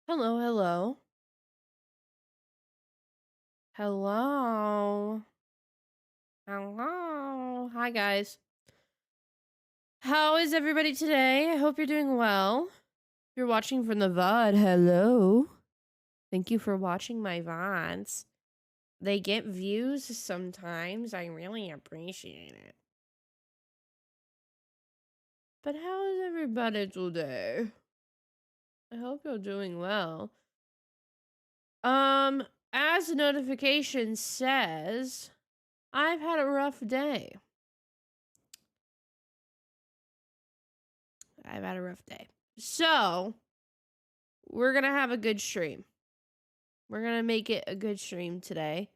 Hello, hello. Hello. Hello. Hi, guys. How is everybody today? I hope you're doing well. If you're watching from the VOD, hello. Thank you for watching my VODs. They get views sometimes. I really appreciate it. But how is everybody today? I hope you're doing well. Um, as the notification says, I've had a rough day. I've had a rough day. So, we're going to have a good stream. We're going to make it a good stream today.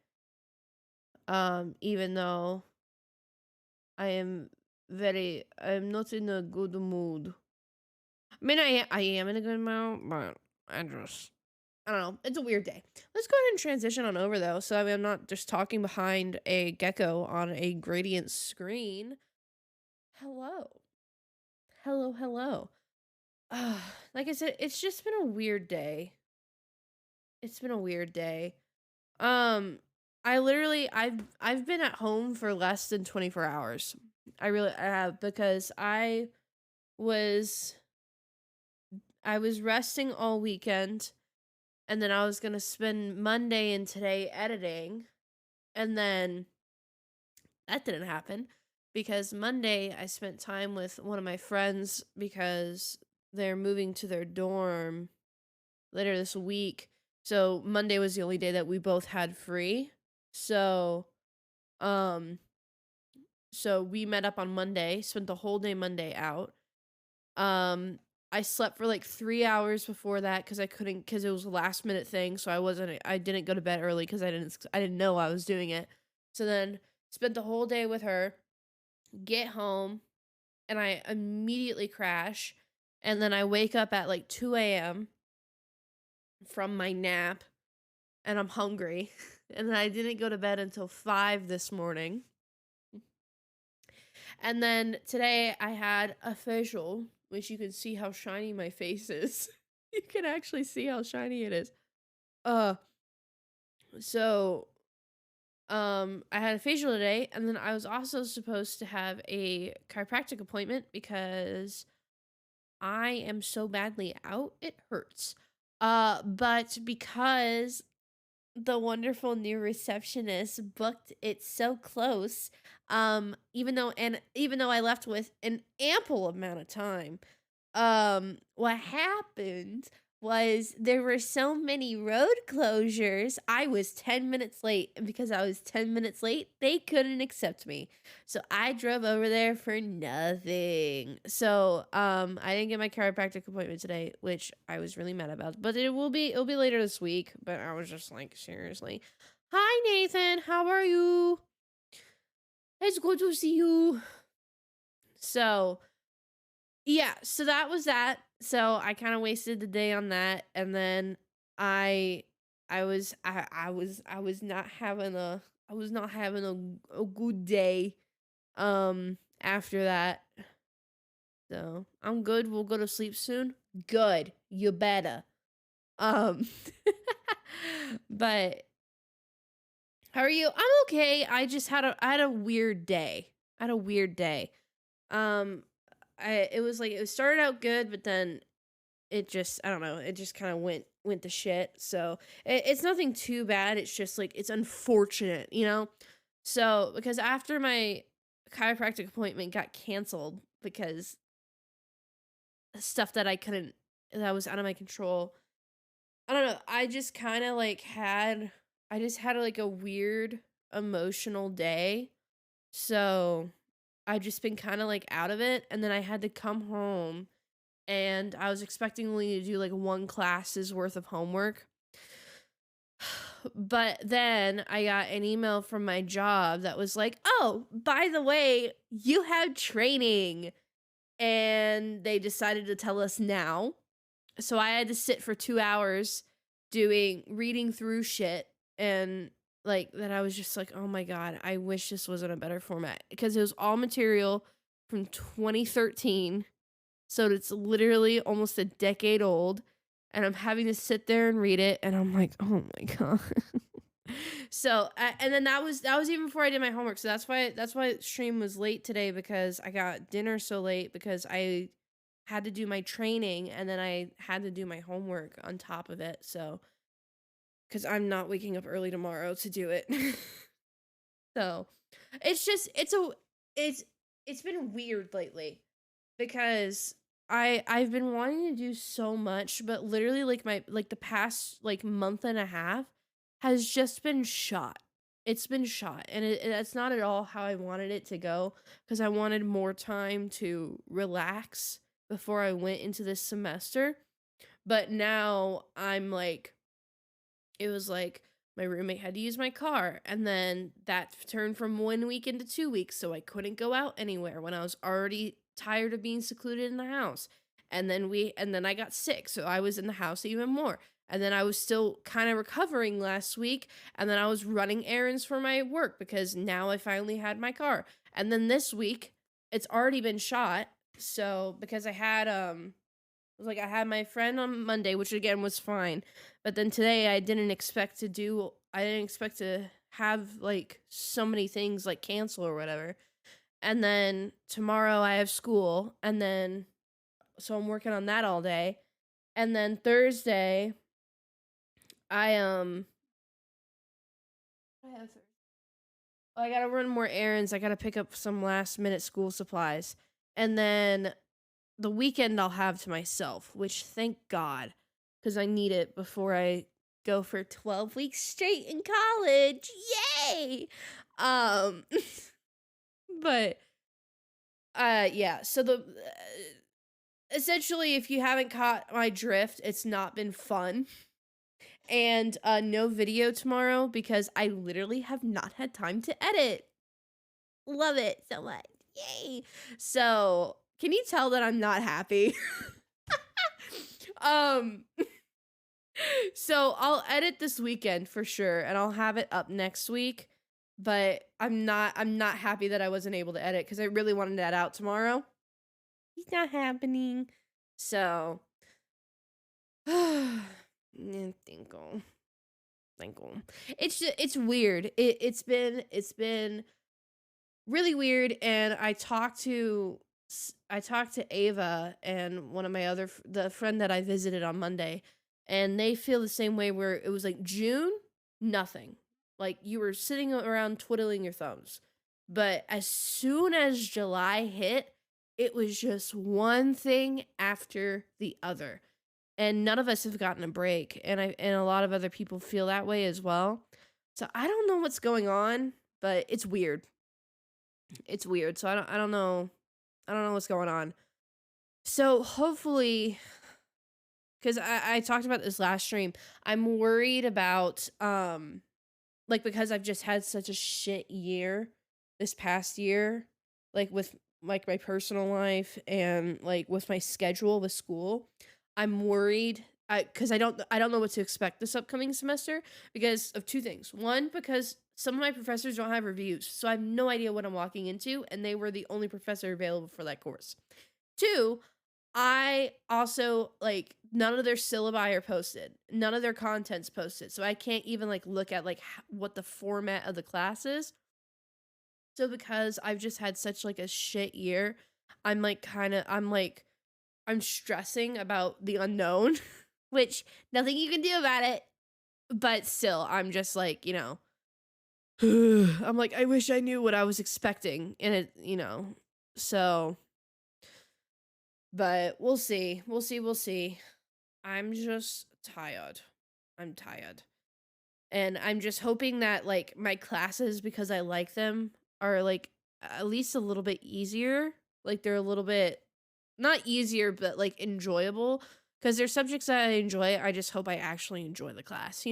Even though I'm not in a good mood. I mean, I am in a good mood, but I don't know. It's a weird day. Let's go ahead and transition on over though, so I'm not just talking behind a gecko on a gradient screen. Hello. Hello, hello. Like I said, it's just been a weird day. It's been a weird day. Um, I've been at home for less than 24 hours. I have because was I was resting all weekend, and then I was going to spend Monday and today editing, and then that didn't happen because Monday I spent time with one of my friends because they're moving to their dorm later this week. So Monday was the only day that we both had free. So um so we met up on Monday, spent the whole day Monday out. Um I slept for like 3 hours before that cuz I couldn't cuz it was a last minute thing, so I didn't go to bed early cuz I didn't know I was doing it. So then spent the whole day with her, get home, and I immediately crash, and then I wake up at like 2 a.m. from my nap, and I'm hungry. And then I didn't go to bed until 5 this morning. And then today I had a facial, which you can see how shiny my face is. You can actually see how shiny it is. Uh so I had a facial today, and then I was also supposed to have a chiropractic appointment because I am so badly out it hurts. But because the wonderful new receptionist booked it so close, even though I left with an ample amount of time, what happened was there were so many road closures. I was 10 minutes late, and because I was 10 minutes late, they couldn't accept me. So I drove over there for nothing. So I didn't get my chiropractic appointment today, which I was really mad about. But it'll be later this week, but I was just like, seriously. Hi Nathan, how are you? It's good to see you. So, yeah, so that was that. So I kind of wasted the day on that, and then I I was not having a good day after that. So, I'm good. We'll go to sleep soon. Good. You better. Um but how are you? I'm okay. I had a weird day. I had a weird day. Um it was like it started out good, but then it just I don't know, it just kind of went to shit. So it's nothing too bad. It's just like it's unfortunate, you know. So because after my chiropractic appointment got canceled because stuff that was out of my control. I don't know. I just kind of like had I just had like a weird emotional day. So I've just been kind of like out of it, and then I had to come home, and I was expecting only to do like one class's worth of homework. But then I got an email from my job that was like, "Oh, by the way, you have training." And they decided to tell us now. So I had to sit for 2 hours doing reading through shit, and like that I was just like, "Oh my god, I wish this wasn't a better format." Because it was all material from 2013. So it's literally almost a decade old. and I'm having to sit there and read it, and I'm like, "Oh my god." So, and then that was even before I did my homework. So that's why stream was late today, because I got dinner so late because I had to do my training and then I had to do my homework on top of it. So, cuz I'm not waking up early tomorrow to do it. So, it's just it's it's been weird lately because I've been wanting to do so much, but literally like the past like month and a half has just been shot. It's been shot, and that's not at all how I wanted it to go, because I wanted more time to relax before I went into this semester. But now I'm like, it was like my roommate had to use my car, and then that turned from 1 week into 2 weeks, so I couldn't go out anywhere when I was already tired of being secluded in the house. And then I got sick, so I was in the house even more. And then I was still kind of recovering last week, and then I was running errands for my work because now I finally had my car. And then this week, it's already been shot. So because I had my friend on Monday, which again was fine. But then today I didn't expect to have like so many things like cancel or whatever. And then tomorrow I have school, and then so I'm working on that all day. And then Thursday I I have I got to run more errands. I got to pick up some last minute school supplies. And then the weekend I'll have to myself, which thank God, because I need it before I go for 12 weeks straight in college. Yay! Um, but yeah. So essentially, if you haven't caught my drift, it's not been fun. And no video tomorrow because I literally have not had time to edit. Love it so much. Yay! So, can you tell that I'm not happy? um So I'll edit this weekend for sure, and I'll have it up next week. But I'm not happy that I wasn't able to edit because I really wanted that out tomorrow. It's not happening. So Tinkle. Tinkle. It's weird. It's been really weird, and I talked to Ava and one of my the friend that I visited on Monday, and they feel the same way, where it was like June, nothing. Like you were sitting around twiddling your thumbs. But as soon as July hit, it was just one thing after the other. And none of us have gotten a break, and a lot of other people feel that way as well. So I don't know what's going on, but it's weird. It's weird. So I don't know. I don't know what's going on. So hopefully, because I talked about this last stream, I'm worried about like, because I've just had such a shit year this past year, like with like my personal life and like with my schedule with school. I'm worried because I don't know what to expect this upcoming semester because of two things. One, because some of my professors don't have reviews, so I have no idea what I'm walking into, and they were the only professor available for that course. Two, I also like none of their syllabi are posted. None of their content's posted. So I can't even like look at like what the format of the class is. So because I've just had such like a shit year, I'm stressing about the unknown, which nothing you can do about it. But still, I'm just like, I'm like, I wish I knew what I was expecting in it. So, but we'll see. We'll see. We'll see. I'm just tired. I'm tired. And I'm just hoping that like my classes, because I like them, are like at least a little bit easier. Like they're a little bit not easier, but like enjoyable. Because there's subjects that I enjoy. I just hope I actually enjoy the class.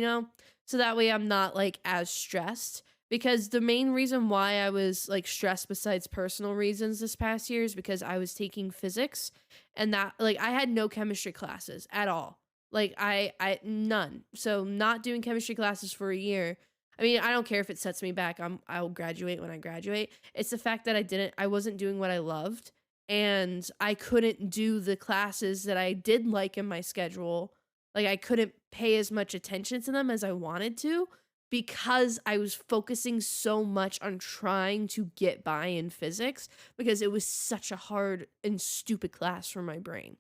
So that way I'm not like as stressed. Because the main reason why I was like stressed, besides personal reasons this past year, is because I was taking physics, and that like I had no chemistry classes at all. Like I none. So not doing chemistry classes for a year. I mean, I don't care if it sets me back. I'll graduate when I graduate. It's the fact that I wasn't doing what I loved, and I couldn't do the classes that I did like in my schedule Like, I couldn't pay as much attention to them as I wanted to because I was focusing so much on trying to get by in physics because it was such a hard and stupid class for my brain.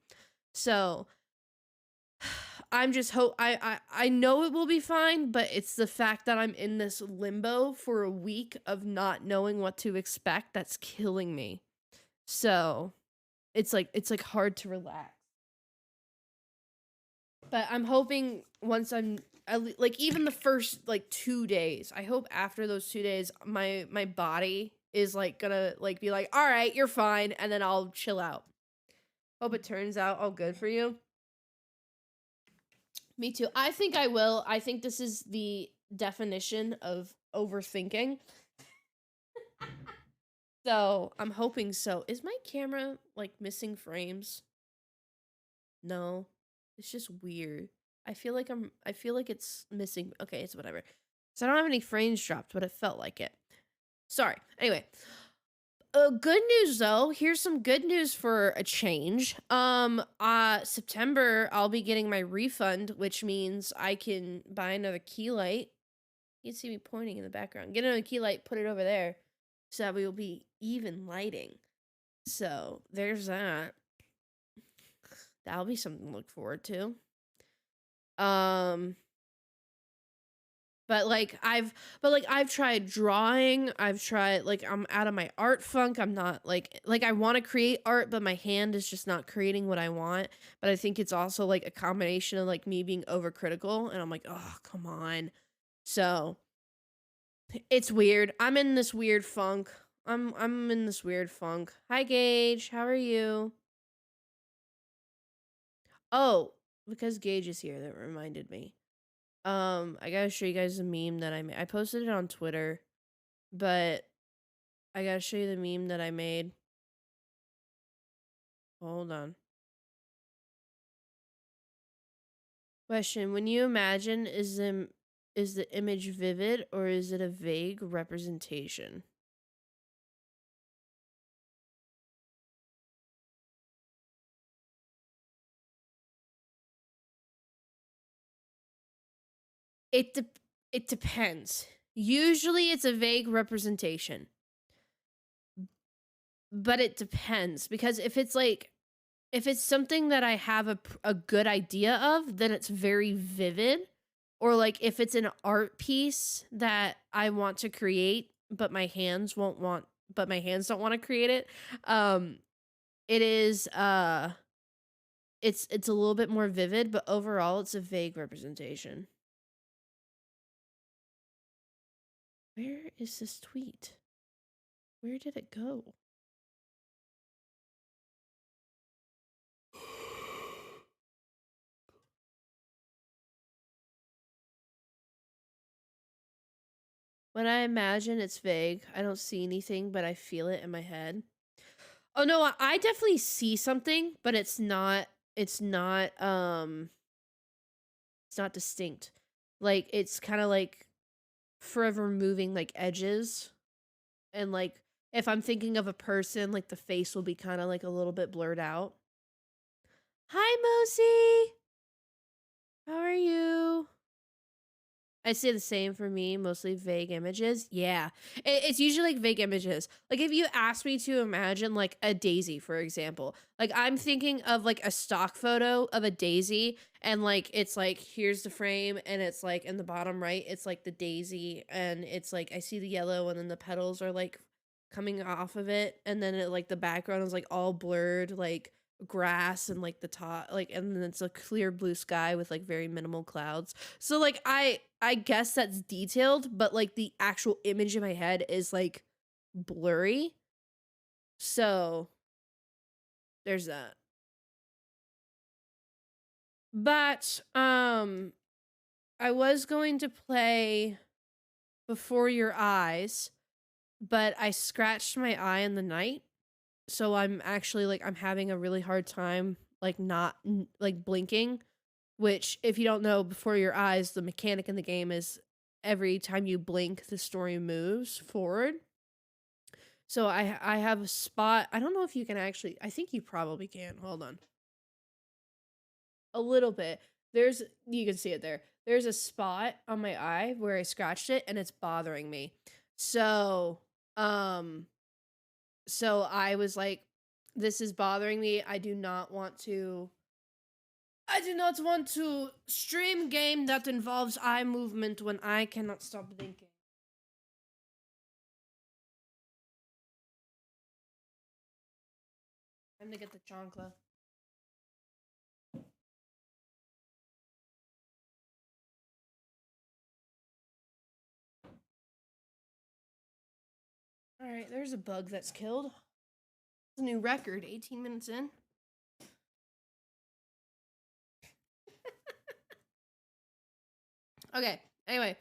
So, I'm just I know it will be fine, but it's the fact that I'm in this limbo for a week of not knowing what to expect that's killing me. So, it's like hard to relax. But I'm hoping once I'm like even the first like 2 days, I hope after those 2 days my body is like gonna like be like, "All right, you're fine," and then I'll chill out. Hope it turns out all good for you. Me too. I think I will. I think this is the definition of overthinking. So, I'm hoping so. Is my camera like missing frames? No. It's just weird. I feel like it's missing. Okay, it's whatever. So I don't have any frames dropped, but it felt like it. Sorry. Anyway, good news though. Here's some good news for a change. September I'll be getting my refund, which means I can buy another key light. You can see me pointing in the background. Get another key light, put it over there, so that we will be even lighting. So there's that. That'll be something to look forward to. Um, I've tried drawing. I've tried like I'm out of my art funk. I'm not like I want to create art, but my hand is just not creating what I want. But I think it's also like a combination of like me being overcritical and I'm like, "Oh, come on." So, it's weird. I'm in this weird funk. I'm in this weird funk. Hi Gage, how are you? Oh, because Gage is here, that reminded me. I gotta show you guys a meme that I made. I posted it on Twitter, but I gotta show you the meme that I made. Hold on. Question: when you imagine, is the image vivid or is it a vague representation? It de- it depends. Usually it's a vague representation, but it depends because if it's something that I have a good idea of, then it's very vivid. Or like if it's an art piece that I want to create, but my hands don't want to create it. Um, it is it's a little bit more vivid, but overall it's a vague representation. Where is this tweet? Where did it go? When I imagine, it's vague. I don't see anything, but I feel it in my head. Oh no, I definitely see something, but it's not it's not distinct. Like it's kind of like forever moving like edges and like if I'm thinking of a person, like the face will be kind of like a little bit blurred out. Hi Mosi. How are you? I say the same for me, mostly vague images. Yeah. It's usually like vague images. Like if you ask me to imagine like a daisy, for example, like I'm thinking of like a stock photo of a daisy and like it's like here's the frame and it's like in the bottom right, it's like the daisy and it's like I see the yellow and then the petals are like coming off of it and then it like the background is like all blurred like grass and like the top like and then it's a clear blue sky with like very minimal clouds. So like I guess that's detailed, but like the actual image in my head is like blurry. So there's that. But I was going to play Before Your Eyes, but I scratched my eye in the night. So I'm actually like I'm having a really hard time like not like blinking, which if you don't know Before Your Eyes, the mechanic in the game is every time you blink the story moves forward. So I have a spot. I don't know if you can actually. I think you probably can. Hold on. A little bit. you can see it there. There's a spot on my eye where I scratched it and it's bothering me. So, um, so I was like, this is bothering me. I do not want to stream game that involves eye movement when I cannot stop blinking. Time to get the chancla. Alright, there's a bug that's killed. It's a new record, 18 minutes in. Okay, anyway.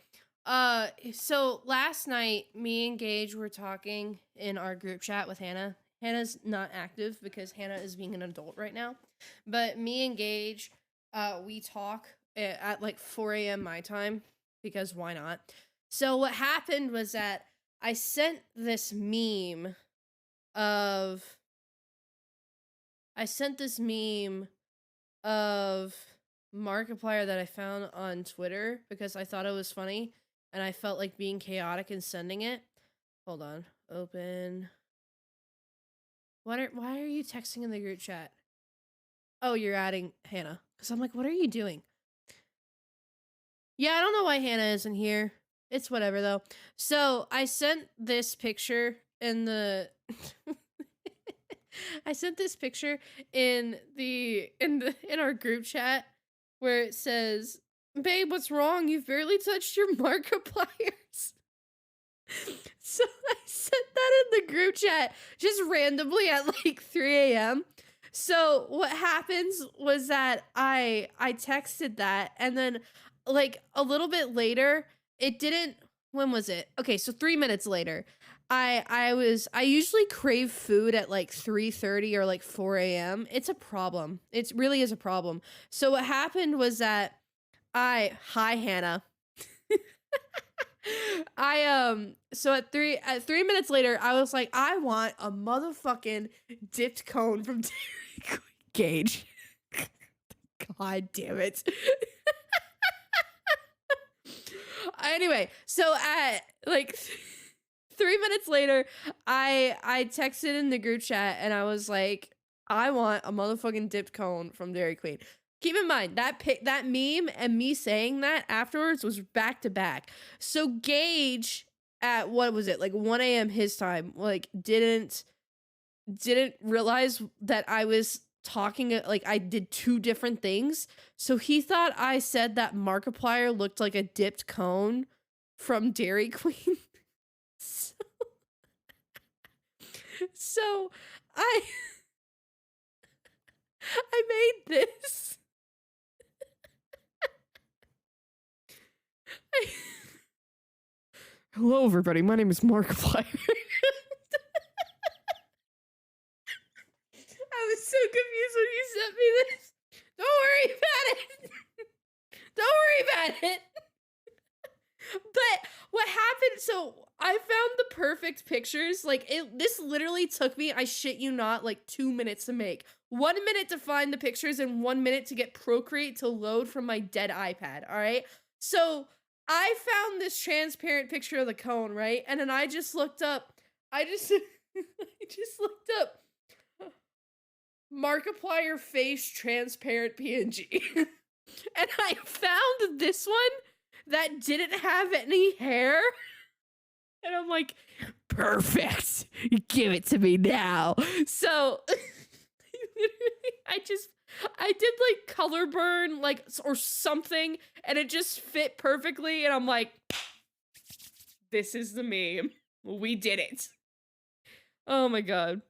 So last night, me and Gage were talking in our group chat with Hannah. Hannah's not active because Hannah is being an adult right now. But me and Gage, we talk at like 4 a.m. my time because why not? So what happened was that I sent this meme of Markiplier that I found on Twitter because I thought it was funny and I felt like being chaotic and sending it. Hold on. Open. Why are you texting in the group chat? Oh, you're adding Hannah. Because I'm like, what are you doing? Yeah, I don't know why Hannah isn't here. It's whatever though. So I sent this picture in the I sent this picture in our group chat where it says, "Babe, what's wrong? You've barely touched your Markipliers." So I sent that in the group chat just randomly at like 3 a.m. So what happens was that I texted that and then like a little bit later, it didn't when was it? Okay, so 3 minutes later, I usually crave food at like 3:30 or like 4 a.m. It's a problem. It really is a problem. So what happened was that hi Hannah. So at 3 minutes later, I was like, I want a motherfucking dipped cone from Dairy Queen. Gage. God damn it. Anyway, so at like 3 minutes later, I texted in the group chat and I was like, I want a motherfucking dipped cone from Dairy Queen. Keep in mind that that meme and me saying that afterwards was back to back. So Gage at what was it like 1 a.m. his time like didn't realize that I was talking like I did two different things. So he thought I said that Markiplier looked like a dipped cone from Dairy Queen. So I I made this. Hello, everybody. My name is Markiplier. I was so confused when you sent me this. Don't worry about it. Don't worry about it. But what happened? So I found the perfect pictures. Like this literally took me, I shit you not, like 2 minutes to make. 1 minute to find the pictures and 1 minute to get Procreate to load from my dead iPad. All right. So I found this transparent picture of the cone, right? And then I just looked up. I just looked up Markiplier face transparent PNG. And I found this one that didn't have any hair. And I'm like, perfect. Give it to me now. So I did like color burn, like, or something, and it just fit perfectly. And I'm like, this is the meme. We did it. Oh my God.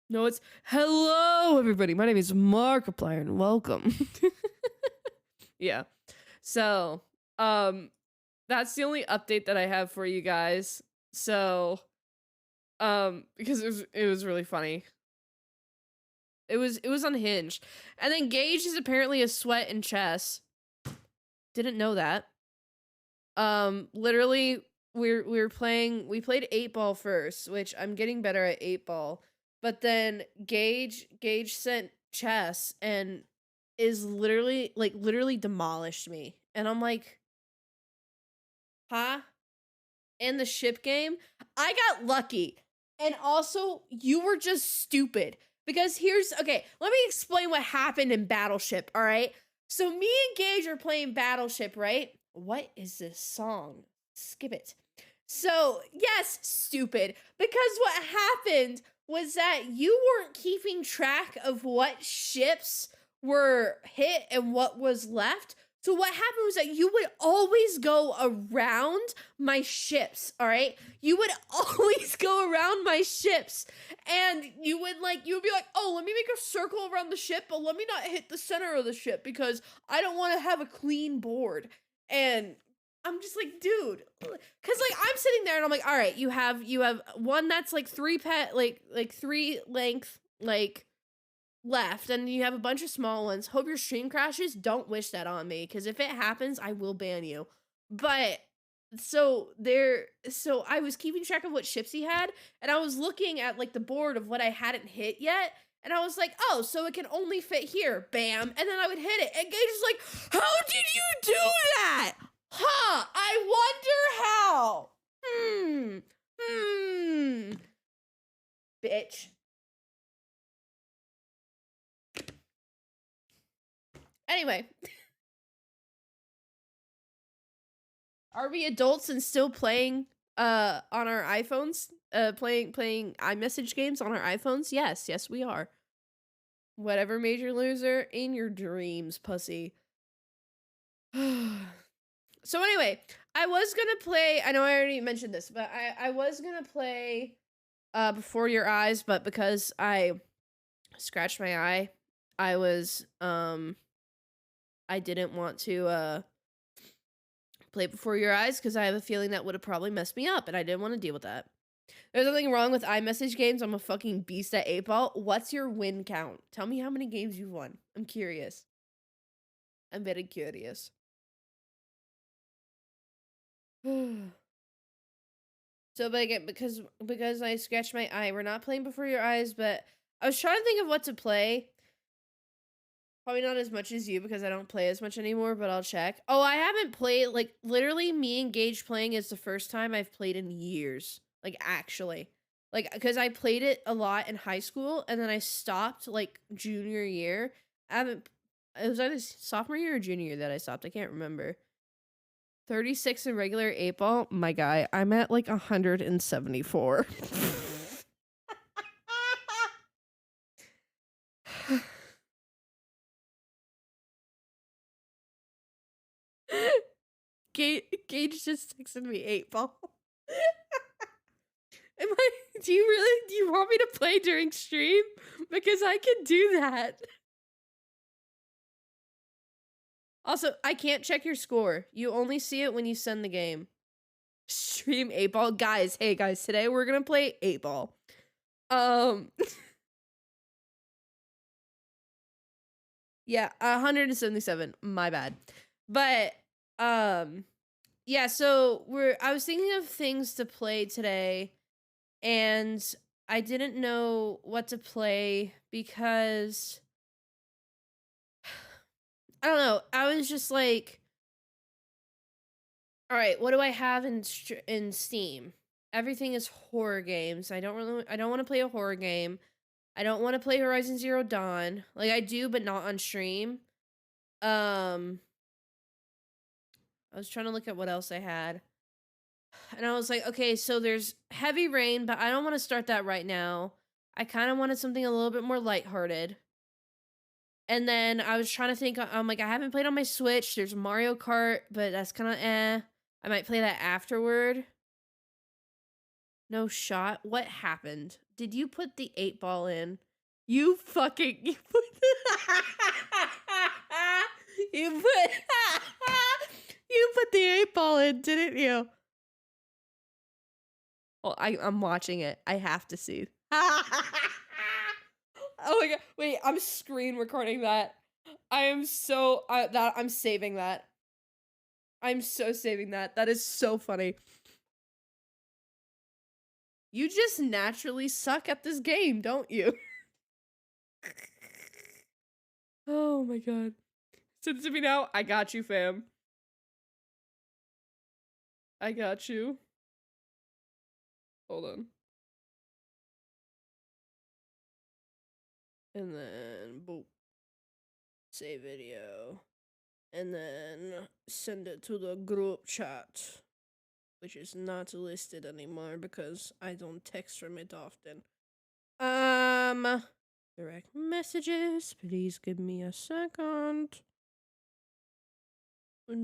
No, it's hello, everybody. My name is Markiplier, and welcome. Yeah. So, that's the only update that I have for you guys. So, because it was really funny. It was unhinged. And then Gage is apparently a sweat in chess. Didn't know that. Literally we played 8-ball first, which I'm getting better at 8-ball. But then Gage sent chess and is literally like literally demolished me. And I'm like, huh? In the ship game, I got lucky. And also, you were just stupid. Because here's okay, let me explain what happened in Battleship, all right? So me and Gage are playing Battleship, right? What is this song? Skip it. So, yes, stupid. Because what happened was that you weren't keeping track of what ships were hit and what was left. So what happened was that you would always go around my ships, all right? You would always go around my ships. And you would be like, "Oh, let me make a circle around the ship, but let me not hit the center of the ship because I don't want to have a clean board." And I'm just like, dude, cuz like I'm sitting there and I'm like, "All right, you have one that's like 3 pet like 3 length like left, and you have a bunch of small ones. Hope your stream crashes. Don't wish that on me, because if it happens, I will ban you." But so I was keeping track of what ships he had, and I was looking at like the board of what I hadn't hit yet, and I was like, "Oh, so it can only fit here." Bam, and then I would hit it, and Gage was like, "How did you do that? Huh? I wonder how." Hmm. Bitch. Anyway, are we adults and still playing on our iPhones? Playing iMessage games on our iPhones? Yes, we are. Whatever made you loser in your dreams, pussy. So anyway, I was gonna play. I know I already mentioned this, but I was gonna play Before Your Eyes, but because I scratched my eye, I was I didn't want to play Before Your Eyes because I have a feeling that would have probably messed me up, and I didn't want to deal with that. There's nothing wrong with iMessage games. I'm a fucking beast at 8 Ball. What's your win count? Tell me how many games you've won. I'm curious. I'm very curious. So, but again, because I scratched my eye, we're not playing Before Your Eyes, but I was trying to think of what to play. Probably not as much as you because I don't play as much anymore, but I'll check. Oh, I haven't played, like, literally me and Gage playing is the first time I've played in years. Like, actually. Like, because I played it a lot in high school, and then I stopped, like, junior year. I haven't, it was either sophomore year or junior year that I stopped. I can't remember. 36 in regular 8 Ball. My guy, I'm at, like, 174. Gage just texted me 8 Ball. Do you want me to play during stream? Because I can do that. Also, I can't check your score. You only see it when you send the game. Stream 8 Ball. Guys, hey guys, today we're gonna play 8 Ball. Yeah, 177. My bad. But yeah, so I was thinking of things to play today, and I didn't know what to play because I don't know. I was just like, all right, what do I have in Steam? Everything is horror games. I don't want to play a horror game. I don't want to play Horizon Zero Dawn. Like I do, but not on stream. I was trying to look at what else I had. And I was like, okay, so there's Heavy Rain, but I don't want to start that right now. I kind of wanted something a little bit more lighthearted. And then I was trying to think, I'm like, I haven't played on my Switch. There's Mario Kart, but that's kind of eh. I might play that afterward. No shot. What happened? Did you put the 8 Ball in? You fucking you put you put you put the 8 Ball in, didn't you? Well, I'm watching it. I have to see. Oh my god! Wait, I'm screen recording that. I am so that I'm saving that. I'm so saving that. That is so funny. You just naturally suck at this game, don't you? Oh my god. Send it to me now. I got you, fam. I got you. Hold on. And then boop. Save video. And then send it to the group chat, which is not listed anymore because I don't text from it often. Direct messages. Please give me a second.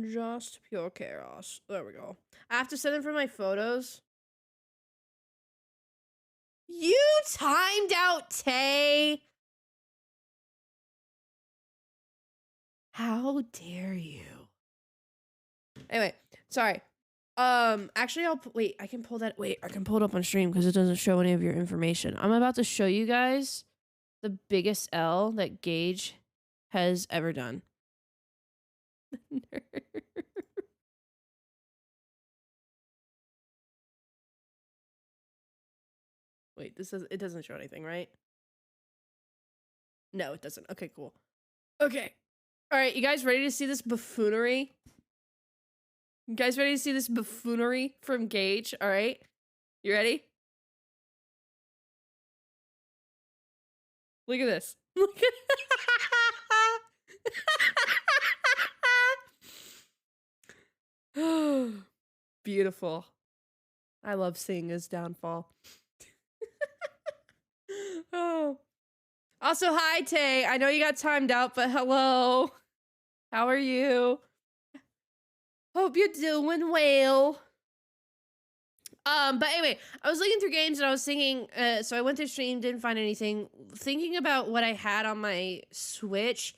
Just pure chaos. There we go. I have to send it for my photos. You timed out Tay. How dare you? Anyway, sorry. Actually, wait. I can pull that. Wait, I can pull it up on stream because it doesn't show any of your information. I'm about to show you guys the biggest L that Gage has ever done. Wait, it doesn't show anything, right? No, it doesn't. Okay, cool. Okay. All right, you guys ready to see this buffoonery? You guys ready to see this buffoonery from Gage? All right. You ready? Look at this. Look at Beautiful. I love seeing his downfall. Oh. Also, hi, Tay. I know you got timed out, but hello. How are you? Hope you're doing well. But anyway, I was looking through games and I was thinking, so I went to stream, didn't find anything, thinking about what I had on my Switch.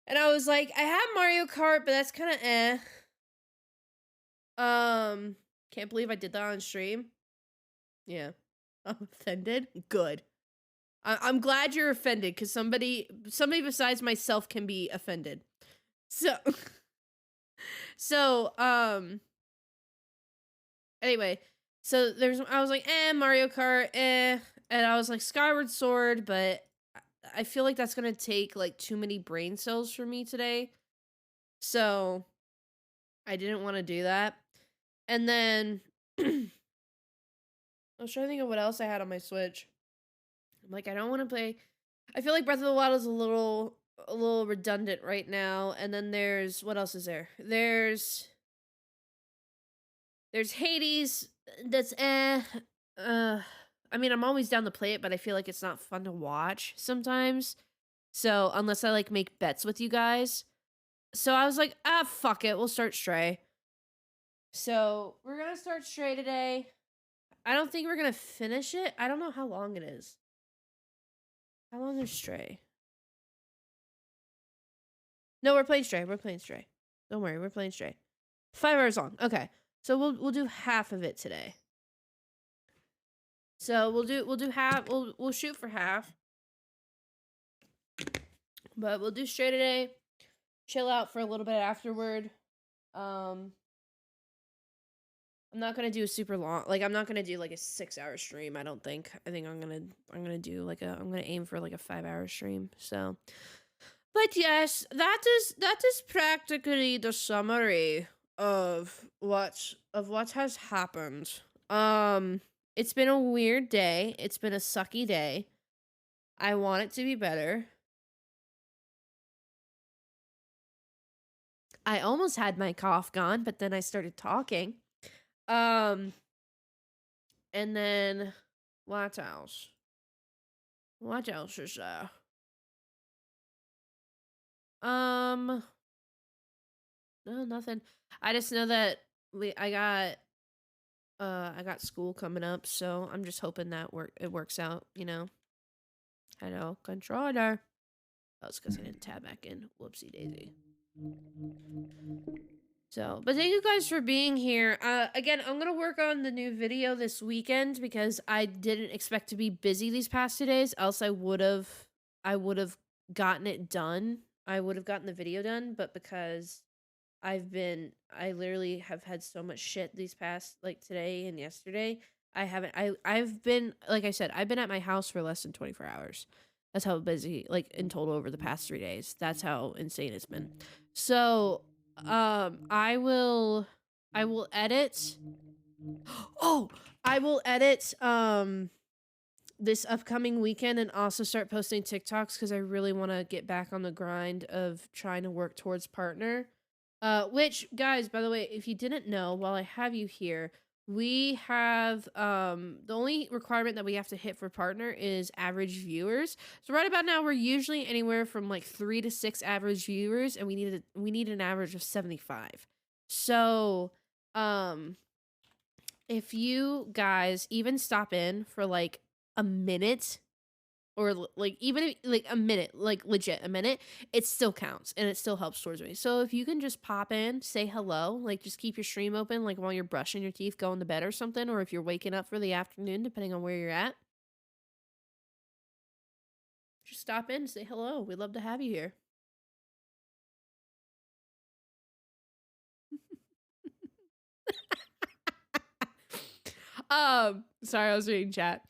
And I was like, I have Mario Kart, but that's kind of can't believe I did that on stream. Yeah. I'm offended. Good. I'm glad you're offended because somebody besides myself can be offended. So, anyway, so I was like, Mario Kart, and I was like Skyward Sword, but I feel like that's gonna take like too many brain cells for me today. So I didn't want to do that. And then I was trying to think of what else I had on my Switch. I'm like, I don't want to play. I feel like Breath of the Wild is a little redundant right now. And then there's what else is there? There's Hades. That's I mean, I'm always down to play it, but I feel like it's not fun to watch sometimes. So unless I like make bets with you guys. So I was like, fuck it, we'll start Stray. So we're gonna start Stray today. I don't think we're gonna finish it. I don't know how long it is. How long is Stray? No, we're playing Stray. We're playing Stray. Don't worry, we're playing Stray. 5 hours long. Okay. So we'll do half of it today. So we'll do half. We'll shoot for half. But we'll do Stray today. Chill out for a little bit afterward. I'm not gonna do a super long. Like I'm not gonna do like a 6-hour stream. I don't think. I think I'm gonna do like I'm gonna aim for like a 5-hour stream. So, but yes, that is practically the summary of what has happened. It's been a weird day. It's been a sucky day. I want it to be better. I almost had my cough gone, but then I started talking. And then what else? What else is there? No, nothing. I just know that I got school coming up, so I'm just hoping that it works out, you know. Hello, controller. Oh, it's because I didn't tab back in. Whoopsie daisy. So, but thank you guys for being here. Again, I'm gonna work on the new video this weekend because I didn't expect to be busy these past 2 days. Else I would have gotten it done. I would have gotten the video done, but because I literally have had so much shit these past like today and yesterday. I haven't. I've been, like I said, I've been at my house for less than 24 hours. That's how busy, like, in total over the past 3 days. That's how insane it's been. So, I will edit. Oh, I will edit, this upcoming weekend and also start posting TikToks because I really want to get back on the grind of trying to work towards partner. Which, guys, by the way, if you didn't know, while I have you here, we have the only requirement that we have to hit for partner is average viewers. So right about now we're usually anywhere from like 3 to 6 average viewers, and we need an average of 75. So um if you guys even stop in for like a minute, or like even like a minute, like legit a minute, it still counts and it still helps towards me. So if you can just pop in, say hello, like just keep your stream open, like while you're brushing your teeth, going to bed or something, or if you're waking up for the afternoon, depending on where you're at, just stop in and say hello. We'd love to have you here. Sorry, I was reading chat.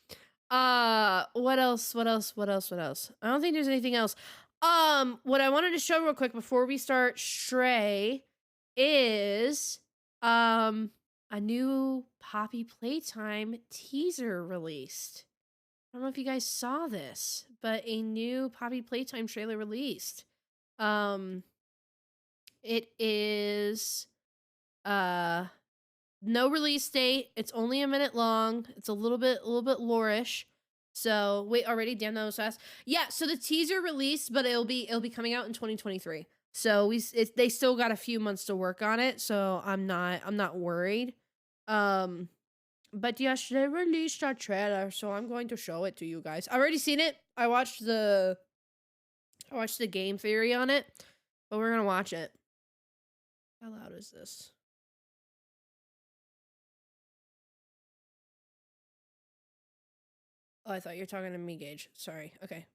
What else? What else? What else? What else? I don't think there's anything else. What I wanted to show real quick before we start Stray is a new Poppy Playtime teaser released. I don't know if you guys saw this, but a new Poppy Playtime trailer released. It is no release date. It's only a minute long. It's a little bit lore-ish. So wait, already? Damn, that was fast. Yeah, so the teaser released, but it'll be coming out in 2023. So they still got a few months to work on it. So I'm not worried. But yes, they released a trailer, so I'm going to show it to you guys. I already seen it. I watched the game theory on it, but we're gonna watch it. How loud is this? Oh, I thought you were talking to me, Gage. Sorry. Okay.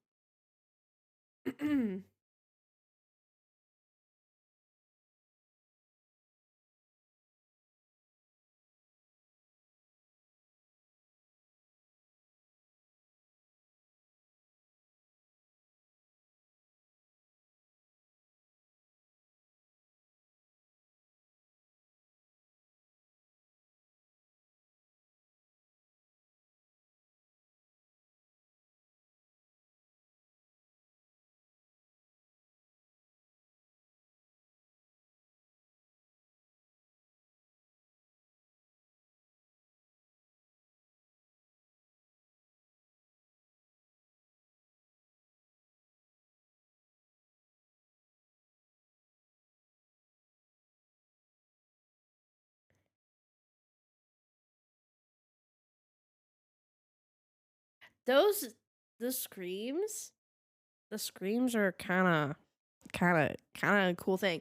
Those the screams, the screams are kind of a cool thing.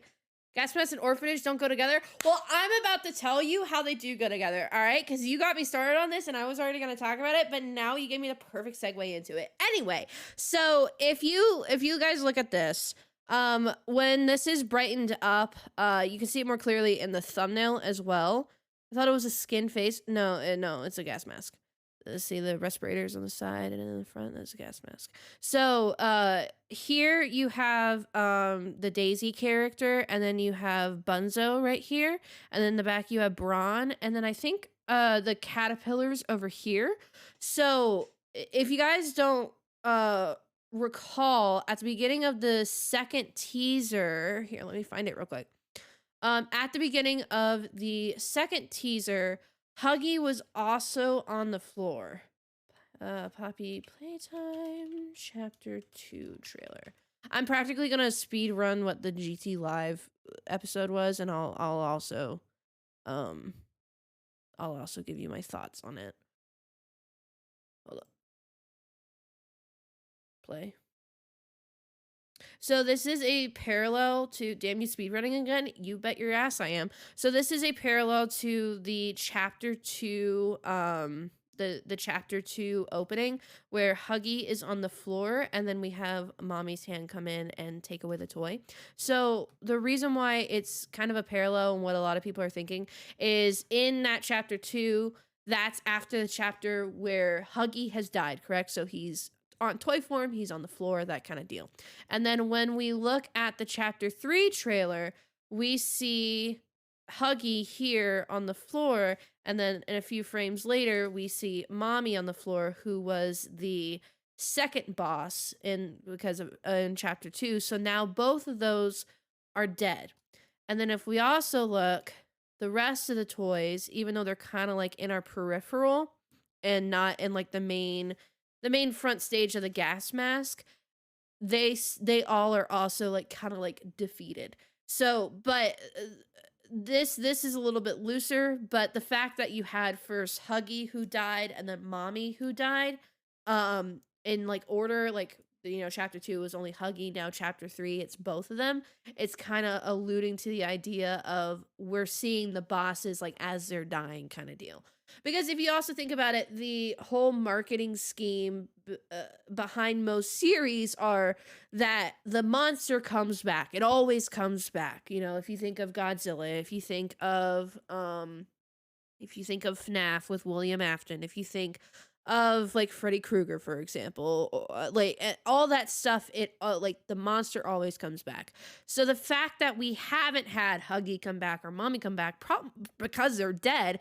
Gas mask and orphanage don't go together. Well, I'm about to tell you how they do go together, all right? Because you got me started on this and I was already going to talk about it, but now you gave me the perfect segue into it. Anyway, so if you guys look at this, when this is brightened up, you can see it more clearly in the thumbnail as well. I thought it was a skin face. No, no, it's a gas mask. Let's see the respirators on the side and in the front. That's a gas mask. So here you have the Daisy character, and then you have Bunzo right here, and then in the back you have Braun, and then I think the caterpillars over here. So if you guys don't recall, at the beginning of the second teaser, here, let me find it real quick. At the beginning of the second teaser, Huggy was also on the floor. Poppy Playtime Chapter 2 trailer. I'm practically gonna speed run what the GT Live episode was, and I'll also give you my thoughts on it. Hold up. Play. So this is a parallel to, damn you speedrunning again? You bet your ass I am. So this is a parallel to the chapter 2 the chapter 2 opening, where Huggy is on the floor and then we have Mommy's hand come in and take away the toy. So the reason why it's kind of a parallel and what a lot of people are thinking is in that chapter 2, that's after the chapter where Huggy has died, correct? So he's on toy form, he's on the floor, that kind of deal. And then when we look at the chapter 3 trailer, we see Huggy here on the floor, and then in a few frames later, we see Mommy on the floor, who was the second boss in because of in chapter 2. So now both of those are dead. And then if we also look, the rest of the toys, even though they're kind of like in our peripheral and not in like the main front stage of the gas mask, they all are also like kind of like defeated. So, but this is a little bit looser, but the fact that you had first Huggy who died and then Mommy who died, in like order, like chapter 2 was only Huggy, now chapter 3 it's both of them. It's kind of alluding to the idea of we're seeing the bosses like as they're dying kind of deal. Because if you also think about it, the whole marketing scheme behind most series are that the monster comes back. It always comes back. If you think of Godzilla, if you think of FNAF with William Afton, if you think of like Freddy Krueger, for example, like all that stuff, it like the monster always comes back. So the fact that we haven't had Huggy come back or Mommy come back, because they're dead,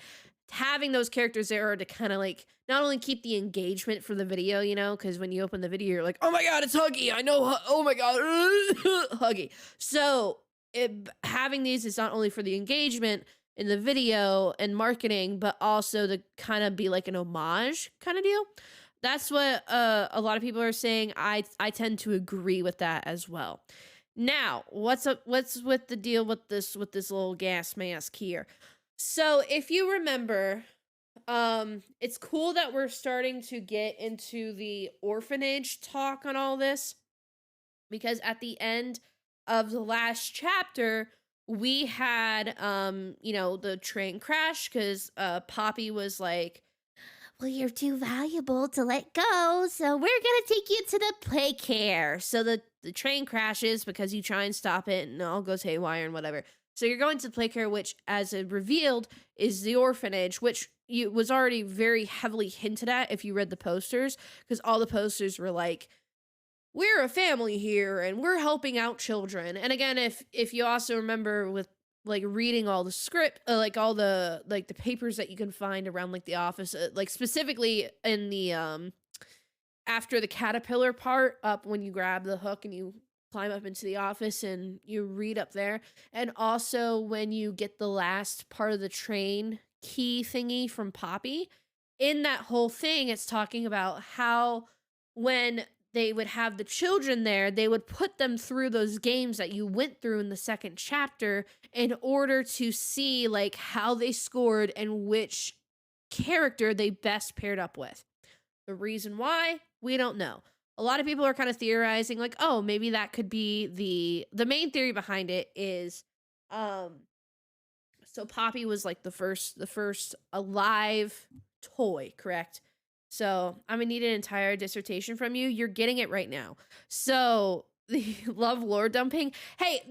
having those characters there to kind of like not only keep the engagement for the video, because when you open the video, you're like, oh my god, it's Huggy. I know. Oh my god, Huggy. So having these is not only for the engagement in the video and marketing, but also to kind of be like an homage kind of deal. That's what a lot of people are saying. I tend to agree with that as well. Now, what's up? What's with the deal with this little gas mask here? So, if you remember, it's cool that we're starting to get into the orphanage talk on all this, because at the end of the last chapter, we had the train crash because Poppy was like, well, you're too valuable to let go, so we're gonna take you to the play care. So the train crashes because you try and stop it and it all goes haywire and whatever. So you're going to play care, which, as it revealed, is the orphanage, which was already very heavily hinted at if you read the posters, because all the posters were like, we're a family here and we're helping out children. And again, if you also remember with like reading all the script, like all the like the papers that you can find around like the office, like specifically in the after the caterpillar part, up when you grab the hook and you climb up into the office and you read up there, and also when you get the last part of the train key thingy from Poppy, in that whole thing it's talking about how when they would have the children there, they would put them through those games that you went through in the second chapter in order to see like how they scored and which character they best paired up with. The reason why, we don't know. A lot of people are kind of theorizing like, oh, maybe that could be the main theory behind it is so Poppy was like the first alive toy, correct? So I'm gonna need an entire dissertation from you. You're getting it right now. So the love lore dumping. Hey,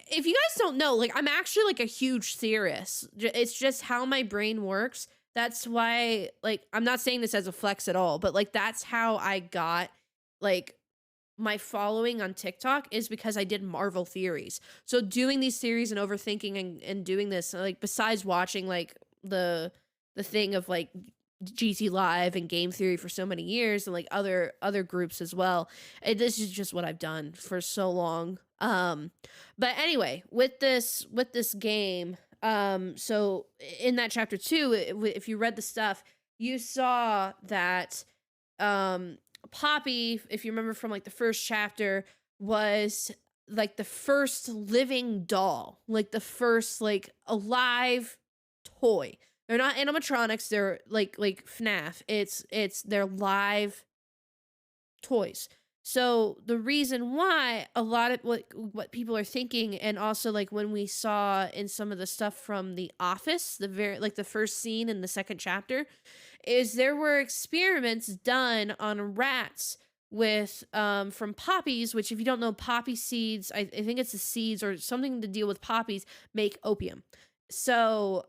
if you guys don't know, like I'm actually like a huge theorist. It's just how my brain works. That's why, like, I'm not saying this as a flex at all, but like that's how I got like my following on TikTok, is because I did Marvel theories. So doing these theories and overthinking and doing this, like besides watching like the thing of like GT Live and game theory for so many years and like other groups as well. This is just what I've done for so long. But anyway, with this game, so in that chapter 2, if you read the stuff, you saw that Poppy, if you remember from like the first chapter, was like the first living doll, like the first like alive toy. They're not animatronics, they're like FNAF. It's they're live toys. So the reason why a lot of what people are thinking, and also like when we saw in some of the stuff from The Office, the very like the first scene in the second chapter, is there were experiments done on rats with from poppies, which if you don't know, poppy seeds, I think it's the seeds or something to deal with poppies, make opium. So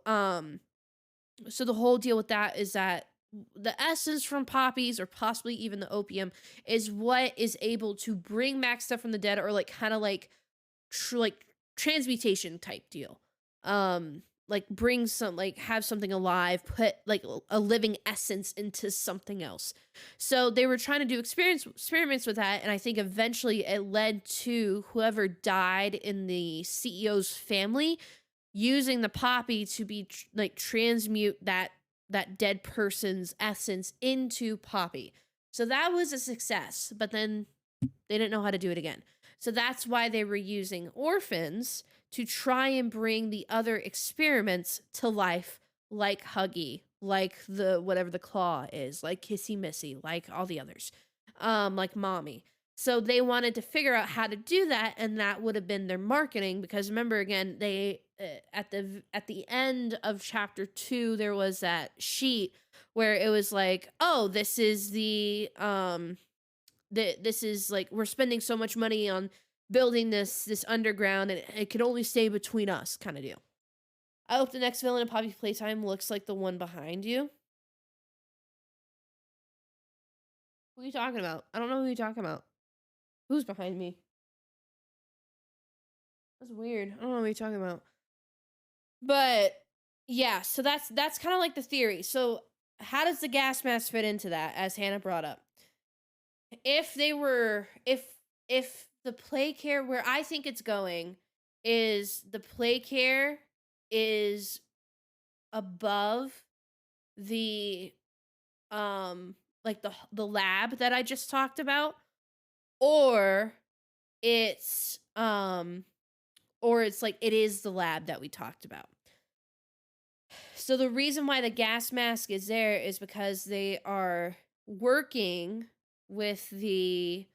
so the whole deal with that is that the essence from poppies or possibly even the opium is what is able to bring back stuff from the dead, or like kind of like like transmutation type deal. Like bring some, like have something alive, put like a living essence into something else. So they were trying to do experiments with that, and I think eventually it led to whoever died in the CEO's family using the poppy to be like transmute that dead person's essence into poppy. So that was a success, but then they didn't know how to do it again. So that's why they were using orphans to try and bring the other experiments to life, like Huggy, like the whatever the claw is, like Kissy Missy, like all the others, like Mommy. So they wanted to figure out how to do that, and that would have been their marketing. Because remember, again, they at the end of chapter 2, there was that sheet where it was like, oh, this is this is like, we're spending so much money on building this underground, and it could only stay between us, kind of deal. I hope the next villain in Poppy's Playtime looks like the one behind you. Who are you talking about? I don't know who you're talking about. Who's behind me? That's weird. I don't know what you're talking about. But yeah, so that's kind of like the theory. So how does the gas mask fit into that, as Hannah brought up? If they were if the play care, where I think it's going, is the play care is above the like the lab that I just talked about, or it's like it is the lab that we talked about. So the reason why the gas mask is there is because they are working with the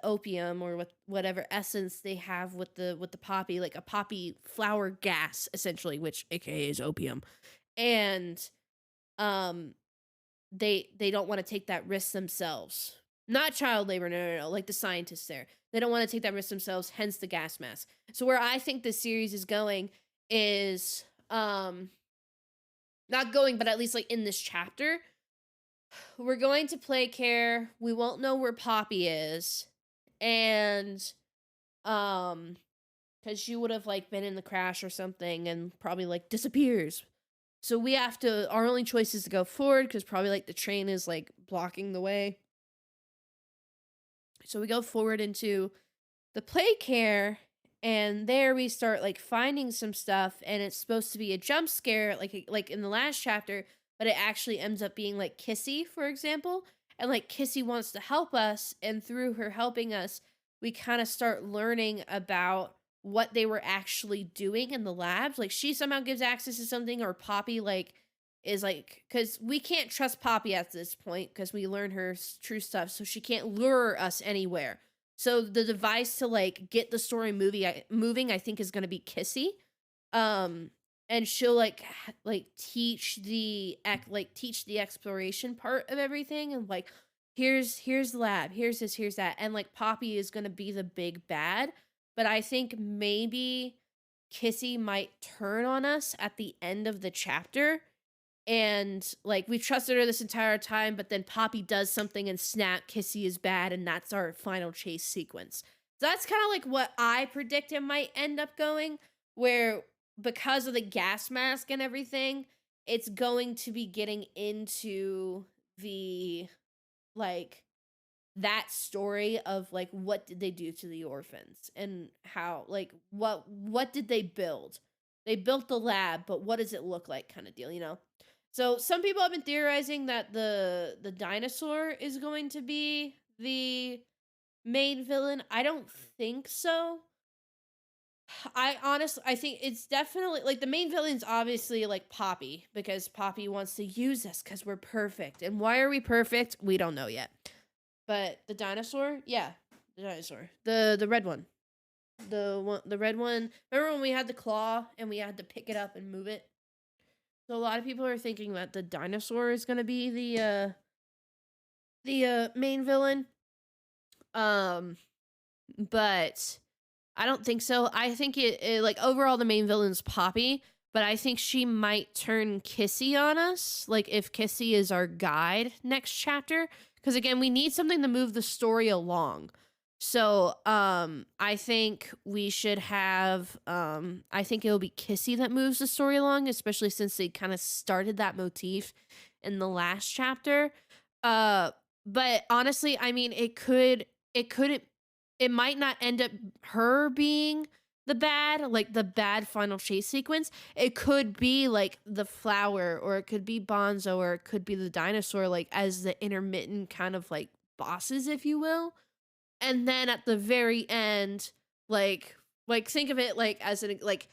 opium, or with whatever essence they have with the poppy, like a poppy flower gas essentially, which aka is opium. And um they don't want to take that risk themselves. Not child labor, no, no, no, like the scientists there. They don't want to take that risk themselves, hence the gas mask. So where I think this series is going is not going, but at least like in this chapter, we're going to play care. We won't know where Poppy is. And because she would have like been in the crash or something and probably like disappears. So we have to, our only choice is to go forward, because probably like the train is like blocking the way. So we go forward into the play care, and there we start like finding some stuff, and it's supposed to be a jump scare, like in the last chapter, but it actually ends up being like Kissy, for example. And like Kissy wants to help us, and through her helping us, we kind of start learning about what they were actually doing in the labs. Like she somehow gives access to something, or Poppy like is like, because we can't trust Poppy at this point because we learn her true stuff, so she can't lure us anywhere. So the device to like get the story moving, I think, is gonna be Kissy. And she'll like teach the exploration part of everything, and like here's the lab, here's this, here's that, and like Poppy is gonna be the big bad. But I think maybe Kissy might turn on us at the end of the chapter, and like we've trusted her this entire time, but then Poppy does something and snap, Kissy is bad, and that's our final chase sequence. So that's kind of like what I predict it might end up going, where because of the gas mask and everything, it's going to be getting into the like that story of like what did they do to the orphans, and how like what did they build. They built the lab, but what does it look like, kind of deal, you know. So some people have been theorizing that the dinosaur is going to be the main villain. I don't think so. I think it's definitely like the main villain's obviously like Poppy, because Poppy wants to use us because we're perfect. And why are we perfect? We don't know yet. But the dinosaur, yeah, the dinosaur, the red one, the red one. Remember when we had the claw and we had to pick it up and move it? So a lot of people are thinking that the dinosaur is gonna be the main villain. But I don't think so. I think it like overall the main villain's Poppy, but I think she might turn Kissy on us, like if Kissy is our guide next chapter. Because again, we need something to move the story along. So I think we should have I think it'll be Kissy that moves the story along, especially since they kind of started that motif in the last chapter. Uh but honestly, I mean it might not end up her being the bad final chase sequence. It could be like the flower, or it could be Bonzo, or it could be the dinosaur, like as the intermittent kind of like bosses, if you will. And then at the very end, like think of it like as an like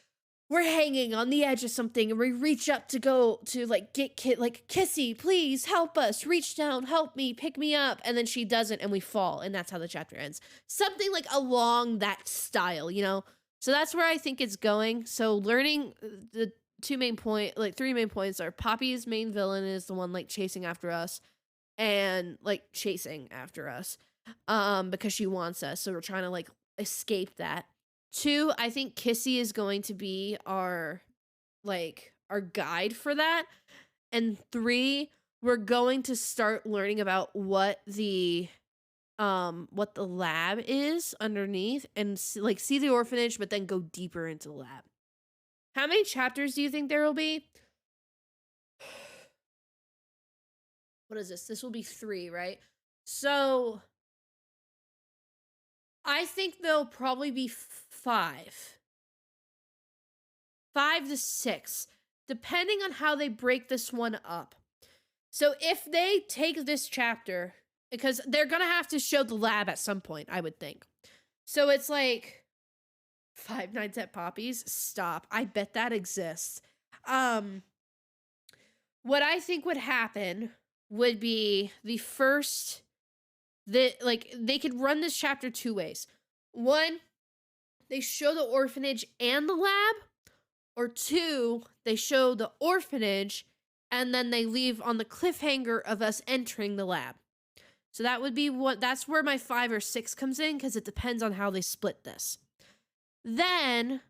we're hanging on the edge of something and we reach up to go to like get like Kissy, please help us, reach down, help me, pick me up, and then she doesn't and we fall, and that's how the chapter ends. Something like along that style, you know. So that's where I think it's going. So learning the three main points are Poppy's main villain is the one like chasing after us, and like chasing after us because she wants us, so we're trying to like escape that. Two, I think Kissy is going to be our guide for that. And three, we're going to start learning about what the lab is underneath, and see the orphanage, but then go deeper into the lab. How many chapters do you think there will be? What is this? This will be 3, right? So I think there'll probably be 5. 5 to 6, depending on how they break this one up. So if they take this chapter, because they're gonna have to show the lab at some point, I would think. So it's like Five Nights at Poppy's. Stop. I bet that exists. What I think would happen would be they could run this chapter 2 ways. One, they show the orphanage and the lab, or 2, they show the orphanage and then they leave on the cliffhanger of us entering the lab. So that's where my 5 or 6 comes in, because it depends on how they split this. Then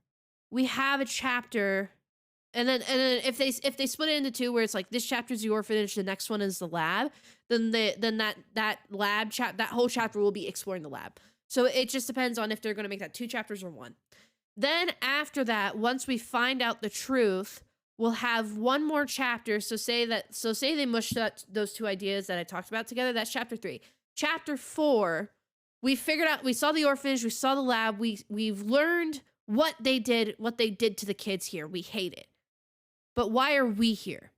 we have a chapter, and then if they split it into 2, where it's like this chapter is the orphanage, the next one is the lab, then that whole chapter will be exploring the lab. So it just depends on if they're going to make that 2 chapters or 1. Then after that, once we find out the truth, we'll have one more chapter. So say they mushed those 2 ideas that I talked about together. That's chapter 3. Chapter 4, we figured out, we saw the orphanage, we saw the lab, we've learned what they did to the kids here. We hate it. But why are we here?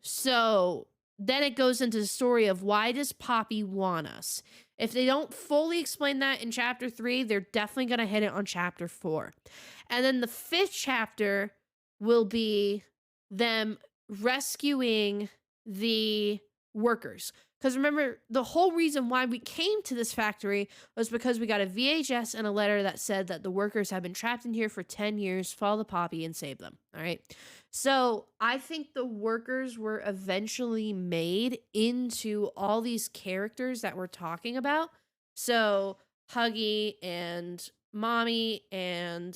So then it goes into the story of, why does Poppy want us? If they don't fully explain that in chapter 3, they're definitely going to hit it on chapter 4. And then the 5th chapter will be them rescuing the workers. Because remember, the whole reason why we came to this factory was because we got a VHS and a letter that said that the workers have been trapped in here for 10 years. Follow the Poppy and save them. All right. So I think the workers were eventually made into all these characters that we're talking about. So Huggy and Mommy and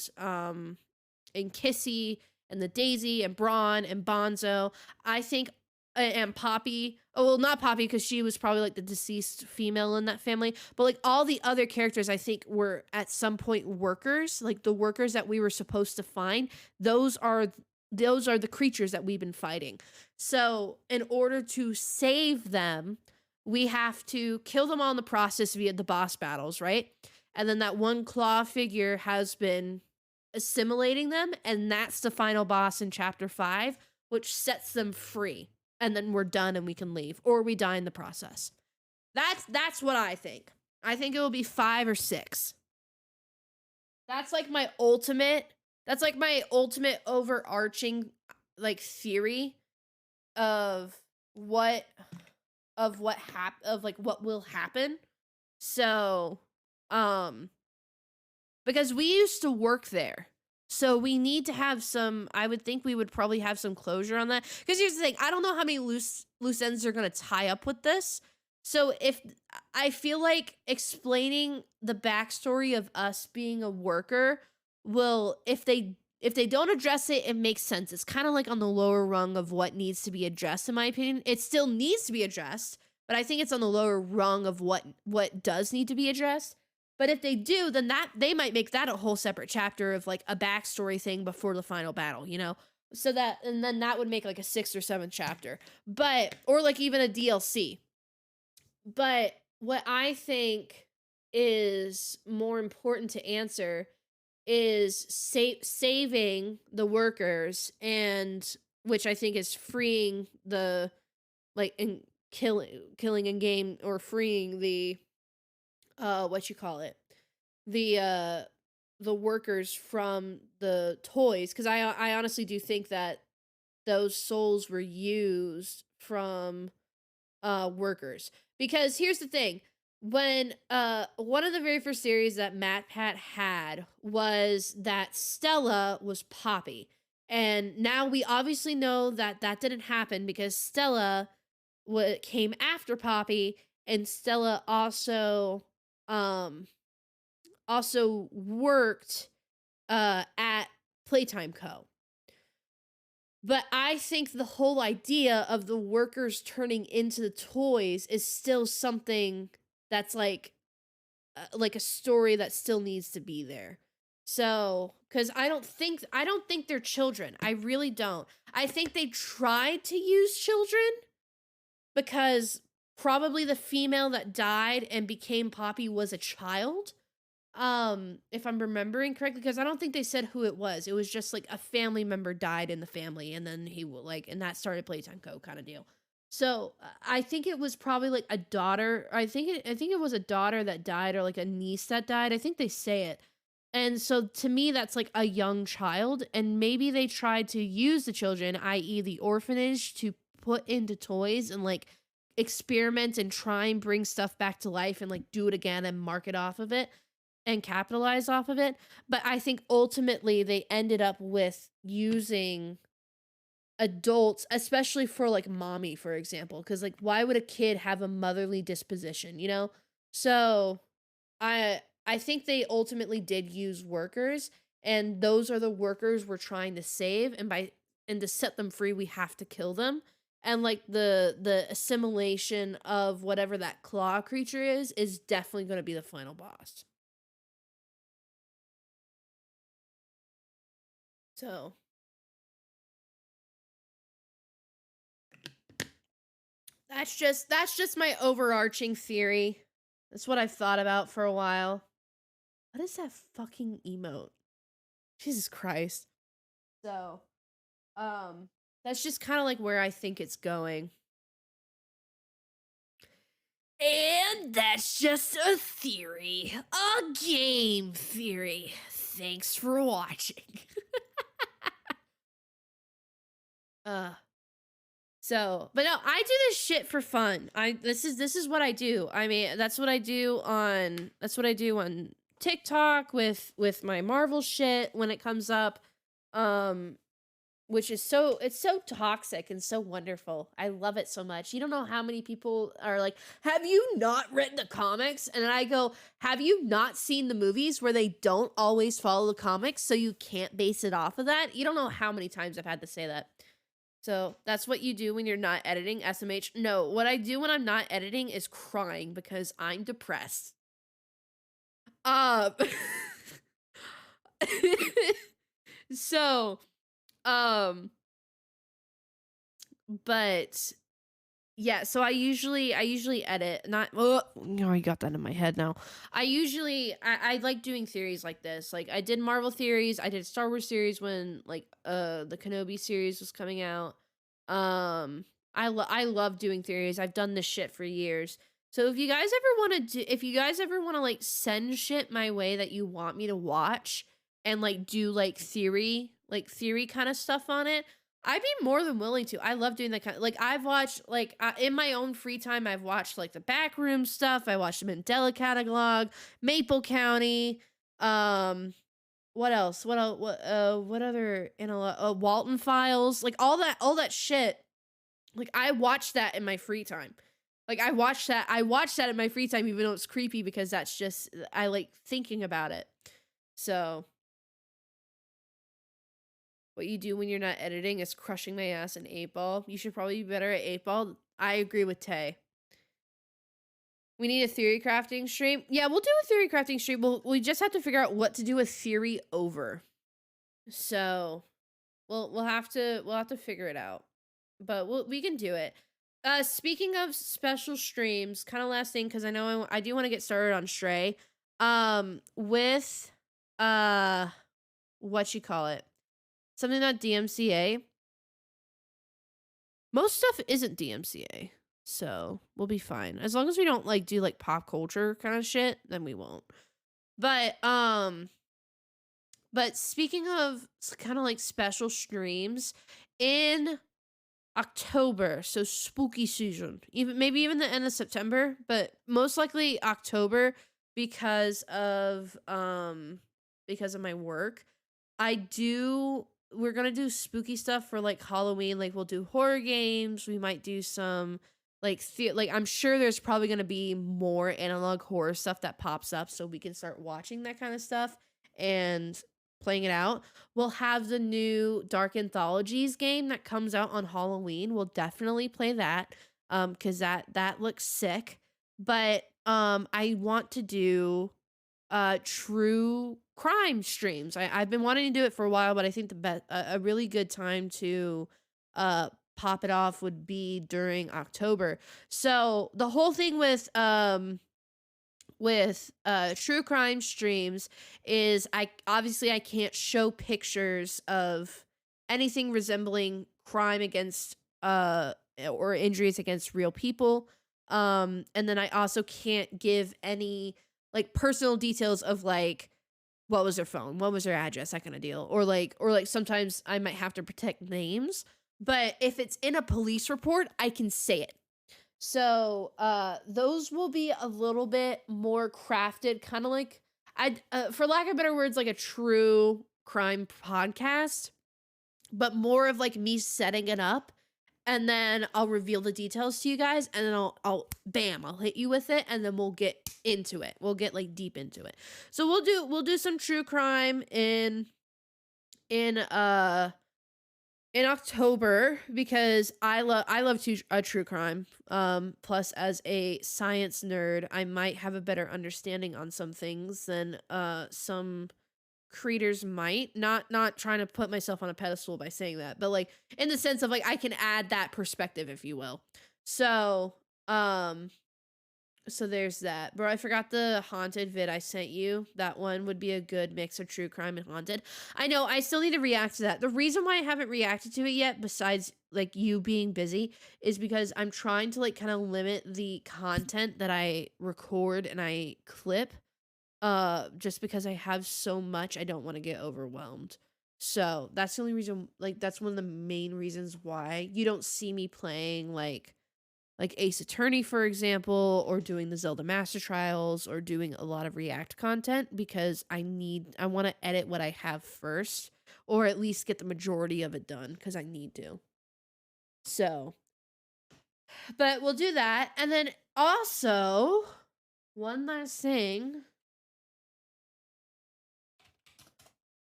Kissy and the Daisy and Brawn and Bonzo. I think and Poppy. Oh, well, not Poppy, because she was probably like the deceased female in that family. But like all the other characters, I think were at some point workers, like the workers that we were supposed to find. Those are the creatures that we've been fighting. So in order to save them, we have to kill them all in the process via the boss battles, right? And then that one claw figure has been assimilating them, and that's the final boss in chapter 5, which sets them free. And then we're done and we can leave, or we die in the process. That's what I think. I think it will be 5 or 6. That's like my ultimate overarching like theory of what will happen. So because we used to work there. So we need to have I would think we would probably have some closure on that. Because here's the thing, I don't know how many loose ends are going to tie up with this. So I feel like explaining the backstory of us being a worker will, if they if they don't address it, it makes sense. It's kind of like on the lower rung of what needs to be addressed, in my opinion. It still needs to be addressed, but I think it's on the lower rung of what does need to be addressed. But if they do, then that they might make that a whole separate chapter of like a backstory thing before the final battle, you know? So that and then that would make like a sixth or seventh chapter. But or like even a DLC. But what I think is more important to answer is saving the workers, and which I think is freeing the like and killing in game, or freeing the what you call it, the the workers from the toys, because I honestly do think that those souls were used from workers. Because here's the thing, when one of the very first series that Matt Pat had was that Stella was Poppy, and now we obviously know that that didn't happen because Stella came after Poppy, and Stella um also worked at Playtime Co. But I think the whole idea of the workers turning into the toys is still something that's like a story that still needs to be there. So, cuz I don't think they're children. I really don't. I think they tried to use children because probably the female that died and became Poppy was a child, if I'm remembering correctly, because I don't think they said who it was. It was just like a family member died in the family, and then and that started Playtime Co. kind of deal. So I think it was probably like a daughter. I think it was a daughter that died, or like a niece that died. I think they say it. And so to me, that's like a young child, and maybe they tried to use the children, i.e., the orphanage, to put into toys and like experiment and try and bring stuff back to life and like do it again and market off of it and capitalize off of it. But I think ultimately they ended up with using adults, especially for like mommy, for example. Because like, why would a kid have a motherly disposition, you know? So I think they ultimately did use workers, and those are the workers we're trying to save, and to set them free, we have to kill them. And like the assimilation of whatever that claw creature is definitely going to be the final boss. So that's just my overarching theory. That's what I've thought about for a while. What is that fucking emote? Jesus Christ. So, that's just kind of like where I think it's going. And that's just a theory. A game theory. Thanks for watching. uh So, but no, I do this shit for fun. This is what I do. I mean, that's what I do on TikTok with my Marvel shit when it comes up. Um which is it's so toxic and so wonderful. I love it so much. You don't know how many people are like, "Have you not read the comics?" And I go, "Have you not seen the movies where they don't always follow the comics, so you can't base it off of that?" You don't know how many times I've had to say that. So that's what you do when you're not editing, SMH. No, what I do when I'm not editing is crying because I'm depressed. Uh so, um but yeah, so I usually edit, not oh, no, I got that in my head now. I like doing theories like this. Like I did Marvel theories, I did Star Wars series when like the Kenobi series was coming out. I love doing theories. I've done this shit for years. So if you guys ever want to like send shit my way that you want me to watch and like do like theory kind of stuff on it, I'd be more than willing to. I love doing that kind of like I've watched like in my own free time. I've watched like the backroom stuff. I watched the Mandela Catalog, Maple County. What else? What else? What other Walton Files? Like all that shit. Like I watched that in my free time. Like I watched that in my free time, even though it's creepy because that's just I like thinking about it. So what you do when you're not editing is crushing my ass in 8 Ball. You should probably be better at 8 Ball. I agree with Tay. We need a theory crafting stream. Yeah, we'll do a theory crafting stream. We just have to figure out what to do with theory over. So, we'll have to figure it out. But we can do it. Speaking of special streams, kind of last thing because I know I do want to get started on Stray. With what you call it, something about DMCA. Most stuff isn't DMCA, so we'll be fine as long as we don't like do like pop culture kind of shit. Then we won't. But speaking of kind of like special streams in October, so spooky season, maybe even the end of September, but most likely October because of my work. We're gonna do spooky stuff for like Halloween. Like we'll do horror games. We might do some like I'm sure there's probably gonna be more analog horror stuff that pops up, so we can start watching that kind of stuff and playing it out. We'll have the new Dark Anthologies game that comes out on Halloween. We'll definitely play that cuz that looks sick. But I want to do true crime streams. I've been wanting to do it for a while, but I think a really good time to pop it off would be during October. So the whole thing with true crime streams is I can't show pictures of anything resembling crime against or injuries against real people. And then I also can't give any like personal details of like what was their phone, what was their address, that kind of deal. Or like sometimes I might have to protect names, but if it's in a police report, I can say it. So, those will be a little bit more crafted, kind of like for lack of better words, like a true crime podcast, but more of like me setting it up, and then I'll reveal the details to you guys, and then I'll hit you with it, and then we'll get into it. We'll get like deep into it. So we'll do some true crime in in October because I love true crime. Plus as a science nerd, I might have a better understanding on some things than some creators might. Not trying to put myself on a pedestal by saying that, but like in the sense of like I can add that perspective, if you will. So, um so there's that. Bro, I forgot the haunted vid I sent you. That one would be a good mix of true crime and haunted. I know, I still need to react to that. The reason why I haven't reacted to it yet, besides like you being busy, is because I'm trying to like kind of limit the content that I record and I clip. Just because I have so much, I don't want to get overwhelmed. So that's the only reason, like that's one of the main reasons why you don't see me playing like Ace Attorney, for example, or doing the Zelda Master Trials, or doing a lot of React content, because I want to edit what I have first, or at least get the majority of it done, because I need to. So, but we'll do that. And then also, one last thing.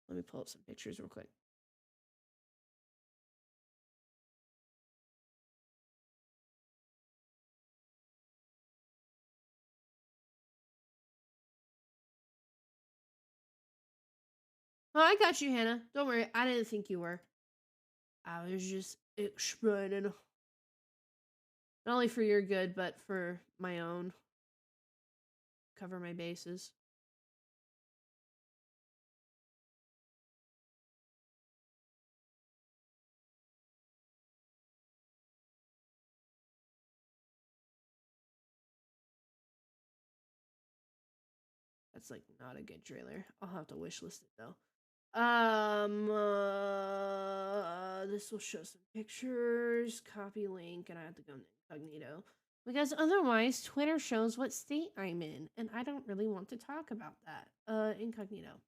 Let me pull up some pictures real quick. Oh, I got you, Hannah. Don't worry. I didn't think you were. I was just explaining. Not only for your good, but for my own. Cover my bases. That's like not a good trailer. I'll have to wishlist it though. This will show some pictures. Copy link, and I have to go incognito because otherwise Twitter shows what state I'm in, and I don't really want to talk about that. Incognito.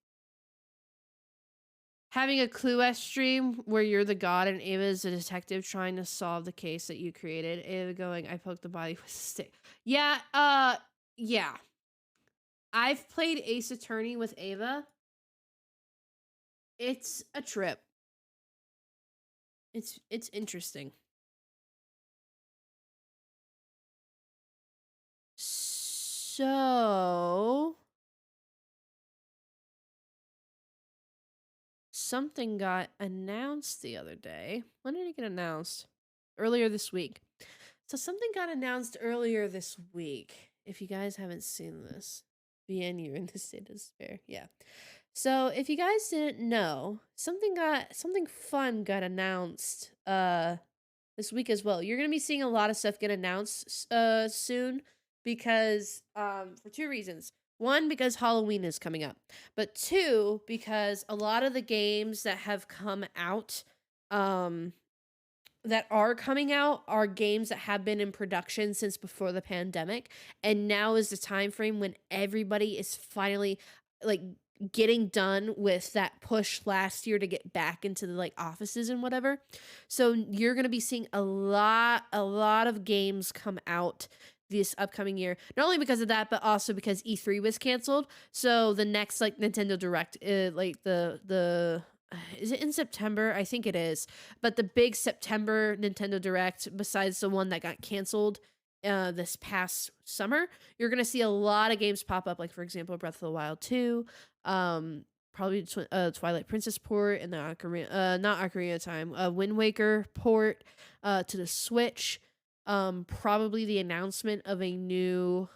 Having a Clue stream where you're the god and Ava is a detective trying to solve the case that you created. Ava going, I poked the body with a stick. Yeah, yeah. I've played Ace Attorney with Ava. It's a trip. It's interesting. So something got announced the other day. When did it get announced? Earlier this week. So something got announced earlier this week. If you guys haven't seen this, BN, you're in the state of despair. Yeah. So if you guys didn't know, something fun got announced this week as well. You're gonna be seeing a lot of stuff get announced soon because for two reasons. One, because Halloween is coming up, but two, because a lot of the games that have come out um that are coming out are games that have been in production since before the pandemic, and now is the time frame when everybody is finally like getting done with that push last year to get back into the like offices and whatever. So you're going to be seeing a lot of games come out this upcoming year, not only because of that but also because E3 was canceled. So the next like Nintendo Direct, like the is it in September? I think it is. But the big September Nintendo Direct, besides the one that got canceled this past summer, you're gonna see a lot of games pop up. Like for example, Breath of the Wild 2, probably Twilight Princess port, and the Ocarina, not Ocarina of Time, Wind Waker port to the Switch. Probably the announcement of a new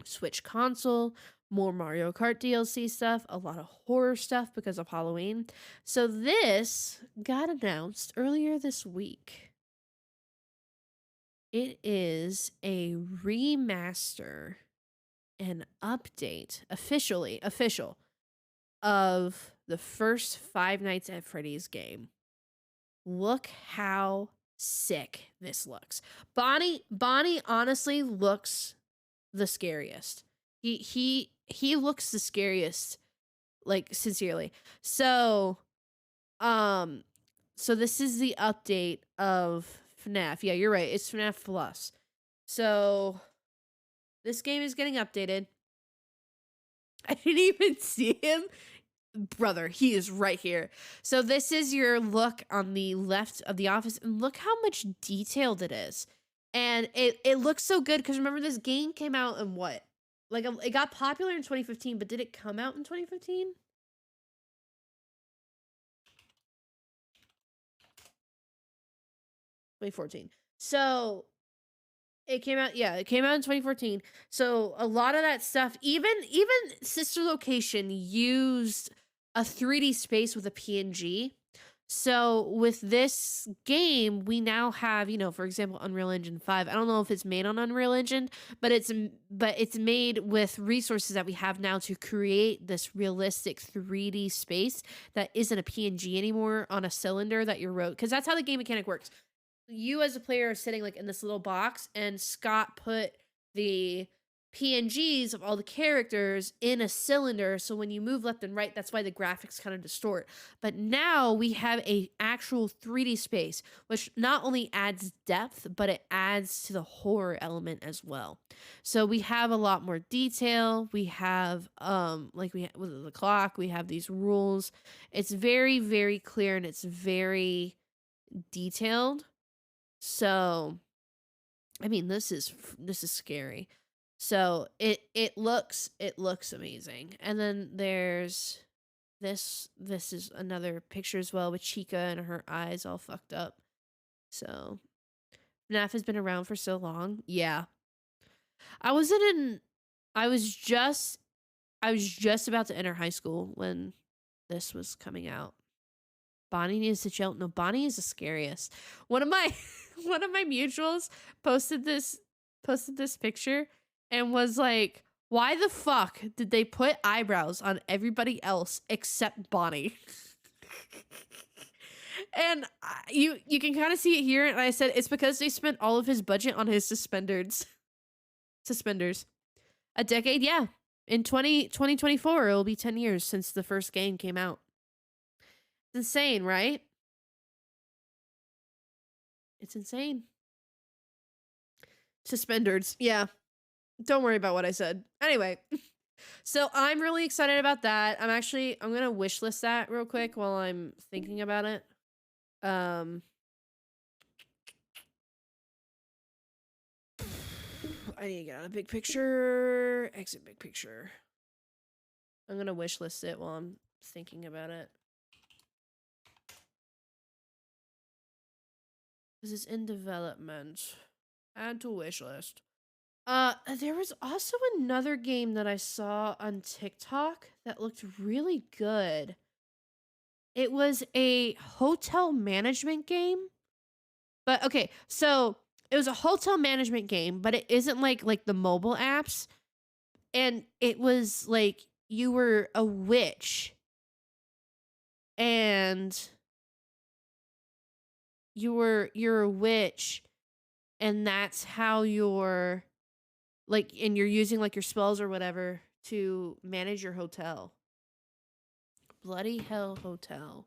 Switch console, more Mario Kart DLC stuff, a lot of horror stuff because of Halloween. So this got announced earlier this week. It is a remaster and update, official, of the first Five Nights at Freddy's game. Look how sick this looks. Bonnie honestly looks the scariest. He looks the scariest, like sincerely. So so this is the update of FNAF. Yeah, you're right. It's FNAF Plus. So this game is getting updated. I didn't even see him. Brother, he is right here. So this is your look on the left of the office, and look how much detailed it is. And it looks so good because remember this game came out in what? Like it got popular in 2015, but did it come out in 2015? 2014. So it came out, yeah, it came out in 2014. So a lot of that stuff, even Sister Location used a 3D space with a PNG. So with this game, we now have, for example, Unreal Engine 5. I don't know if it's made on Unreal Engine, but it's made with resources that we have now to create this realistic 3D space that isn't a PNG anymore on a cylinder that you're wrote. Because that's how the game mechanic works. You as a player are sitting like in this little box, and Scott put the PNGs of all the characters in a cylinder, so when you move left and right, that's why the graphics kind of distort. But now we have a actual 3D space, which not only adds depth, but it adds to the horror element as well. So we have a lot more detail. We have like with the clock, we have these rules. It's very, very clear, and it's very detailed. So, I mean, this is scary. So it looks amazing. And then there's this is another picture as well with Chica and her eyes all fucked up. So FNAF has been around for so long. Yeah. I wasn't in I was just about to enter high school when this was coming out. Bonnie needs to chill. No, Bonnie is the scariest. One of my one of my mutuals posted this picture and was like, "Why the fuck did they put eyebrows on everybody else except Bonnie?" And you can kind of see it here. And I said it's because they spent all of his budget on his suspenders. Suspenders. A decade, yeah. In 2024, it will be 10 years since the first game came out. It's insane, right? It's insane. Suspenders. Yeah. Don't worry about what I said. Anyway, so I'm really excited about that. I'm going to wish list that real quick while I'm thinking about it. I need to get out of big picture. Exit big picture. I'm gonna wish list it while I'm thinking about it. This is in development. Add to wish list. There was also another game that I saw on TikTok that looked really good. It was a hotel management game. But okay, so it was a hotel management game, but it isn't like the mobile apps. And it was like you were a witch and you're a witch and that's how you're like and you're using like your spells or whatever to manage your hotel. Bloody Hell Hotel.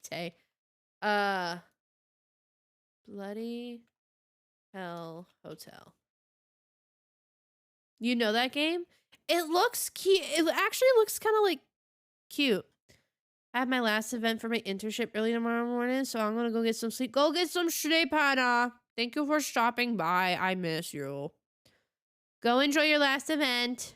Tay. Bloody Hell Hotel. You know that game? It looks cute. It actually looks kind of like cute. I have my last event for my internship early tomorrow morning, so I'm gonna go get some sleep. Go get some sleep, Hannah. Thank you for stopping by. I miss you. Go enjoy your last event.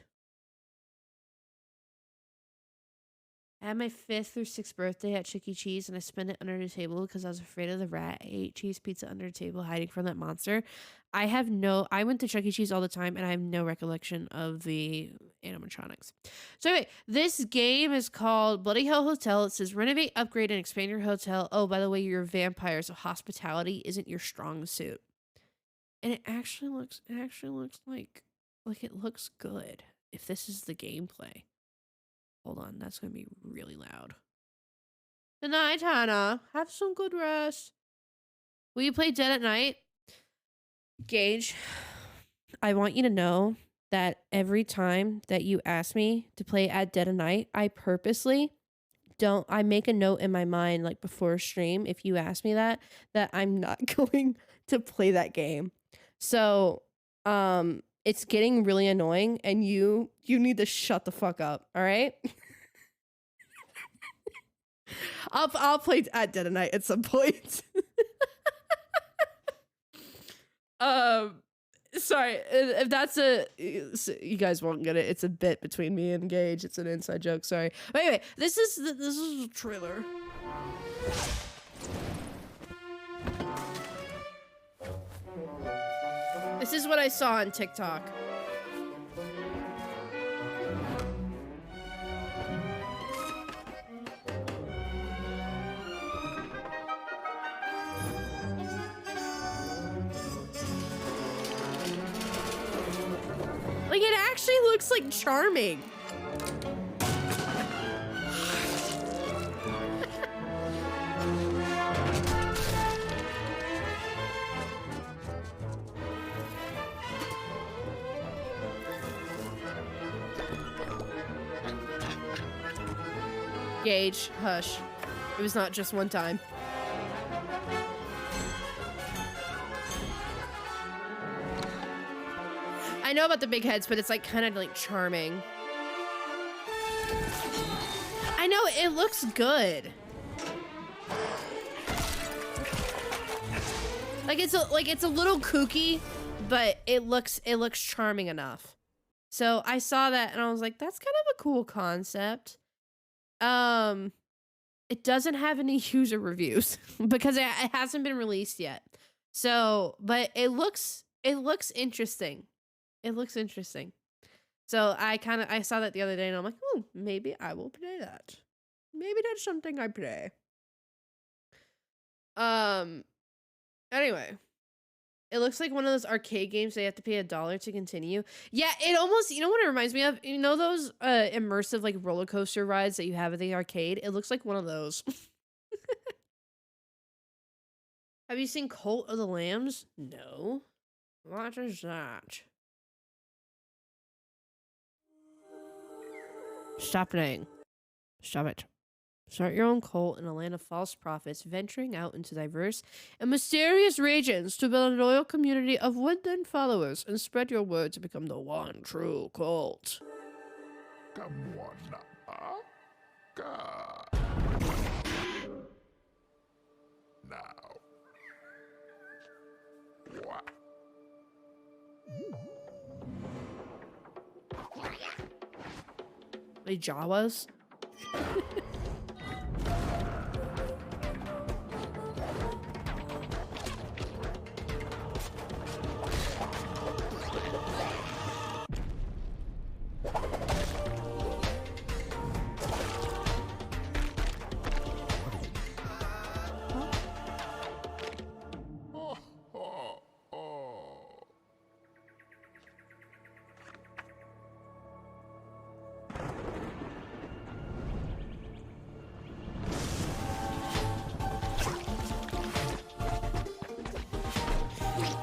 I had my 5th or 6th birthday at Chuck E. Cheese, and I spent it under the table because I was afraid of the rat. I ate cheese pizza under the table, hiding from that monster. I went to Chuck E. Cheese all the time, and I have no recollection of the animatronics. So anyway, this game is called Bloody Hell Hotel. It says renovate, upgrade, and expand your hotel. Oh, by the way, you're a vampire, so hospitality isn't your strong suit. And it actually looks like it looks good if this is the gameplay. Hold on, that's gonna be really loud. Good night, Hannah. Have some good rest. Will you play Dead at Night? Gage, I want you to know that every time that you ask me to play at Dead at Night, I purposely I make a note in my mind, like before a stream, if you ask me that I'm not going to play that game. So, it's getting really annoying and you need to shut the fuck up, all right? I'll play at Dead at Night at some point. Sorry, if that's you guys won't get it. It's a bit between me and Gage. It's an inside joke. Sorry. But anyway, this is a trailer. This is what I saw on TikTok. Like, it actually looks like charming. Gage, hush. It was not just one time. I know about the big heads, but it's like kind of like charming. I know, it looks good. Like it's a little kooky, but it looks charming enough. So I saw that and I was like, that's kind of a cool concept. It doesn't have any user reviews because it hasn't been released yet. So, but it looks interesting. It looks interesting. So I saw that the other day and I'm like, oh, maybe I will play that. Maybe that's something I play. Anyway, it looks like one of those arcade games they have to pay $1 to continue. Yeah, it almost, you know what it reminds me of? You know those immersive like roller coaster rides that you have at the arcade? It looks like one of those. Have you seen Cult of the Lambs? No. What is that? Stop playing. Stop it. Start your own cult in a land of false prophets, venturing out into diverse and mysterious regions to build a loyal community of woodland followers and spread your word to become the one true cult. Kamwana Aka. Now. What? They Jawas? Oh, oh, oh.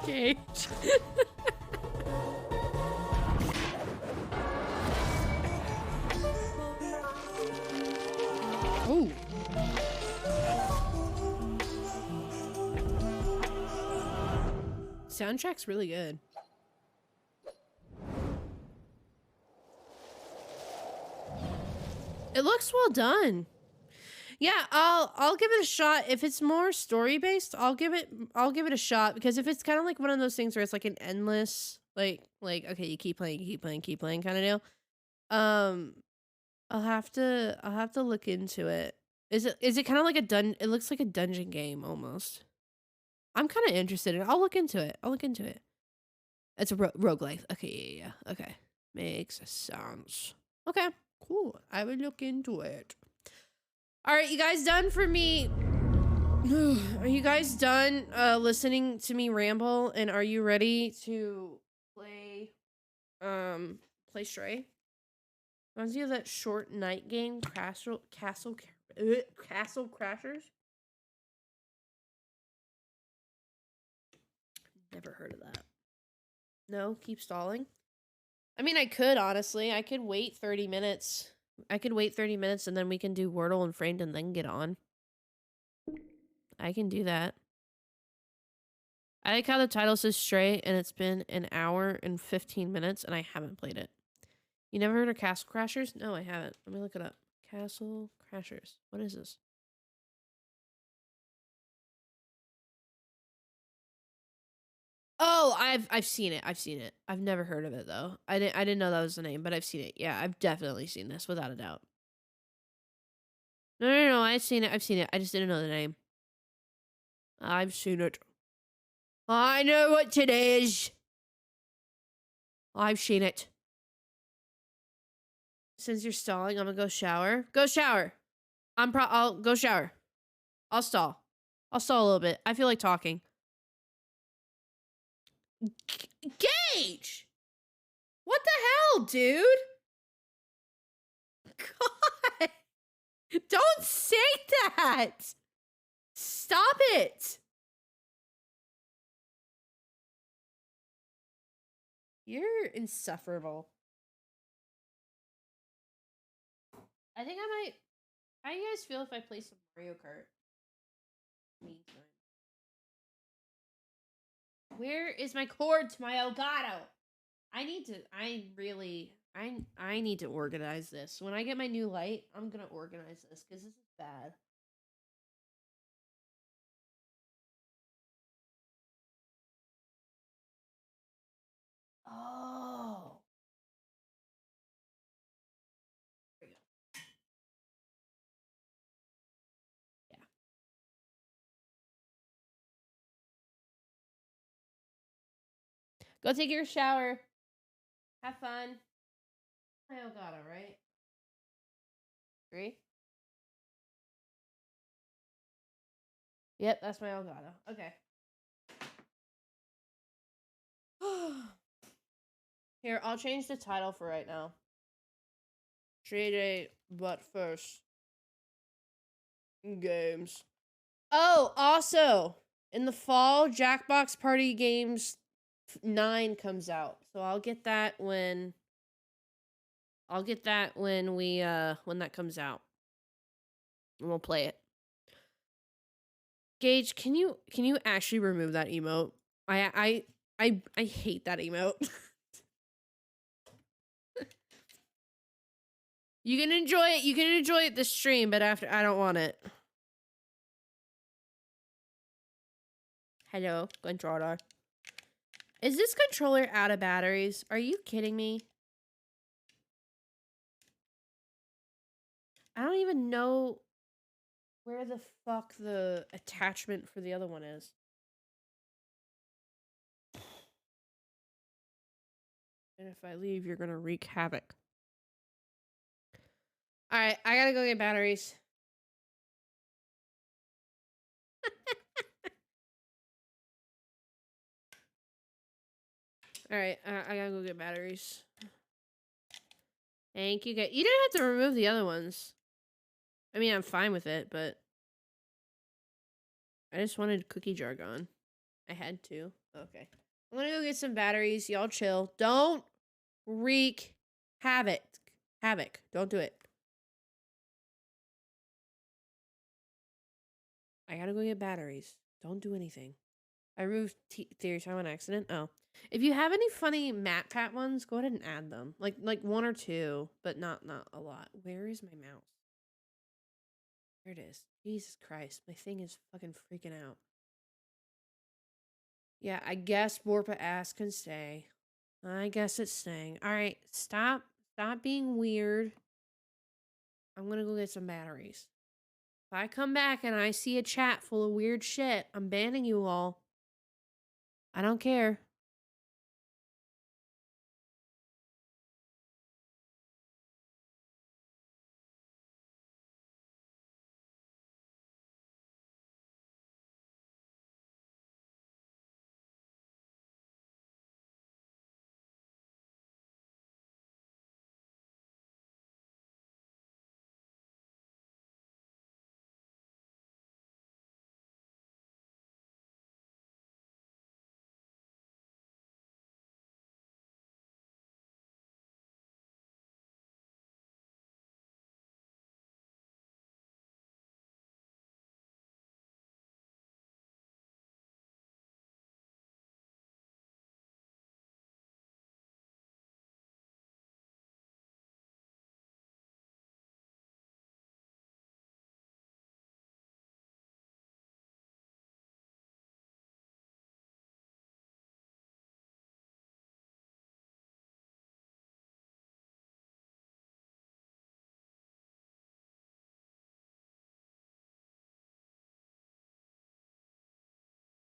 Gage. Oh. Soundtrack's really good. It looks well done. Yeah, I'll give it a shot. If it's more story based, I'll give it a shot, because if it's kind of like one of those things where it's like an endless like okay, you keep playing kind of deal. Um I'll have to look into it. Is it kind of like it looks like a dungeon game almost. I'm kind of interested in it. I'll look into it. It's a roguelike. Okay, yeah. Okay. Makes sense. Okay, cool. I will look into it. All right, you guys done for me? Are you guys done listening to me ramble, and are you ready to play Stray? Reminds me of that short night game, Castle Crashers. Never heard of that. No, keep stalling. I mean, I could honestly. I could wait 30 minutes. I could wait 30 minutes and then we can do Wordle and Framed and then get on. I can do that. I like how the title says Stray and it's been an hour and 15 minutes and I haven't played it. You never heard of Castle Crashers? No, I haven't. Let me look it up. Castle Crashers. What is this? Oh, I've seen it. I've seen it. I've never heard of it though. I didn't know that was the name, but I've seen it. Yeah, I've definitely seen this without a doubt. No. I've seen it. I've seen it. I just didn't know the name. I've seen it. I know what it is. I've seen it. Since you're stalling, I'm gonna go shower. Go shower. I'll go shower. I'll stall. I'll stall a little bit. I feel like talking. Gage! What the hell, dude? God! Don't say that! Stop it! You're insufferable. I think I might... How do you guys feel if I play some Mario Kart? Where is my cord to my Elgato? I need to organize this. When I get my new light, I'm gonna organize this because this is bad. Oh. There we go. Yeah. Go take your shower. Have fun. My Elgato, right? 3. Yep, that's my Elgato. Okay. Here, I'll change the title for right now. JJ, but first. Games. Oh, also, in the fall, Jackbox Party Games 9 comes out. So I'll get that when we when that comes out. And we'll play it. Gage, can you actually remove that emote? I hate that emote. You can enjoy it. You can enjoy it this stream, but after I don't want it. Hello, controller. Is this controller out of batteries? Are you kidding me? I don't even know where the fuck the attachment for the other one is. And if I leave, you're gonna wreak havoc. Alright, I gotta go get batteries. Alright, I gotta go get batteries. Thank you guys. You didn't have to remove the other ones. I mean, I'm fine with it, but I just wanted cookie jar gone. I had to. Okay. I'm gonna go get some batteries. Y'all chill. Don't wreak havoc. Havoc. Don't do it. I gotta go get batteries. Don't do anything. I removed Theory Time on accident. Oh. If you have any funny MatPat ones, go ahead and add them. Like one or two, but not a lot. Where is my mouse? There it is. Jesus Christ. My thing is fucking freaking out. Yeah, I guess Borpa ass can stay. I guess it's staying. Alright, stop being weird. I'm gonna go get some batteries. If I come back and I see a chat full of weird shit, I'm banning you all. I don't care.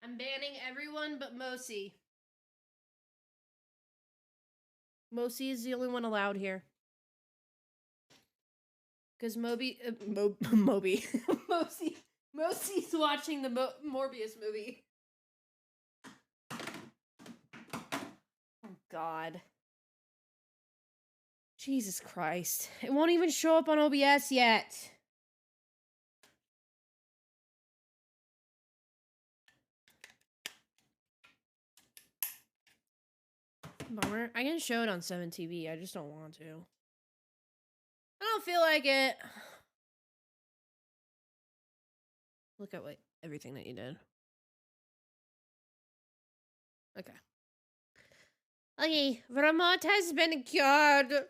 I'm banning everyone but Mosi. Mosi is the only one allowed here. Because Moby... Moby. Mosi's watching the Morbius movie. Oh, God. Jesus Christ. It won't even show up on OBS yet. Bummer. I can show it on 7TV. I just don't want to. I don't feel like it. Look at everything that you did. Okay. Okay. Vermont has been cured.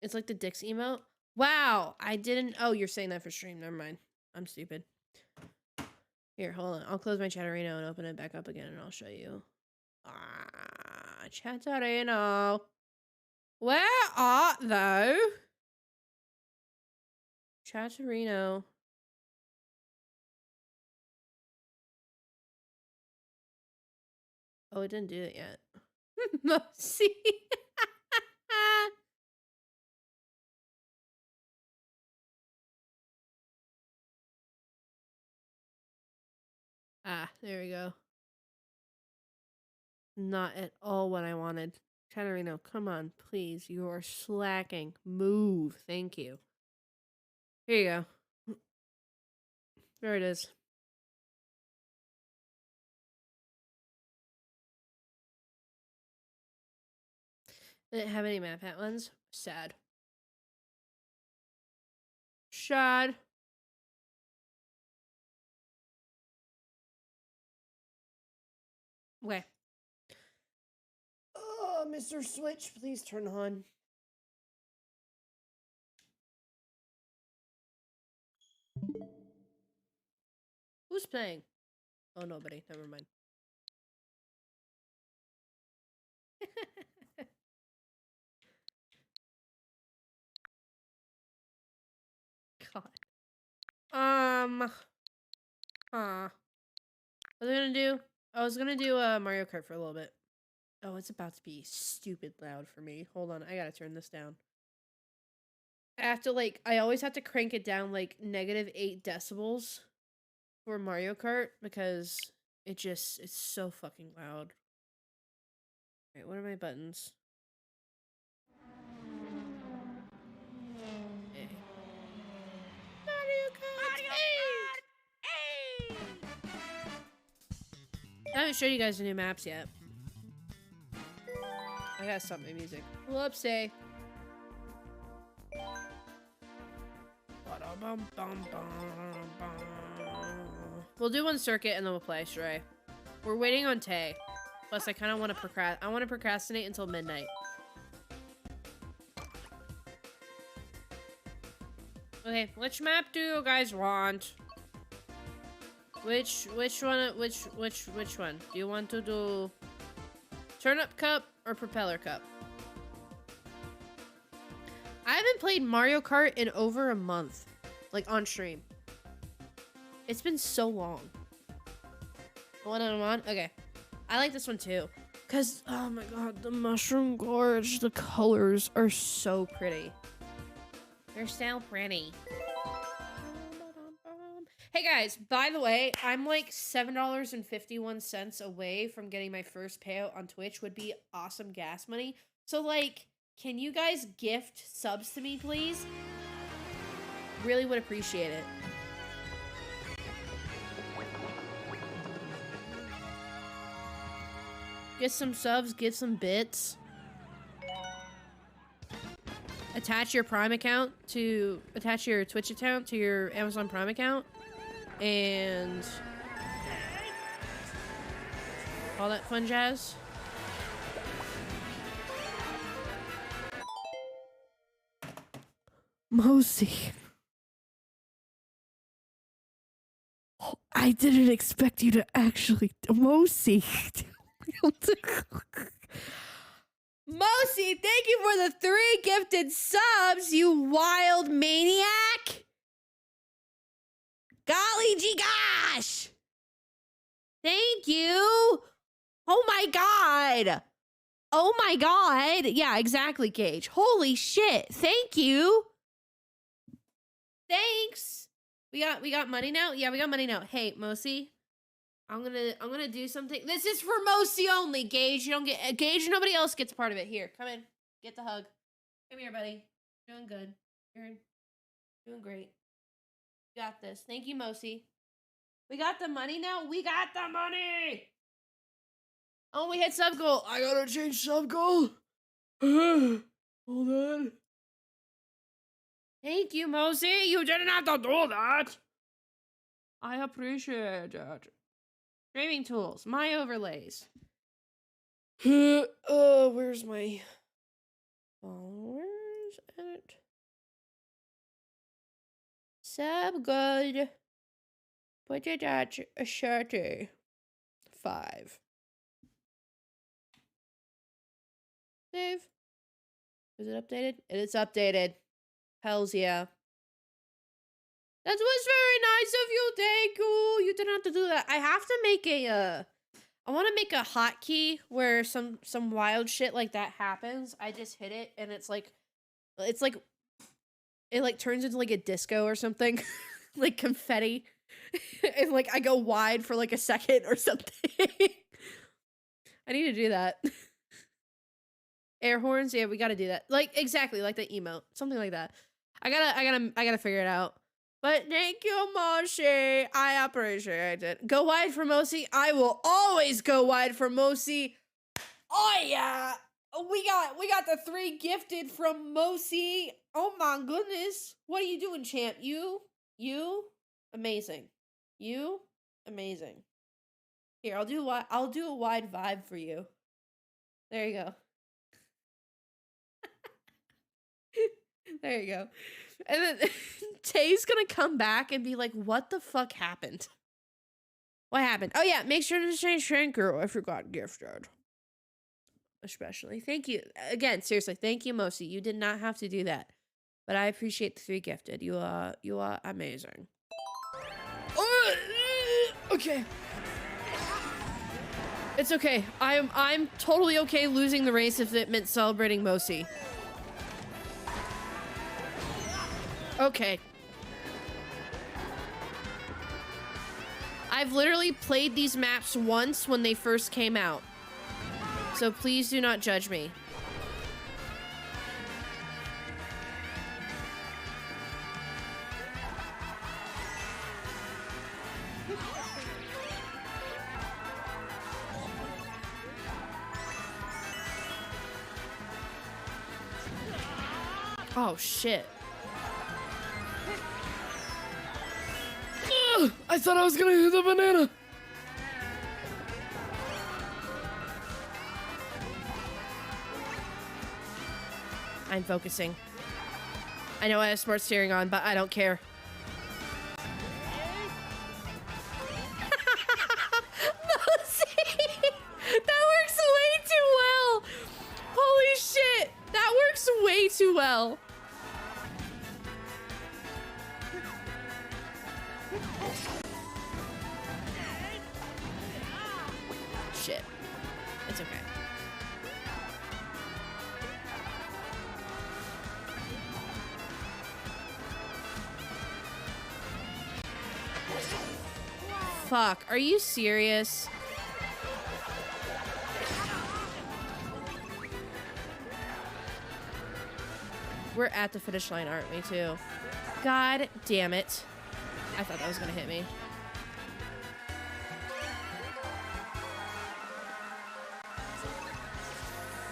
It's like the Dix emote. Wow. I didn't. Oh, you're saying that for stream. Never mind. I'm stupid. Here, hold on. I'll close my Chatterino and open it back up again and I'll show you. Chatterino. Where art thou? Chatterino. Oh, it didn't do it yet. Mosi. There we go. Not at all what I wanted. Chatterino, come on, please. You are slacking. Move. Thank you. Here you go. There it is. Didn't have any MatPat ones. Sad. Sad. Okay. Oh, Mr. Switch, please turn on. Who's playing? Oh, nobody. Never mind. God. Huh. What was I gonna do? I was gonna do Mario Kart for a little bit. Oh, it's about to be stupid loud for me. Hold on, I gotta turn this down. I have to I always have to crank it down like -8 decibels for Mario Kart because it's so fucking loud. Alright, what are my buttons? A. Mario Kart! I haven't showed you guys the new maps yet. I gotta stop my music. Whoopsie. We'll do one circuit and then we'll play Stray. We're waiting on Tay. Plus, I kind of want to procrastinate until midnight. Okay, which map do you guys want? Which one? Which one? Do you want to do Turnip Cup or Propeller Cup? I haven't played Mario Kart in over a month, like on stream. It's been so long. One on one? Okay. I like this one too. Cause, oh my god, the Mushroom Gorge, the colors are so pretty. They're so pretty. Hey guys, by the way, I'm like $7.51 away from getting my first payout on Twitch. Would be awesome gas money. So like, can you guys gift subs to me, please? Really would appreciate it. Get some subs, get some bits. Attach your Prime account to, attach your Twitch account to your Amazon Prime account. And all that fun jazz. Mosey. Oh, I didn't expect you to actually... Mosey. Mosey, thank you for the 3 gifted subs, you wild maniac! Golly gee gosh! Thank you! Oh my god! Oh my god! Yeah, exactly, Gage. Holy shit! Thank you! Thanks! We got money now? Yeah, we got money now. Hey, Mosey. I'm gonna do something. This is for Mosey only, Gage. You don't get Gage, nobody else gets part of it. Here, come in. Get the hug. Come here, buddy. Doing good. You're doing great. You got this. Thank you, Mosey. We got the money now? We got the money! Oh, we hit sub goal. I gotta change sub goal. Hold on. Thank you, Mosey. You didn't have to do that. I appreciate it. Streaming tools. My overlays. Where's my followers at? Sub good. Put it at a 35. Save. Is it updated? It is updated. Hells yeah. That was very nice of you, thank you. You didn't have to do that. I have to make a, I want to make a hotkey where some wild shit like that happens. I just hit it and it turns into like a disco or something. Like confetti. And like I go wide for like a second or something. I need to do that. Air horns, yeah, we gotta do that. Like exactly like the emote. Something like that. I gotta figure it out. But thank you, Moshi. I appreciate it. Go wide for Mosi. I will always go wide for Mosi. Oh yeah. We got the 3 gifted from Mosi. Oh my goodness. What are you doing, champ? You amazing. You amazing. Here, I'll do a wide vibe for you. There you go. There you go. And then Tay's gonna come back and be like, what the fuck happened? What happened? Oh yeah, make sure to say thank you. I forgot gifted. Especially. Thank you. Again, seriously, thank you, Mosi. You did not have to do that. But I appreciate the 3 gifted. You are amazing. Okay. It's okay. I'm totally okay losing the race if it meant celebrating Mosi. Okay. I've literally played these maps once when they first came out. So please do not judge me. Oh, shit. Ugh, I thought I was gonna hit the banana. I'm focusing. I know I have smart steering on, but I don't care. That works way too well. Holy shit. That works way too well. Shit. It's okay. Fuck, are you serious? We're at the finish line, aren't we, too? God damn it. I thought that was gonna hit me.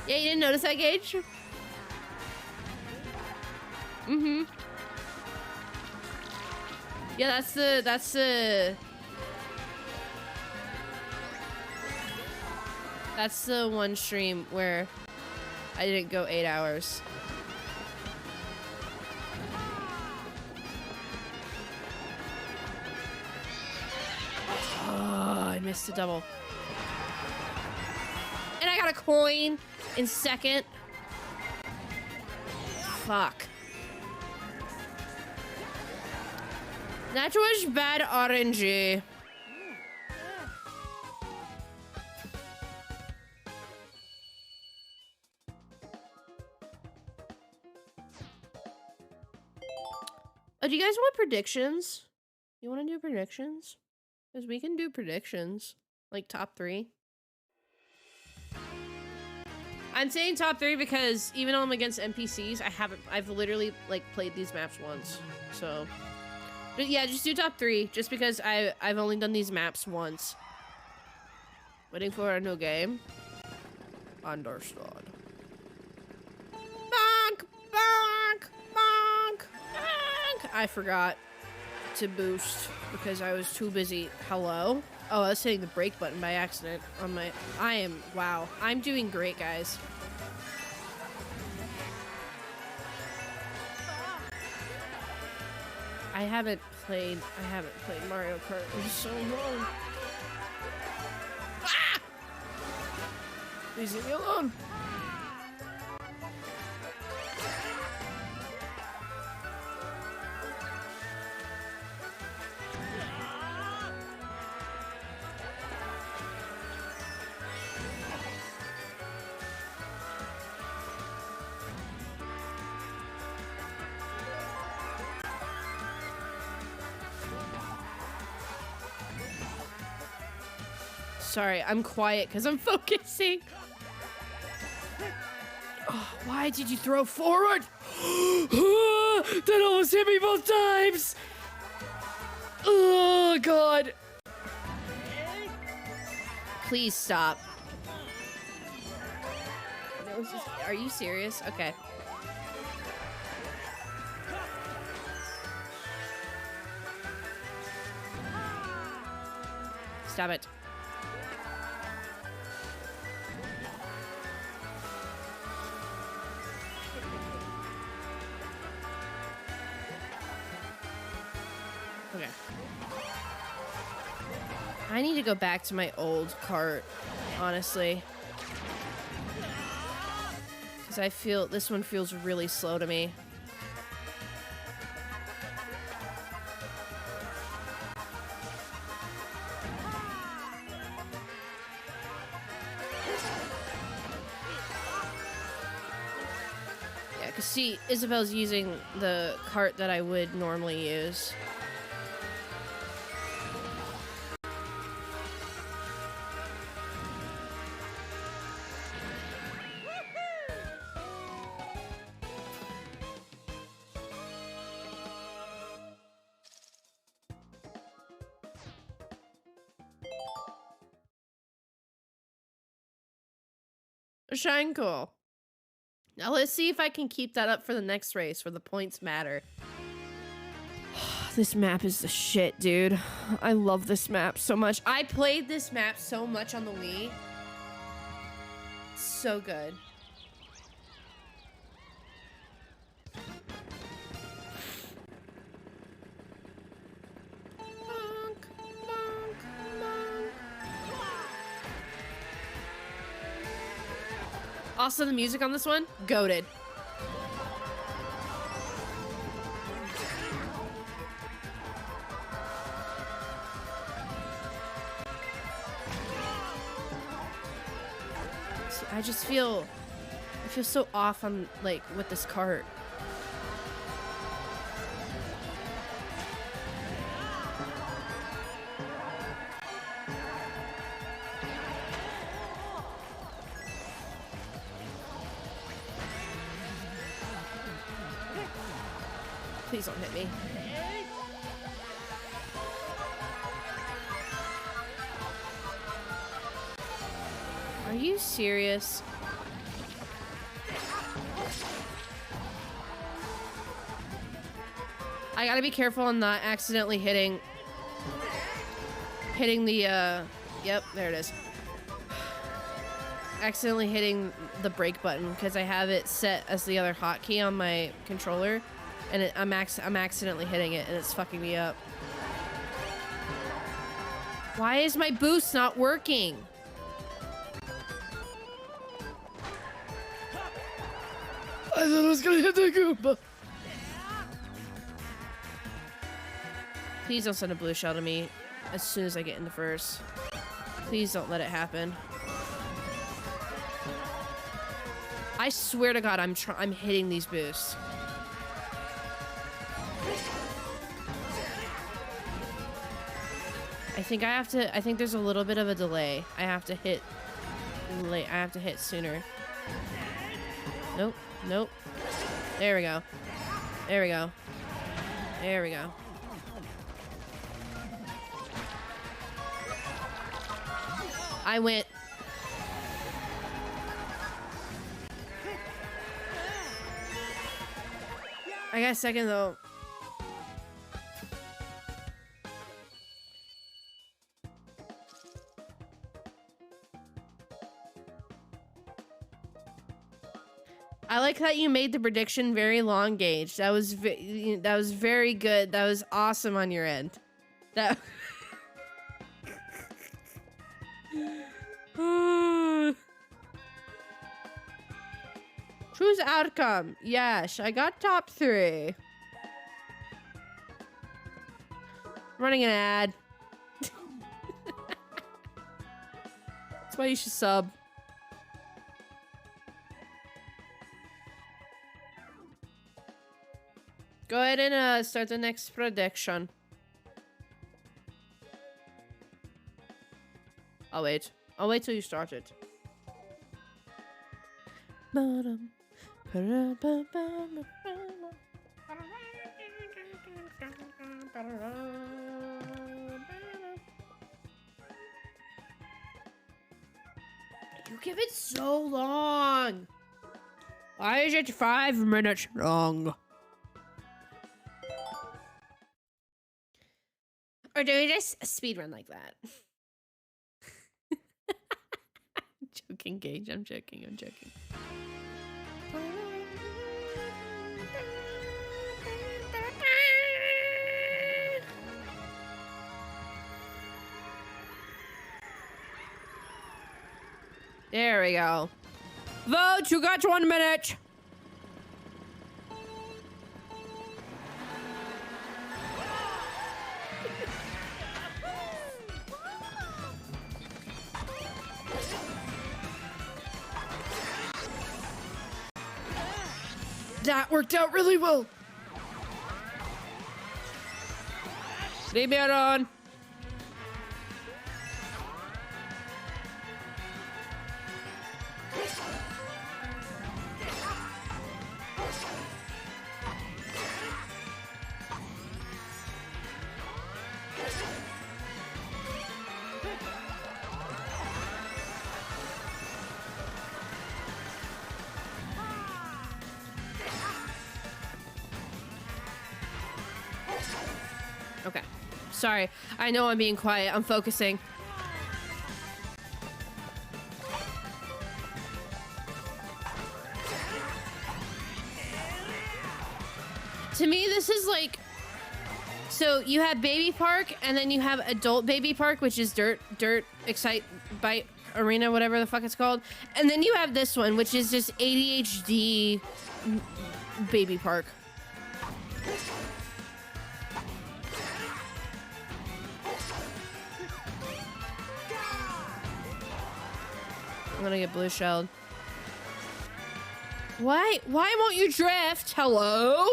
Yeah, you didn't notice that, Gage? Mm-hmm. Yeah, that's the one stream where I didn't go 8 hours. Oh, I missed a double. And I got a coin in second. Fuck. That was bad RNG. Oh, do you guys want predictions? You want to do predictions? Because we can do predictions. Like top 3. I'm saying top 3 because even though I'm against NPCs, I've literally like played these maps once. So, but yeah, just do top 3 just because I've only done these maps once. Waiting for a new game. Understood. Bonk, bonk, bonk, bonk. I forgot to boost because I was too busy. Hello? Oh, I was hitting the brake button by accident on my... wow. I'm doing great, guys. I haven't played Mario Kart in so long. Ah! Please leave me alone. Sorry, I'm quiet because I'm focusing. Oh, why did you throw forward? That almost hit me both times. Oh, God. Please stop. That was just, are you serious? Okay. Stop it. I need to go back to my old cart, honestly. Because I feel this one feels really slow to me. Yeah, because see, Isabel's using the cart that I would normally use. Shanko. Now let's see if I can keep that up for the next race where the points matter. This map is the shit, dude. I love this map so much. I played this map so much on the Wii. So good. Bonk, bonk, bonk. Also, the music on this one, goated. See, I feel so off on, like, with this cart. Please don't hit me. Are you serious? I gotta be careful on not accidentally hitting the, yep, there it is. Accidentally hitting the brake button because I have it set as the other hotkey on my controller. And I'm accidentally hitting it, and it's fucking me up. Why is my boost not working? I thought I was gonna hit the Goomba. Please don't send a blue shell to me as soon as I get into first. Please don't let it happen. I swear to God, I'm hitting these boosts. I think there's a little bit of a delay. I have to hit sooner. Nope, nope. There we go. There we go. There we go. I went. I got second though. I like that you made the prediction very long gauge. That was very good. That was awesome on your end. That Choose outcome. Yes, I got top 3. Running an ad. That's why you should sub. Go ahead and start the next prediction. I'll wait. I'll wait till you start it. You give it so long. Why is it 5 minutes long? Or do we just speedrun like that? I'm joking, Gage. I'm joking. I'm joking. There we go. Vote, you got 1 minute. That worked out really well. Leave me alone. Okay. Sorry. I know I'm being quiet. I'm focusing. To me, this is like... So you have Baby Park, and then you have Adult Baby Park, which is Dirt, Excite, Bite, Arena, whatever the fuck it's called. And then you have this one, which is just ADHD Baby Park. I'm gonna get blue shelled. Why won't you drift? Hello?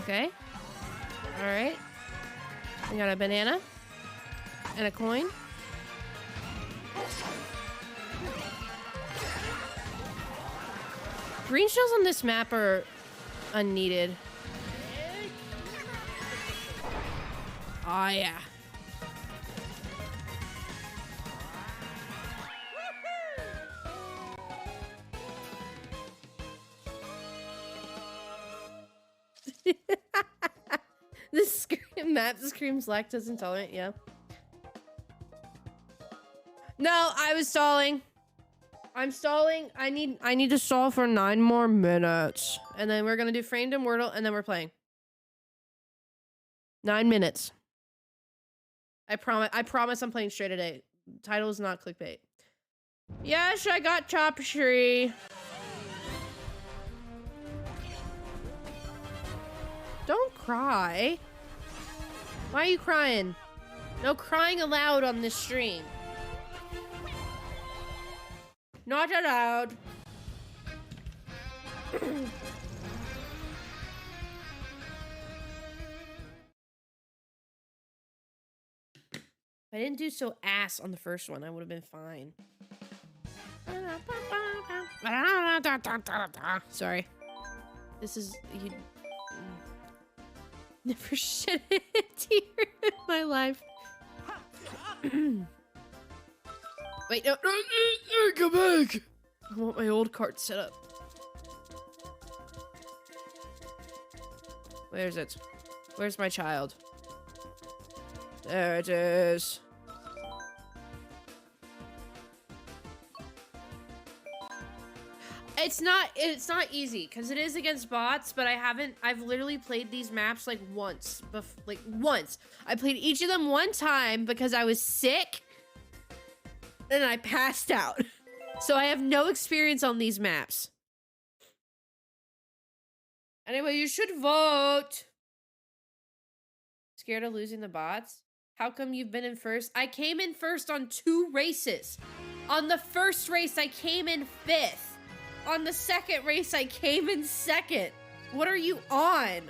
Okay. All right. We got a banana and a coin. Green shells on this map are unneeded. Oh, yeah. This map screams lactose intolerant, yeah. No, I was stalling. I'm stalling. I need to stall for 9 more minutes. And then we're gonna do Framed and Wordle, and then we're playing. 9 minutes. I promise I'm playing straight today. Title is not clickbait. Yes, I got Chopper Tree. Don't cry. Why are you crying? No crying allowed on this stream. Not allowed. If I didn't do so ass on the first one, I would have been fine. Sorry. This is... You, never shed a tear in my life. Wait, no, come back! I want my old cart set up. Where's it? Where's my child? There it is. It's not easy because it is against bots, but I've literally played these maps like once. Once. I played each of them one time because I was sick and I passed out. So I have no experience on these maps. Anyway, you should vote. Scared of losing the bots? How come you've been in first? I came in first on 2 races. On the first race, I came in 5th. On the second race, I came in 2nd. What are you on?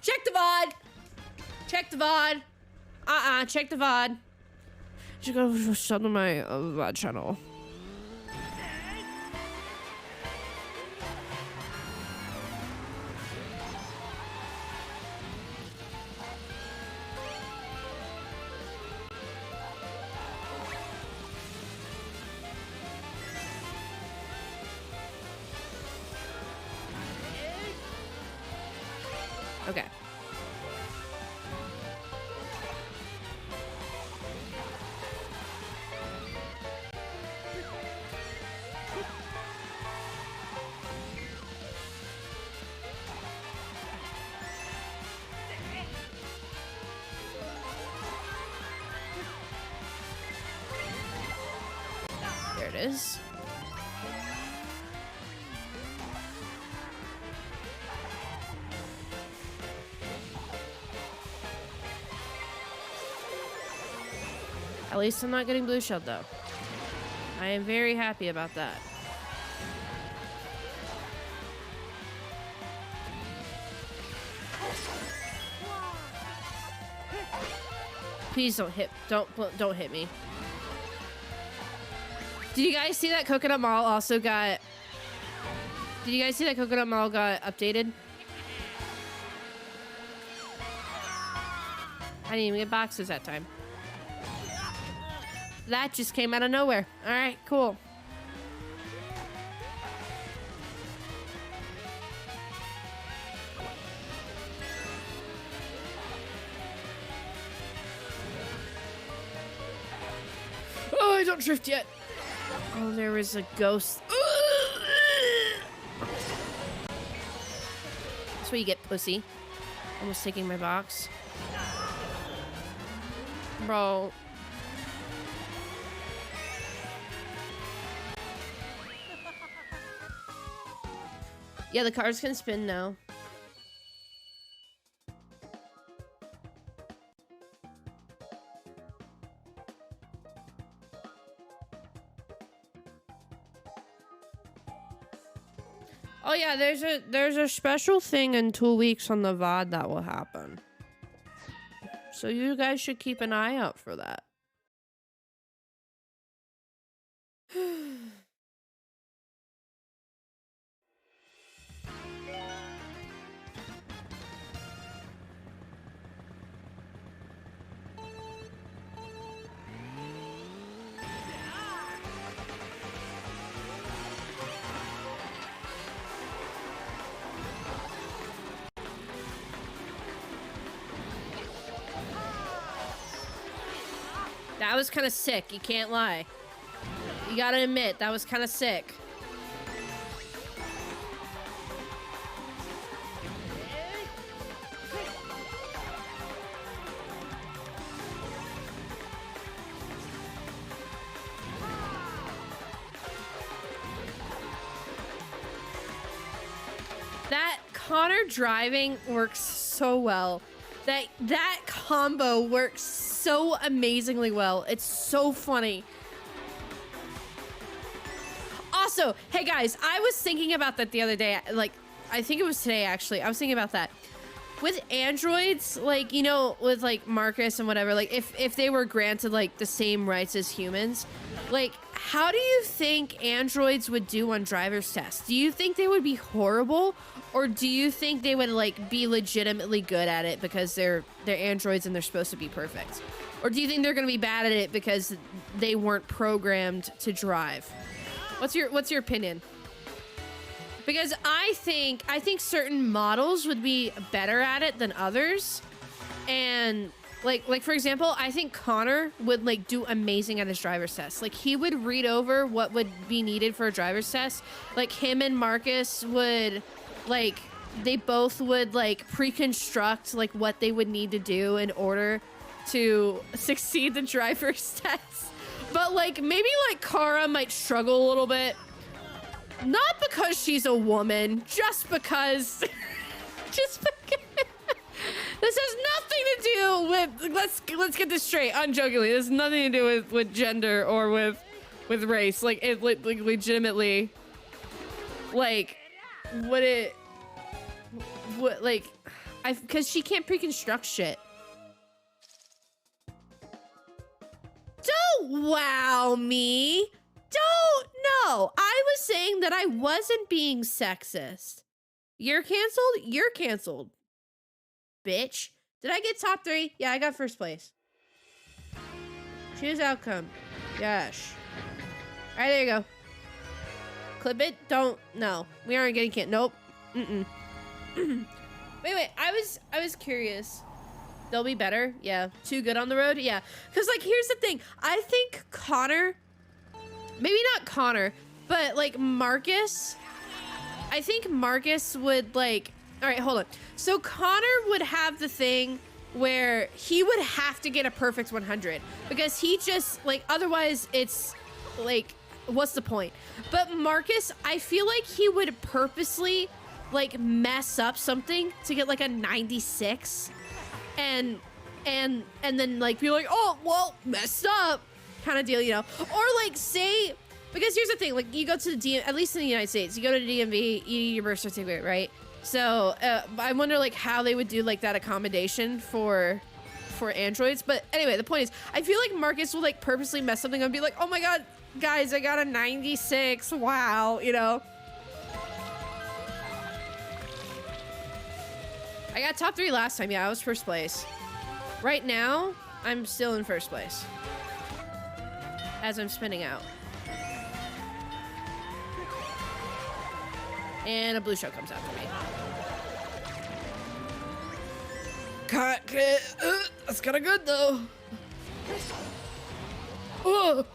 Check the VOD. Check the VOD. Check the VOD. Just go sub to my VOD channel. it is. At least I'm not getting blue shelled though. I am very happy about that. Please don't hit me. Did you guys see that Coconut Mall also got... Did you guys see that Coconut Mall got updated? I didn't even get boxes that time. That just came out of nowhere. All right, cool. Oh, I don't drift yet. Oh, there was a ghost. That's what you get, pussy. Almost taking my box. Bro. Yeah, the cars can spin now. Oh yeah, there's a special thing in 2 weeks on the VOD that will happen. So you guys should keep an eye out for that. That was kind of sick, you can't lie. You gotta admit, that was kind of sick. That Connor driving works so well. That combo works so amazingly well. It's so funny. Also, hey guys, I was thinking about that the other day. Like, I think it was today actually. I was thinking about that. With androids, like, you know, with like Marcus and whatever, like if they were granted like the same rights as humans, like how do you think androids would do on driver's tests? Do you think they would be horrible, or do you think they would like be legitimately good at it because they're androids and they're supposed to be perfect? Or do you think they're going to be bad at it because they weren't programmed to drive? What's your opinion? Because I think certain models would be better at it than others. And like for example, I think Connor would like do amazing at his driver's test. Like he would read over what would be needed for a driver's test. Like him and Marcus would like, they both would like pre-construct like what they would need to do in order to succeed the driver's test. But like maybe like Kara might struggle a little bit. Not because she's a woman, just because this has nothing to do with, let's get this straight, unjokingly, this has nothing to do with gender or with race. Like it like legitimately, like because she can't pre-construct shit. Don't wow me. Don't know. I was saying that I wasn't being sexist. You're canceled? You're canceled. Bitch. Did I get top 3? Yeah, I got first place. Choose outcome. Gosh. Alright, there you go. Clip it. Don't. No. We aren't getting canceled. Nope. Wait. I was curious. They'll be better? Yeah. Too good on the road? Yeah. Because, like, here's the thing. I think Connor... Maybe not Connor, but like Marcus. I think Marcus would like, all right, hold on. So Connor would have the thing where he would have to get a perfect 100 because he just like, otherwise it's like what's the point? But Marcus, I feel like he would purposely like mess up something to get like a 96 and then like be like, oh well, messed up kind of deal, you know? Or like say, because here's the thing, like you go to the at least in the United States, you go to the DMV, you need your birth certificate, right? So I wonder like how they would do like that accommodation for androids. But anyway, the point is, I feel like Marcus will like purposely mess something up and be like, oh my god, guys, I got a 96. Wow, you know? I got top 3 last time. Yeah, I was first place. Right now, I'm still in first place. As I'm spinning out. And a blue shell comes out for me. That's kind of good, though. Oh.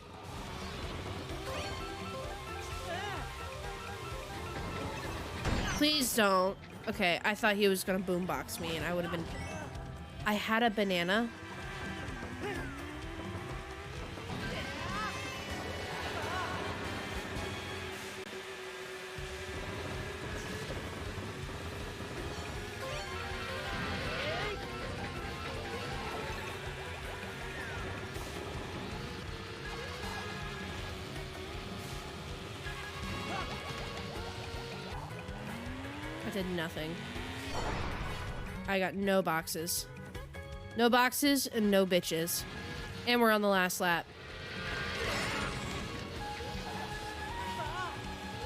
Please don't. Okay, I thought he was gonna boombox me, and I would have been... I had a banana. I did nothing. I got no boxes. No boxes and no bitches. And we're on the last lap.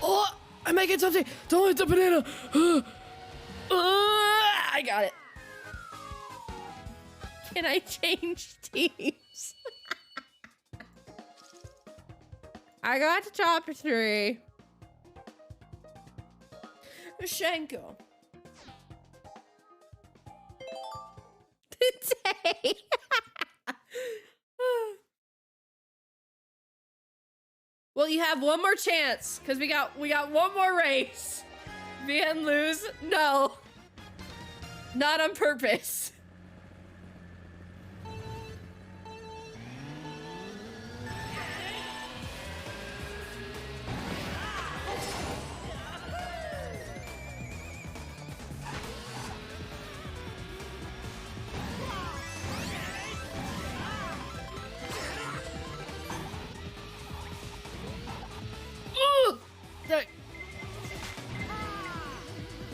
Oh! I might get something! Don't hit the banana! I got it. Can I change teams? I got to top 3. Shenko. Today. Well, you have one more chance because we got one more race. Van lose? No. Not on purpose.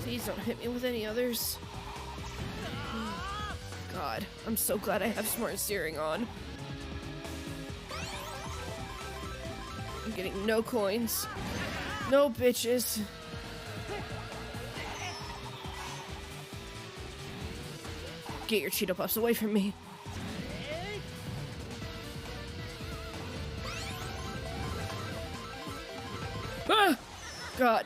Please don't hit me with any others. God, I'm so glad I have smart steering on. I'm getting no coins. No bitches. Get your Cheeto Puffs away from me. Ah! God.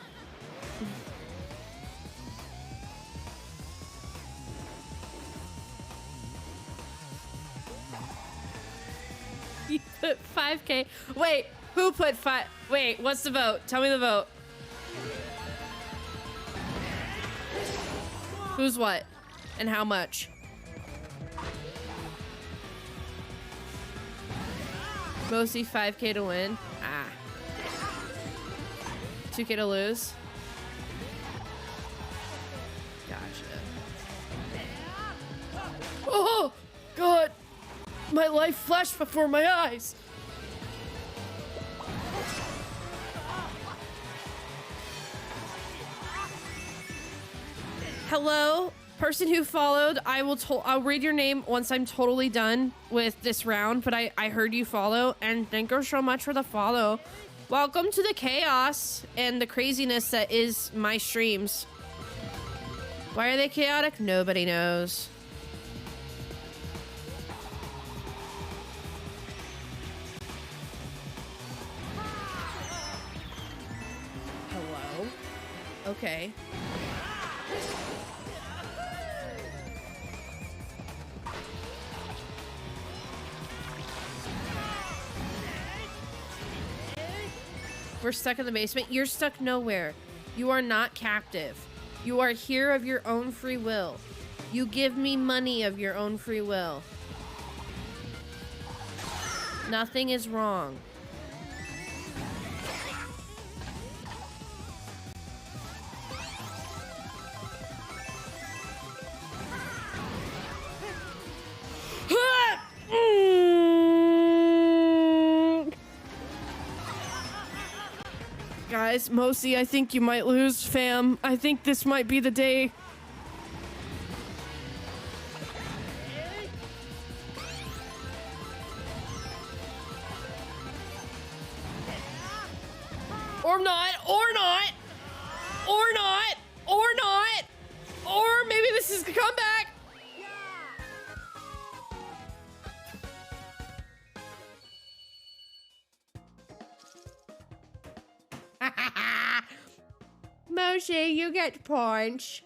You put 5K. Wait, who put 5? Wait, what's the vote? Tell me the vote. Who's what? And how much? Mostly 5K to win. Ah. 2K to lose. Gotcha. Oh, God. My life flashed before my eyes. Hello, person who followed. I'll read your name once I'm totally done with this round, but I heard you follow, and thank you so much for the follow. Welcome to the chaos and the craziness that is my streams. Why are they chaotic? Nobody knows. Hello? Okay. We're stuck in the basement. You're stuck nowhere. You are not captive. You are here of your own free will. You give me money of your own free will. Nothing is wrong. guys. Mosi, I think you might lose, fam. I think this might be the day. Or not, or not, or not, or not, or maybe this is a comeback. Moshi, you get punch.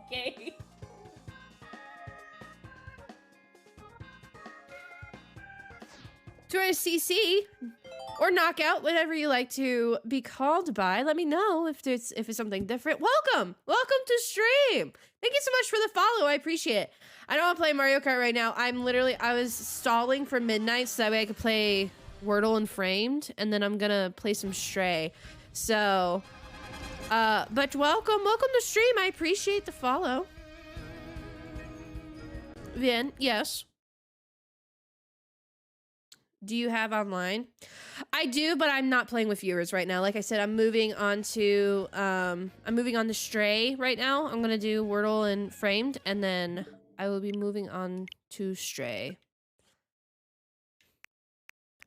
Okay. To a CC or knockout, whatever you like to be called by. Let me know if it's something different. Welcome to stream. Thank you so much for the follow. I appreciate it. I don't want to play Mario Kart right now. I was stalling for midnight so that way I could play Wordle and Framed, and then I'm gonna play some Stray. So, but welcome to stream. I appreciate the follow. Vin, yes. Do you have online? I do, but I'm not playing with viewers right now. Like I said, I'm moving on to Stray right now. I'm gonna do Wordle and Framed, and then I will be moving on to Stray.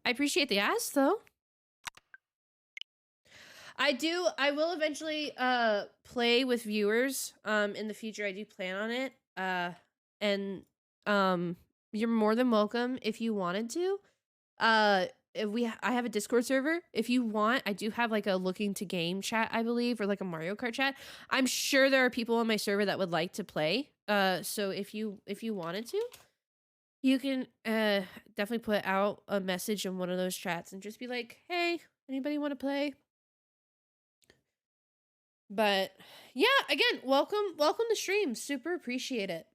I appreciate the ask, though. I will eventually play with viewers in the future. I do plan on it. And you're more than welcome if you wanted to. I have a Discord server. If you want, I do have like a looking to game chat, I believe, or like a Mario Kart chat. I'm sure there are people on my server that would like to play. So if you wanted to, you can definitely put out a message in one of those chats and just be like, "Hey, anybody want to play?" But yeah, again, welcome to stream. Super appreciate it.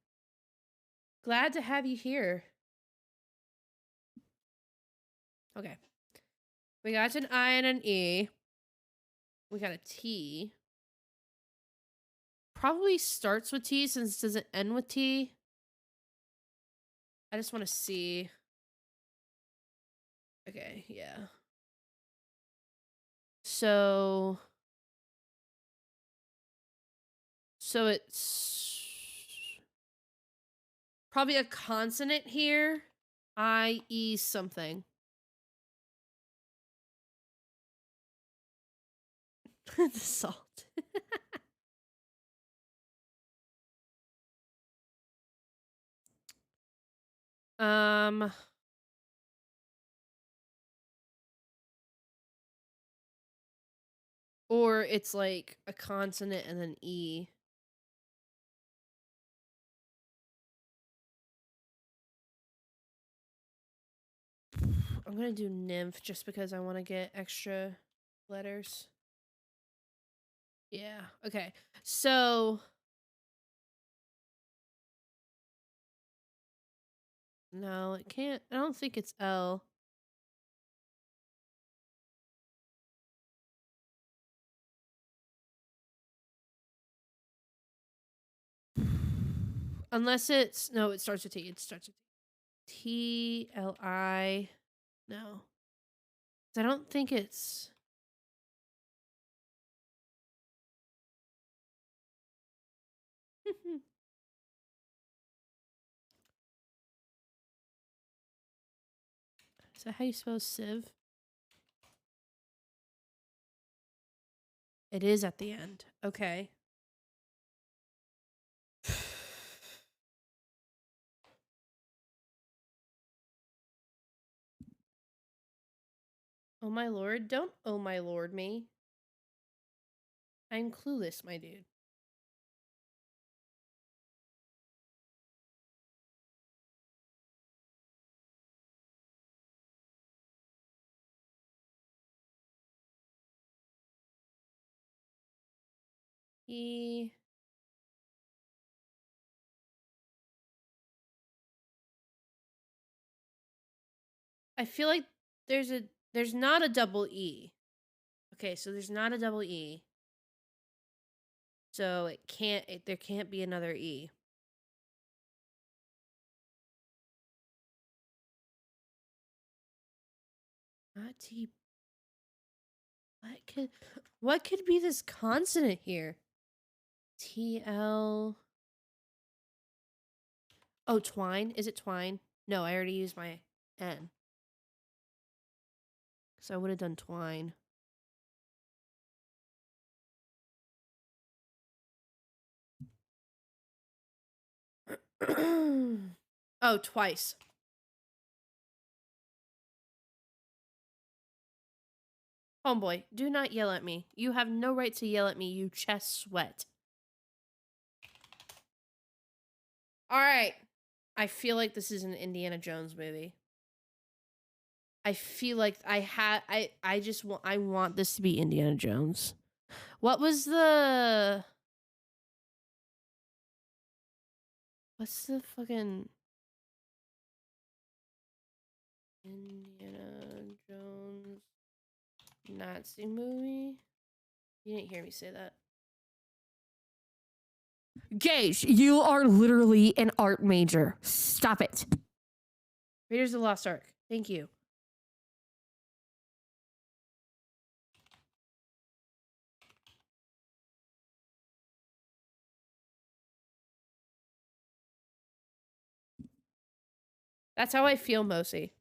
Glad to have you here. Okay. We got an I and an E. We got a T. Probably starts with T since it doesn't end with T. I just want to see. Okay, yeah. So it's probably a consonant here. I-E something. The salt. Or it's like a consonant and then E. I'm gonna do nymph just because I want to get extra letters. Yeah, okay. So no, it can't. I don't think it's L. Unless it's no, it starts with T. It starts with T-L-I. No. I don't think it's Is that how you spell sieve? It is at the end. Okay. Oh my lord, don't oh my lord me. I'm clueless, my dude. I feel like there's not a double E. Okay, so there's not a double E. So there can't be another E. Not T what could be this consonant here? TL. Oh, twine. Is it twine? No, I already used my N. So I would have done twine. Oh, twice. Homeboy, do not yell at me. You have no right to yell at me, you chest sweat. Alright. I feel like this is an Indiana Jones movie. I feel like I just want I want this to be Indiana Jones. What was the what's the fucking Indiana Jones Nazi movie? You didn't hear me say that. Gage, you are literally an art major. Stop it. Raiders of the Lost Ark. Thank you. That's how I feel, Mosi.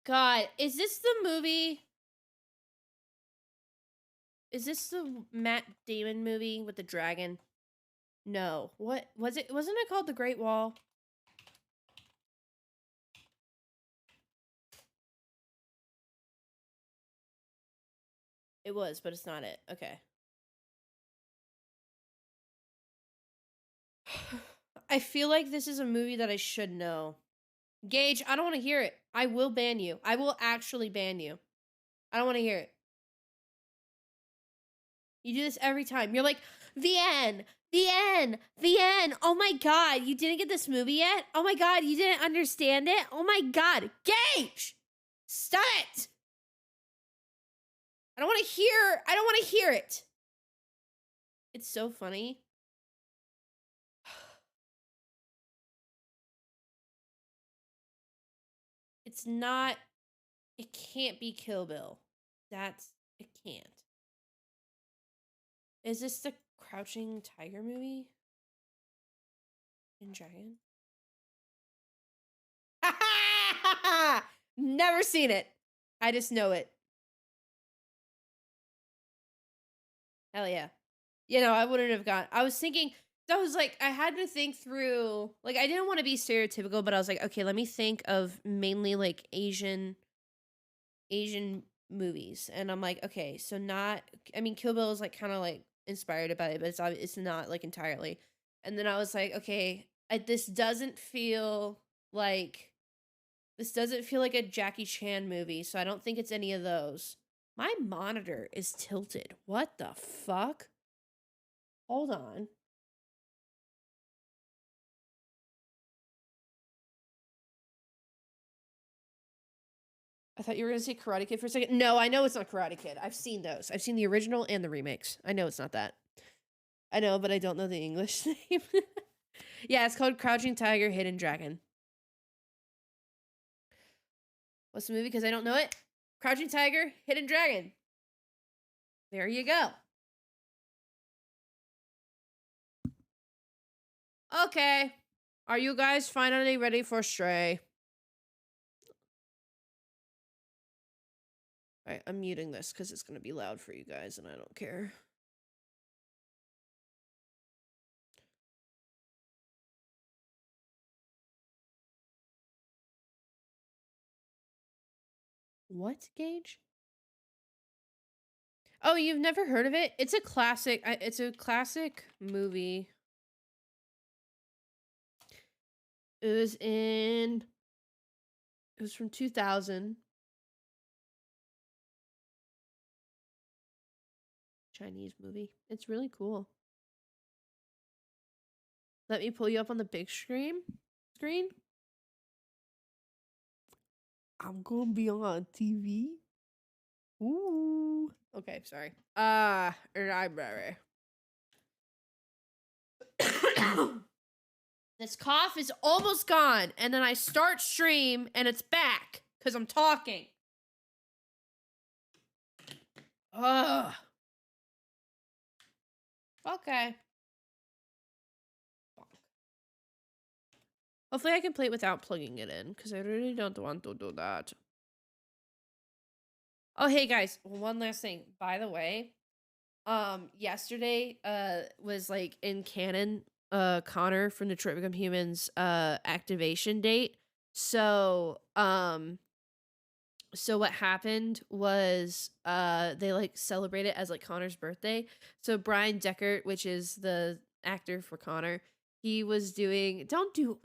God, is this the movie? Is this the Matt Damon movie with the dragon? No. What was it? Wasn't it called The Great Wall? It was, but it's not it. Okay. I feel like this is a movie that I should know. Gage, I don't want to hear it. I will ban you. I will actually ban you. I don't want to hear it. You do this every time. You're like, the end, the end, the end. Oh my God, you didn't get this movie yet? Oh my God, you didn't understand it? Oh my God, Gage! Stop it! I don't want to hear it. It's so funny. It's not, it can't be Kill Bill. It can't. Is this the Crouching Tiger movie? In Dragon? Never seen it. I just know it. Hell yeah. You know, I wouldn't have gone. I was thinking, I was like, I had to think through, like, I didn't want to be stereotypical, but I was like, okay, let me think of mainly like Asian movies. And I'm like, okay, so not, I mean, Kill Bill is like kind of like inspired by it, but it's not like entirely. And then I was like, okay, this doesn't feel like a Jackie Chan movie, so I don't think it's any of those. My monitor is tilted. What the fuck? Hold on. I thought you were gonna say Karate Kid for a second. No, I know it's not Karate Kid. I've seen those. I've seen the original and the remakes. I know it's not that. I know, but I don't know the English name. Yeah, it's called Crouching Tiger, Hidden Dragon. What's the movie? Because I don't know it. Crouching Tiger, Hidden Dragon. There you go. Okay. Are you guys finally ready for Stray? Alright, I'm muting this because it's going to be loud for you guys and I don't care. What, Gage? Oh, you've never heard of it? It's a classic. It's a classic movie. It was from 2000. Chinese movie. It's really cool. Let me pull you up on the big screen. I'm gonna be on TV. Ooh. Okay, sorry. Library. This cough is almost gone, and then I start stream, and it's back, because I'm talking. Ugh. Okay. Hopefully I can play it without plugging it in, because I really don't want to do that. Oh, hey guys, one last thing. By the way, yesterday, was like in canon, Connor from Detroit Become Humans, activation date. So what happened was, they like celebrate it as like Connor's birthday. So Brian Deckert, which is the actor for Connor, he was doing don't do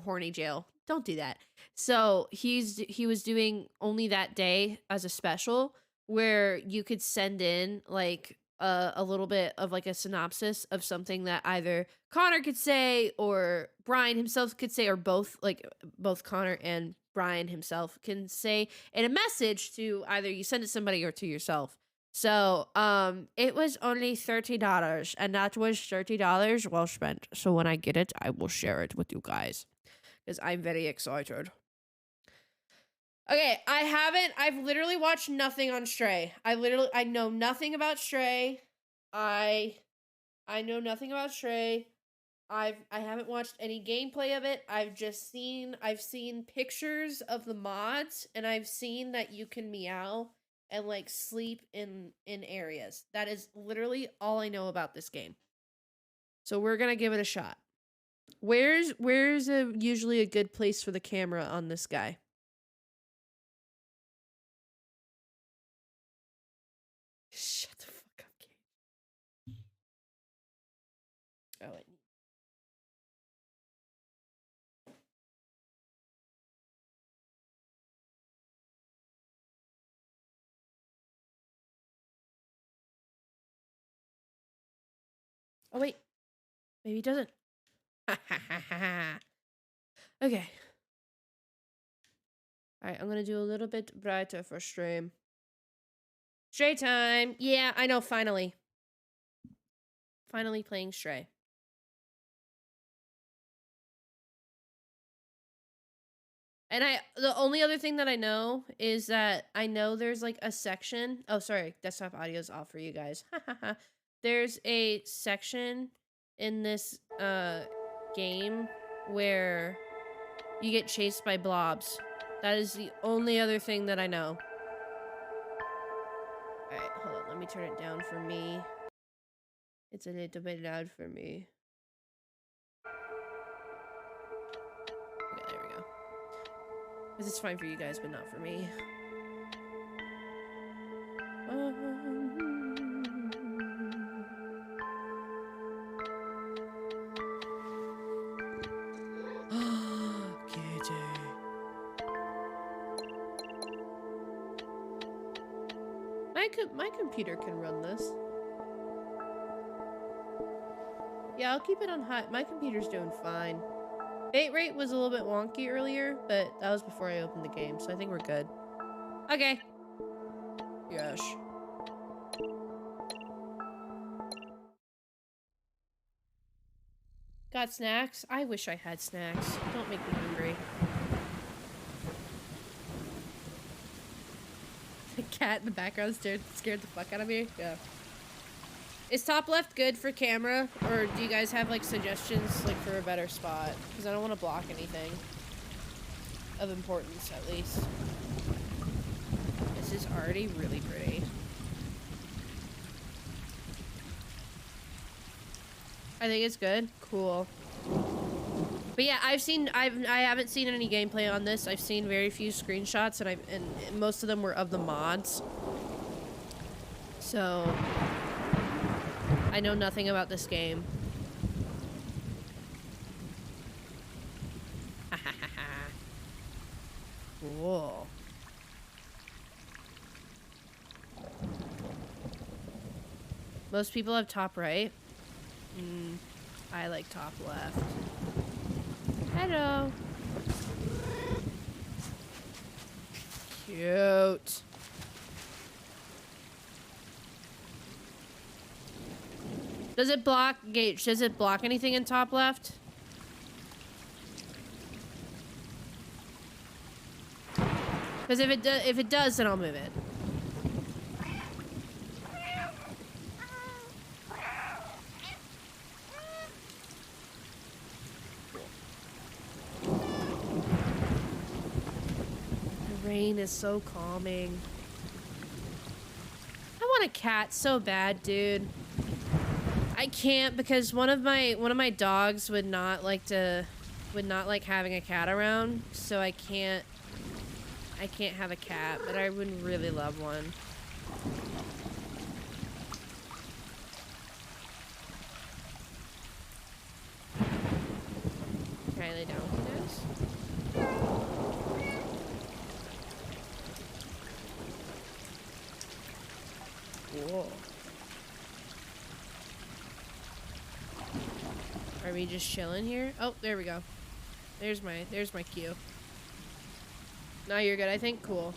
horny jail. Don't do that. So he was doing only that day as a special where you could send in like a little bit of like a synopsis of something that either Connor could say or Brian himself could say, or both, like both Connor and Brian himself can say in a message to either you send it to somebody or to yourself. So it was only $30, and that was $30 well spent. So when I get it, I will share it with you guys, because I'm very excited. Okay, I've literally watched nothing on Stray. I know nothing about Stray. I know nothing about Stray. I haven't watched any gameplay of it. I've seen pictures of the mods, and I've seen that you can meow and like sleep in areas. That is literally all I know about this game. So we're gonna give it a shot. Where's usually a good place for the camera on this guy? Shut the fuck up, Kate. Oh, it. Oh wait, maybe it doesn't. Okay. All right, I'm gonna do a little bit brighter for stream. Stray time. Yeah, I know. Finally playing Stray. And the only other thing that I know is that I know there's like a section. Oh, sorry, desktop audio's off for you guys. There's a section in this game where you get chased by blobs. That is the only other thing that I know. Alright, hold on. Let me turn it down for me. It's a little bit loud for me. Okay, there we go. This is fine for you guys, but not for me. My computer can run this. Yeah, I'll keep it on high. My computer's doing fine. Bait rate was a little bit wonky earlier, but that was before I opened the game, so I think we're good. Okay. Gosh. Got snacks? I wish I had snacks. Don't make me hungry. The cat in the background scared the fuck out of me. Yeah. Is top left good for camera, or do you guys have like suggestions like for a better spot? Because I don't want to block anything of importance, at least. This is already really pretty. I think it's good. Cool. But yeah, I haven't seen any gameplay on this. I've seen very few screenshots, and most of them were of the mods. So I know nothing about this game. Cool. Most people have top right. I like top left. Hello. Cute. Does it block Gage? Does it block anything in top left? Because if it does, then I'll move it. The rain is so calming. I want a cat so bad, dude. I can't because one of my dogs would not like having a cat around, so I can't have a cat, but I would really love one. Can I lay down with you guys? Whoa. Are we just chilling here? Oh, there we go. There's my cue. No, you're good, I think. Cool.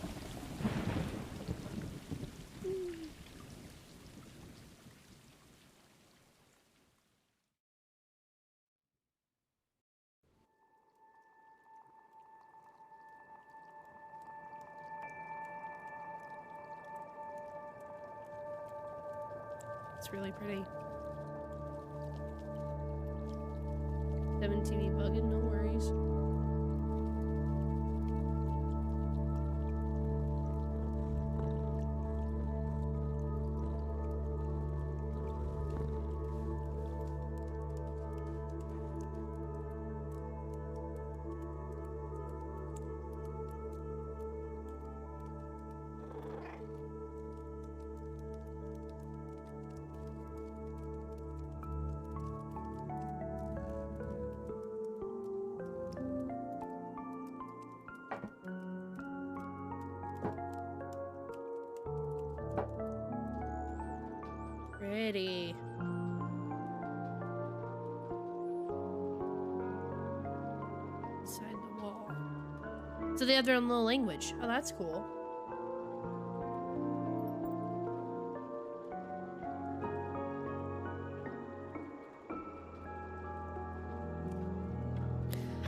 It's really pretty. 7 TV bugging, no worries. Pretty. Inside the wall. So they have their own little language. Oh, that's cool.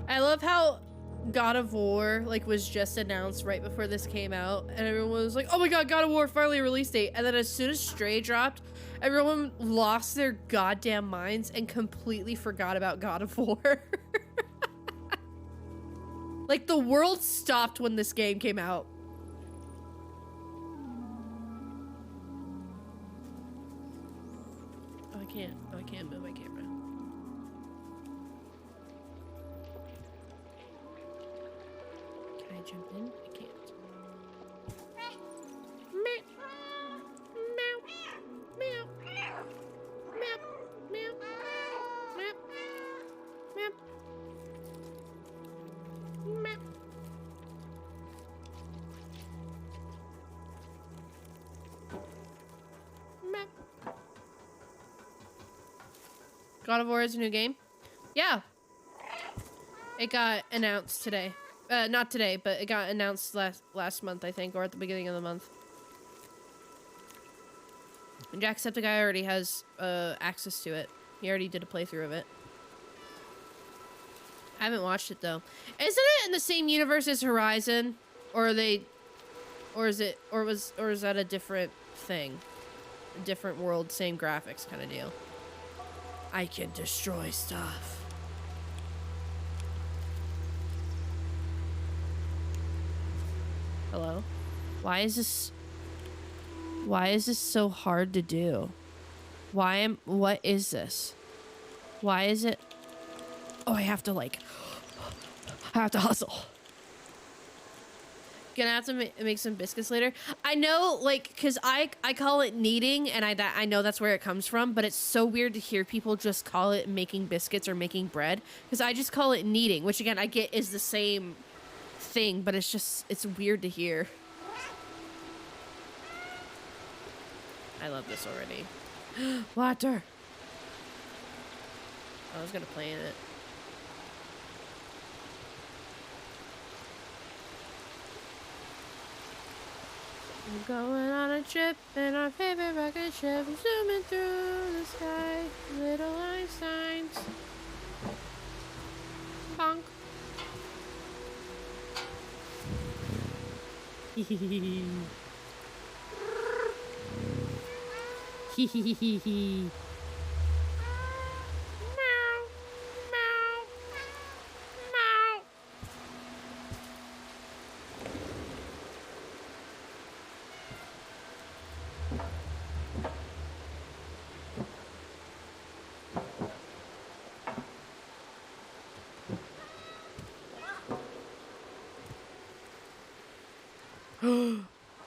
I love how God of War was just announced right before this came out, and everyone was like, oh my god, God of War finally release date. And then as soon as Stray dropped, everyone lost their goddamn minds and completely forgot about God of War. Like, the world stopped when this game came out. Oh, I can't move my camera. Can I jump in? I can't. Meow. Meow. Meow. Meow. Meow. Meow. Meow. Meow. Meow. God of War is a new game? Yeah. It got announced today. Not today, but it got announced last month, I think, or at the beginning of the month. And Jacksepticeye already has access to it. He already did a playthrough of it. I haven't watched it though. Isn't it in the same universe as Horizon? Or are they, or is that a different thing? A different world, same graphics kind of deal. I can destroy stuff. Hello? Why is this so hard to do? What is this? Why is it? Oh, I have to hustle. Gonna have to make some biscuits later. I know, cause I call it kneading, and I know that's where it comes from, but it's so weird to hear people just call it making biscuits or making bread, cause I just call it kneading, which again, I get is the same thing, but it's weird to hear. I love this already. Water. I was gonna play in it. We're going on a trip in our favorite rocket ship, zooming through the sky, little Einsteins. Bonk. Hee hee hee hee. Hee hee hee hee hee. Meow. Meow. Meow.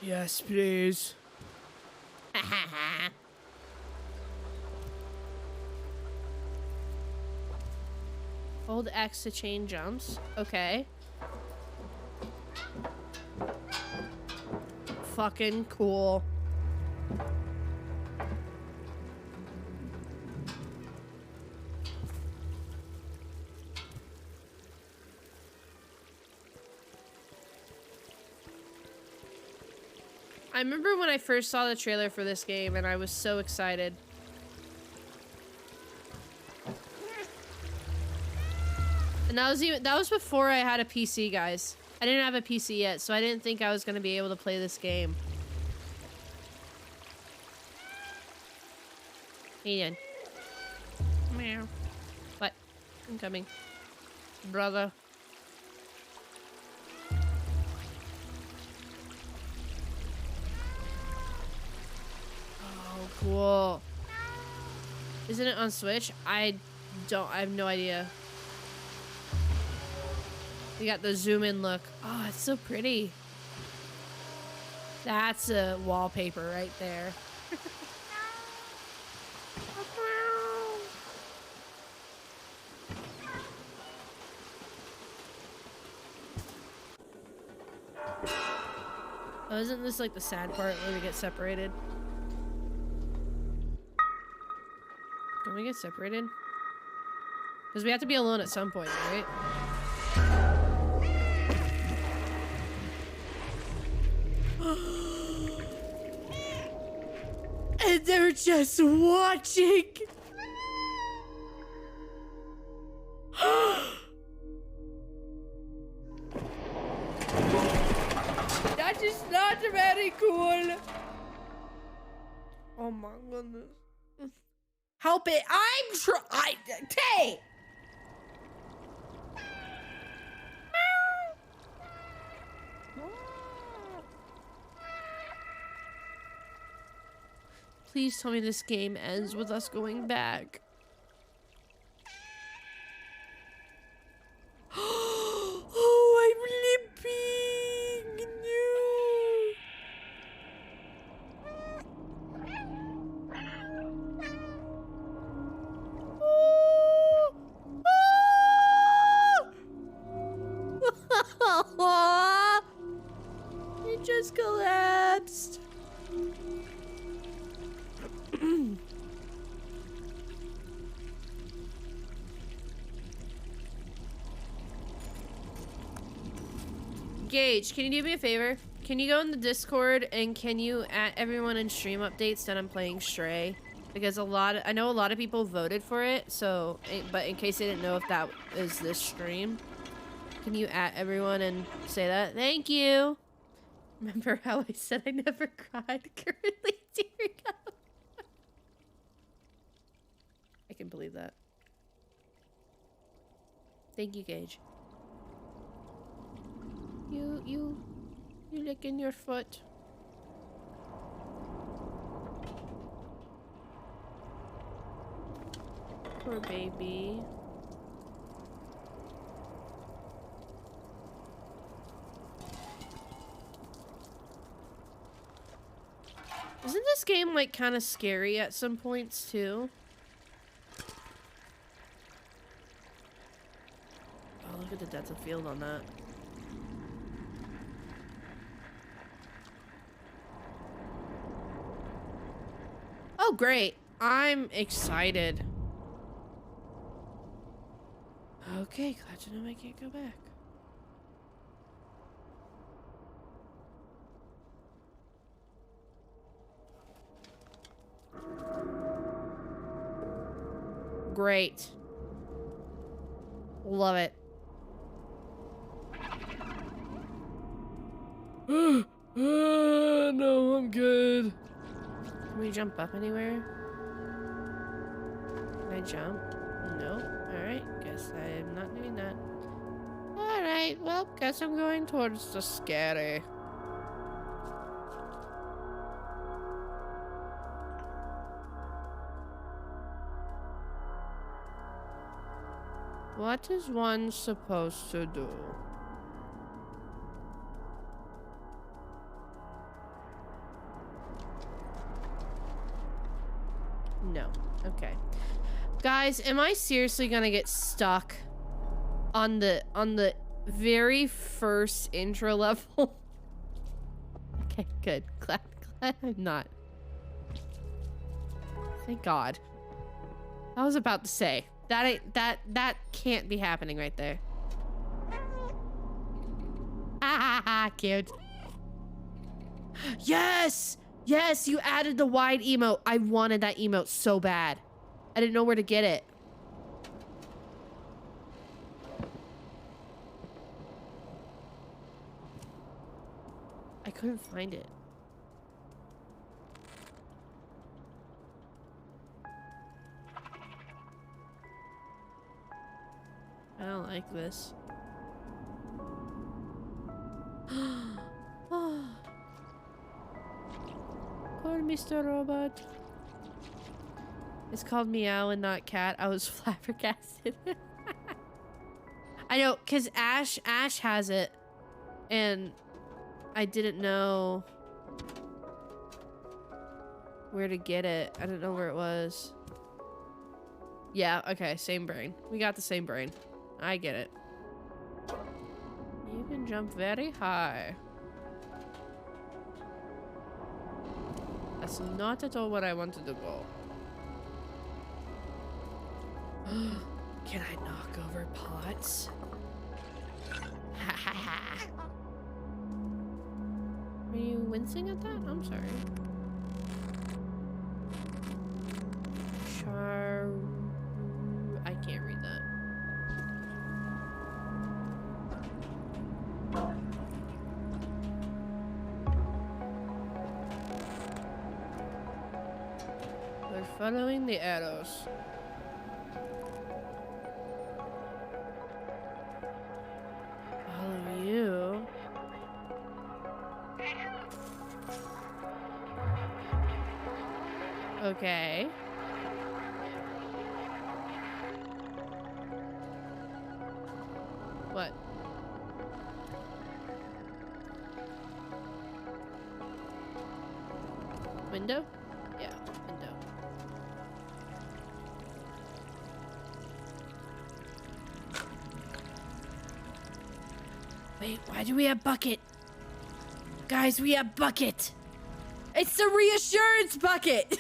Yes, please. Hold X to chain jumps. Okay. Fucking cool. I remember when I first saw the trailer for this game and I was so excited. And that was before I had a PC, guys. I didn't have a PC yet, so I didn't think I was gonna be able to play this game. Ian. Meow. What? I'm coming. Brother. Oh, cool. Isn't it on Switch? I have no idea. We got the zoom in look. Oh, it's so pretty. That's a wallpaper right there. Oh, isn't this like the sad part where we get separated? Don't we get separated? Because we have to be alone at some point, right? And they're just watching. That is not very cool. Oh my goodness. Help it. I'm trying. Tay! Please tell me this game ends with us going back. Oh, I'm limping. No. It just collapsed. Gage, can you do me a favor? Can you go in the Discord and can you add everyone in stream updates that I'm playing Stray? Because I know a lot of people voted for it, so, but in case they didn't know if that is this stream, can you add everyone and say that? Thank you! Remember how I said I never cried? Currently tearing up. I can believe that. Thank you, Gage. You licking your foot. Poor baby. Isn't this game like kind of scary at some points too? Oh, look at the depth of field on that. Oh, great. I'm excited. Okay, glad to know I can't go back. Great. Love it. No, I'm good. Can we jump up anywhere? Can I jump? No. Alright, guess I'm not doing that. Alright, well, guess I'm going towards the scary. What is one supposed to do? No. Okay. Guys, am I seriously gonna get stuck on the very first intro level? Okay, good. Glad I'm not. Thank God. I was about to say that can't be happening right there. Ah, cute. Yes! Yes, you added the wide emote. I wanted that emote so bad. I didn't know where to get it. I couldn't find it. I don't like this. Poor Mr. Robot. It's called Meow and not Cat. I was flabbergasted. I know, cause Ash has it, and I didn't know where to get it. I didn't know where it was. Yeah, okay, same brain. We got the same brain. I get it. You can jump very high. That's not at all what I wanted to go. Can I knock over pots? Are you wincing at that? I'm sorry. I can't read that. We're following the arrows. Follow you. Okay. What? Window? Yeah, window. Wait, why do we have bucket? Guys, we have bucket. It's the reassurance bucket.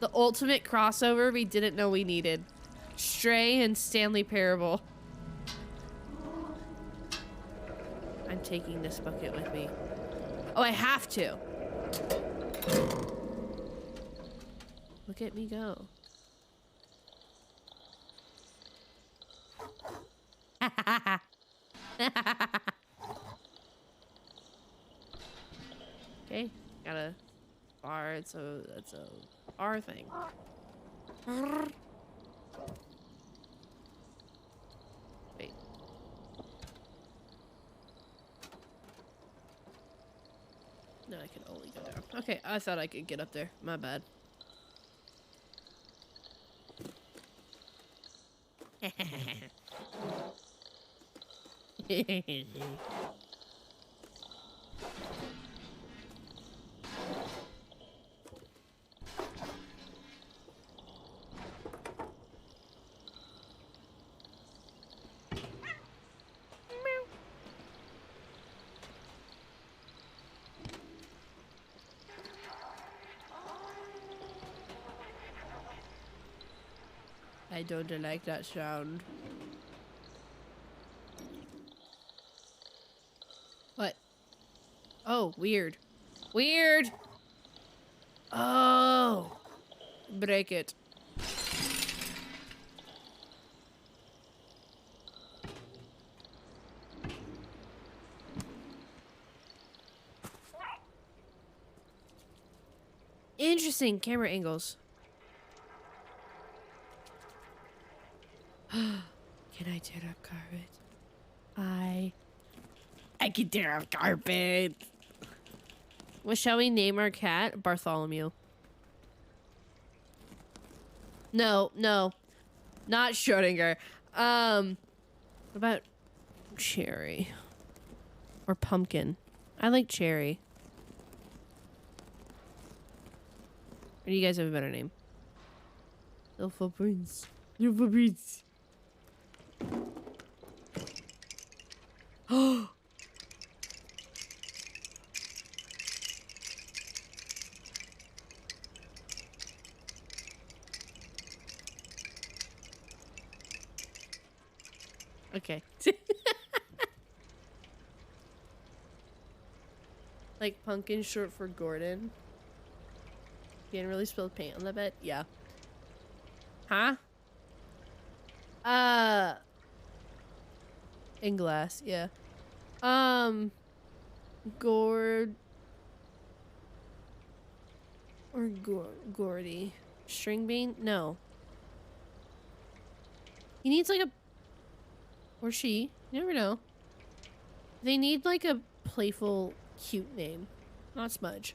The ultimate crossover we didn't know we needed. Stray and Stanley Parable. I'm taking this bucket with me. Oh, I have to. Look at me go. Okay, got a bar. That's a bar thing. Wait. No, I can only go down. Okay, I thought I could get up there. My bad. I don't like that sound. What? Oh, weird. Weird! Oh! Break it. Interesting camera angles. Can I tear up carpet? I can tear up carpet. What shall we name our cat? Bartholomew. No, no. Not Schrodinger. What about Cherry? Or Pumpkin? I like Cherry. Or do you guys have a better name? Little Prince. Little Prince. Oh! Okay. Like Pumpkin short for Gordon. You didn't really spill paint on the bed? Yeah. Huh? In glass, yeah. Gord or Gordy. String bean? No. He needs like a, or she, you never know. They need like a playful, cute name. Not Smudge.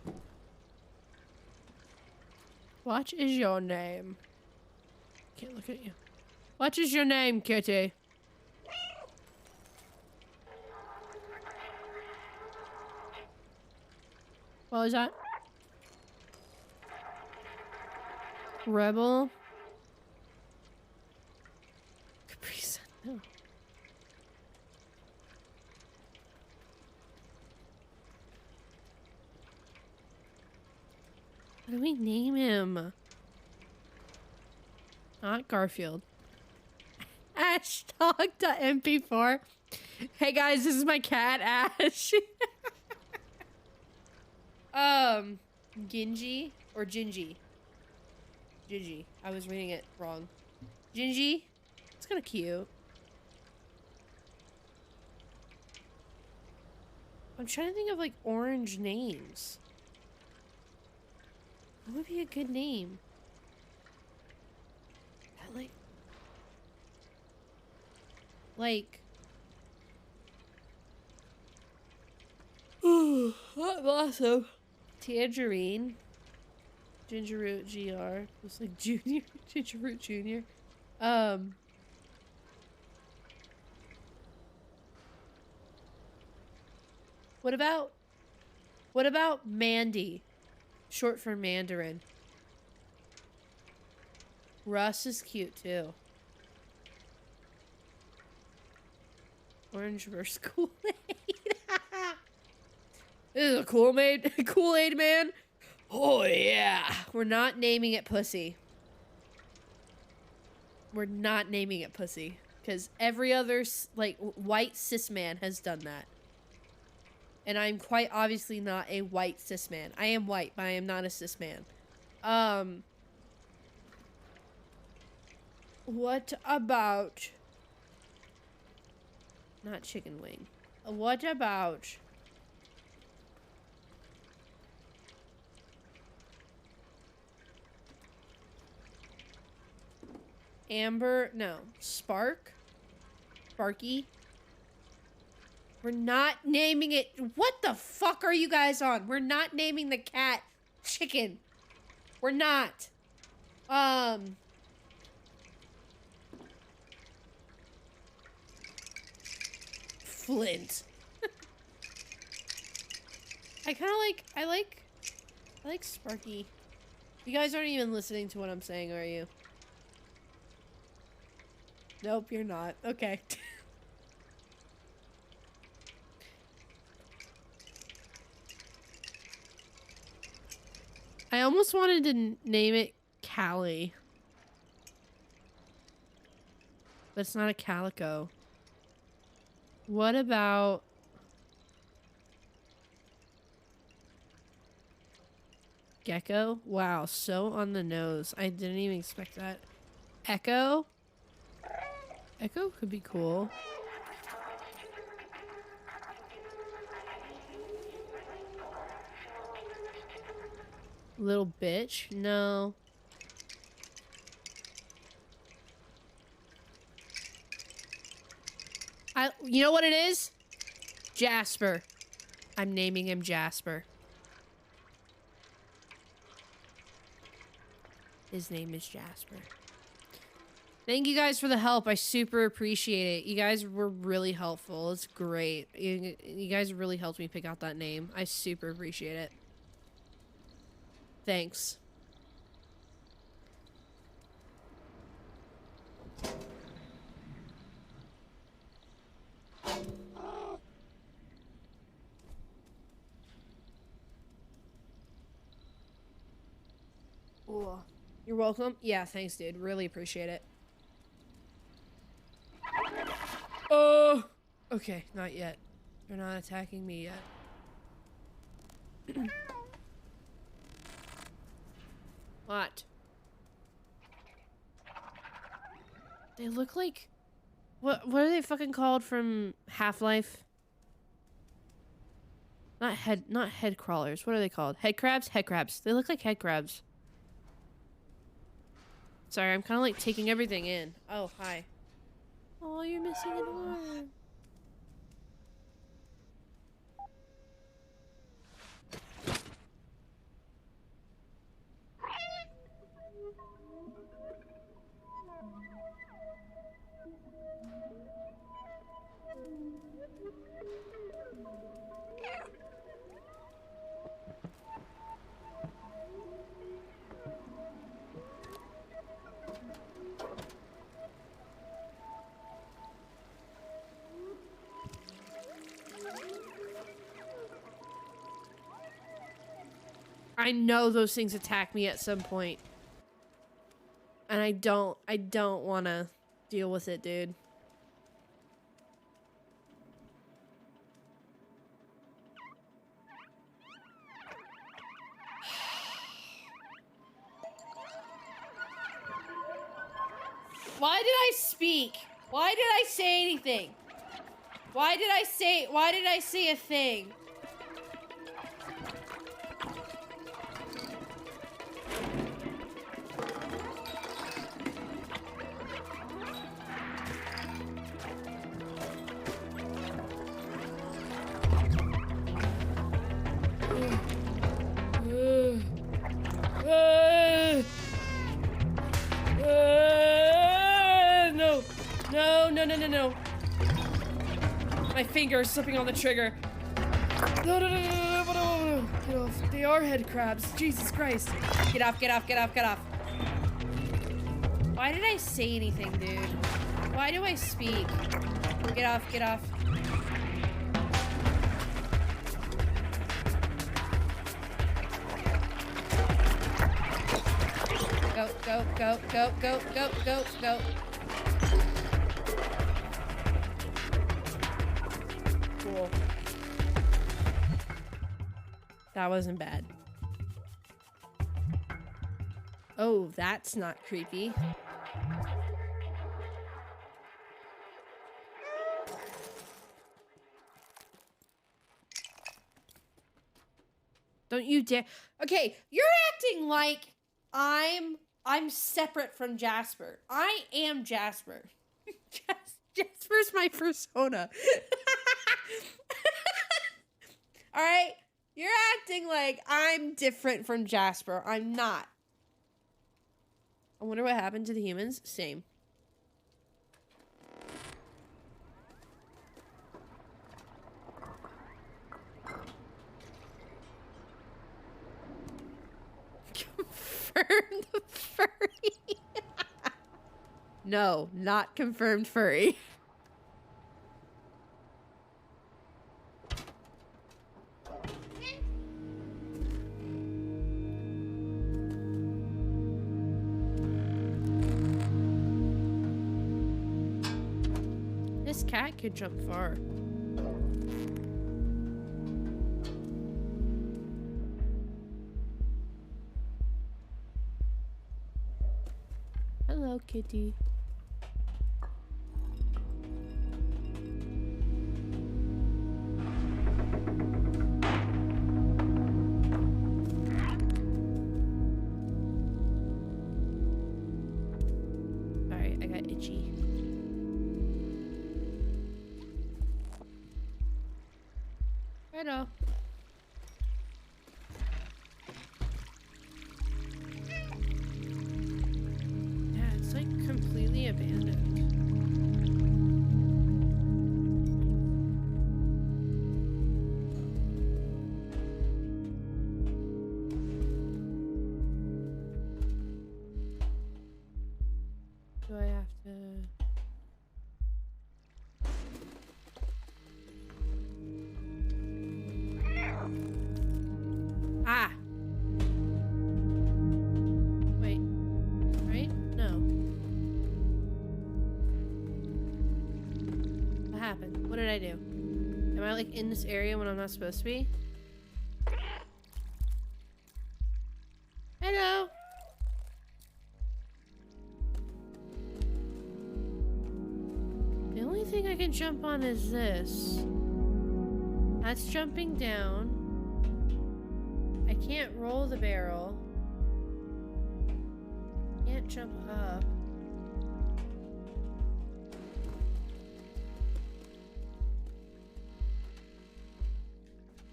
What is your name? Can't look at you. What is your name, kitty? What was that? Rebel? Capri Sun, no. What do we name him? Not Garfield. Ashdog.mp4. Hey guys, this is my cat, Ash. Gingy or Gingy? Gingy. I was reading it wrong. Gingy? It's kind of cute. I'm trying to think of like orange names. What would be a good name? That like what blossom? Tangerine. Gingerroot GR. Looks like Junior. Gingerroot Junior. What about Mandy? Short for Mandarin. Russ is cute too. Orange versus Kool-Aid. This is a Kool-Aid man. Oh yeah. We're not naming it Pussy. We're not naming it Pussy. Because every other, like, white cis man has done that. And I'm quite obviously not a white cis man. I am white, but I am not a cis man. What about... Not chicken wing. What about... Amber, no. Spark? Sparky? We're not naming it. What the fuck are you guys on? We're not naming the cat Chicken. We're not. Flint. I like Sparky. You guys aren't even listening to what I'm saying, are you? Nope, you're not. Okay. I almost wanted to name it Callie. But it's not a calico. What about... Gecko? Wow, so on the nose. I didn't even expect that. Echo? Echo could be cool. Little bitch? No. You know what it is? Jasper. I'm naming him Jasper. His name is Jasper. Thank you guys for the help. I super appreciate it. You guys were really helpful. It's great. You guys really helped me pick out that name. I super appreciate it. Thanks. Ooh. You're welcome. Yeah, thanks, dude. Really appreciate it. Oh! Okay, not yet. They're not attacking me yet. What? They look like... What are they fucking called from Half-Life? Not head crawlers. What are they called? Head crabs? Head crabs. They look like head crabs. Sorry, I'm kind of like taking everything in. Oh, hi. Oh, you're missing an arm. I know those things attack me at some point. And I don't want to deal with it, dude. Why did I speak? Why did I say anything? Why did I say a thing? No. My finger is slipping on the trigger. No. Get off. They are head crabs. Jesus Christ. Get off. Why did I say anything, dude? Why do I speak? Get off. Go. Cool. That wasn't bad. Oh, that's not creepy. Don't you dare. Okay, you're acting like I'm separate from Jasper. I am Jasper. Jasper's my persona. All right? You're acting like I'm different from Jasper. I'm not. I wonder what happened to the humans. Same. Confirmed furry. No, not confirmed furry. This cat could jump far. Hello, kitty. Sorry, I got itchy. Righto. Yeah, it's like completely abandoned. Do I have to? Ah! Wait. Right? No. What happened? What did I do? Am I like in this area when I'm not supposed to be? Hello! The only thing I can jump on is this. That's jumping down. I can't roll the barrel. Can't jump up.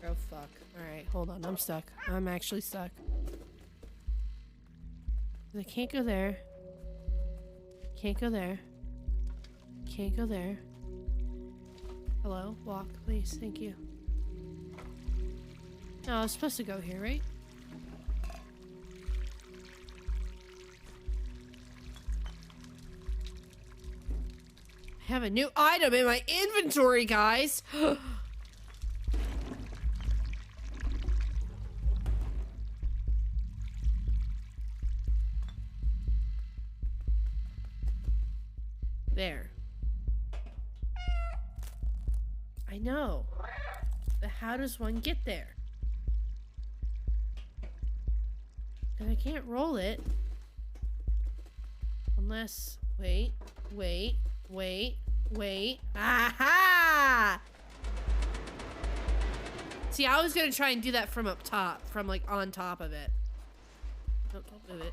Oh fuck. Alright, hold on. I'm stuck. I'm actually stuck. I can't go there. Can't go there. Can't go there. Hello? Walk, please. Thank you. No, I was supposed to go here, right? I have a new item in my inventory, guys! There. I know. But how does one get there? And I can't roll it. Unless... Wait. Wait. Wait. Wait. Aha! See, I was gonna try and do that from up top. From, like, on top of it. Nope, don't move it.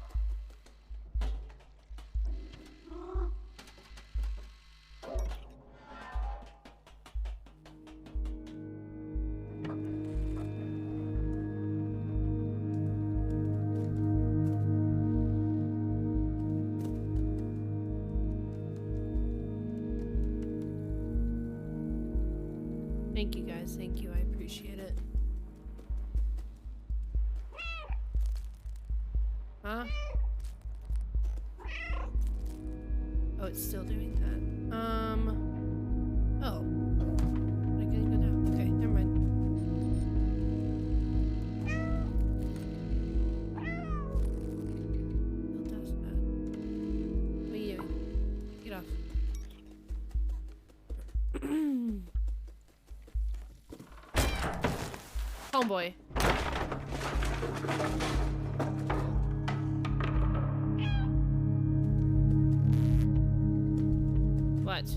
Thank you guys, thank you, I appreciate it. Huh? Oh, it's still doing that. Oh. I can go down. Okay, never mind. Still does that. What are you doing? Get off. Homeboy. What?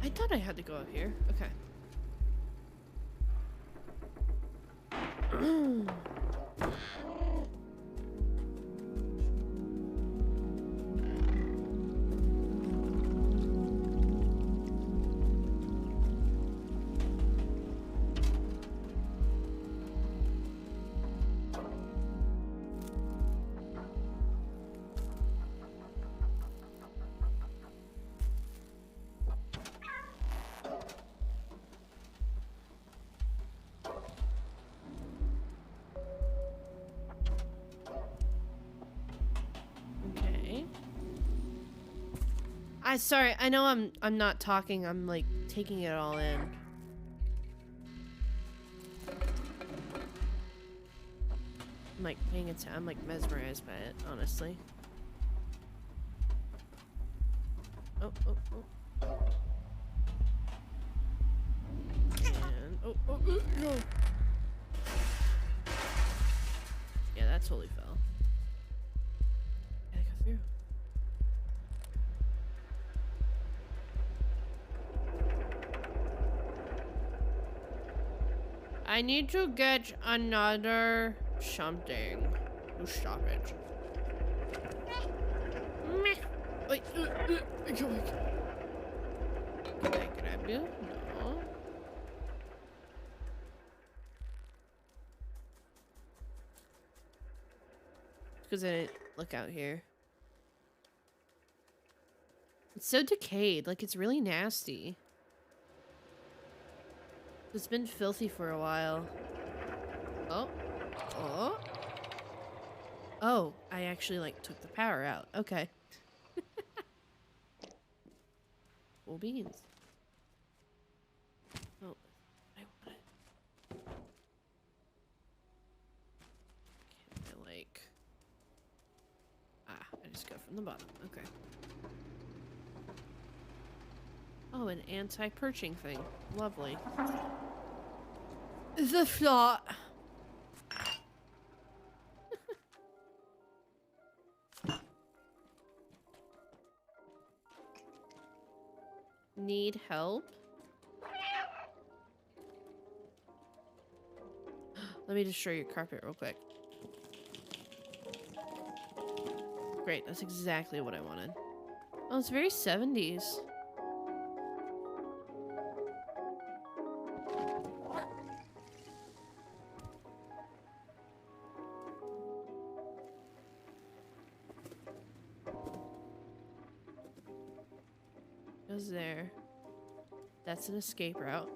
I thought I had to go up here. Okay. Sorry, I know I'm not talking, I'm like taking it all in. I'm like paying attention, I'm like mesmerized by it, honestly. Oh. And no. Yeah, that totally fell. Gotta go through. I need to get another something. Oh, stop it. Meh. Wait, come on. Can I grab you? No. Because I didn't look out here. It's so decayed, like it's really nasty. It's been filthy for a while. Oh. Oh, I actually like took the power out. Okay. Cool beans. Oh, I want it. Can I like... I just go from the bottom. Okay. Oh, an anti-perching thing. Lovely. The flaw. Need help? Let me destroy your carpet real quick. Great, that's exactly what I wanted. Oh, it's very 70s. Goes there. That's an escape route.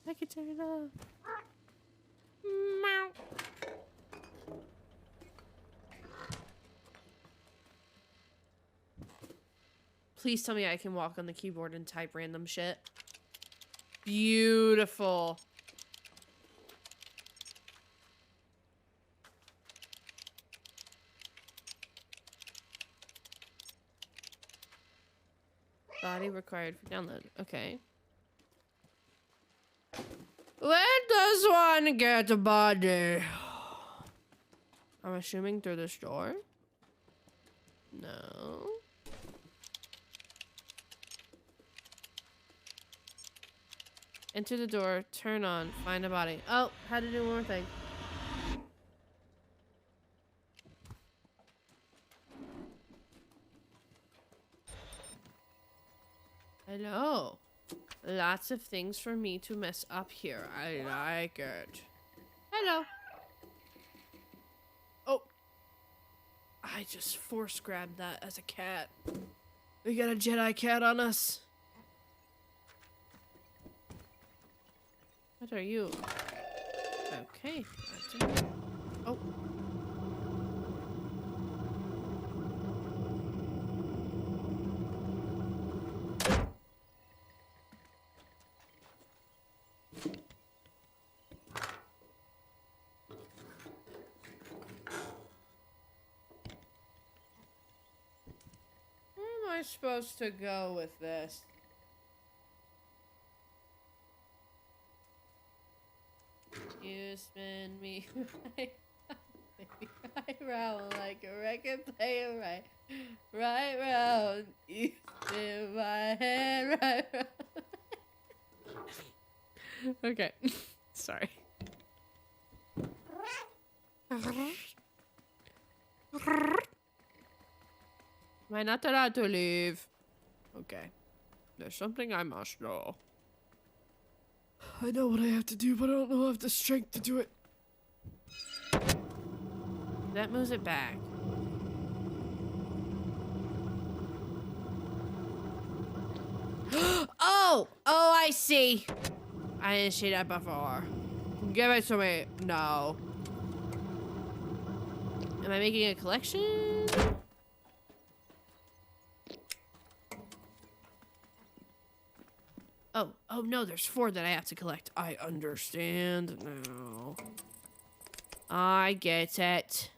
I can turn it off. Meow. Please tell me I can walk on the keyboard and type random shit. Beautiful. Body required for download. Okay. Where does one get a body? I'm assuming through this door. No. Enter the door, turn on, find a body. Oh, had to do one more thing. Hello. Lots of things for me to mess up here. I like it. Hello. Oh. I just force grabbed that as a cat. We got a Jedi cat on us. What are you? Okay. Oh. Where am I supposed to go with this? You spin me right round like a record player, right round. You spin my head right round. Okay, sorry. Am I not allowed to leave? Okay, there's something I must know. I know what I have to do, but I don't know if I have the strength to do it. That moves it back. Oh! Oh, I see. I didn't see that before. Give it to me. No. Am I making a collection? Oh no, there's 4 that I have to collect. I understand now. I get it.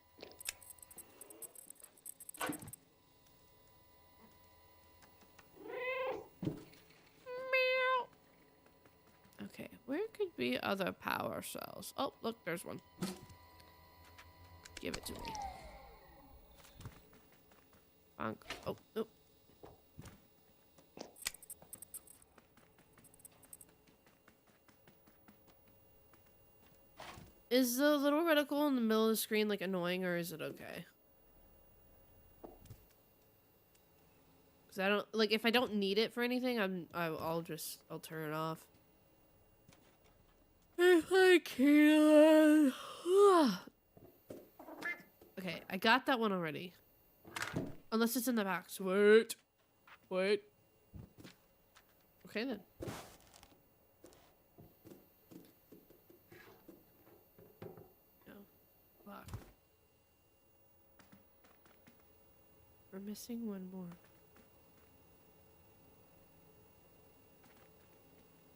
Meow. Okay, where could be other power cells? Oh, look, there's one. Give it to me. Bonk. Oh, nope. Is the little reticle in the middle of the screen like annoying, or is it okay? Because I don't like if I don't need it for anything, I'll turn it off. If I can. Okay, I got that one already. Unless it's in the box. Wait. Okay then. No. Lock. We're missing one more.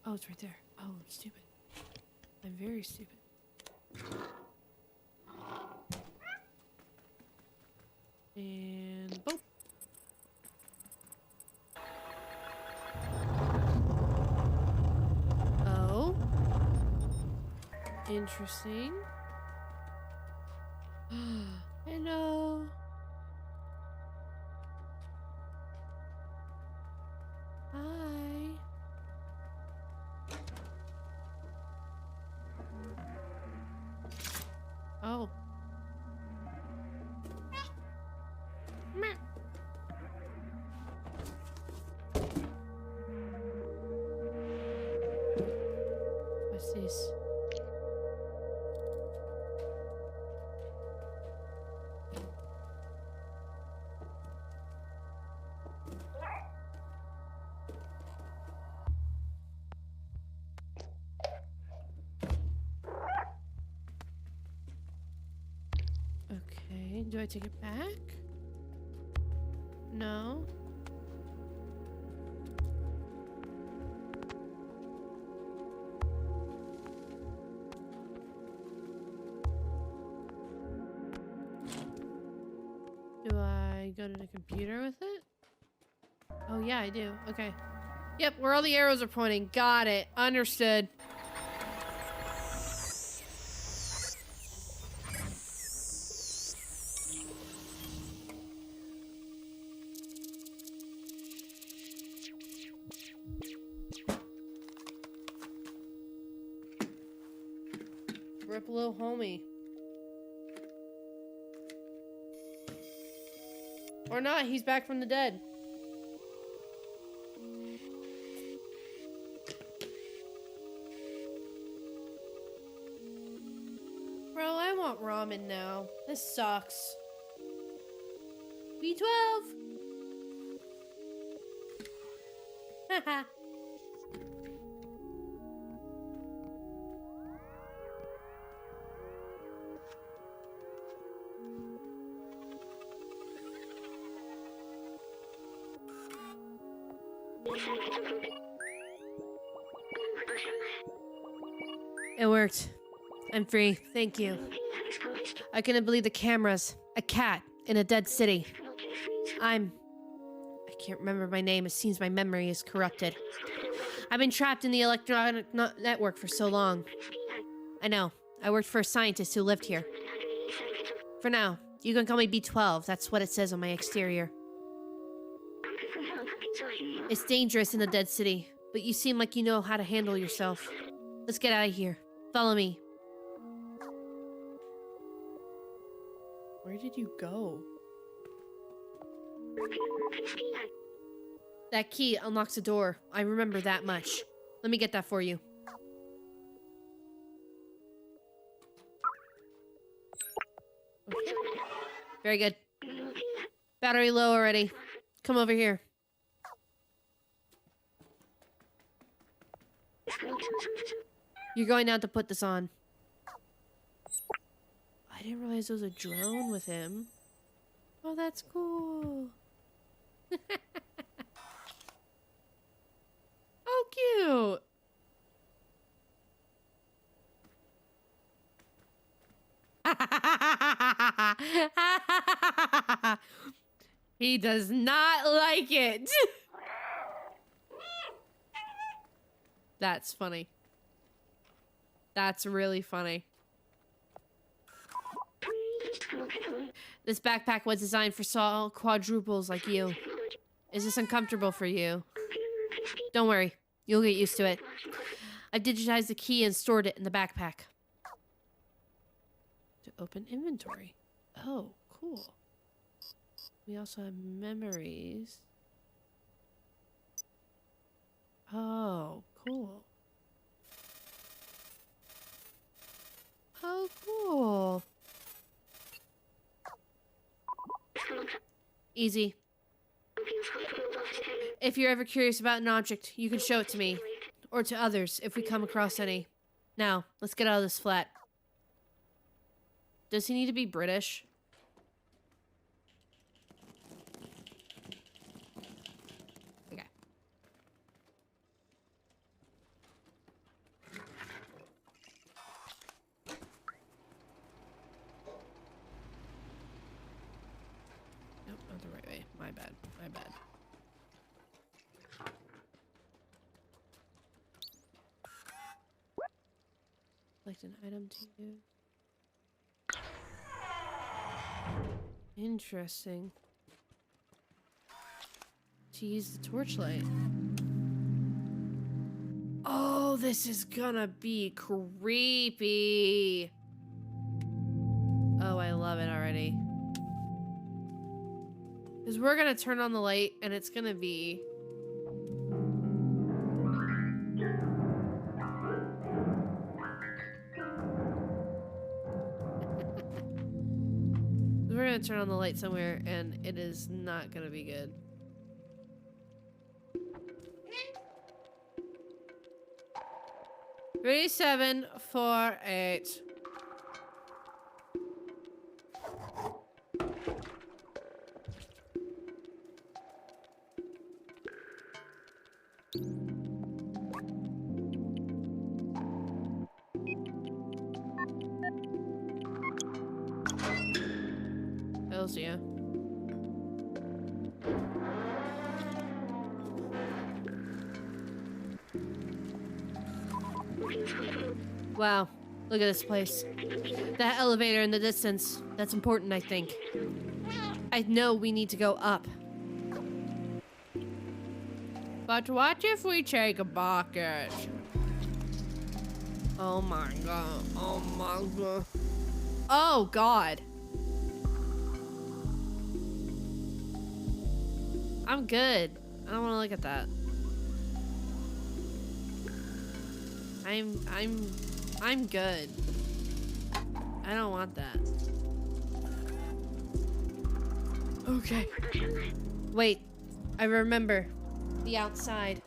Oh, it's right there. Oh, I'm stupid. I'm very stupid. And boom. Oh. Interesting. Hello. Hi. Oh. Meh. What's this? Okay, do I take it back? No. Do I go to the computer with it? Oh yeah, I do. Okay. Yep, where all the arrows are pointing. Got it. Understood. Rip little homie. Or not, he's back from the dead. Bro, I want ramen now. This sucks. B12! Haha. It worked. I'm free. Thank you. I couldn't believe the cameras. A cat in a dead city. I can't remember my name. It seems my memory is corrupted. I've been trapped in the electronic network for so long. I know. I worked for a scientist who lived here. For now, you can call me B12. That's what it says on my exterior. It's dangerous in the dead city, but you seem like you know how to handle yourself. Let's get out of here. Follow me. Where did you go? That key unlocks a door. I remember that much. Let me get that for you. Okay. Very good. Battery low already. Come over here. You're going down to put this on. I didn't realize there was a drone with him. Oh, that's cool. cute. He does not like it. That's funny. That's really funny. This backpack was designed for small quadruples like you. Is this uncomfortable for you? Don't worry. You'll get used to it. I've digitized the key and stored it in the backpack. To open inventory. Oh, cool. We also have memories. Oh, cool. Oh, cool. Easy. If you're ever curious about an object, you can show it to me. Or to others, if we come across any. Now, let's get out of this flat. Does he need to be British? Okay. Nope, not the right way. My bad. My bad. Select an item to use. Interesting. To use the torchlight. Oh, this is gonna be creepy. Oh, I love it already. Because we're gonna turn on the light and it's gonna be... We're gonna turn on the light somewhere and it is not gonna be good. Three, 7, 4, 8. Hells yeah. Wow, look at this place. That elevator in the distance. That's important, I think. I know we need to go up. But what if we take a bucket? Oh my god. Oh my god. Oh god. I'm good. I don't want to look at that. I'm good. I don't want that. Okay. Wait. I remember. The outside.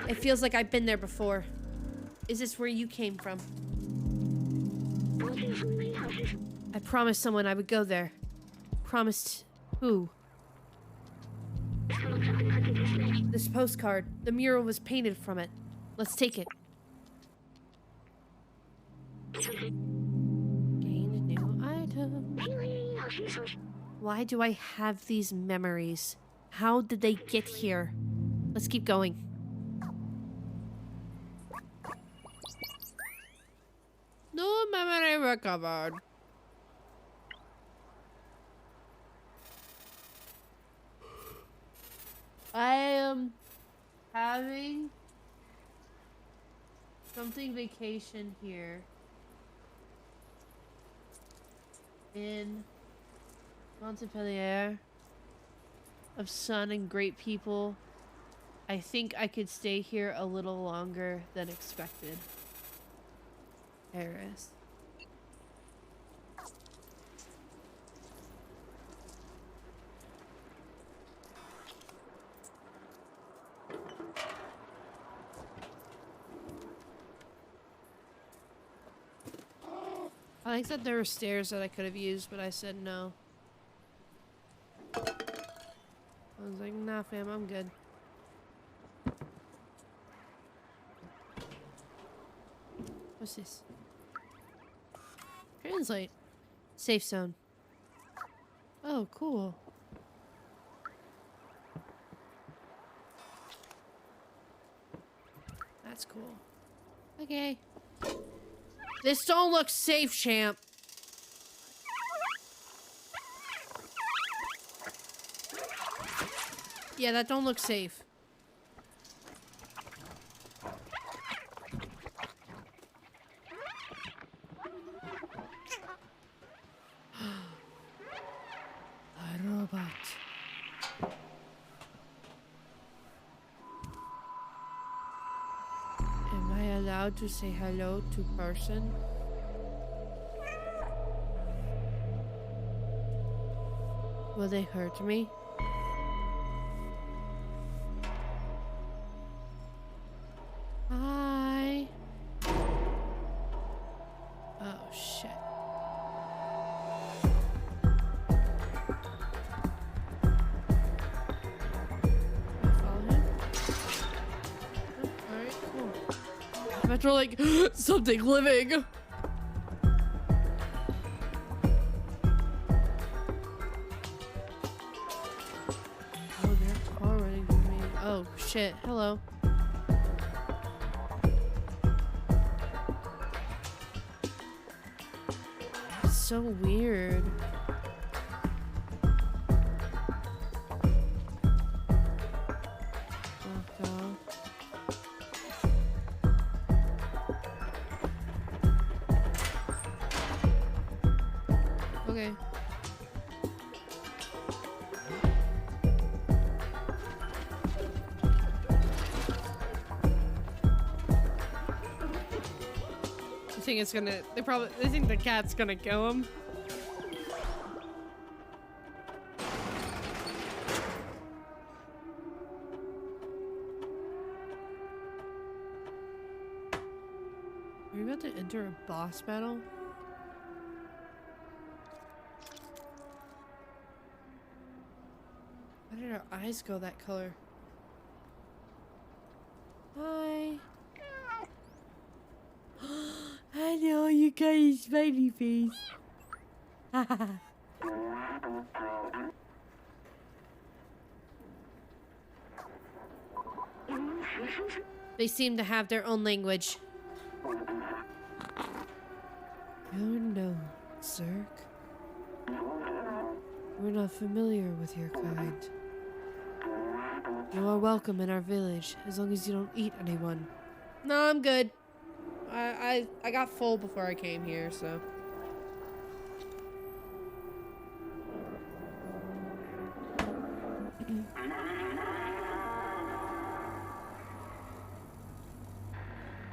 It feels like I've been there before. Is this where you came from? I promised someone I would go there. Promised who? This postcard. The mural was painted from it. Let's take it. Gain a new item. Why do I have these memories? How did they get here? Let's keep going. No memory recovered. I am having something vacation here in Montpellier of sun and great people. I think I could stay here a little longer than expected. Paris. I think that there were stairs that I could have used, but I said no. I was like, nah, fam, I'm good. What's this? Translate. Safe zone. Oh, cool. That's cool. Okay. This don't look safe, champ. Yeah, that don't look safe. A robot. Am I allowed to say hello to person? Will they hurt me? Hi. Oh, shit. Follow him? Oh, alright, cool. I'm after like something living. Oh, there's a car running from me. Oh, shit. Hello. So weird. Locked off. Okay. I think it's gonna. They think the cat's gonna kill him. Are you about to enter a boss battle? Why did our eyes go that color? Hi. I know you got a smiley face. They seem to have their own language. Oh no, Zerk. We're not familiar with your kind. You are welcome in our village, as long as you don't eat anyone. No, I'm good. I got full before I came here, so.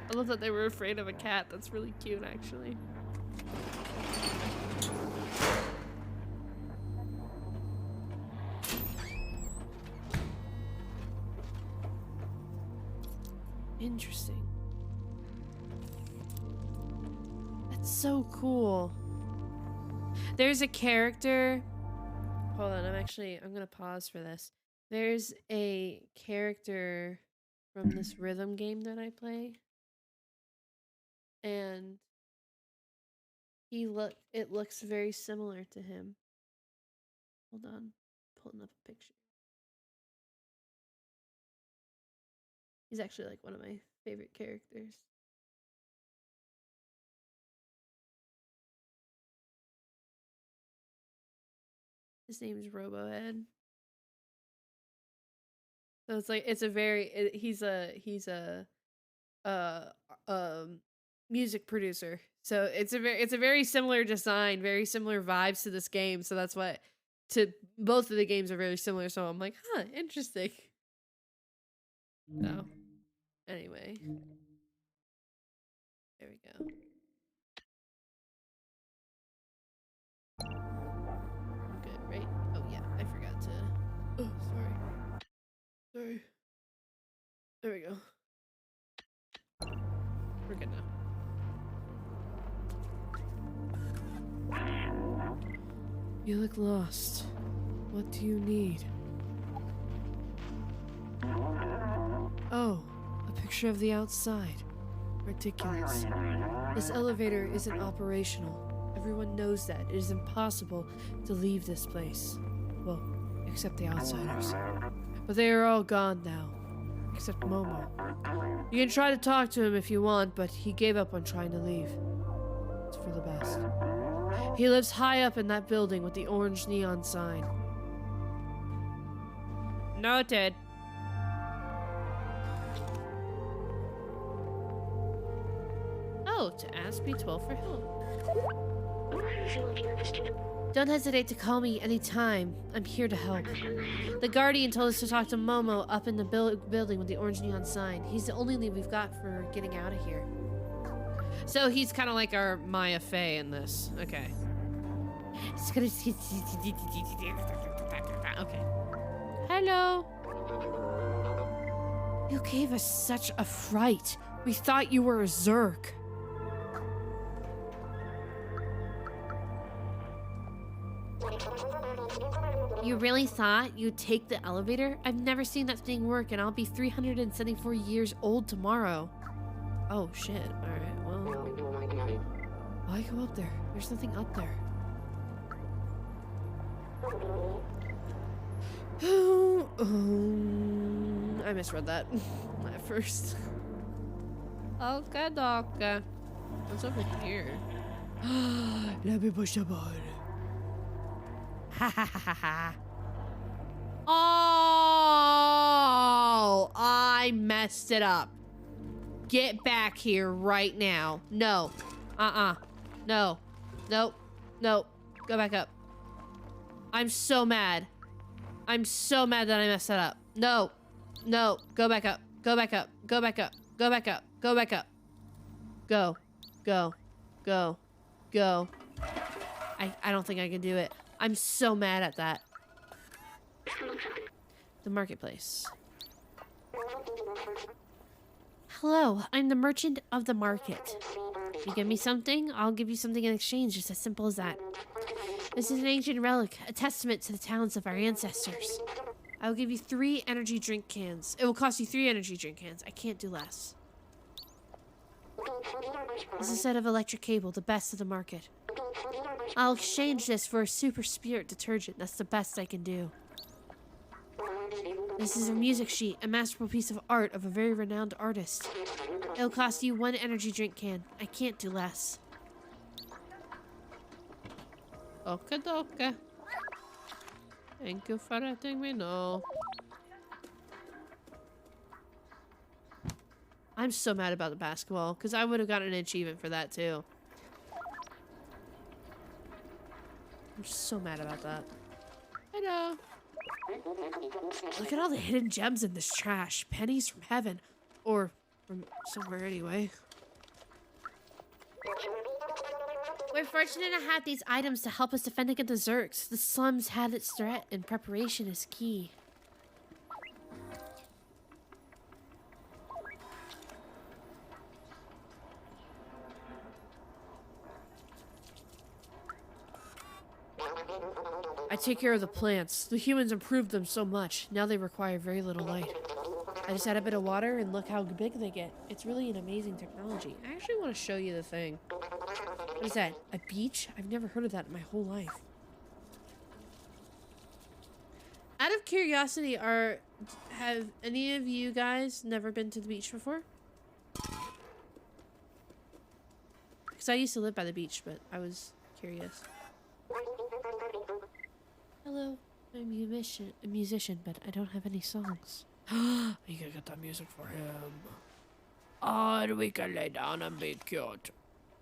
I love that they were afraid of a cat. That's really cute, actually. Interesting. That's so cool. There's a character. Hold on, I'm gonna pause for this. There's a character from this rhythm game that I play. And it looks very similar to him. Hold on, pulling up a picture. He's actually like one of my favorite characters. His name's Robohead. So it's like he's a music producer. So it's a very similar design, very similar vibes to this game. So that's what both of the games are very similar. So I'm like, huh, interesting. So anyway, there we go. I'm good, right? Oh yeah, I forgot to. Oh, sorry. There we go. We're good now. You look lost. What do you need? Oh, a picture of the outside. Ridiculous. This elevator isn't operational. Everyone knows that. It is impossible to leave this place. Well, except the outsiders. But they are all gone now. Except Momo. You can try to talk to him if you want, but he gave up on trying to leave. It's for the best. He lives high up in that building with the orange neon sign. Noted. Oh, to ask B12 for help. Don't hesitate to call me anytime. I'm here to help. The Guardian told us to talk to Momo up in the building with the orange neon sign. He's the only lead we've got for getting out of here. So he's kind of like our Maya Fey in this. Okay. Okay. Hello. You gave us such a fright. We thought you were a Zerk. You really thought you'd take the elevator? I've never seen that thing work, and I'll be 374 years old tomorrow. Oh, shit. Alright, well... Why go up there? There's nothing up there. I misread that at first. Okay, okay. What's over here? Let me push the button. Ha ha ha ha ha. Oh, I messed it up. Get back here right now. No. No. Nope. Nope. Go back up. I'm so mad. I'm so mad that I messed that up. No. No. Go back up. Go back up. Go back up. Go back up. Go back up. Go. Go. Go. Go. I don't think I can do it. I'm so mad at that. The marketplace. Hello, I'm the merchant of the market. You give me something, I'll give you something in exchange. It's as simple as that. This is an ancient relic, a testament to the talents of our ancestors. I will give you 3 energy drink cans. It will cost you 3 energy drink cans. I can't do less. This is a set of electric cable, the best of the market. I'll exchange this for a super spirit detergent. That's the best I can do. This is a music sheet, a masterful piece of art of a very renowned artist. It'll cost you 1 energy drink can. I can't do less. Okay, okay. Thank you for letting me know. I'm so mad about the basketball, because I would have gotten an achievement for that too. I'm so mad about that. Hello. Look at all the hidden gems in this trash. Pennies from heaven. Or from somewhere anyway. We're fortunate to have these items to help us defend against the Zerks. The slums had its threat, and preparation is key. I take care of the plants. The humans improved them so much. Now they require very little light. I just add a bit of water and look how big they get. It's really an amazing technology. I actually want to show you the thing. What is that? A beach? I've never heard of that in my whole life. Out of curiosity, have any of you guys never been to the beach before? Because I used to live by the beach, but I was curious. Hello, I'm a musician, but I don't have any songs. You can get that music for him. Oh, and we can lay down and be cute.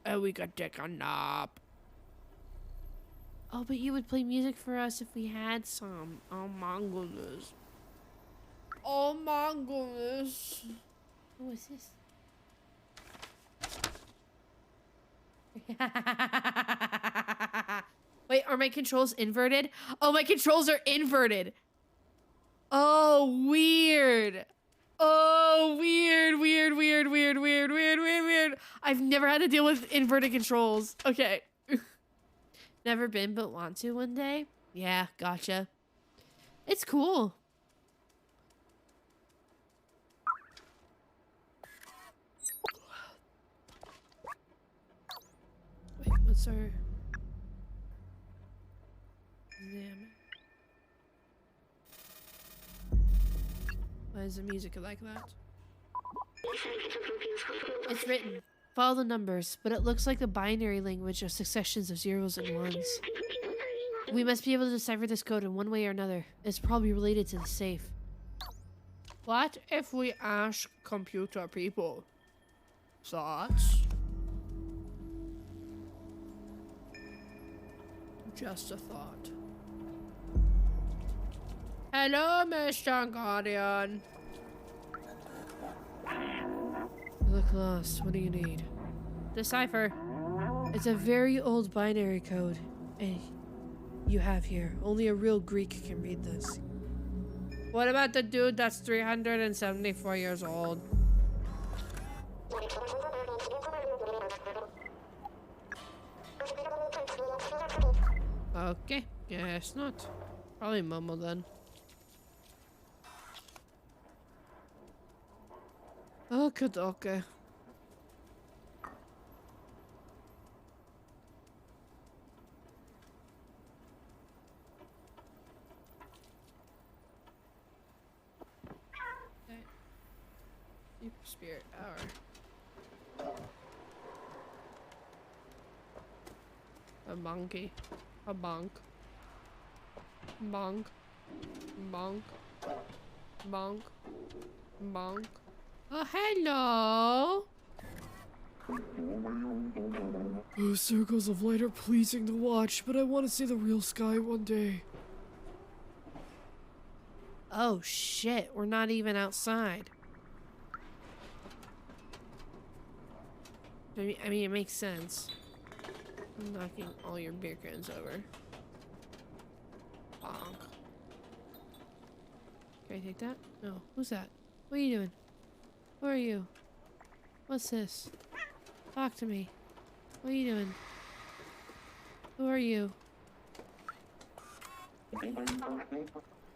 And we can take a nap. Oh, but you would play music for us if we had some. Oh my goodness. Oh my goodness. What is this? Wait, are my controls inverted? Oh, my controls are inverted. Oh, weird. Oh, weird, weird, weird, weird, weird, weird, weird, weird. I've never had to deal with inverted controls. Okay. Never been, but want to one day. Yeah, gotcha. It's cool. Sir. Damn. Why is the music like that? It's written. Follow the numbers, but it looks like the binary language of successions of zeros and ones. We must be able to decipher this code in one way or another. It's probably related to the safe. What if we ask computer people? Thoughts? Just a thought. Hello, Mr. Guardian. You look lost. What do you need? Decipher. It's a very old binary code. You have here. Only a real Greek can read this. What about the dude that's 374 years old? Okay, guess not. Probably Momo then. Okay. Super Spirit Hour. A monkey. A bonk. Bonk. Bonk. Bonk. Bonk. Oh, hello! Those circles of light are pleasing to watch, but I want to see the real sky one day. Oh shit, we're not even outside. I mean, it makes sense. I'm knocking all your beer cans over. Bonk. Can I take that? No. Who's that? What are you doing? Who are you? What's this? Talk to me. What are you doing? Who are you?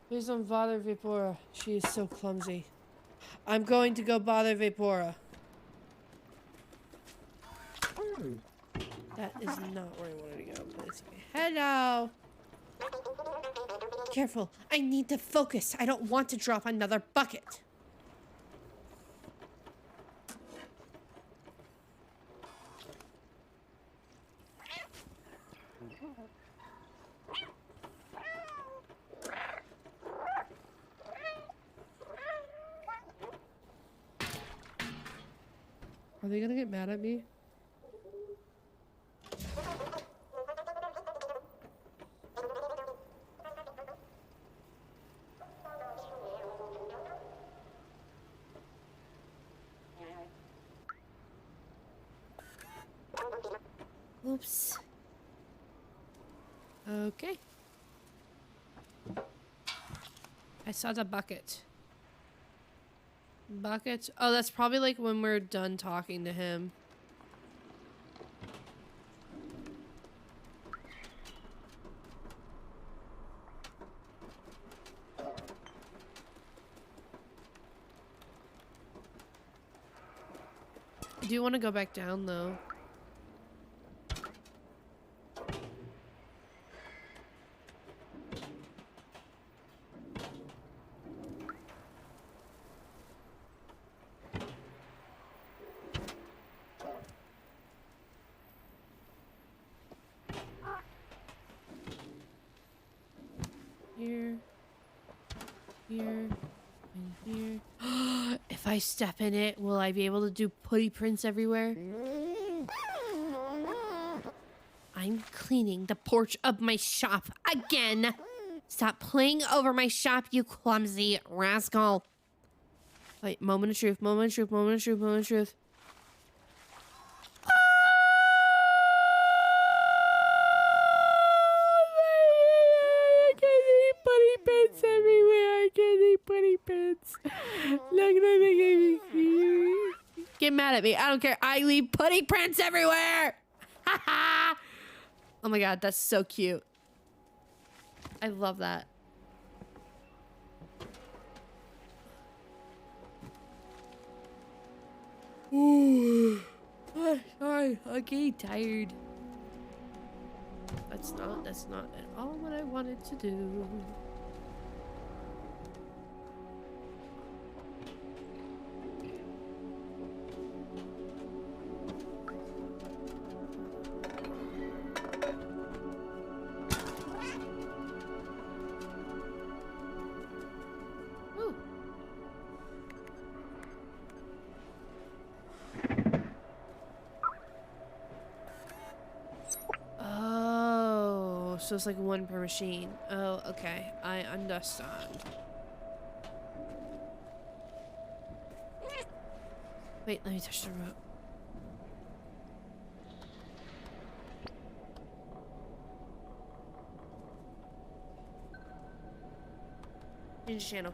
Please don't bother Vapora. She is so clumsy. I'm going to go bother Vapora. That is not where I wanted to go, but it's okay. Hello! Careful. I need to focus. I don't want to drop another bucket. Are they gonna get mad at me? Oops. Okay. I saw the bucket. Bucket? Oh, that's probably like when we're done talking to him. I do want to go back down though. Here, and here. If I step in it, will I be able to do putty prints everywhere? I'm cleaning the porch of my shop again. Stop playing over my shop, you clumsy rascal. Wait, moment of truth, moment of truth, moment of truth, moment of truth. Get mad at me. I don't care. I leave putty prints everywhere. Oh my god, that's so cute. I love that. Sorry, I'm getting tired. That's not at all what I wanted to do. Ooh. Oh, so it's like one per machine. Oh, okay. I understand. Wait, let me touch the remote. Change the channel.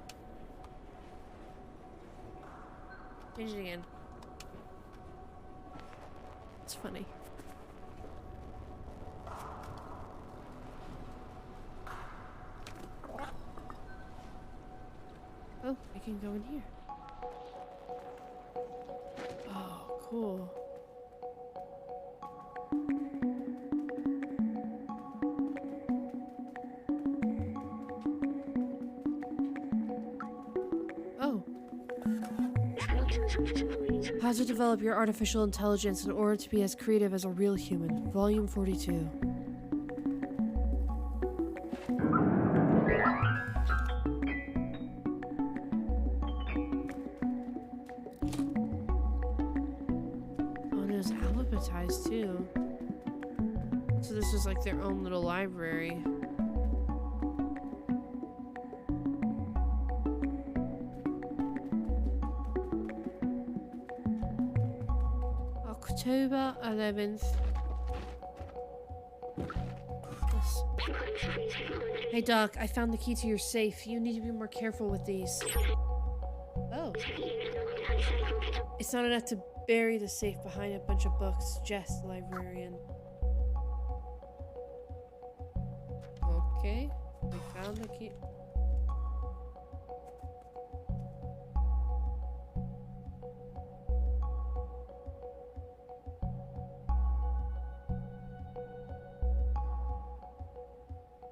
Change it again. It's funny. Oh, I can go in here. Oh, cool. Oh. How to develop your artificial intelligence in order to be as creative as a real human. Volume 42. Oh, and it was alphabetized too. So this is like their own little library. October 11th. Yes. Hey Doc, I found the key to your safe. You need to be more careful with these. Oh. It's not enough to bury the safe behind a bunch of books. Jess, the librarian. Okay. We found the key.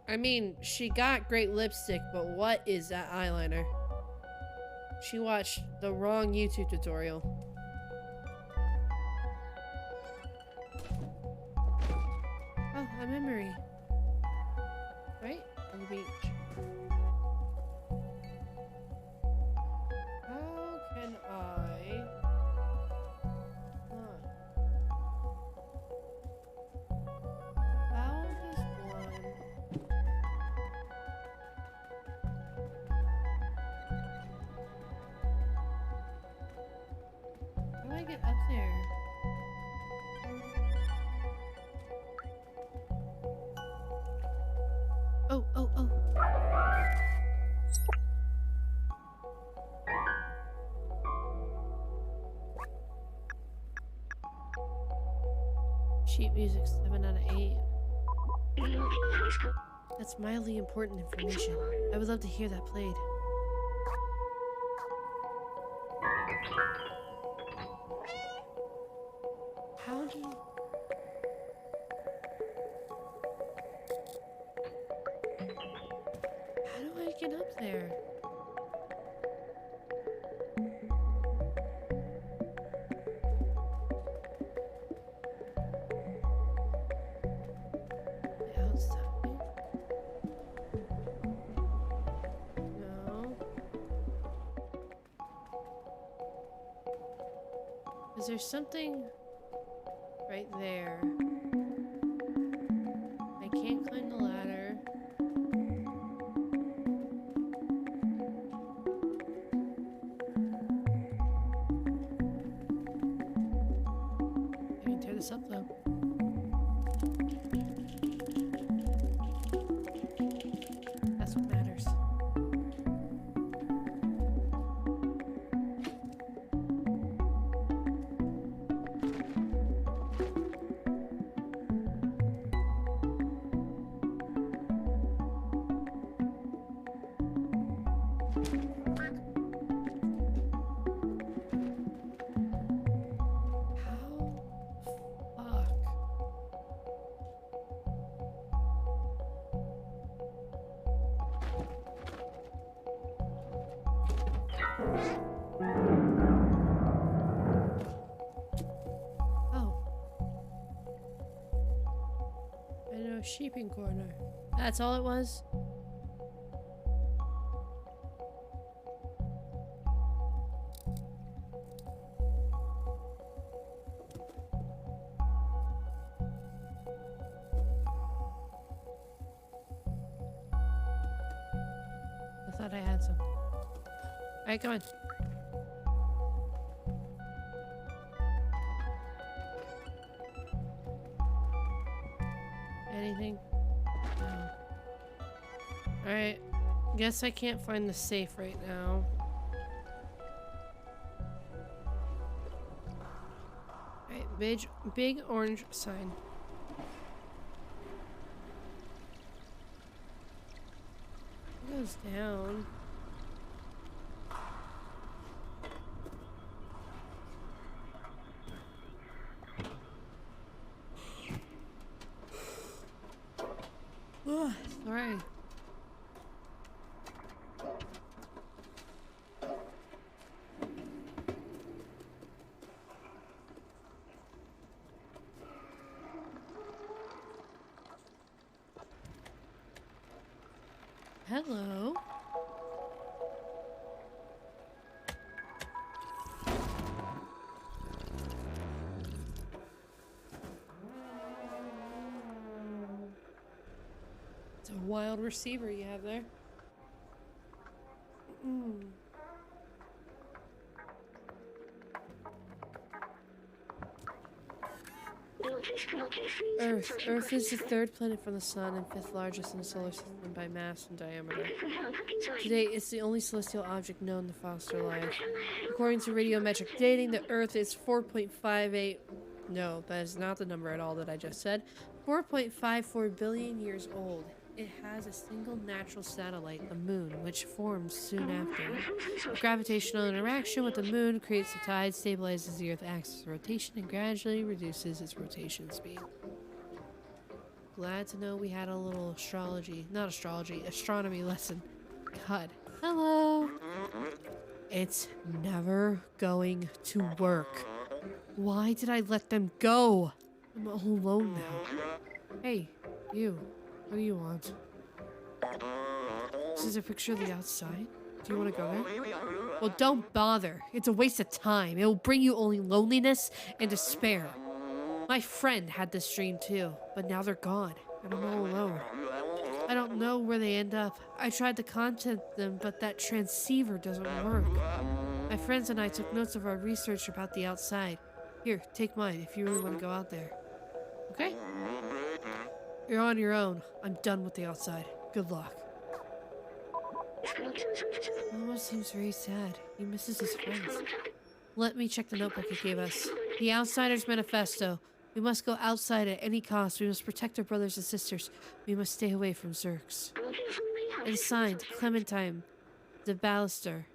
I mean, she got great lipstick, but what is that eyeliner? She watched the wrong YouTube tutorial. Oh, a memory. Right? On the beach. How can I... How does one... How do I get up there? Oh, oh, oh. Sheet music 7 out of 8. That's mildly important information. I would love to hear that played. How do you... How do I get up there? Outside? No. Is there something right there? I can't climb the ladder. I can tear this up though. That's what matters. How Oh. I know, sheeping corner. That's all it was? I thought I had some. Alright, come on. Anything? No. Alright. Guess I can't find the safe right now. Alright, big orange sign. It goes down. Ugh, sorry. Hello. It's a wild receiver you have there. Earth is the third planet from the sun and fifth largest in the solar system by mass and diameter. Today, it's the only celestial object known to foster life. According to radiometric dating, the Earth is 4.58... No, that is not the number at all that I just said. 4.54 billion years old. It has a single natural satellite, the moon, which forms soon after. Gravitational interaction with the moon creates the tide, stabilizes the Earth's axis of rotation, and gradually reduces its rotation speed. Glad to know we had a little astronomy lesson. God. Hello. It's never going to work. Why did I let them go? I'm all alone now. Hey, you. What do you want? This is a picture of the outside. Do you want to go there? Well, don't bother. It's a waste of time. It will bring you only loneliness and despair. My friend had this dream too, but now they're gone, and I'm all alone. I don't know where they end up. I tried to contact them, but that transceiver doesn't work. My friends and I took notes of our research about the outside. Here, take mine if you really want to go out there. Okay? You're on your own. I'm done with the outside. Good luck. Momo seems very sad. He misses his friends. Let me check the notebook he gave us. The Outsider's Manifesto. We must go outside at any cost. We must protect our brothers and sisters. We must stay away from Zerks. It's signed, Clementine de Ballister.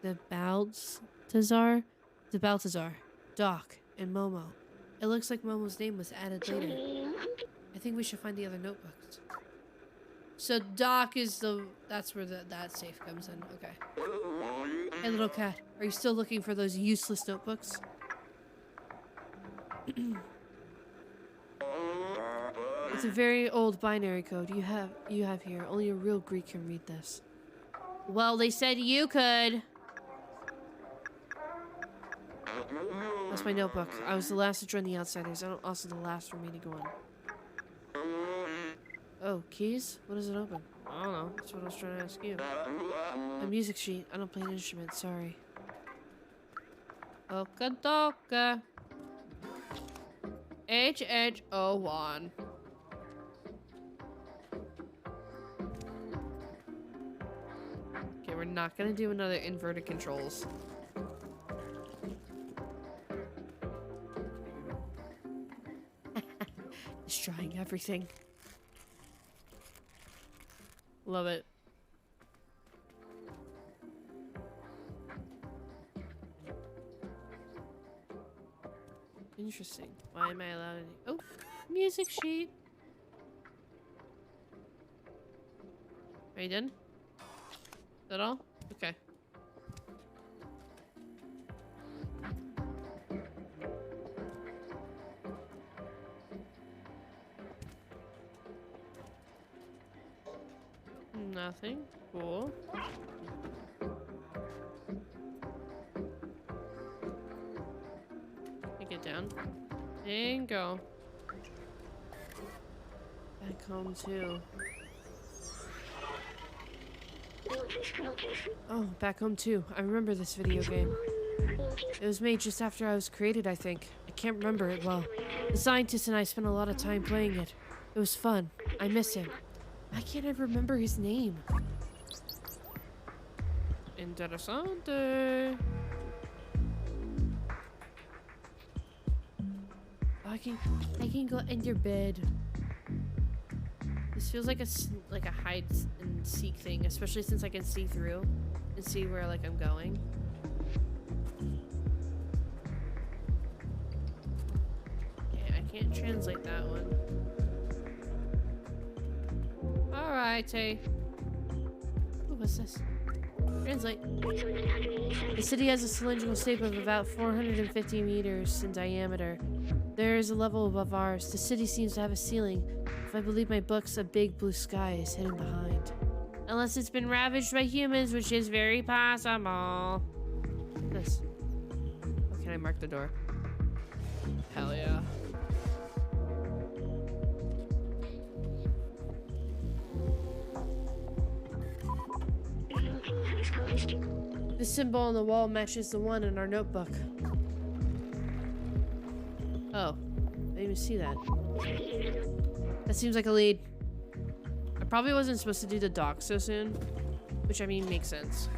De Baltazar? De Baltazar. Doc, and Momo. It looks like Momo's name was added later. I think we should find the other notebooks. So Doc is that's where that safe comes in. Okay. Hey, little cat. Are you still looking for those useless notebooks? It's a very old binary code you have here. Only a real Greek can read this. Well, they said you could. That's my notebook. I was the last to join the Outsiders. I'm also the last for me to go on. Oh, keys? What does it open? I don't know. That's what I was trying to ask you. A music sheet. I don't play an instrument. Sorry. Okadoka. HH01. Okay, we're not gonna do another inverted controls. Destroying everything. Love it. Interesting. Why am I allowed any— oh, music sheet. Are you done? Is that all? Okay. Nothing. Cool. Take it down. And go. Back home too. Oh, back home too. I remember this video game. It was made just after I was created, I think. I can't remember it well. The scientist and I spent a lot of time playing it. It was fun. I miss him. Why can't I remember his name? Interessante. I can go in your bed. This feels like a hide and seek thing, especially since I can see through and see where like I'm going. Yeah, I can't translate that one. Alright, hey. Ooh, what's this? Translate. The city has a cylindrical shape of about 450 meters in diameter. There is a level above ours. The city seems to have a ceiling. If I believe my books, a big blue sky is hidden behind. Unless it's been ravaged by humans, which is very possible. This. Oh, can I mark the door? Hell yeah. The symbol on the wall matches the one in our notebook. Oh, I didn't even see that. That seems like a lead. I probably wasn't supposed to do the dock so soon, which I mean makes sense.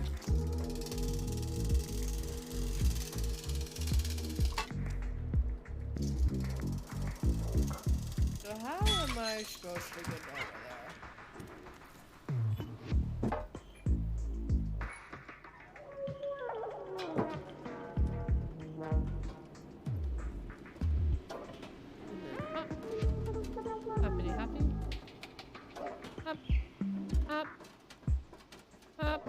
So how am I supposed to get over there? Hoppity hoppy. Hop. Hop. Hop.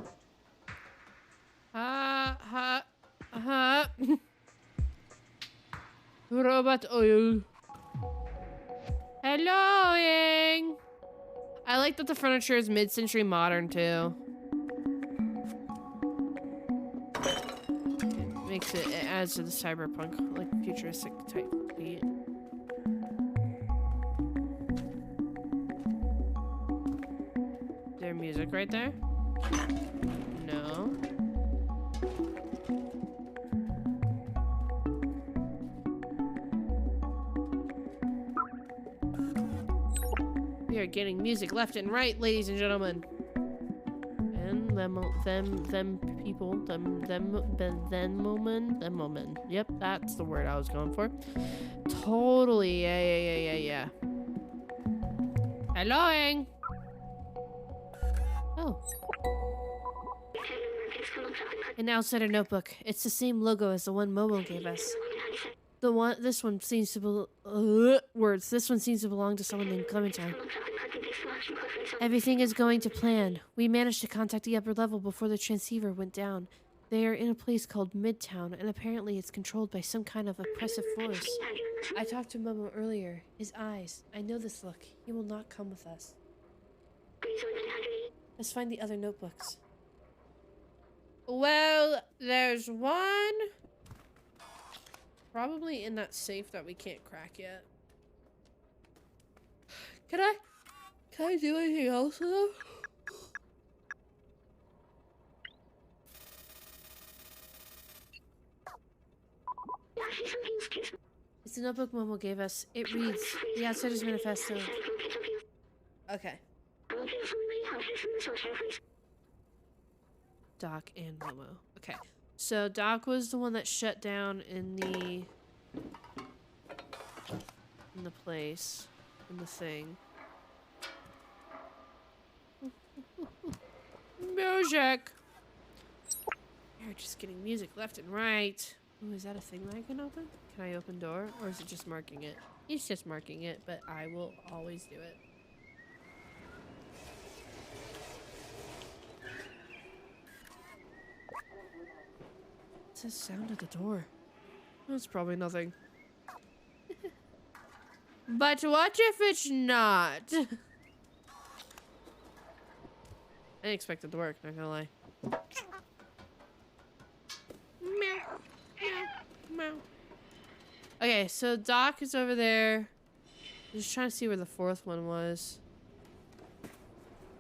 Ha ha ha. Robot oil. Hello, Yang. I like that the furniture is mid-century modern too. It adds to the cyberpunk, like futuristic type beat. Is there music right there? No. We are getting music left and right, ladies and gentlemen. And them woman. Yep, that's the word I was going for. Totally, yeah. Hello, Ang. Oh. An outsider notebook. It's the same logo as the one Momo gave us. This one seems to belong to someone named Clementine. Everything is going to plan. We managed to contact the upper level before the transceiver went down. They are in a place called Midtown, and apparently it's controlled by some kind of oppressive force. I talked to Momo earlier. His eyes. I know this look. He will not come with us. Let's find the other notebooks. Well, there's one. Probably in that safe that we can't crack yet. Can I do anything else with them? It's the notebook Momo gave us. It reads, The Outsider's Manifesto. Okay. Doc and Momo. Okay. So Doc was the one that shut down in the place. In the thing. Music! You're just getting music left and right. Ooh, is that a thing that I can open? Can I open door? Or is it just marking it? It's just marking it, but I will always do it. What's the sound at the door? That's probably nothing. But what if it's not? I didn't expect it to work, not gonna lie. Meow, meow, meow. Okay, so Doc is over there. I'm just trying to see where the fourth one was.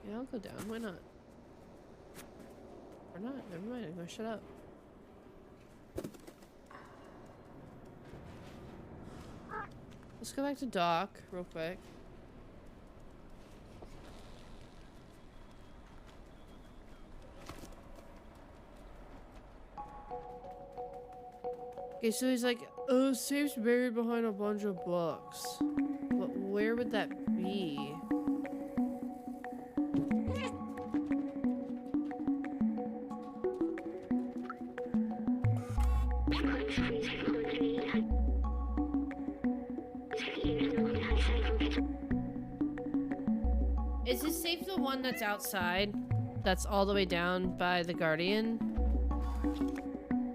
Yeah, I'll go down. Why not? Or not. Never mind. I'm gonna shut up. Let's go back to Doc real quick. Okay, so he's like, oh, safe's buried behind a bunch of books. But where would that be? Is this safe the one that's outside? That's all the way down by the Guardian?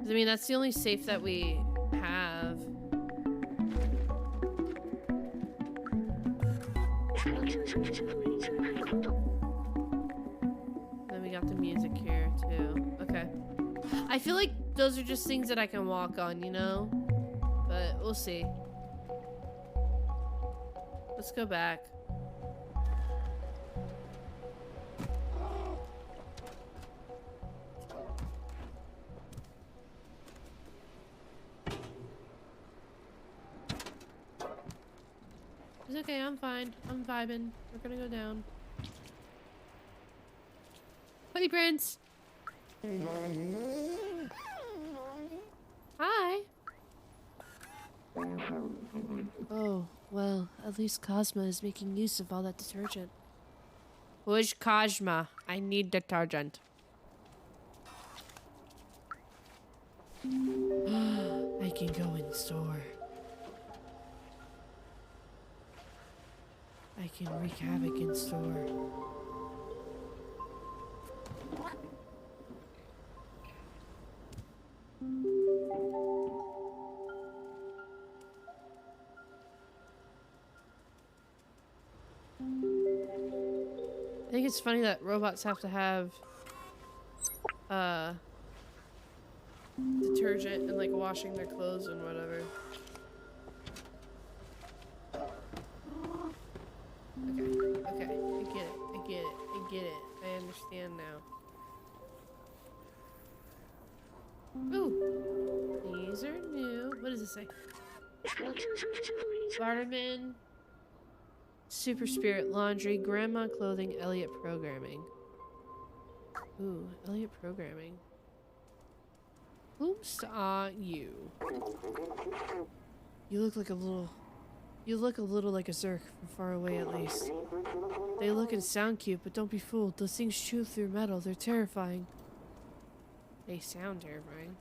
'Cause, I mean, that's the only safe that we have. Then we got the music here, too. Okay. I feel like those are just things that I can walk on, you know? But we'll see. Let's go back. It's okay, I'm fine. I'm vibing. We're gonna go down. Buddy Prince! Hi! Oh, well, at least Cosma is making use of all that detergent. Who's Cosma? I need detergent. I can go in store. I can wreak havoc in store. I think it's funny that robots have to have detergent and like washing their clothes and whatever. Okay, I get it. I understand now. Ooh, these are new. What does it say? Barterman, Super Spirit Laundry, Grandma Clothing, Elliot Programming. Ooh, Elliot Programming. Whomst are you? You look like a little... You look a little like a Zerk, from far away at least. They look and sound cute, but don't be fooled. Those things chew through metal. They're terrifying. They sound terrifying.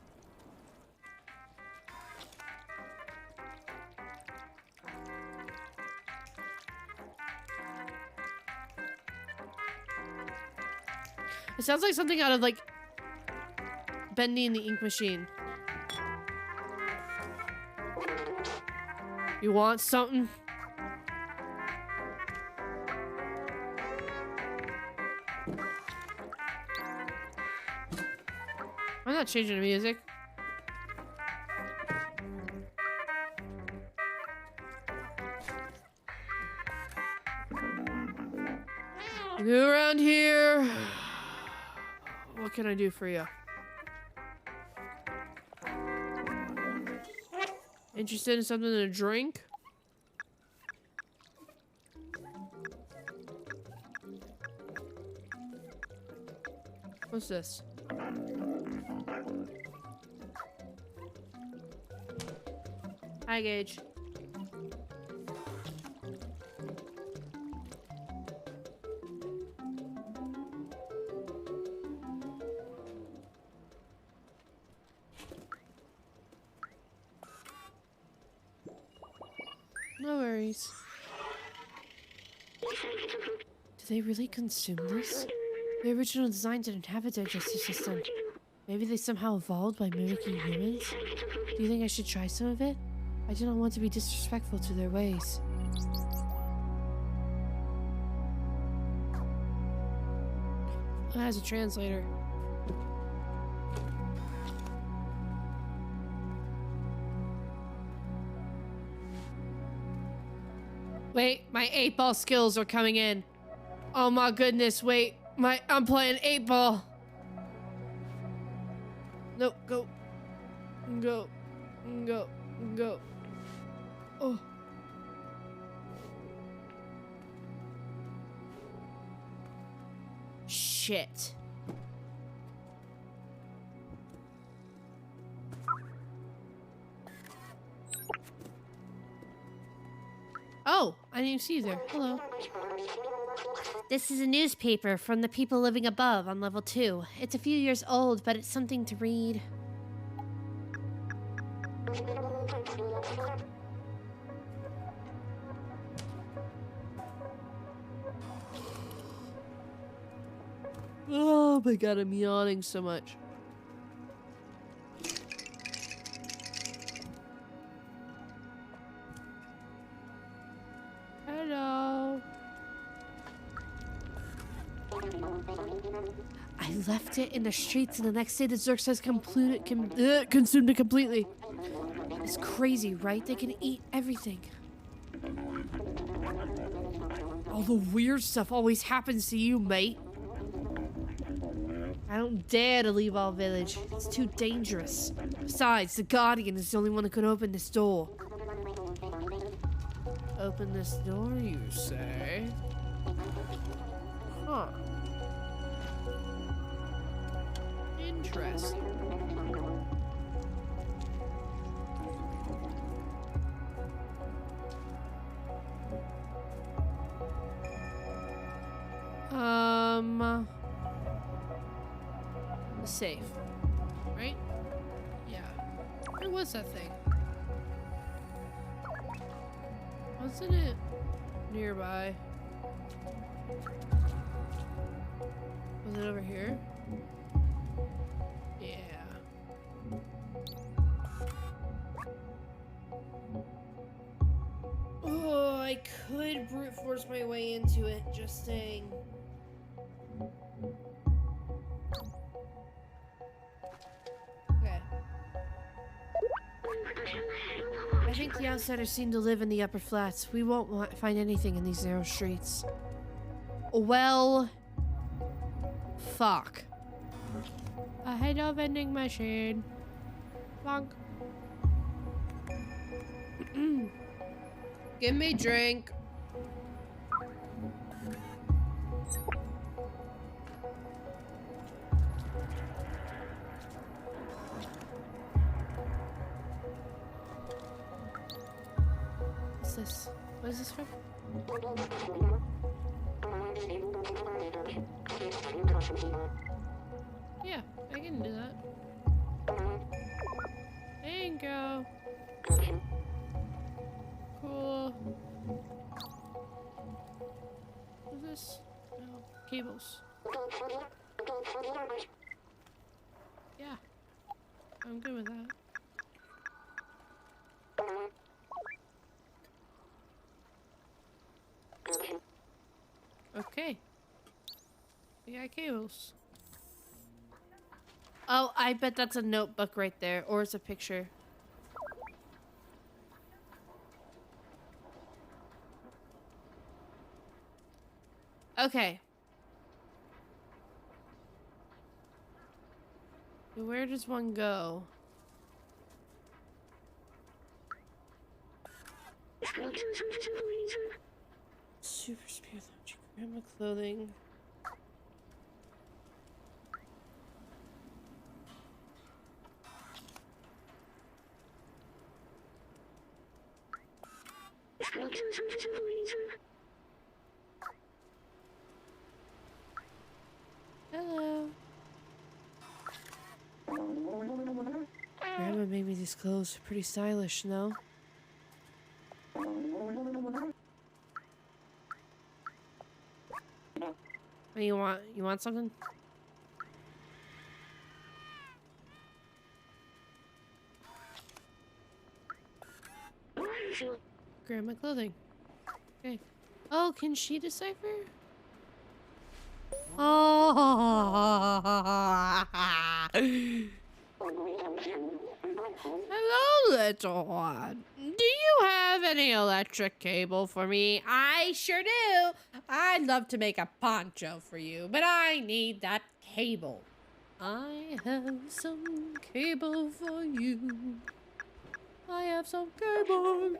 It sounds like something out of, like, Bendy and the Ink Machine. You want something? I'm not changing the music. You around here? What can I do for you? Interested in something to drink? What's this? Hi, Gage. No worries. Do they really consume this? The original design didn't have a digestive system. Maybe they somehow evolved by mimicking humans? Do you think I should try some of it? I do not want to be disrespectful to their ways. It has a translator. Wait, my 8-ball skills are coming in. Oh my goodness, wait. I'm playing 8-ball. No, go. Go. Go. Go. Oh. Shit. Oh, I didn't even see you there. Hello. This is a newspaper from the people living above on level 2. It's a few years old, but it's something to read. Oh my god, I'm yawning so much. Hello. I left it in the streets, and the next day the Zurks has consumed it completely. It's crazy, right? They can eat everything. All the weird stuff always happens to you, mate. I don't dare to leave our village. It's too dangerous. Besides, the Guardian is the only one who could open this door. Open this door, you say? Huh. Interesting. The safe, right? Yeah. Where was that thing? Wasn't it nearby? Was it over here? Yeah. Oh, I could brute force my way into it, just saying. Okay. I think the outsiders seem to live in the upper flats. We won't find anything in these narrow streets. Well, fuck. A hello vending machine. Bonk. Give me drink. What's this? What is this from? Yeah, I can do that. Thank you. Cool. What's this? Oh, cables. Yeah, I'm good with that. Okay. We got cables. Oh, I bet that's a notebook right there, or it's a picture. Okay. Where does one go? Super spear launcher, grandma clothing. Hello. Grandma made me these clothes. Pretty stylish, no? What do you want? You want something? Grandma clothing. Okay. Oh, can she decipher? Oh. store. Do you have any electric cable for me? I sure do. I'd love to make a poncho for you, but I need that cable. I have some cable for you. I have some cable.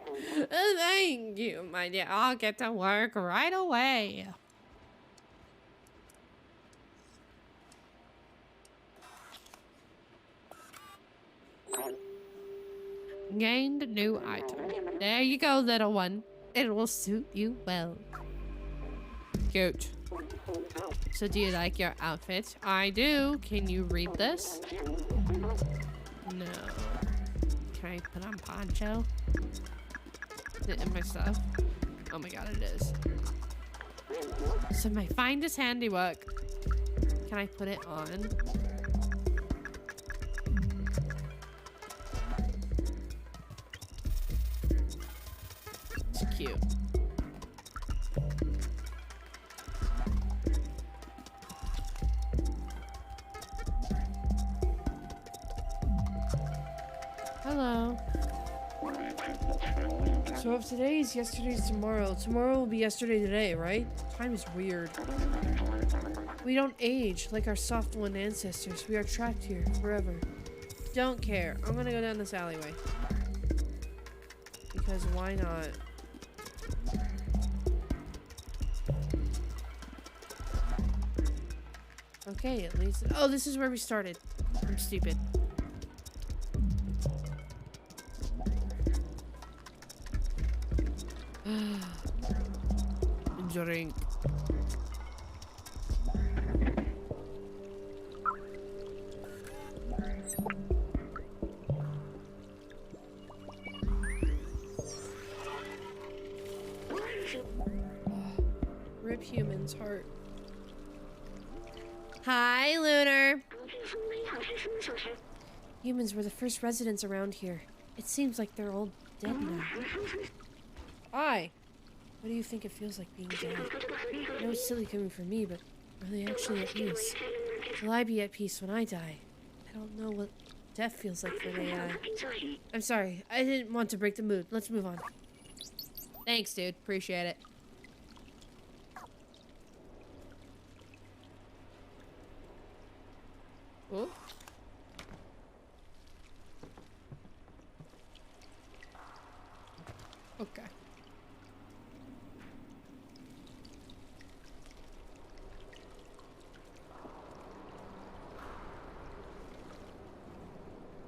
Thank you, my dear. I'll get to work right away. Gained a new item. There you go, little one. It will suit you well. Cute. So do you like your outfit? I do. Can you read this? No. Can I put on poncho? Is it in my stuff? Oh my god, it is. So my finest handiwork. Can I put it on? It's cute. Hello. So if today is yesterday's tomorrow, tomorrow will be yesterday today, right? Time is weird. We don't age like our soft one ancestors. We are trapped here forever. Don't care. I'm gonna go down this alleyway. Because why not? Okay, at least. Oh, this is where we started. I'm stupid. Drink. Rip Human's heart. Hi, Lunar. Humans were the first residents around here. It seems like they're all dead now. Hi. What do you think it feels like being dead? I know it's silly coming from me, but are they actually at peace? Will I be at peace when I die? I don't know what death feels like for an AI. I'm sorry. I didn't want to break the mood. Let's move on. Thanks, dude. Appreciate it. Oh. Okay.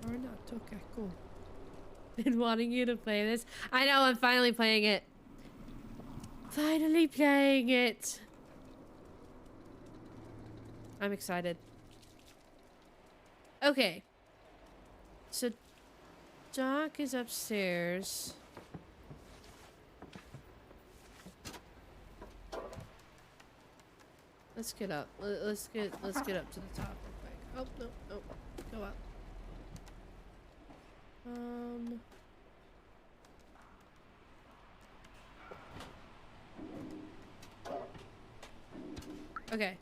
Or not. Okay, cool. Been wanting you to play this. I know, I'm finally playing it. Finally playing it. I'm excited. Okay. So, Doc is upstairs. Let's get up. Let's get up to the top real quick. Oh, no, no. Go up. Okay.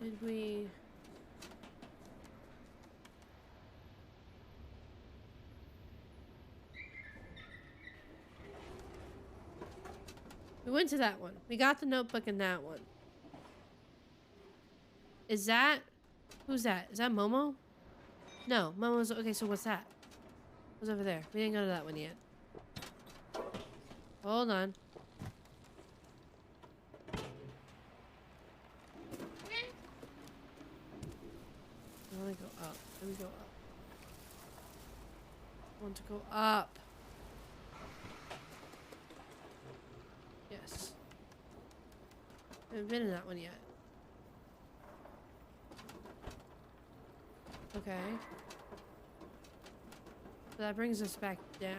Did we... We went to that one. We got the notebook in that one. Is that... Who's that? Is that Momo? No, Momo's... Okay, so what's that? What's over there? We didn't go to that one yet. Hold on. I want to go up. Let me go up. I want to go up. Yes. I haven't been in that one yet. Okay. So that brings us back down.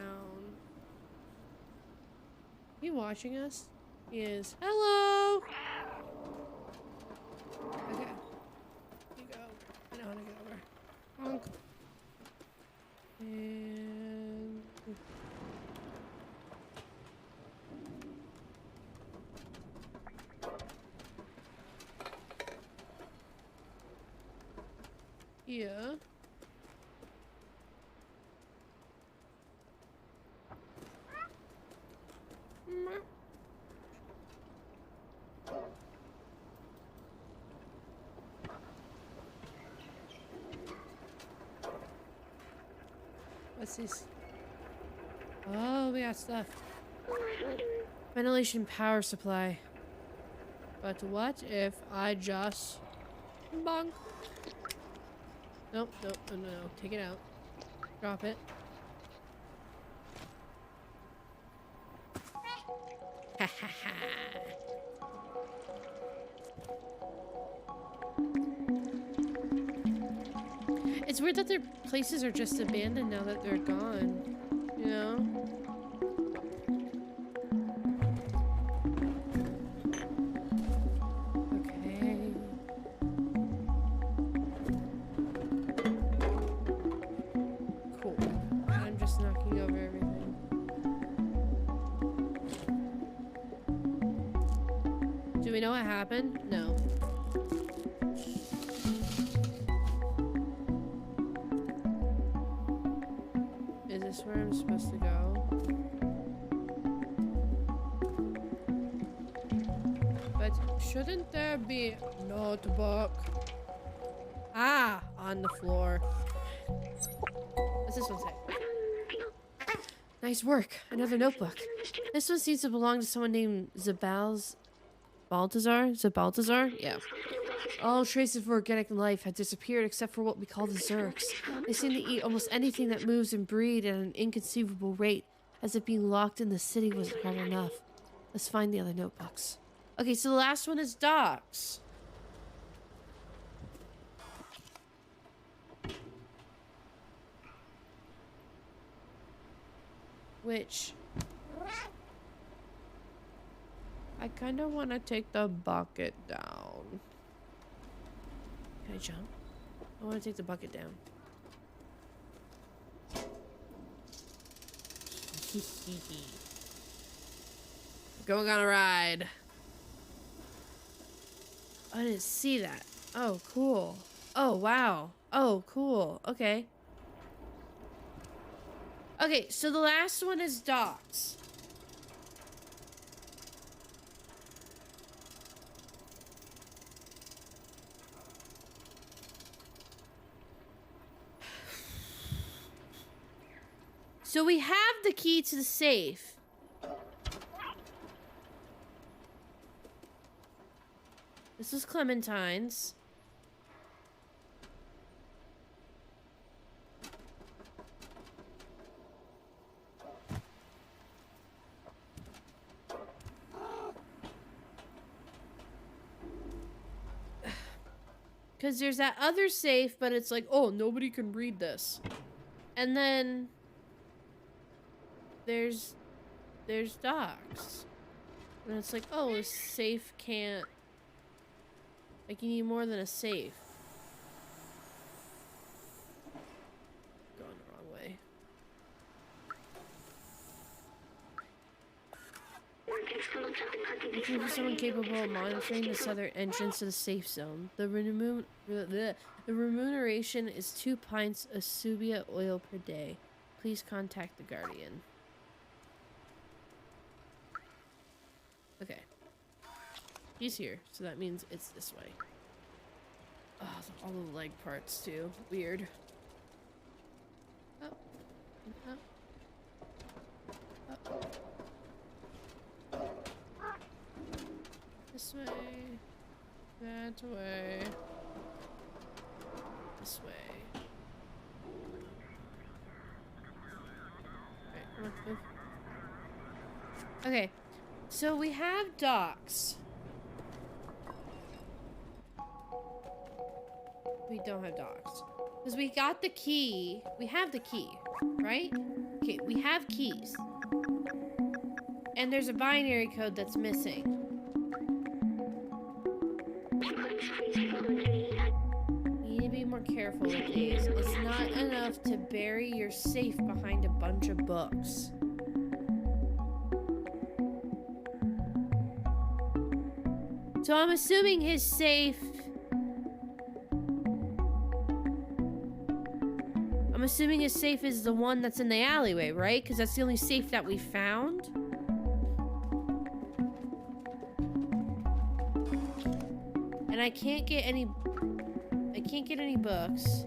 He watching us? He is. Hello! Okay. You go. I know how to get over. Honk. And... here. What's this? Oh, we got stuff. Ventilation power supply. But what if I just... Bonk. Nope, nope, no, no, no. Take it out. Drop it. Ha ha ha. It's weird that their places are just abandoned now that they're gone. You know? Okay. Cool. I'm just knocking over everything. Do we know what happened? No. Is this where I'm supposed to go? But shouldn't there be a notebook? Ah, on the floor. What's this one say? Nice work. Another notebook. This one seems to belong to someone named Baltazar? Yeah. All traces of organic life had disappeared except for what we call the Zerks. They seem to eat almost anything that moves and breed at an inconceivable rate, as if being locked in the city wasn't hard enough. Let's find the other notebooks. Okay, so the last one is docs. Which... I kind of want to take the bucket down. Can I jump? I want to take the bucket down. Going on a ride. I didn't see that. Oh, cool. Oh, wow. Oh, cool. Okay. Okay, so the last one is docs. So we have the key to the safe. This is Clementine's. Because there's that other safe, but it's like, oh, nobody can read this. And then there's docs. And it's like, oh, a safe can't... Like, you need more than a safe. Going the wrong way. Looking for someone capable of monitoring the southern entrance to the safe zone. The remuneration is 2 pints of Subia oil per day. Please contact the Guardian. Okay. He's here, so that means it's this way. Oh, all the leg parts too. Weird. Up. Up. Up. This way. That way. This way. Right, move. Okay. So we have docs. We don't have docs. Because we got the key. We have the key, right? Okay, we have keys. And there's a binary code that's missing. You need to be more careful with these. It's not enough to bury your safe behind a bunch of books. So I'm assuming his safe assuming his safe is the one that's in the alleyway, right? Because that's the only safe that we found. And I can't get any books.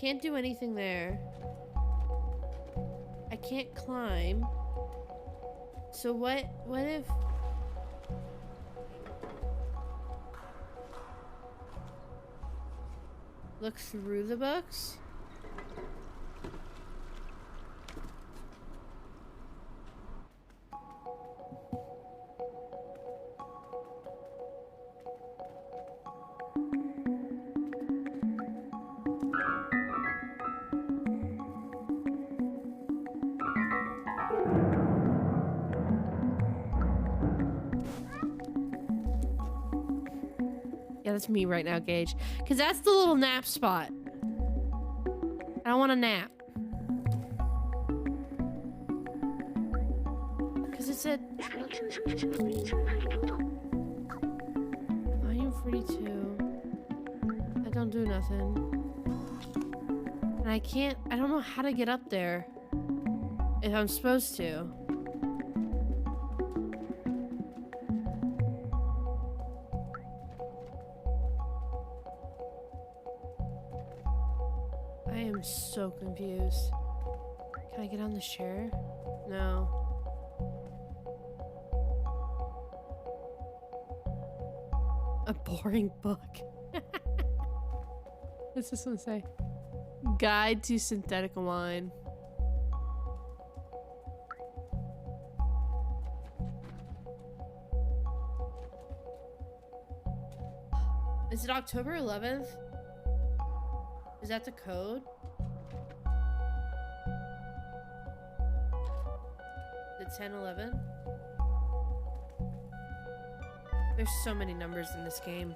Can't do anything there. I can't climb. So what if... Look through the books? Yeah, that's me right now, Gage. Because that's the little nap spot. I don't want to nap. Because it said... Volume 42. I don't do nothing. And I can't... I don't know how to get up there. If I'm supposed to. I am so confused. Can I get on the chair? No. A boring book. What's this one say? Guide to synthetic wine. Is it October 11th? Is that the code? The 1011? There's so many numbers in this game.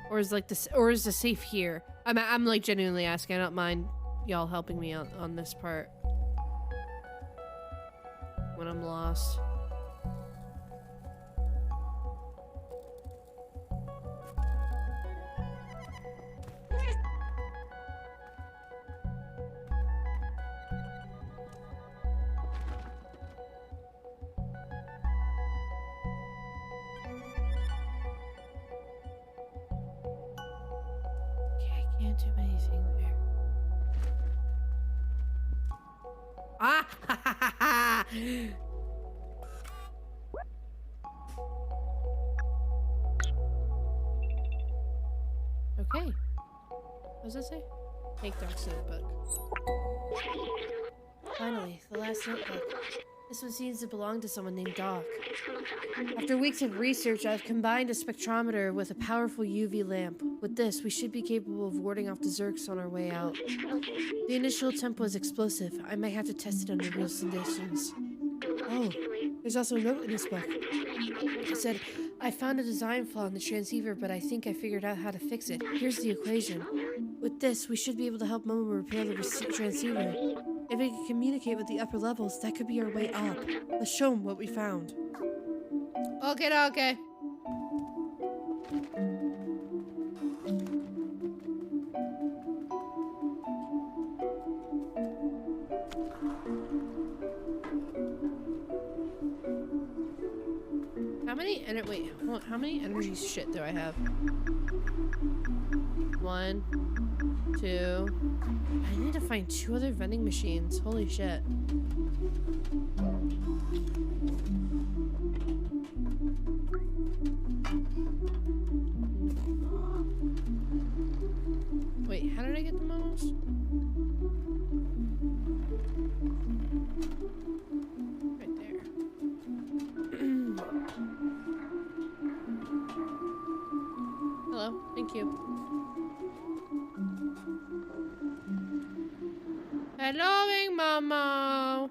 Or is like this, or is the safe here? I'm like genuinely asking. I don't mind y'all helping me on this part when I'm lost. Can't do anything there. Ah! Ha, ha, ha, ha. Okay. What does that say? Take Doc's notebook. Finally, the last notebook. This one seems to belong to someone named Doc. After weeks of research, I've combined a spectrometer with a powerful UV lamp. With this, we should be capable of warding off the Zerks on our way out. The initial attempt was explosive. I might have to test it under real conditions. Oh, there's also a note in this book. It said, I found a design flaw in the transceiver, but I think I figured out how to fix it. Here's the equation. With this, we should be able to help Momo repair the transceiver. If we can communicate with the upper levels, that could be our way up. Let's show them what we found. Okay. How many energy shit do I have? 1, 2. I need to find 2 other vending machines. Holy shit. Wait, how did I get the momos? Right there. Hello, thank you. Hello, Big Momo.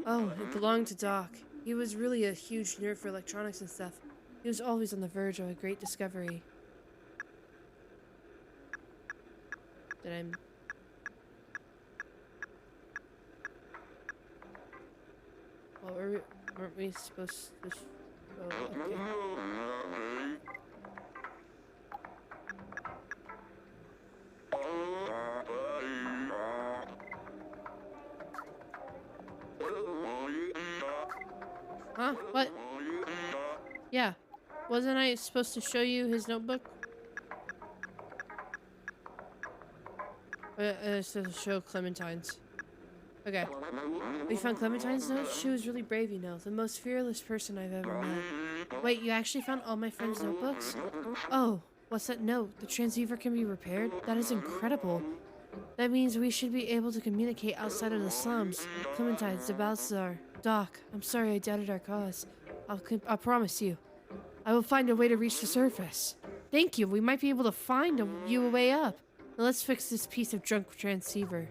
Oh, it belonged to Doc. He was really a huge nerd for electronics and stuff. He was always on the verge of a great discovery. that I'm... Well, weren't we supposed to... Oh, okay. Huh? What? Yeah. Wasn't I supposed to show you his notebook? It's to show Clementine's. Okay. We found Clementine's note? She was really brave, you know. The most fearless person I've ever met. Wait, you actually found all my friends' notebooks? Oh, what's that note? The transceiver can be repaired? That is incredible. That means we should be able to communicate outside of the slums. Clementine, Balthazar, Doc, I'm sorry I doubted our cause. I'll promise you. I will find a way to reach the surface. Thank you. We might be able to find you a way up. Now let's fix this piece of junk transceiver.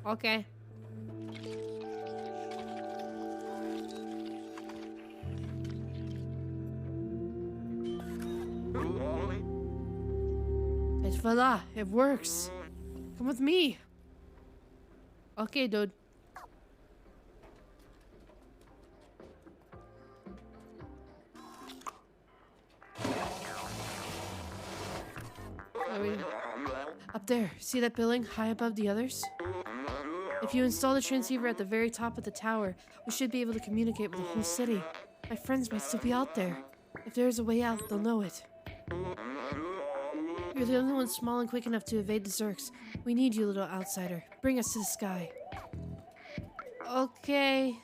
Okay. It's voila. It works. Come with me. Okay, dude. Up there, see that building high above the others? If you install the transceiver at the very top of the tower, we should be able to communicate with the whole city. My friends might still be out there. If there is a way out, they'll know it. You're the only one small and quick enough to evade the Zurks. We need you, little outsider. Bring us to the sky. Okay.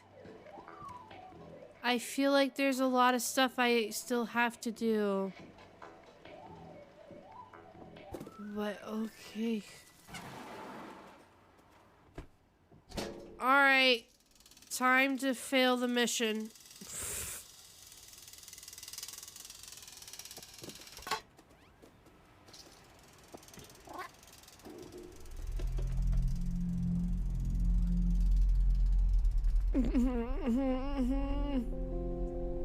I feel like there's a lot of stuff I still have to do. But okay. Alright. Time to fail the mission.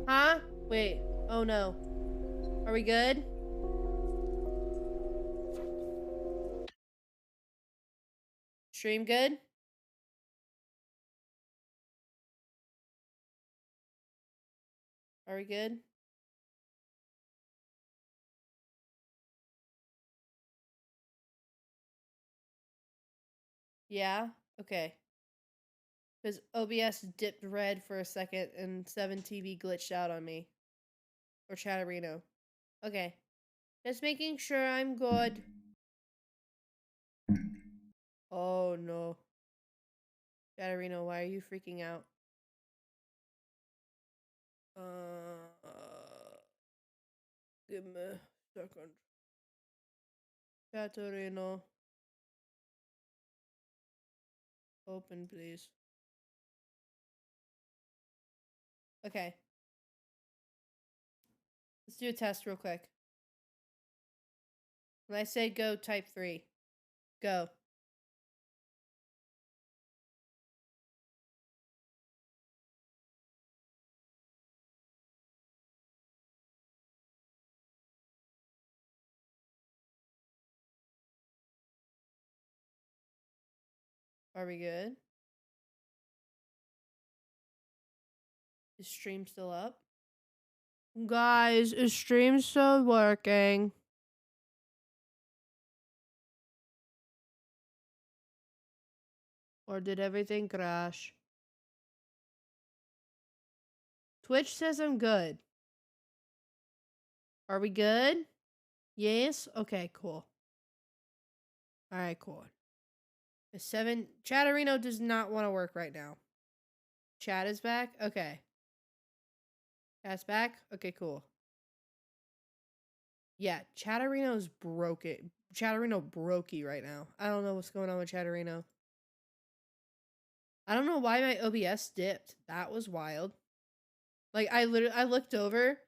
Huh? Wait. Oh no. Are we good? Stream good? Are we good? Yeah? Okay. Because OBS dipped red for a second and 7TV glitched out on me. Or Chatterino. Okay. Just making sure I'm good. Oh no. Chatterino, why are you freaking out? Give me a second. Chatterino. Open, please. Okay. Let's do a test real quick. When I say go, type 3. Go. Are we good? Is stream still up? Guys, is stream still working? Or did everything crash? Twitch says I'm good. Are we good? Yes? Okay, cool. Alright, cool. The 7... Chatterino does not want to work right now. Chat is back? Okay. Chat's back? Okay, cool. Yeah, Chatterino's broken. Chatterino brokey right now. I don't know what's going on with Chatterino. I don't know why my OBS dipped. That was wild. Like, I looked over.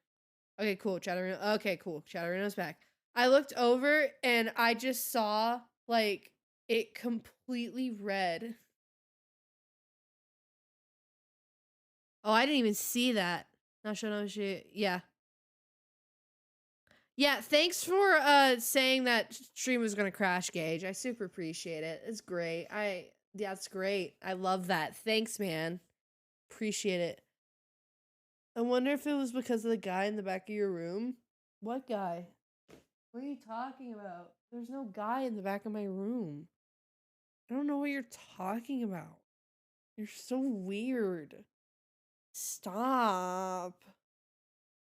Okay, cool. Chatterino. Okay, cool. Chatterino's back. I looked over and I just saw, like, it completely red. Oh, I didn't even see that. Not sure. Yeah. Yeah, thanks for saying that stream was gonna crash, Gage. I super appreciate it. It's great. Yeah, it's great. I love that. Thanks, man. Appreciate it. I wonder if it was because of the guy in the back of your room. What guy? What are you talking about? There's no guy in the back of my room. I don't know what you're talking about. You're so weird. Stop.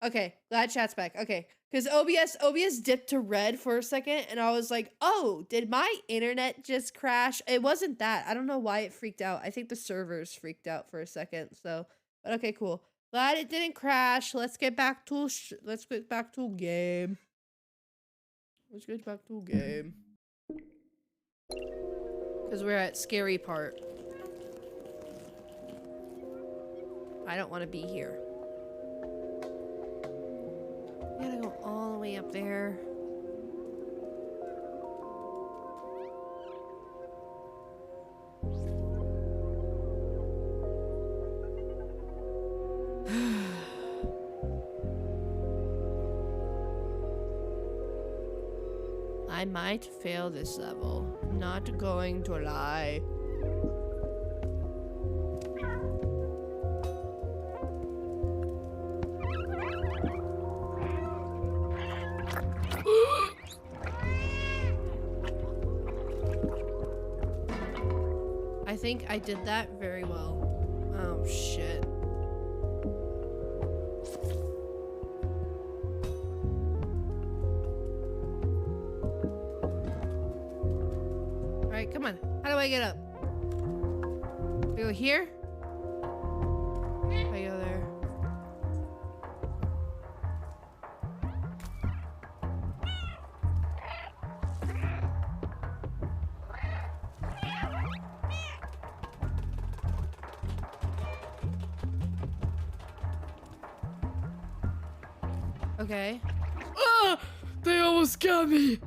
Okay, glad chat's back. Okay, because OBS dipped to red for a second, and I was like, oh, did my internet just crash? It wasn't that. I don't know why it freaked out. I think the servers freaked out for a second. So, but okay, cool. Glad it didn't crash. Let's get back to game. Let's get back to game. Because we're at scary part. I don't want to be here. I gotta go all the way up there. I might fail this level. Not going to lie. I think I did that very well. Oh, shit. Alright, come on. How do I get up? I go here? I go there. Okay. Ah! They almost got me!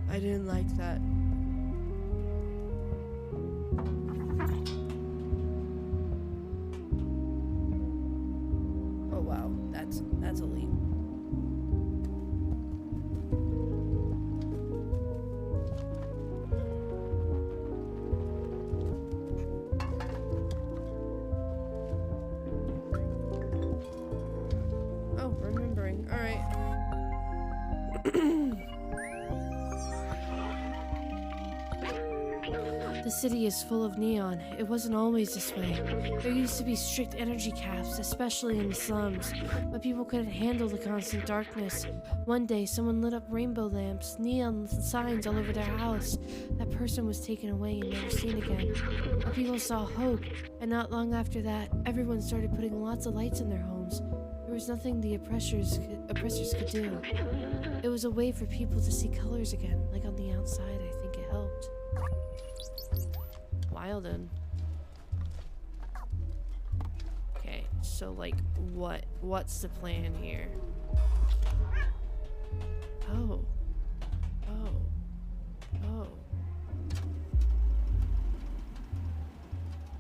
I didn't like that. Oh wow, that's a leap. Oh, remembering. All right. The city is full of neon. It wasn't always this way. There used to be strict energy caps, especially in the slums, but people couldn't handle the constant darkness. One day, someone lit up rainbow lamps, neon signs all over their house. That person was taken away and never seen again. But people saw hope, and not long after that, everyone started putting lots of lights in their homes. There was nothing the oppressors could do. It was a way for people to see colors again, like on the outside. I think it helped. Wilden. Okay, so like what's the plan here? Oh. Oh. Oh.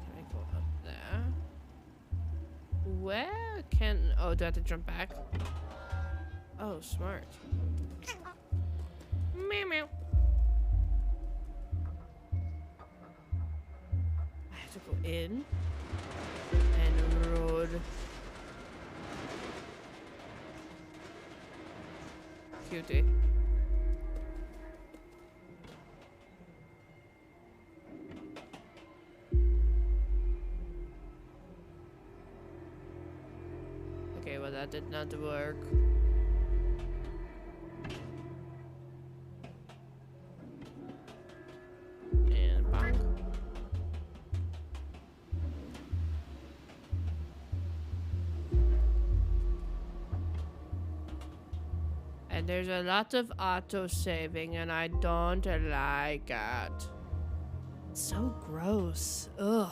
Can I go up there? Where can oh, do I have to jump back? Oh, smart. Meow meow. To go in and road. Cutie. Okay, well that did not work. And bang. And there's a lot of auto saving, and I don't like it. It's so gross. Ugh.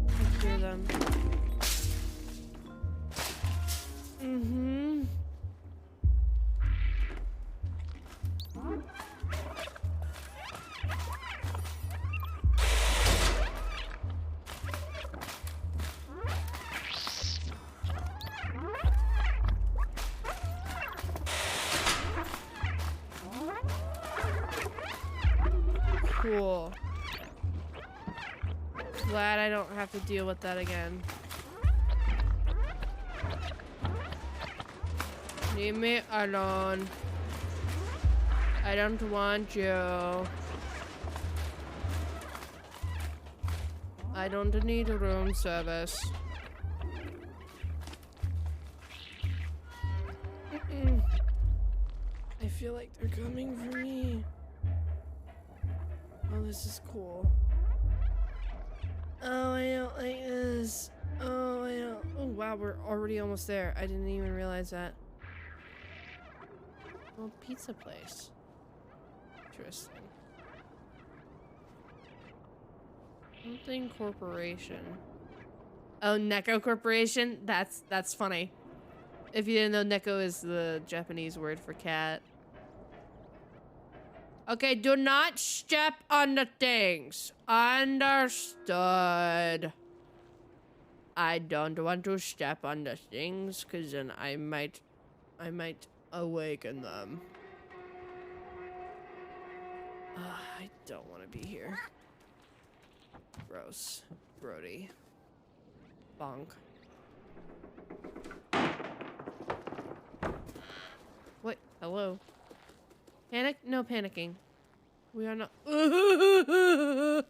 I hear them. Mm-hmm. Cool. Glad I don't have to deal with that again. Leave me alone. I don't want you. I don't need room service. I feel like they're coming for me. Oh, this is cool. Oh, I don't like this. Oh, I don't. Oh, wow, we're already almost there. I didn't even realize that. Oh, pizza place. Interesting. Something corporation. Oh, Neko Corporation? That's funny. If you didn't know, Neko is the Japanese word for cat. Okay, do not step on the things. Understood. I don't want to step on the things, because then I might awaken them. I don't want to be here. Gross. Brody. Bonk. What? Hello? Panic? No panicking. We are not. No.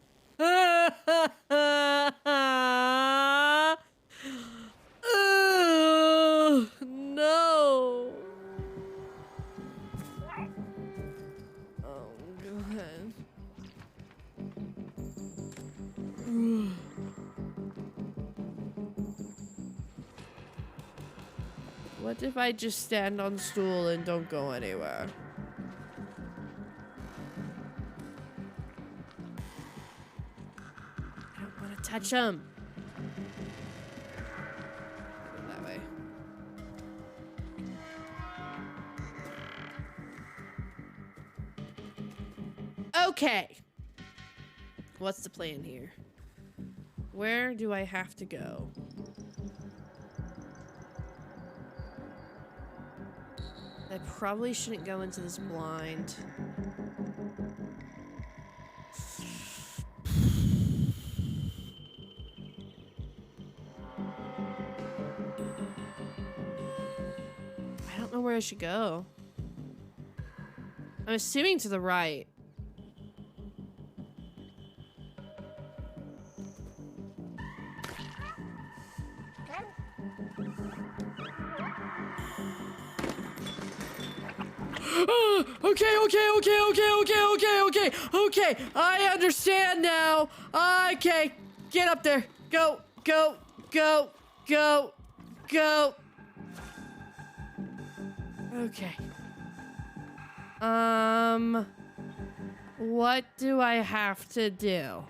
Oh, God. What if I just stand on stool and don't go anywhere? I don't want to touch him. Go that way. Okay. What's the plan here? Where do I have to go? I probably shouldn't go into this blind. I don't know where I should go. I'm assuming to the right. Okay. I understand now. Okay, get up there. Go. Okay. What do I have to do?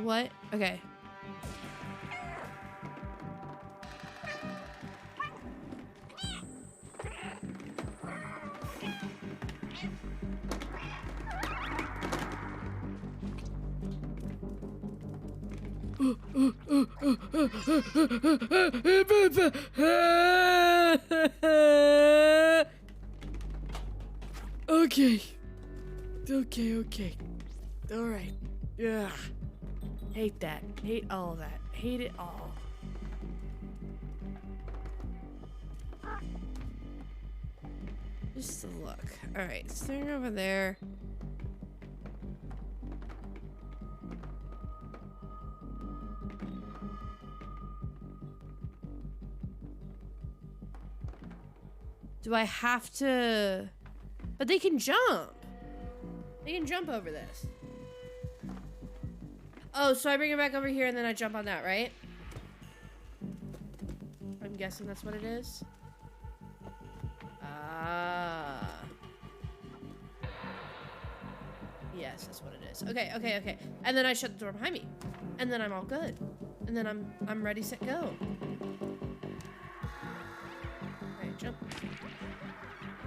What? Okay. Okay. All right. Yeah. Hate that. Hate all of that. Hate it all. Just a look. All right, staying over there. Do I have to? But they can jump. They can jump over this. Oh, so I bring it back over here and then I jump on that, right? I'm guessing that's what it is. Ah. Yes, that's what it is. Okay. And then I shut the door behind me. And then I'm all good. And then I'm ready, set, go. Alright, jump.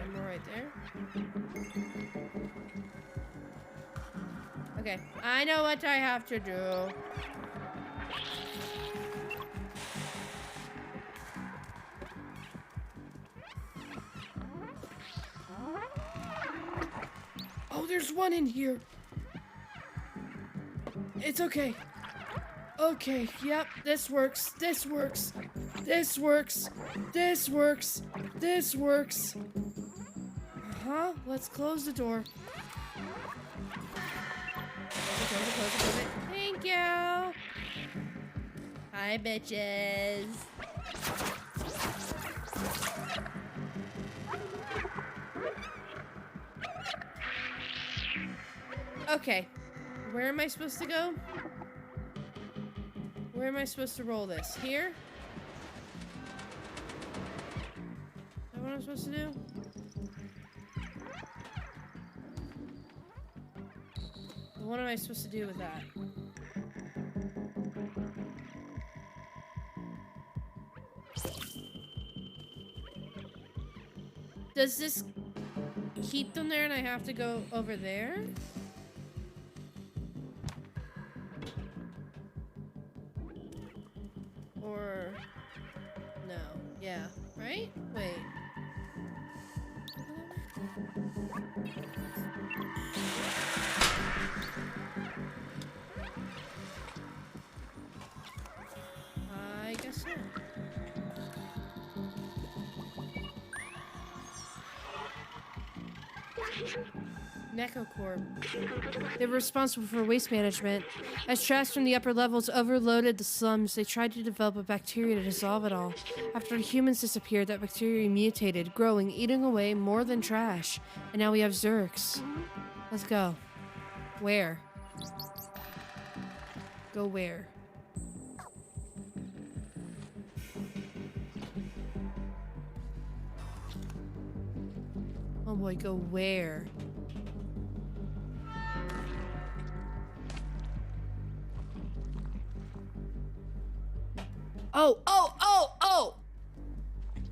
And we're right there. Okay, I know what I have to do. Oh, there's one in here. It's okay. Okay, yep, this works. This works. This works. This works. This works. Uh-huh. Let's close the door. Close it. Thank you. Hi, bitches. Okay. Where am I supposed to go? Where am I supposed to roll this? Here? Is that what I'm supposed to do? What am I supposed to do with that? Does this keep them there and I have to go over there? Or no? Yeah, right? Wait. I guess so. Necocorp. They were responsible for waste management. As trash from the upper levels overloaded the slums, they tried to develop a bacteria to dissolve it all. After humans disappeared, that bacteria mutated, growing, eating away more than trash. And now we have Zurks. Let's go. Where? Go where? Oh boy, go where? Oh!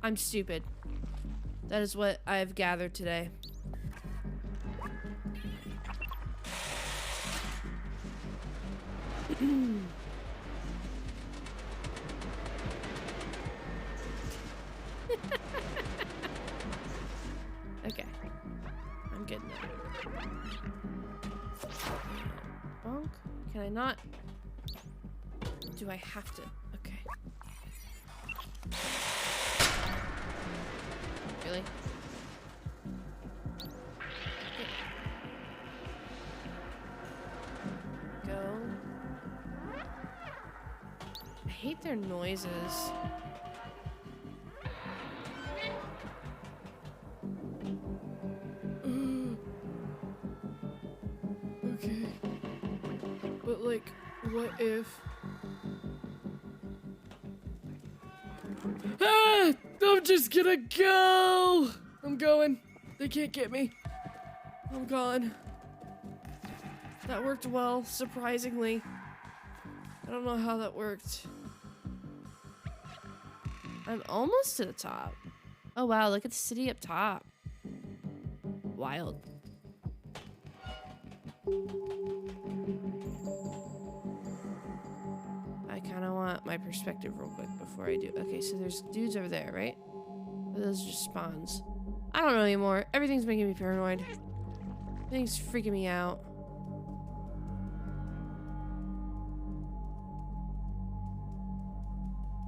I'm stupid. That is what I have gathered today. Okay. I'm good now. Bonk. Can I not? Do I have to? Okay. Really? Go. I hate their noises. Okay. But like, what if... Ah! I'm just gonna go! I'm going. They can't get me. I'm gone. That worked well, surprisingly. I don't know how that worked. I'm almost to the top. Oh wow, look at the city up top. Wild. I kind of want my perspective real quick before I do. Okay, so there's dudes over there, right? Or those are just spawns. I don't know anymore. Everything's making me paranoid. Everything's freaking me out.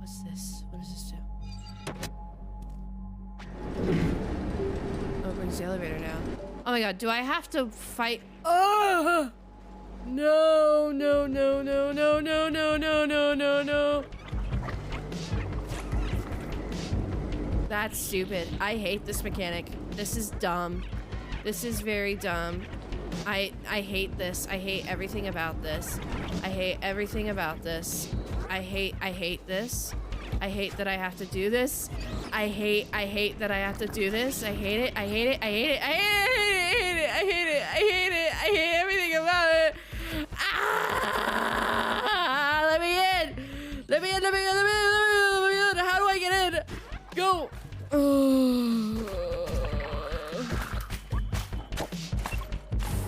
What's this? What does this do? Oh, it brings the elevator down. Oh my god, do I have to fight? Oh! No, no, no, no, no, no, no, no, no, no, no. That's stupid. I hate this mechanic. This is dumb. This is very dumb. I hate this. I hate everything about this. I hate everything about this. I hate this. I hate that I have to do this. I hate that I have to do this. I hate it. I hate it. I hate it. I hate it. I hate it. I hate it. I hate everything about it. Ah! Let me in. Let me in. Let me in. Let me in. Let me in. How do I get in? Go.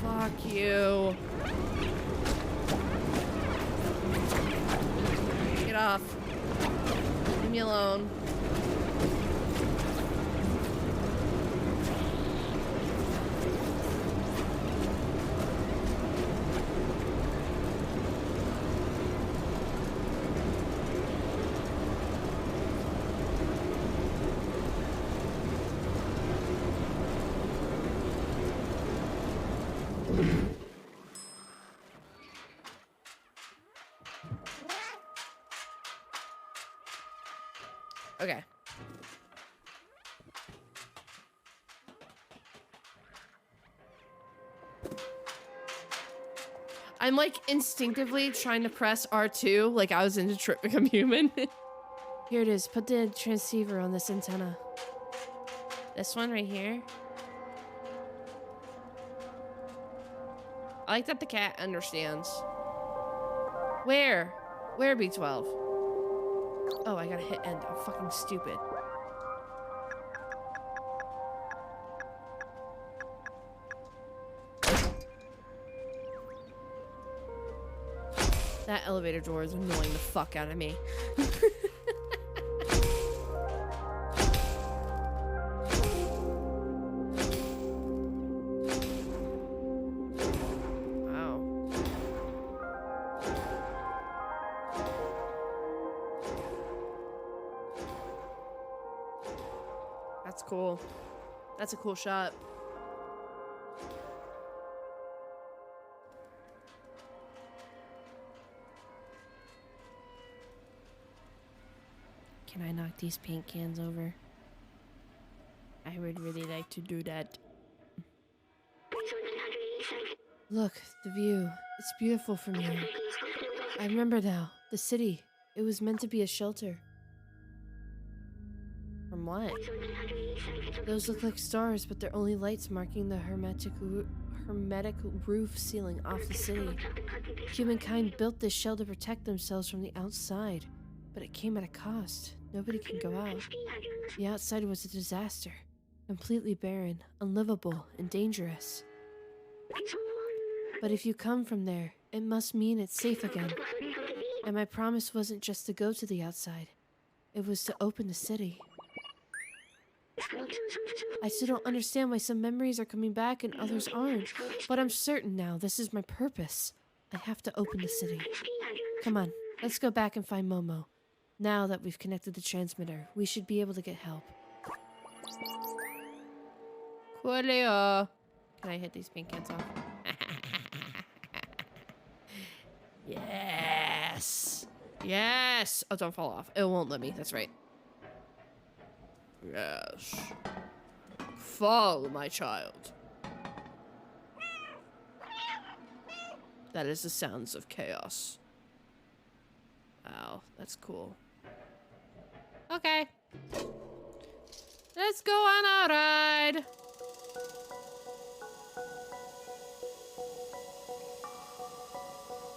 Fuck you. Get off. Leave me alone. Okay. I'm like instinctively trying to press R2 like I was in Detroit Become Human. Here it is. Put the transceiver on this antenna. This one right here. I like that the cat understands. Where? Where, B12? Oh, I gotta hit end. I'm fucking stupid. That elevator door is annoying the fuck out of me. Wow. That's cool. That's a cool shot. Can I knock these paint cans over? I would really like to do that. Look, the view. It's beautiful from here. I remember now. The city. It was meant to be a shelter. From what? Those look like stars, but they're only lights marking the hermetic roof ceiling off the city. Humankind built this shell to protect themselves from the outside, but it came at a cost. Nobody can go out. The outside was a disaster. Completely barren, unlivable, and dangerous. But if you come from there, it must mean it's safe again. And my promise wasn't just to go to the outside. It was to open the city. I still don't understand why some memories are coming back and others aren't. But I'm certain now this is my purpose. I have to open the city. Come on, let's go back and find Momo. Now that we've connected the transmitter, we should be able to get help. Coolio. Can I hit these pink cans off? Yes. Yes. Oh, don't fall off. It won't let me. That's right. Yes. Fall, my child. That is the sounds of chaos. Wow, that's cool. Okay. Let's go on a ride.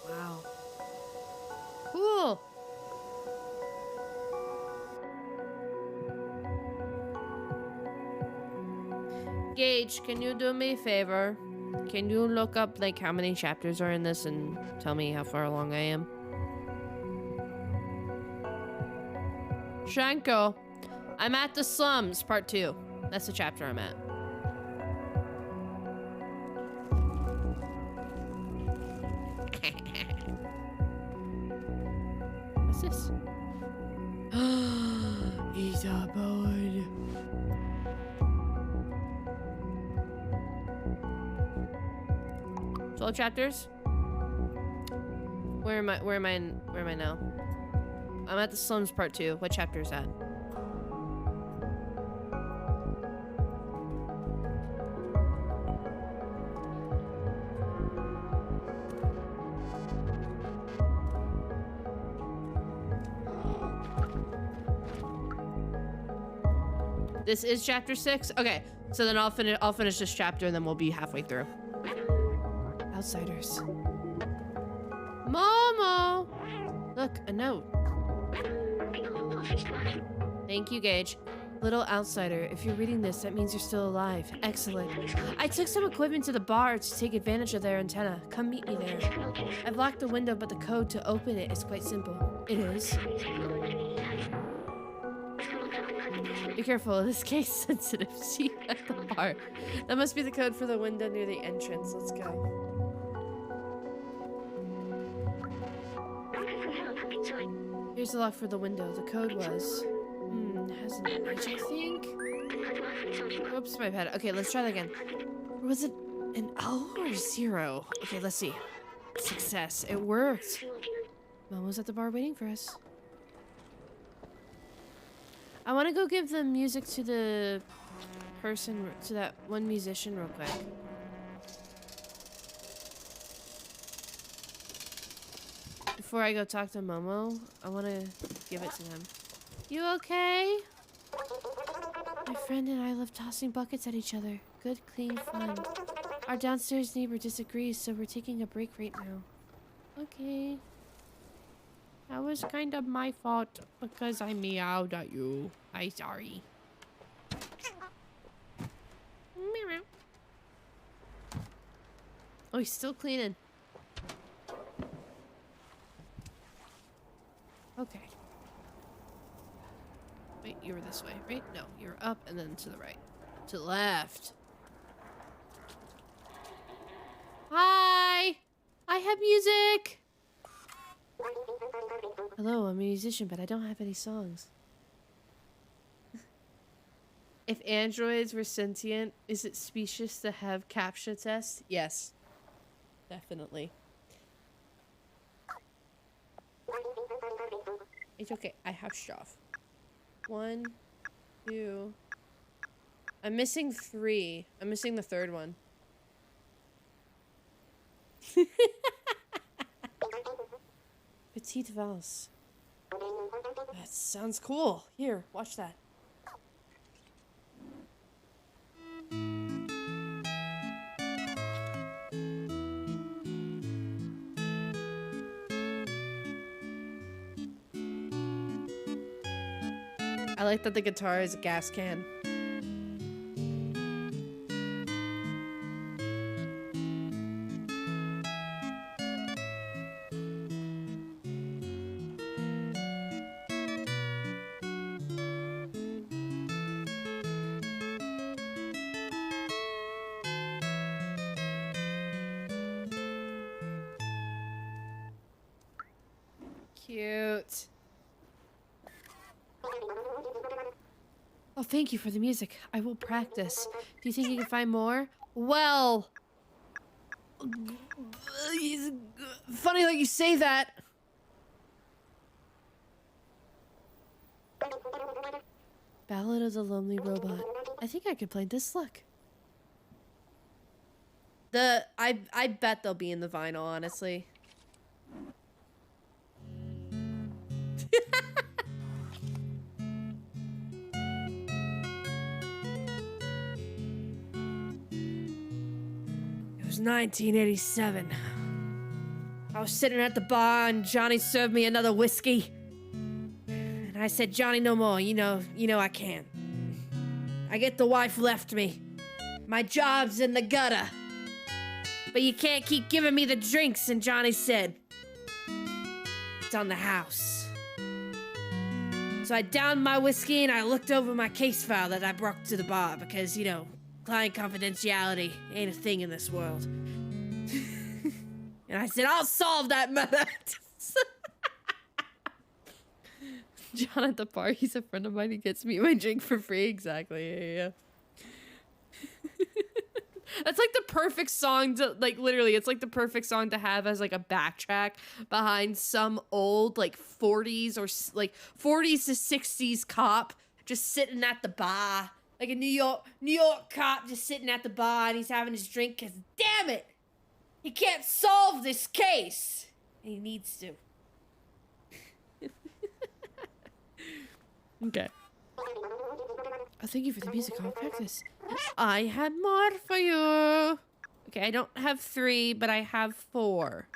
Wow. Cool. Gage, can you do me a favor? Can you look up like how many chapters are in this and tell me how far along I am? Shanko, I'm at the slums, part 2. That's the chapter I'm at. What's this? He's a boy. 12 chapters? Where am I now? I'm at the slums part 2. What chapter is that? This is chapter 6? Okay, so then I'll finish this chapter and then we'll be halfway through. Outsiders. Momo! Look, a note. Thank you, Gage. Little outsider, if you're reading this, that means you're still alive. Excellent. I took some equipment to the bar to take advantage of their antenna. Come meet me there. I've locked the window, but the code to open it is quite simple. It is. Be careful, this case sensitive. See you at the bar. That must be the code for the window near the entrance. Let's go. Here's the lock for the window. The code was... has an edge, I think? Oops, my pad. Okay, let's try that again. Or was it an O or 0? Okay, let's see. Success. It worked. Momo's at the bar waiting for us. I want to go give the music to the person, to that one musician real quick. Before I go talk to Momo, I want to give it to them. You okay? My friend and I love tossing buckets at each other. Good, clean fun. Our downstairs neighbor disagrees, so we're taking a break right now. Okay. That was kind of my fault because I meowed at you. I'm sorry. Meow. Oh, he's still cleaning. Okay. Wait, you were this way, right? No, you're up and then to the right. To the left. Hi! I have music! Hello, I'm a musician, but I don't have any songs. If androids were sentient, is it specious to have CAPTCHA tests? Yes. Definitely. It's okay. I have stuff. 1, 2. I'm missing 3. I'm missing the third one. Petite valse. That sounds cool. Here, watch that. I like that the guitar is a gas can. Cute. Oh, thank you for the music. I will practice. Do you think you can find more? Well... Funny that you say that. Ballad of the Lonely Robot. I think I could play this. Look. I bet they'll be in the vinyl, honestly. It was 1987. I was sitting at the bar and Johnny served me another whiskey. And I said, Johnny, no more. You know I can't. I get the wife left me. My job's in the gutter. But you can't keep giving me the drinks. And Johnny said, it's on the house. So I downed my whiskey and I looked over my case file that I brought to the bar because, client confidentiality ain't a thing in this world. And I said, I'll solve that murder. John at the bar, he's a friend of mine. He gets me my drink for free. Exactly. Yeah. That's like the perfect song to, literally, it's like the perfect song to have as, a backtrack behind some old, 40s or, 40s to 60s cop just sitting at the bar. Like a New York cop just sitting at the bar and he's having his drink because, damn it, he can't solve this case. And he needs to. Okay. Oh, thank you for the music. I'll practice. I had more for you. Okay, I don't have 3, but I have 4.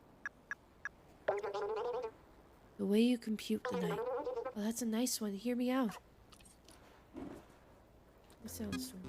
The way you compute the night. Well, that's a nice one. Hear me out. What sounds from?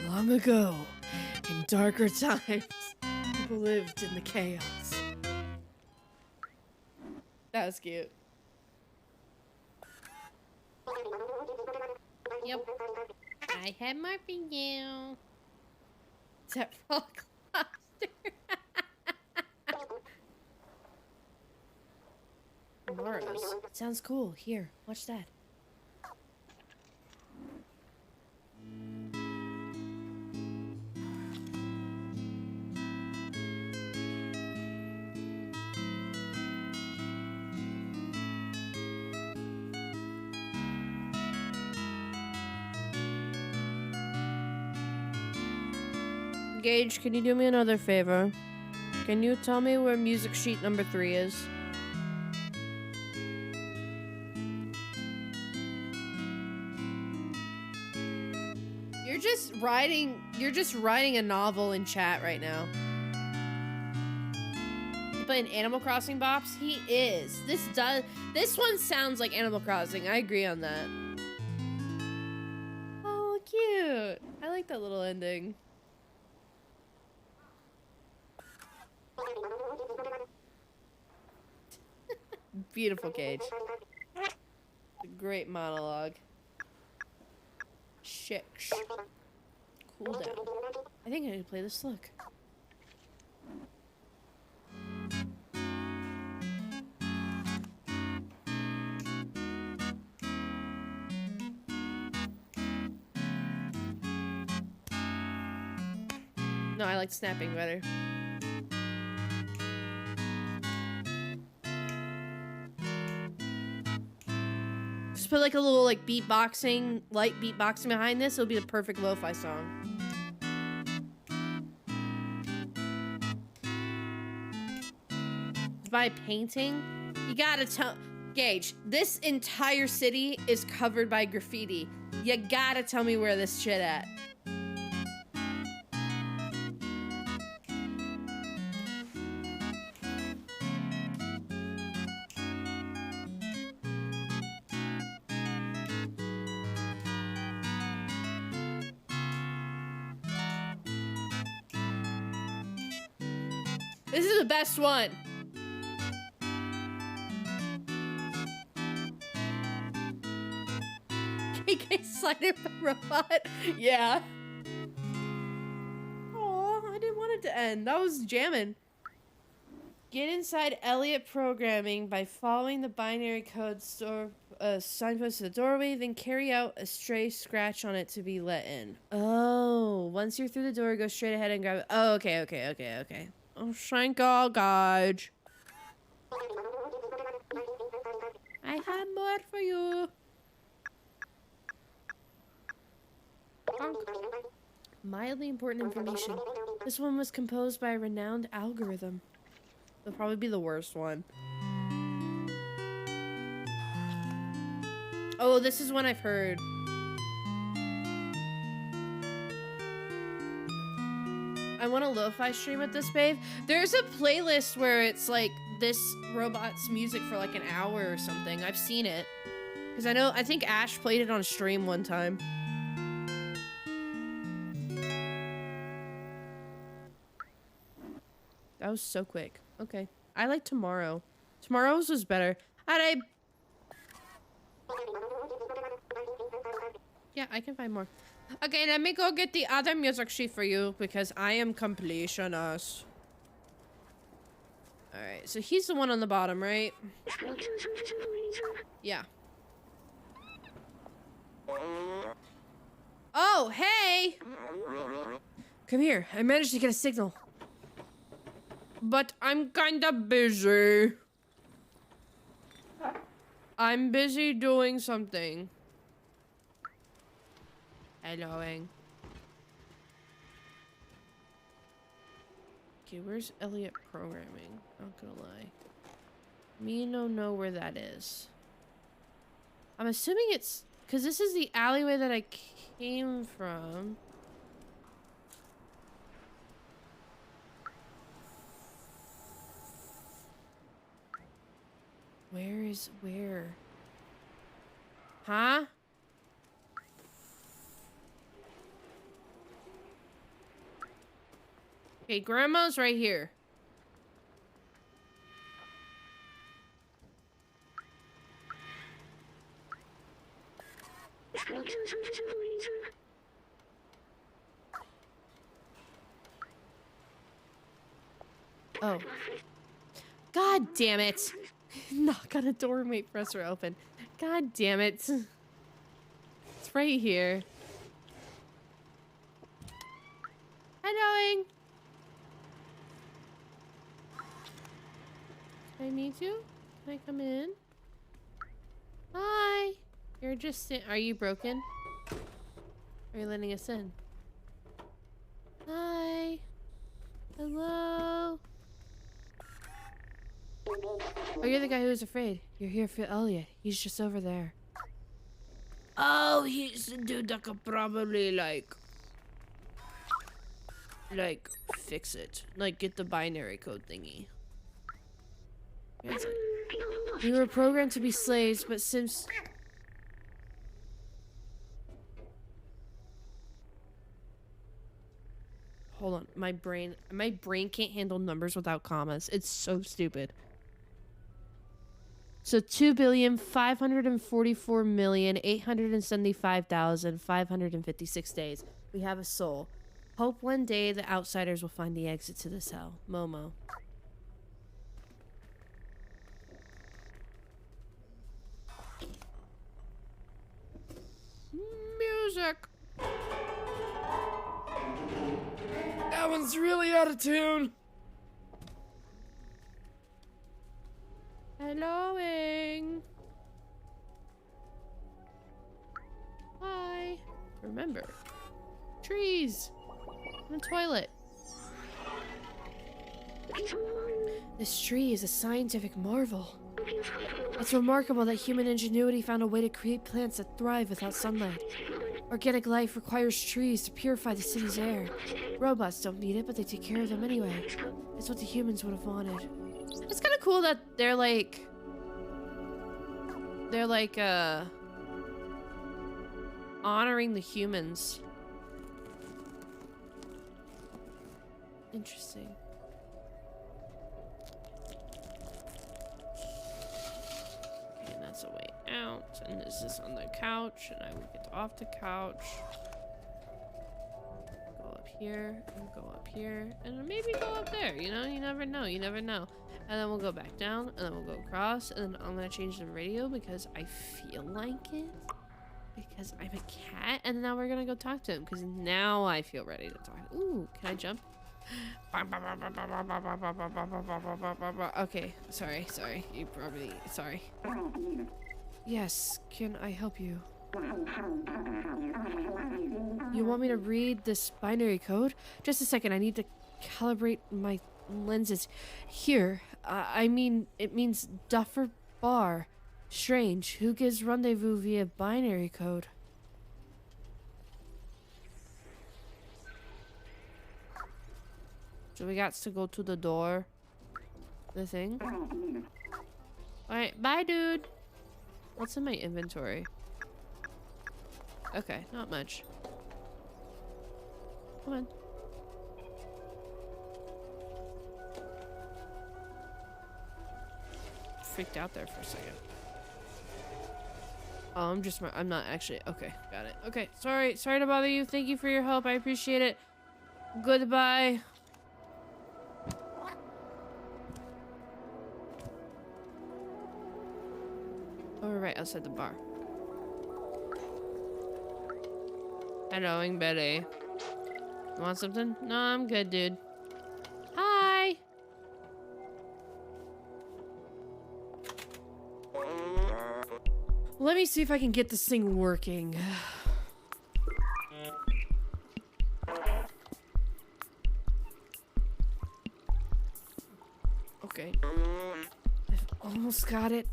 Long ago, Back in darker times, people lived in the chaos. That was cute. Yep. I have more for you. Is that frog lobster? Tomorrow's. Sounds cool. Here, watch that. Gage, can you do me another favor? Can you tell me where music sheet number 3 is? You're just writing a novel in chat right now. You playing Animal Crossing bops? He is. This one sounds like Animal Crossing. I agree on that. Oh, cute. I like that little ending. Beautiful, Cage. A great monologue. Shix. Cool down. I think I need to play this. Look. No, I like snapping better. Just put like a little like beatboxing, light beatboxing behind this. It'll be the perfect lo-fi song. By painting, you gotta tell Gage, this entire city is covered by graffiti. You gotta tell me where this shit at. This is the best one. KK Slider robot. Yeah. Oh, I didn't want it to end. That was jamming. Get inside Elliot programming by following the binary code signpost to the doorway, then carry out a stray scratch on it to be let in. Oh, once you're through the door, go straight ahead and grab it. Oh, okay. Oh, thank God, Gage. I have more for you. Mildly important information. This one was composed by a renowned algorithm. It'll probably be the worst one. Oh, this is one I've heard. I want a lo-fi stream with this, babe. There's a playlist where it's like this robot's music for like an hour or something. I've seen it. Because I think Ash played it on stream one time. That was so quick. Okay. I like tomorrow. Tomorrow's was better. Yeah, I can find more. Okay, let me go get the other music sheet for you because I am completionist. Alright, so he's the one on the bottom, right? Yeah. Oh, hey! Come here. I managed to get a signal. But I'm kinda busy. I'm busy doing something. Helloing. Okay, where's Elliot programming? Not gonna lie. Me no know where that is. I'm assuming it's... Because this is the alleyway that I came from. Where is where? Huh? Okay, Grandma's right here. Oh. God damn it. Knock on a door and wait for us to open. God damn it. It's right here. Hi, Knowing. Can I meet you? Can I come in? Hi. You're just are you broken? Are you letting us in? Hi. Hello. Oh, you're the guy who was afraid. You're here for Elliot. He's just over there. Oh, he's the dude that could probably, like, fix it. Like, get the binary code thingy. It's like, we were programmed to be slaves, but since... Hold on. My brain can't handle numbers without commas. It's so stupid. So 2,544,875,556 days. We have a soul. Hope one day the outsiders will find the exit to this hell. Momo. Music. That one's really out of tune. Helloing. Hi. Remember, trees and a toilet. This tree is a scientific marvel. It's remarkable that human ingenuity found a way to create plants that thrive without sunlight. Organic life requires trees to purify the city's air. Robots don't need it, but they take care of them anyway. It's what the humans would have wanted. It's kind of cool that they're like honoring the humans. Interesting. Okay, and that's a way out, and this is on the couch, and I will get off the couch. Go up here, and go up here, and maybe go up there, you know? You never know, you never know. And then we'll go back down, and then we'll go across, and then I'm gonna change the radio because I feel like it. Because I'm a cat, and now we're gonna go talk to him, because now I feel ready to talk. Ooh, can I jump? Okay, sorry, you probably, sorry. Yes, can I help you? You want me to read this binary code? Just a second, I need to calibrate my lenses. Here, I mean, it means Duffer Bar. Strange, who gives rendezvous via binary code? So we got to go to the door. The thing. Alright, bye dude. What's in my inventory? Okay, not much. Come on. Freaked out there for a second. Oh, I'm not actually, okay, got it. Okay, sorry to bother you. Thank you for your help. I appreciate it. Goodbye. Oh, we're right outside the bar. Hello, Betty. You want something? No, I'm good, dude. Hi. Let me see if I can get this thing working. Okay. I've almost got it.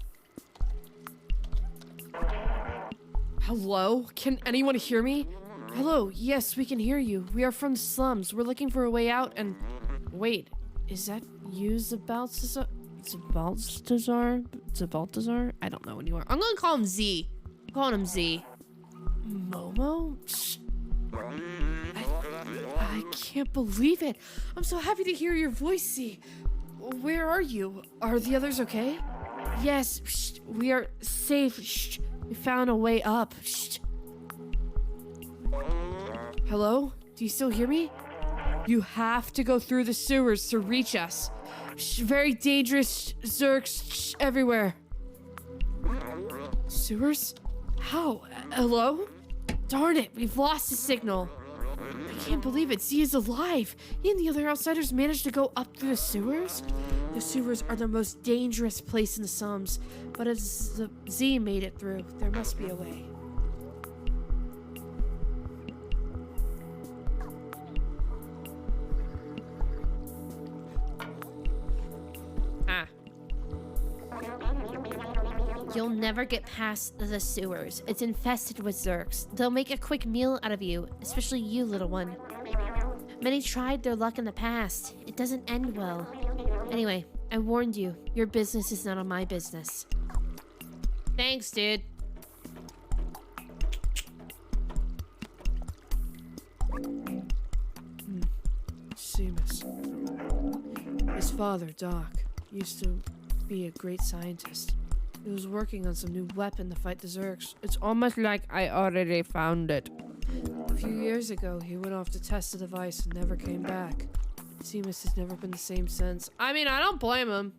Hello? Can anyone hear me? Hello, yes, we can hear you. We are from the slums. We're looking for a way out and... Wait, is that you, Zabaltazar? Zabaltazar? I don't know anymore. I'm gonna call him Z. I'm calling him Z. Momo? Shh. I can't believe it. I'm so happy to hear your voice, C. Where are you? Are the others okay? Yes, shh, we are safe. Shh. We found a way up. Shh. Hello? Do you still hear me? You have to go through the sewers to reach us. Shh, very dangerous Zurks everywhere. Sewers? How? Hello? Darn it, we've lost the signal. I can't believe it. Z is alive. He and the other outsiders managed to go up through the sewers? The sewers are the most dangerous place in the slums, but as Z made it through, there must be a way. Ah. You'll never get past the sewers. It's infested with Zurks. They'll make a quick meal out of you, especially you, little one. Many tried their luck in the past. It doesn't end well. Anyway, I warned you. Your business is none of my business. Thanks, dude. Seamus. His father, Doc, used to be a great scientist. He was working on some new weapon to fight the Zurks. It's almost like I already found it. A few years ago, he went off to test the device and never came back. Seamus has never been the same since. I mean, I don't blame him.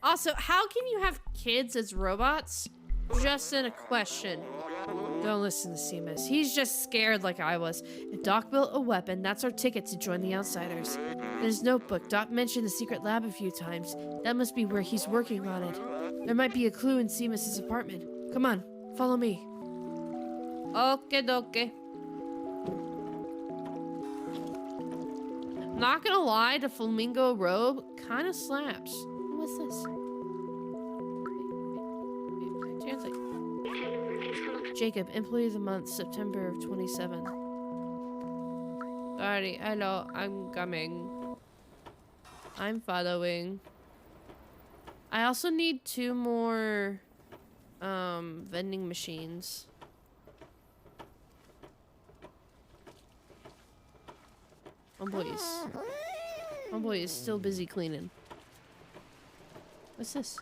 Also, how can you have kids as robots? Just in a question. Don't listen to Seamus. He's just scared like I was. If Doc built a weapon, that's our ticket to join the Outsiders. In his notebook, Doc mentioned the secret lab a few times. That must be where he's working on it. There might be a clue in Seamus' apartment. Come on, follow me. Okay, dokie. Not gonna lie, the flamingo robe kind of slaps. What's this? Translate. Jacob, employee of the month, September of 27. Sorry, hello, I'm coming. I'm following. I also need 2 more vending machines. Homeboy is still busy cleaning. What's this?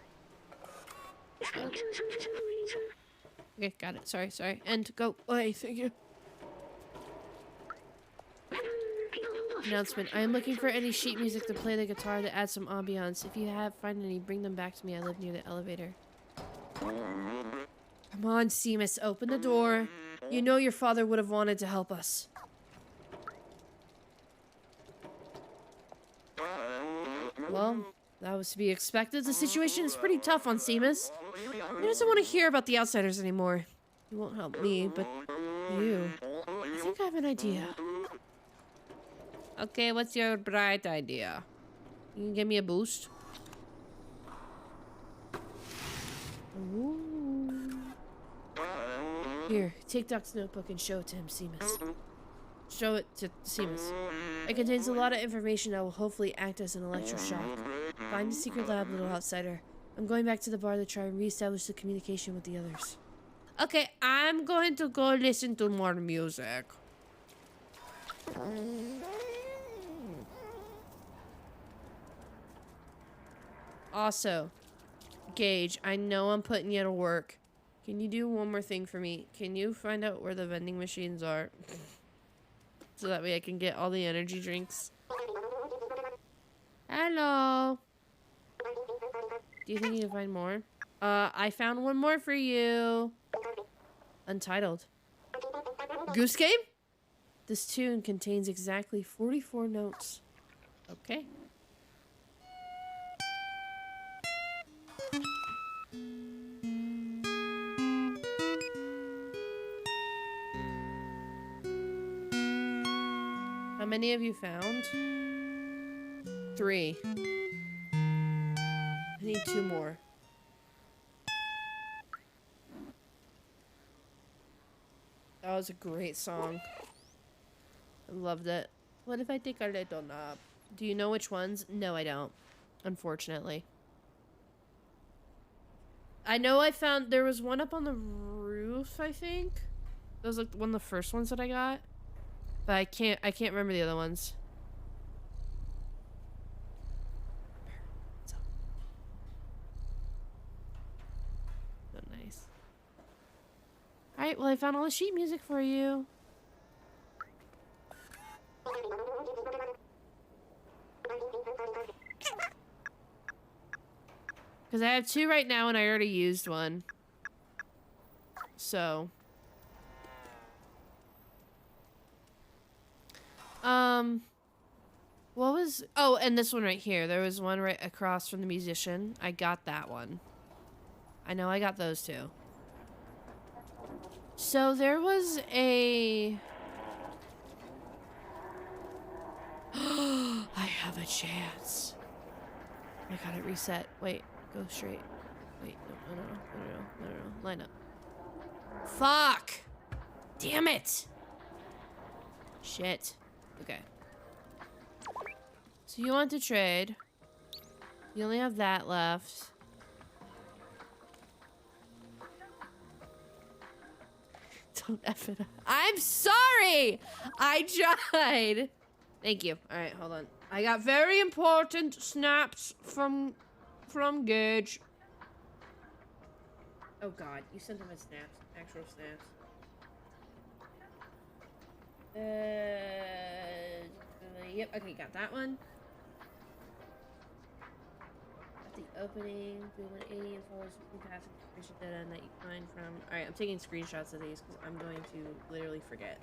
Okay, got it. Sorry. And go. Hey, thank you. Announcement. I am looking for any sheet music to play the guitar to add some ambiance. If you find any, bring them back to me. I live near the elevator. Come on, Seamus, open the door. You know your father would have wanted to help us. Well, that was to be expected. The situation is pretty tough on Seamus. He doesn't want to hear about the Outsiders anymore. He won't help me, but you. I think I have an idea. Okay, what's your bright idea? You can give me a boost? Ooh. Here, take Doc's notebook and show it to him, Seamus. Show it to Seamus. It contains a lot of information that will hopefully act as an electroshock. Find the secret lab, little outsider. I'm going back to the bar to try and reestablish the communication with the others. Okay, I'm going to go listen to more music. Also, Gage, I know I'm putting you to work. Can you do one more thing for me? Can you find out where the vending machines are? So that way I can get all the energy drinks. Hello. Do you think you can find more? I found one more for you. Untitled. Goose Game? This tune contains exactly 44 notes. Okay. How many have you found? 3. I need 2 more. That was a great song. I loved it. What if I take a little nap? Do you know which ones? No, I don't. Unfortunately. I know I found... There was one up on the roof, I think. That was like one of the first ones that I got. But I can't remember the other ones. So nice. Alright, well I found all the sheet music for you. Because I have 2 right now and I already used one. So. What was... Oh, and this one right here. There was one right across from the musician. I got that one. I know I got those 2. So there was a... I have a chance. Oh my god, it reset. Wait, go straight. Wait, no. Line up. Fuck! Damn it! Shit. Okay. So you want to trade. You only have that left. Don't F it up. I'm sorry! I tried! Thank you. Alright, hold on. I got very important snaps from Gage. Oh god, you sent him a snaps. Actual snaps. Yep, okay, got that one. At the opening, do 180 and follows the path information data that you find from... Alright, I'm taking screenshots of these because I'm going to literally forget.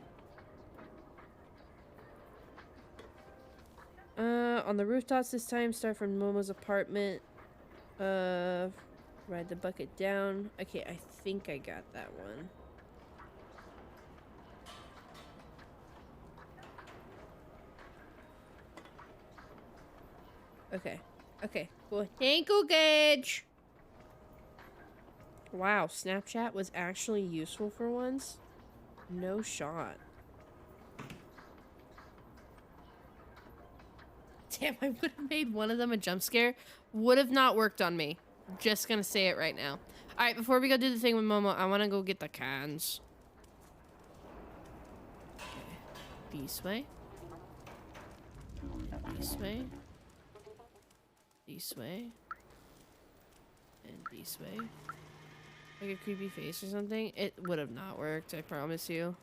On the rooftops this time, start from Momo's apartment. Ride the bucket down. Okay, I think I got that one. Okay. Okay, cool. Thank you, Gage! Wow, Snapchat was actually useful for once? No shot. Damn, I would have made one of them a jump scare. Would have not worked on me. Just gonna say it right now. Alright, before we go do the thing with Momo, I wanna go get the cans. Okay. This way. This way. This way. And this way. Like a creepy face or something. It would have not worked, I promise you.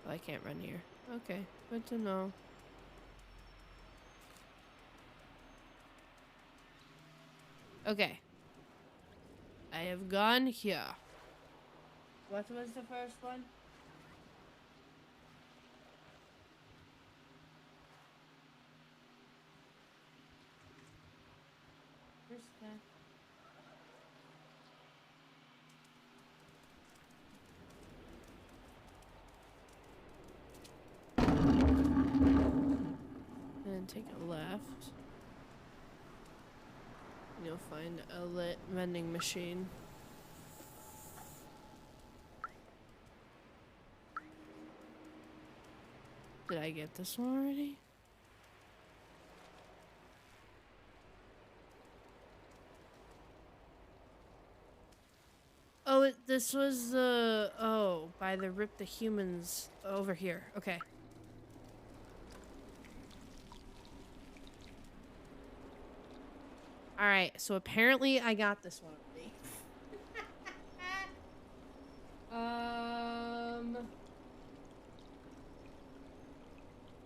Oh, I can't run here. Okay, good to know. Okay. I have gone here. What was the first one? Where's that? And take a left. You'll find a lit vending machine. Did I get this one already? Oh, this was the... Oh, by the Rip the Humans over here. Okay. Alright, so apparently I got this one already.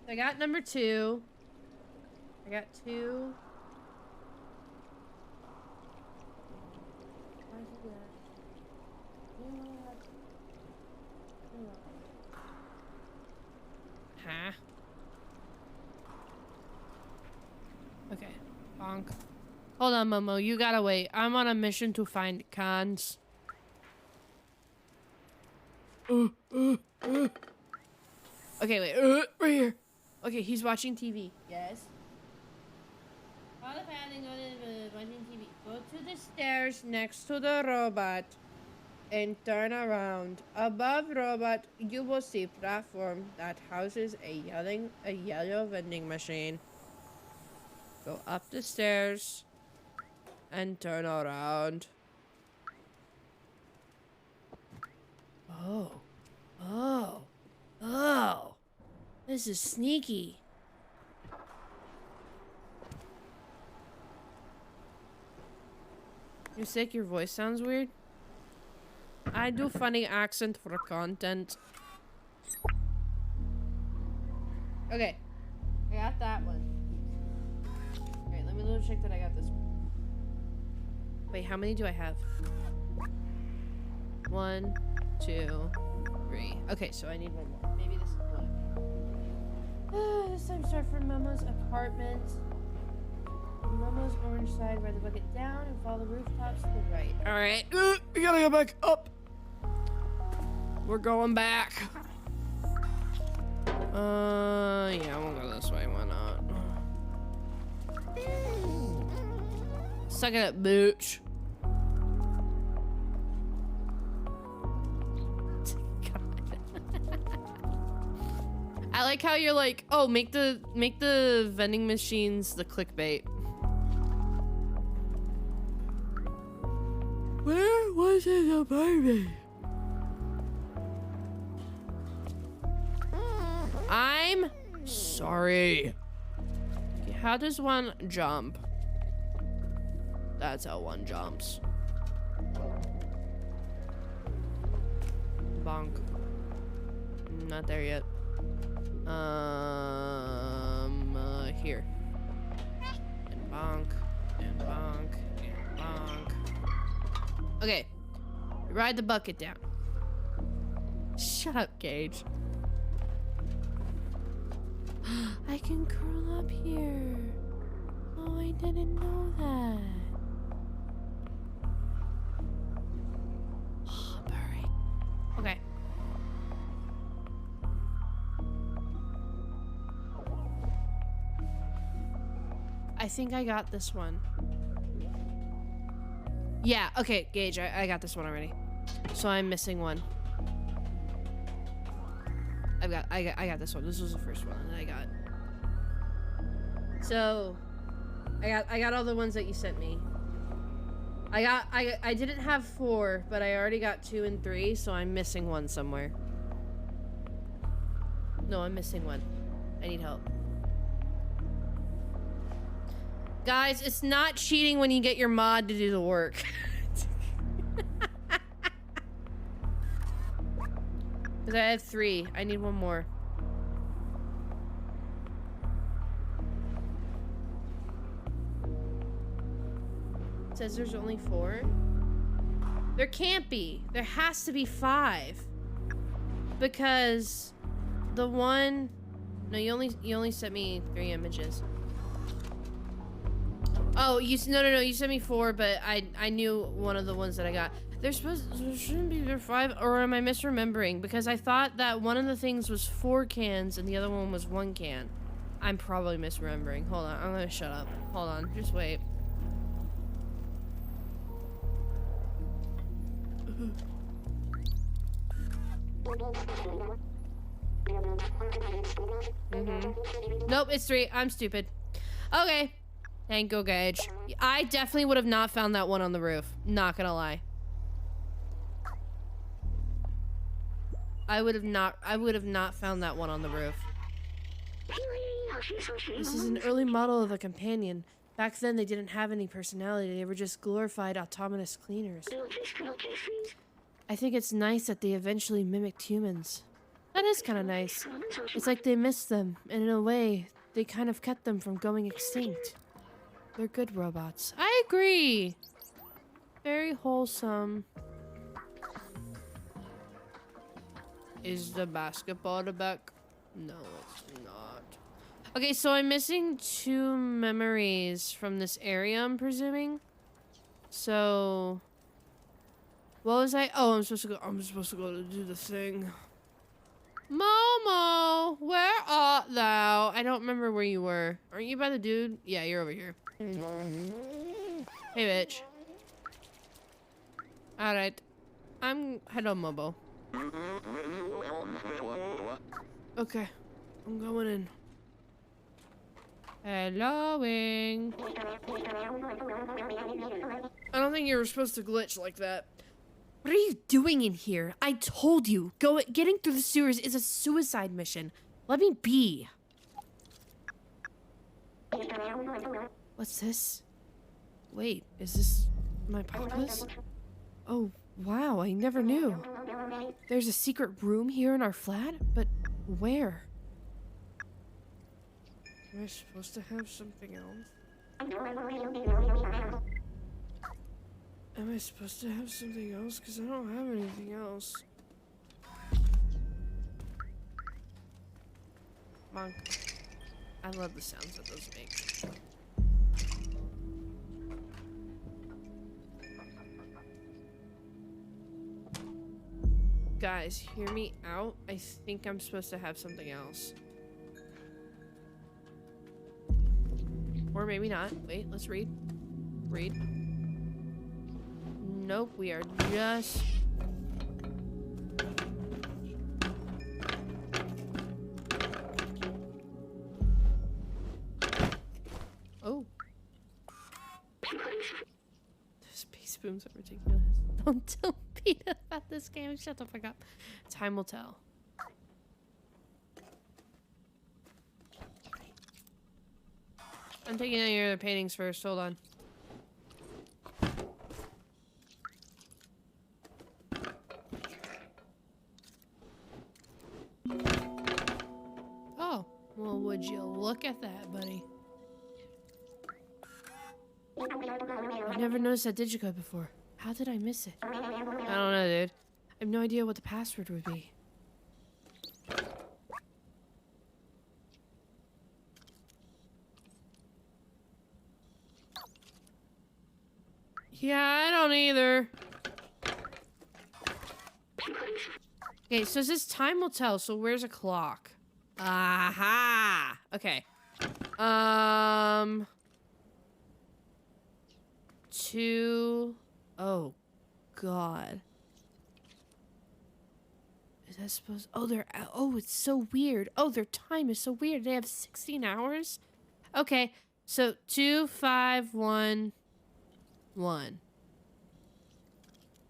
I got number 2. I got 2. Why is it that? Huh? Okay. Bonk. Hold on, Momo. You gotta wait. I'm on a mission to find cans. Okay, wait. Right here. Okay, he's watching TV. Yes. Follow the path and go to watching TV. Go to the stairs next to the robot and turn around. Above robot, you will see platform that houses a yellow vending machine. Go up the stairs and turn around. Oh. Oh. Oh. This is sneaky. You sick? Your voice sounds weird. I do funny accent for content. Okay. I got that one. Alright, let me double check that I got this one. Wait, how many do I have? 1, 2, 3. Okay, so I need one more. Maybe this is one. This time start from Momo's apartment. Momo's orange side, ride the bucket down and follow the rooftops to the right. Alright, we gotta go back up. We're going back. Yeah, we'll go this way. Why not? Suck it up, bitch. I like how you're like, oh, make the vending machines the clickbait. Where was his apartment? I'm sorry. Okay, how does one jump? That's how one jumps. Bonk. Not there yet. Here. And bonk. And bonk. And bonk. Okay. Ride the bucket down. Shut up, Gage. I can curl up here. Oh, I didn't know that. Oh, hurry. Okay. I think I got this one. Yeah, okay, Gage, I got this one already. So I'm missing one. I got this one. This was the first one that I got. So I got all the ones that you sent me. I didn't have 4, but I already got 2 and 3, so I'm missing one somewhere. No, I'm missing one. I need help. Guys, it's not cheating when you get your mod to do the work. Because I have 3. I need one more. It says there's only 4. There can't be. There has to be 5. Because the one... No, you only sent me 3 images. Oh, you sent me 4, but I knew one of the ones that I got. There shouldn't be 5, or am I misremembering? Because I thought that one of the things was 4 cans and the other one was 1 can. I'm probably misremembering. Hold on, I'm gonna shut up. Hold on, just wait. Nope, it's 3. I'm stupid. Okay. Thank you, Gage. I definitely would have not found that one on the roof. Not gonna lie. I would have not found that one on the roof. This is an early model of a companion. Back then, they didn't have any personality. They were just glorified autonomous cleaners. I think it's nice that they eventually mimicked humans. That is kind of nice. It's like they missed them, and in a way, they kind of kept them from going extinct. They're good robots. I agree. Very wholesome. Is the basketball the back? No, it's not. Okay, so I'm missing 2 memories from this area, I'm presuming. So, what was I? Oh, I'm supposed to go to do the thing. Momo, where art thou? I don't remember where you were. Aren't you by the dude? Yeah, you're over here. Hey, bitch. Alright. Hello, Momo. Okay. I'm going in. Helloing. I don't think you were supposed to glitch like that. What are you doing in here? I told you. Getting through the sewers is a suicide mission. Let me be. What's this? Wait, is this my papa's? Oh, wow, I never knew. There's a secret room here in our flat? But where? Am I supposed to have something else? Am I supposed to have something else? Because I don't have anything else. Monk. I love the sounds that those make. Guys, hear me out. I think I'm supposed to have something else. Or maybe not. Wait, let's read. Read. Nope, we are just... Oh. The space booms are ridiculous. Don't tell Peter about this game. Shut the fuck up. Time will tell. I'm taking out your other paintings first. Hold on. Oh, well, would you look at that, buddy? I've never noticed that digicode before. How did I miss it? I don't know, dude. I have no idea what the password would be. Yeah, I don't either. Okay, so it says time will tell, so where's a clock? Aha! Okay. 2... Oh, God. Is that supposed... Oh, they're... Oh, it's so weird. Oh, their time is so weird. They have 16 hours? Okay, so 2, 5, 1... 1.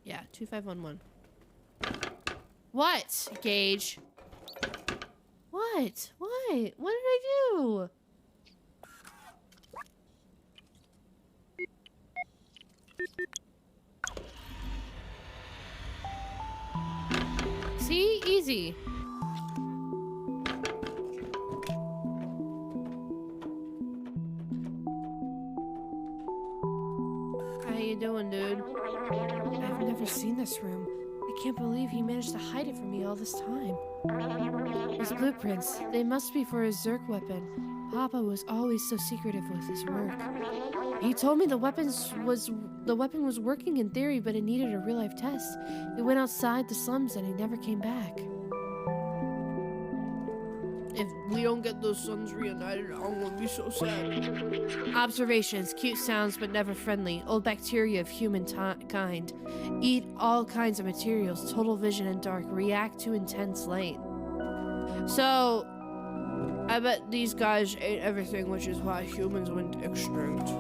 Yeah, 2, 5, 1, 1. What, Gage? What? What? What did I do? See? Easy. How you doing, dude? I've never seen this room. I can't believe he managed to hide it from me all this time. His blueprints, they must be for his Zerk weapon. Papa was always so secretive with his work. He told me the weapon was working in theory, but it needed a real-life test. He went outside the slums and he never came back. If we don't get those sons reunited, I'm gonna be so sad. Observations. Cute sounds, but never friendly. Old bacteria of human kind. Eat all kinds of materials. Total vision in dark. React to intense light. So, I bet these guys ate everything, which is why humans went extinct.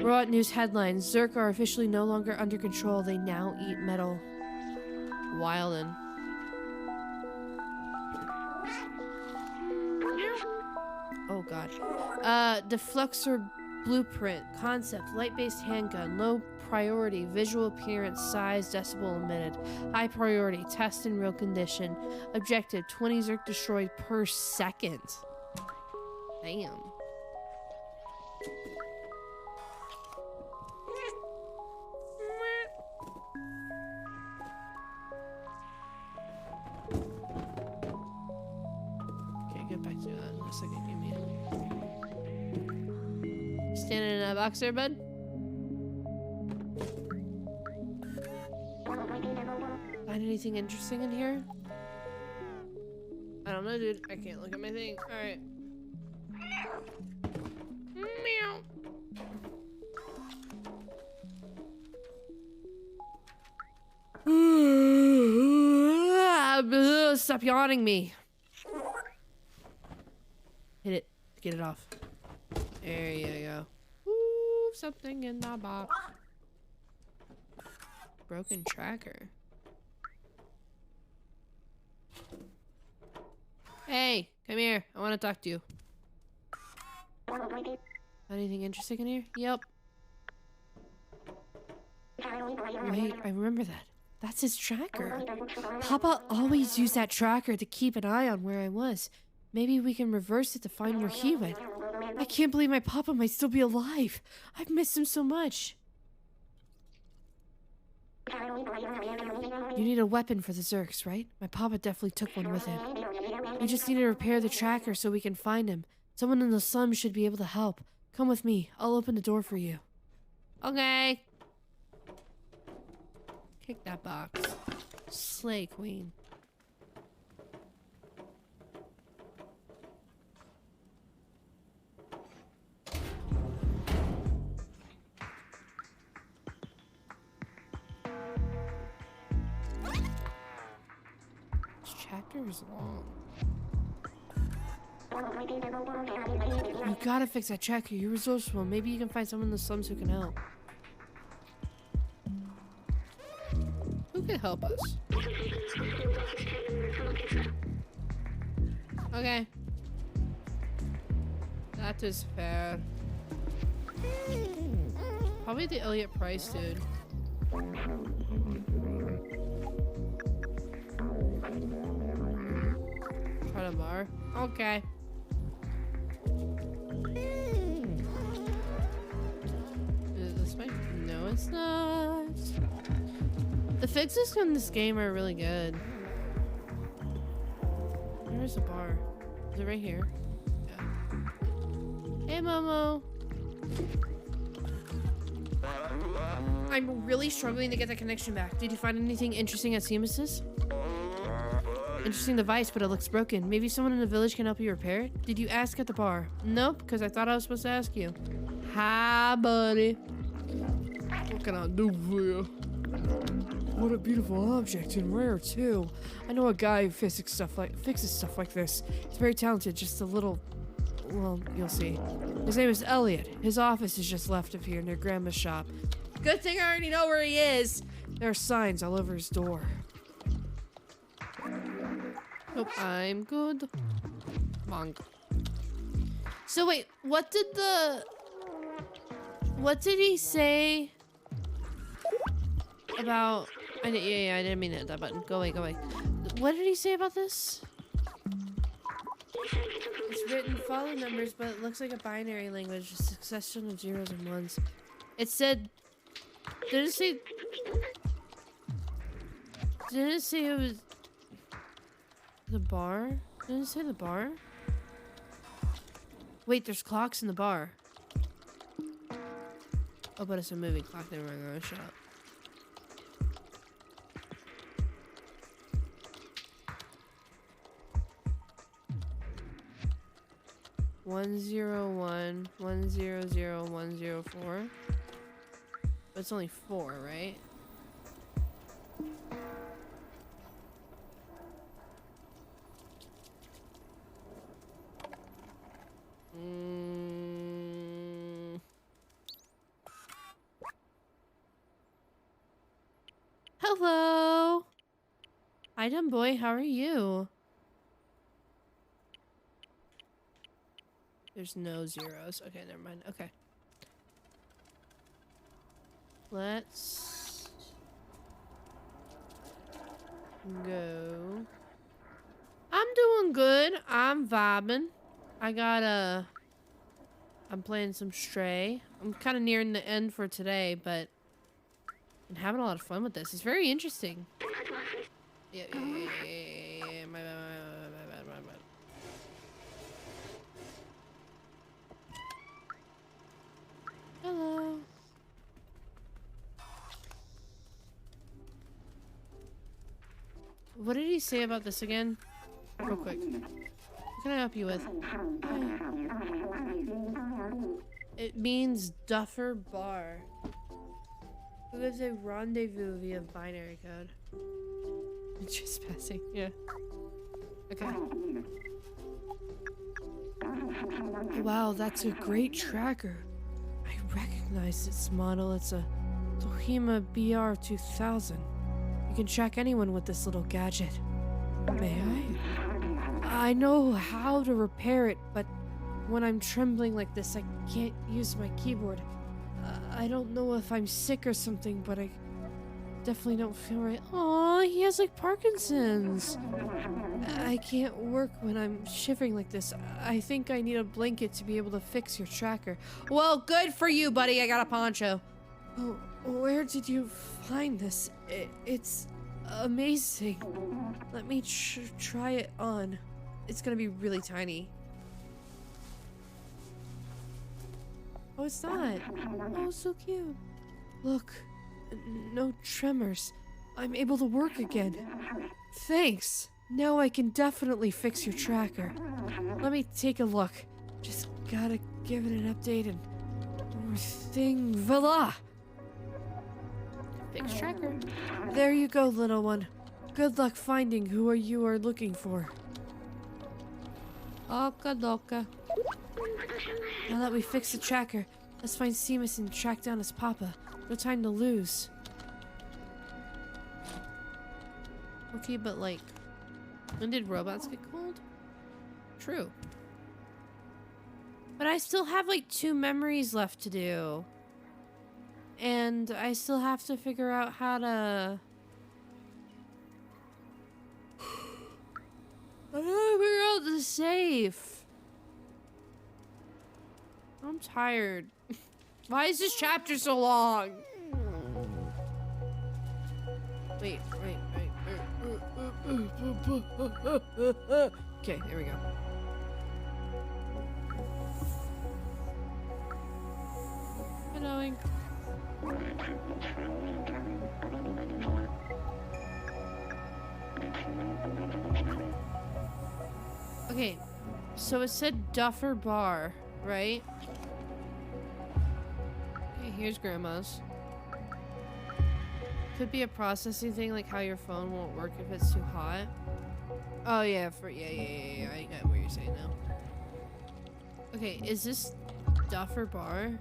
Raw news headlines. Zerk are officially no longer under control. They now eat metal. Wildin'. Oh god. Defluxor blueprint. Concept. Light-based handgun. Low priority. Visual appearance. Size. Decibel emitted. High priority. Test in real condition. Objective. 20 Zerk destroyed per second. Damn. Okay, get back to that in a second. Give me it. Standing in a box there, bud? Find anything interesting in here? I don't know, dude. I can't look at my thing. Alright. Meow. Stop yawning me. Hit it. Get it off. There you go. Ooh, something in the box. Broken tracker. Hey, come here. I want to talk to you. Anything interesting in here? Yep. Wait, I remember that. That's his tracker. Papa always used that tracker to keep an eye on where I was. Maybe we can reverse it to find where he went. I can't believe my papa might still be alive. I've missed him so much. You need a weapon for the Zurks, right? My papa definitely took one with him. We just need to repair the tracker so we can find him. Someone in the slums should be able to help. Come with me. I'll open the door for you. Okay. Kick that box. Slay, queen. This chapter is long. You gotta fix that tracker. You're resourceful. Maybe you can find someone in the slums who can help. Who can help us? Okay. That is fair. Probably the Elliot Price dude. Try to bar. Okay. Is it this way? No, it's not. The fixes in this game are really good. Where's the bar? Is it right here? Yeah. Hey, Momo. I'm really struggling to get that connection back. Did you find anything interesting at Seamus's? Interesting device, but it looks broken. Maybe someone in the village can help you repair it? Did you ask at the bar? Nope, because I thought I was supposed to ask you. Hi, buddy. What can I do for you? What a beautiful object, and rare too. I know a guy who fixes stuff like this. He's very talented, just a little... Well, you'll see. His name is Elliot. His office is just left of here near Grandma's shop. Good thing I already know where he is. There are signs all over his door. Nope, I'm good. Monk. So wait, what did he say about... I didn't mean to hit that button. Go away, go away. What did he say about this? It's written follow numbers, but it looks like a binary language, a succession of zeros and ones. It said... Did it say it was... The bar? Didn't it say the bar? Wait, there's clocks in the bar. Oh, but it's a movie clock. Never mind, shut up. One 101, 100, 104. But it's only 4, right? Hello! Item boy, how are you? There's no zeros. Okay, never mind. Okay. Let's go. I'm doing good. I'm vibing. I'm playing some Stray. I'm kind of nearing the end for today, but I'm having a lot of fun with this. It's very interesting. Yeah. My bad. Hello. What did he say about this again? Real quick. What can I help you with? It means Duffer Bar. Who gives a rendezvous via binary code? Trespassing, yeah. Okay. Wow, that's a great tracker. I recognize its model. It's a Pima BR2000. You can track anyone with this little gadget. May I? I know how to repair it, but when I'm trembling like this, I can't use my keyboard. I don't know if I'm sick or something, but I definitely don't feel right. Aw, he has like Parkinson's. I can't work when I'm shivering like this. I think I need a blanket to be able to fix your tracker. Well, good for you, buddy. I got a poncho. Oh, where did you find this? It's amazing. Let me try it on. It's gonna be really tiny. Oh, it's not. Oh, so cute. Look, no tremors. I'm able to work again. Thanks. Now I can definitely fix your tracker. Let me take a look. Just gotta give it an update and thing, voila! Fix tracker. There you go, little one. Good luck finding who you are looking for. Oka doka. Now that we fixed the tracker, let's find Seamus and track down his papa. No time to lose. Okay, but like, when did robots get cold? True. But I still have like 2 memories left to do. And I still have to figure out how to... I gotta figure out the safe. I'm tired. Why is this chapter so long? Wait. Okay, here we go. Hello. Okay, so it said Duffer Bar, right? Okay, here's Grandma's. Could be a processing thing, like how your phone won't work if it's too hot. Oh yeah, yeah. I got what you're saying now. Okay, is this Duffer Bar?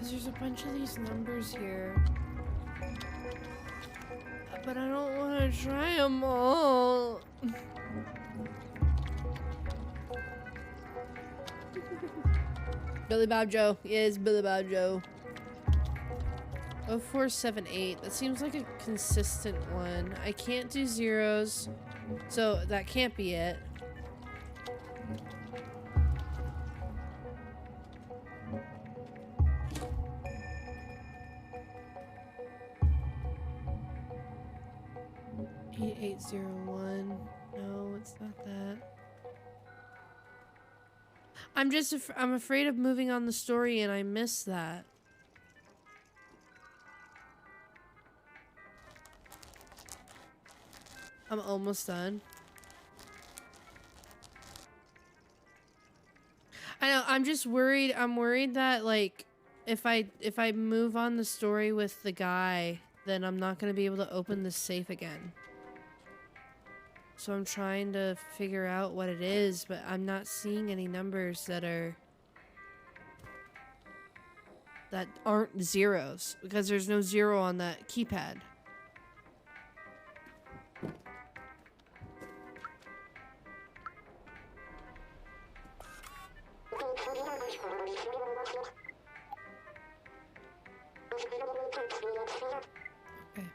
There's a bunch of these numbers here. But I don't want to try them all. Billy Bob Joe. Yes, Billy Bob Joe. 0478. That seems like a consistent one. I can't do zeros, so that can't be it. $8801. No, it's not that. I'm afraid of moving on the story and I miss that. I'm almost done. I know, I'm just worried. I'm worried that like if I move on the story with the guy, then I'm not going to be able to open the safe again. So I'm trying to figure out what it is, but I'm not seeing any numbers that aren't zeros because there's no zero on that keypad. Okay.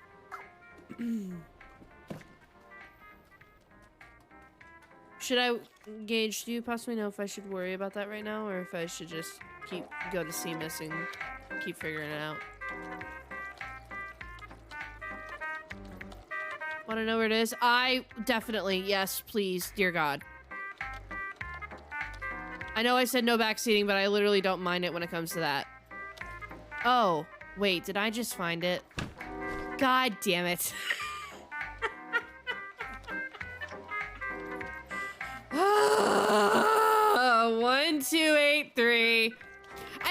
Should I, Gage, do you possibly know if I should worry about that right now, or if I should just go to Seamus and keep figuring it out? Want to know where it is? I definitely, yes, please, dear God. I know I said no backseating, but I literally don't mind it when it comes to that. Oh, wait, did I just find it? God damn it.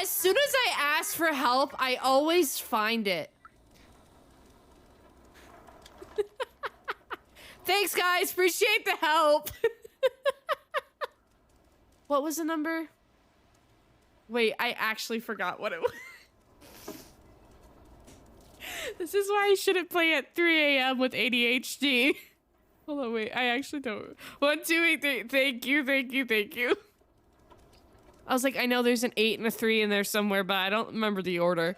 As soon as I ask for help, I always find it. Thanks, guys. Appreciate the help. What was the number? Wait, I actually forgot what it was. This is why I shouldn't play at 3 a.m. with ADHD. Hold on, wait. I actually don't. 1, 2, 8, 3. Thank you, thank you, thank you. I was like, I know there's an 8 and a 3 in there somewhere, but I don't remember the order.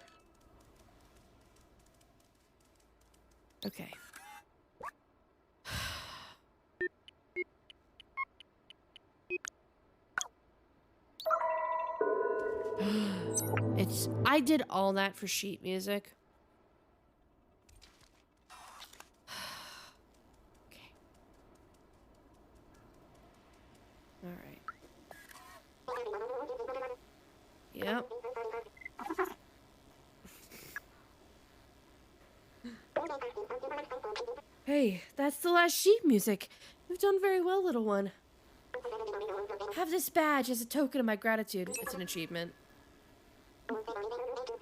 Okay. I did all that for sheet music. Okay. All right. Yep. Hey, that's the last sheet music. You've done very well, little one. Have this badge as a token of my gratitude. It's an achievement.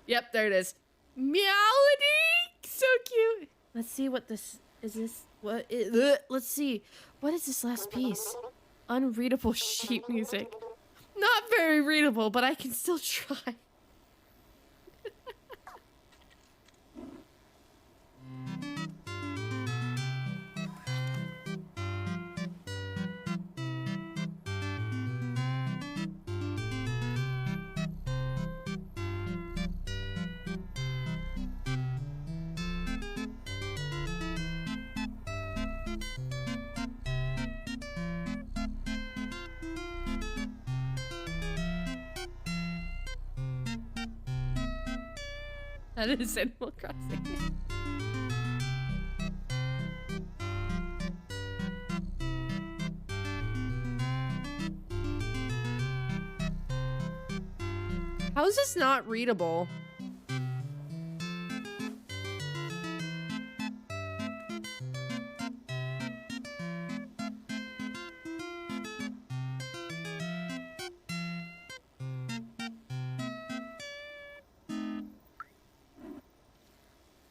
Yep, there it is. Meowity! So cute. Let's see what this is. Let's see. What is this last piece? Unreadable sheet music. Not very readable, but I can still try. That is Animal Crossing. How is this not readable?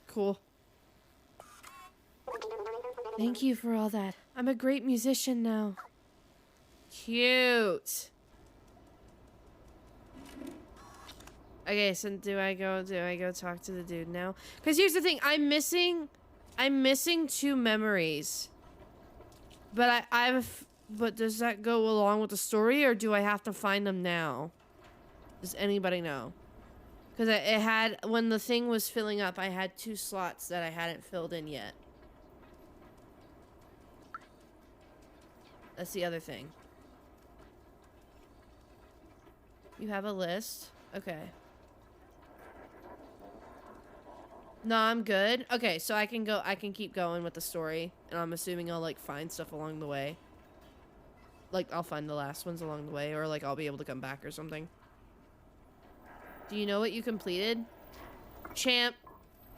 Cool. Thank you for all that. I'm a great musician now. Cute. Okay, so do I go talk to the dude now? Because here's the thing, I'm missing 2 memories. But but does that go along with the story, or do I have to find them now? Does anybody know? Because it had, when the thing was filling up, I had 2 slots that I hadn't filled in yet. That's the other thing. You have a list? Okay. No, I'm good. Okay, so I can keep going with the story, and I'm assuming I'll, like, find stuff along the way. Like, I'll find the last ones along the way, or, like, I'll be able to come back or something. Do you know what you completed? Champ,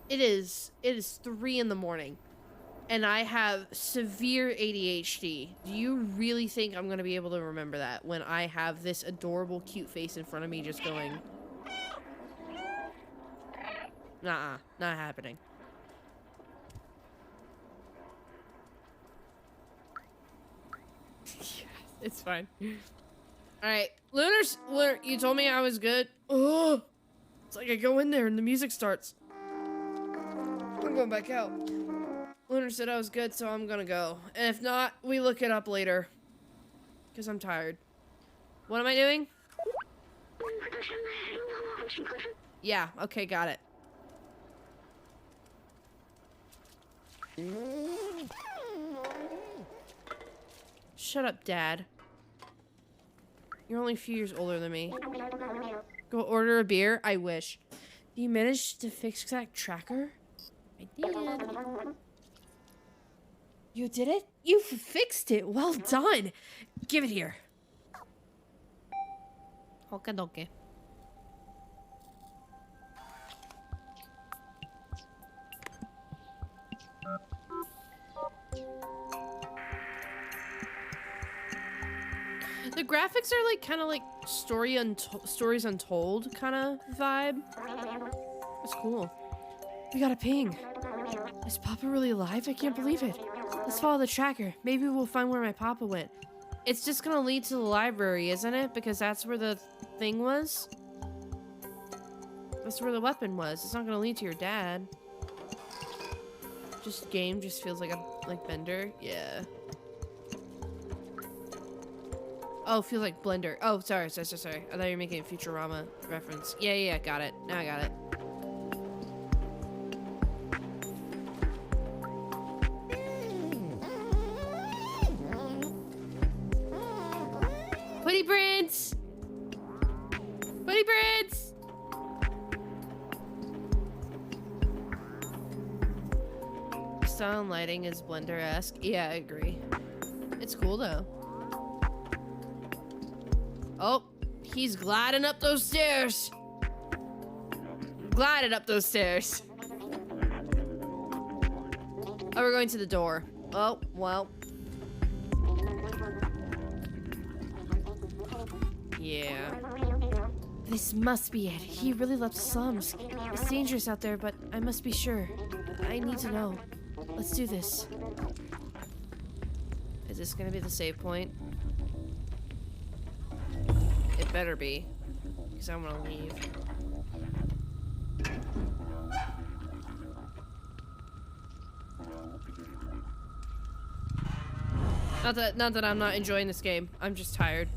it is 3 in the morning, and I have severe ADHD. Do you really think I'm gonna be able to remember that when I have this adorable, cute face in front of me just going... Nuh-uh, not happening. Yes, it's fine. Alright, Lunar, you told me I was good. Oh, it's like I go in there and the music starts. I'm going back out. Lunar said I was good, so I'm gonna go. And if not, we look it up later. Because I'm tired. What am I doing? Yeah, okay, got it. Shut up, Dad. You're only a few years older than me. Go order a beer? I wish. You managed to fix that tracker? I did. You did it? You fixed it. Well done. Give it here. Okie The graphics are like kind of like stories untold kind of vibe. It's cool. We got a ping. Is Papa really alive? I can't believe it. Let's follow the tracker. Maybe we'll find where my Papa went. It's just gonna lead to the library, isn't it? Because that's where the thing was. That's where the weapon was. It's not gonna lead to your dad. Just game just feels like Bender. Yeah. Oh, feels like Blender. Oh, sorry. I thought you were making a Futurama reference. Yeah, got it. Now I got it. Putty Prince! Putty Prince! Style and lighting is Blender-esque. Yeah, I agree. It's cool though. Oh, he's gliding up those stairs. Gliding up those stairs. Oh, we're going to the door. Oh, well. Yeah. This must be it. He really loves slums. It's dangerous out there, but I must be sure. I need to know. Let's do this. Is this gonna be the save point? It better be. Because I'm gonna leave. Not that I'm not enjoying this game. I'm just tired.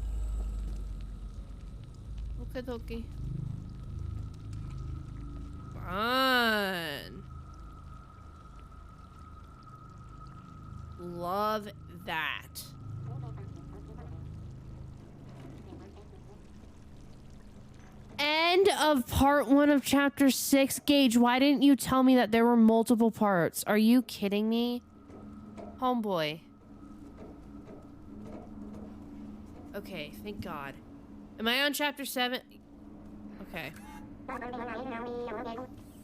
Okie dokie. Fun. Love that. End of part 1 of chapter 6. Gage, why didn't you tell me that there were multiple parts? Are you kidding me? Homeboy. Okay, thank God. Am I on chapter 7? Okay. Look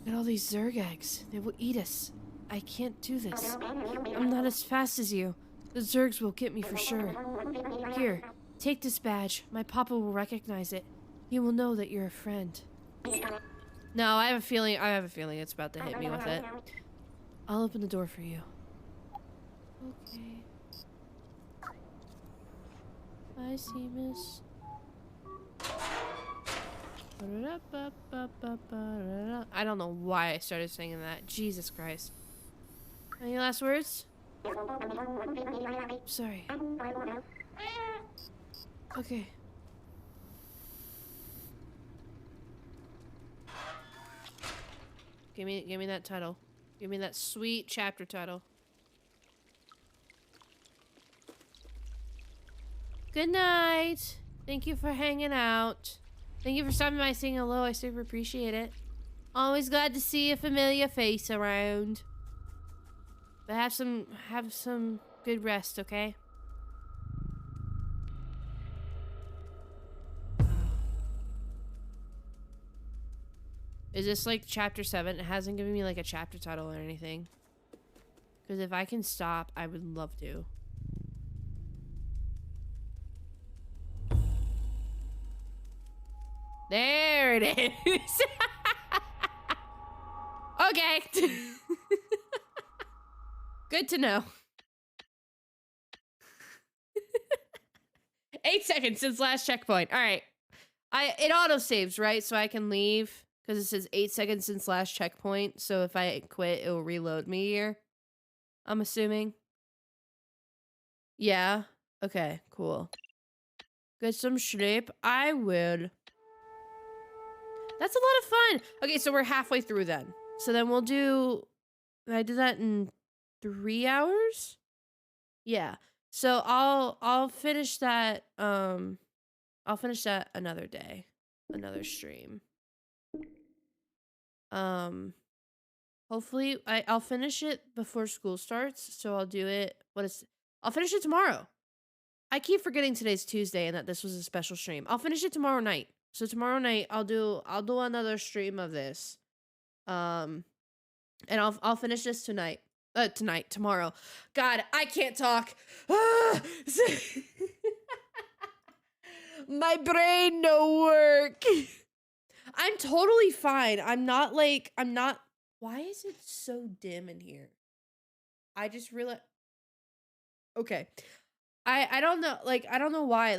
at all these Zerg eggs. They will eat us. I can't do this. I'm not as fast as you. The Zergs will get me for sure. Here, take this badge. My Papa will recognize it. He will know that you're a friend. No, I have a feeling it's about to hit me with it. I'll open the door for you. Okay. I see, miss. I don't know why I started singing that. Jesus Christ. Any last words? Sorry. Okay. Give me that title. Give me that sweet chapter title. Good night. Thank you for hanging out. Thank you for stopping by saying hello. I super appreciate it. Always glad to see a familiar face around. But have some good rest, okay? Is this like chapter 7? It hasn't given me like a chapter title or anything. Because if I can stop, I would love to. There it is. Okay. Good to know. 8 seconds since last checkpoint. All right. It auto saves, right? So I can leave because it says 8 seconds since last checkpoint. So if I quit, it will reload me here. I'm assuming. Yeah. Okay, cool. Get some sleep. I will. That's a lot of fun. Okay, so we're halfway through then. So then we'll do... I did that in 3 hours? Yeah. So I'll finish that I'll finish that another day. Another stream. Hopefully I'll finish it before school starts, so I'll do it I'll finish it tomorrow. I keep forgetting today's Tuesday and that this was a special stream. I'll finish it tomorrow night. So tomorrow night I'll do another stream of this. And I'll finish this tomorrow. God, I can't talk. My brain no work. I'm totally fine. I'm not. Why is it so dim in here? I just realized. Okay. I don't know. I don't know why.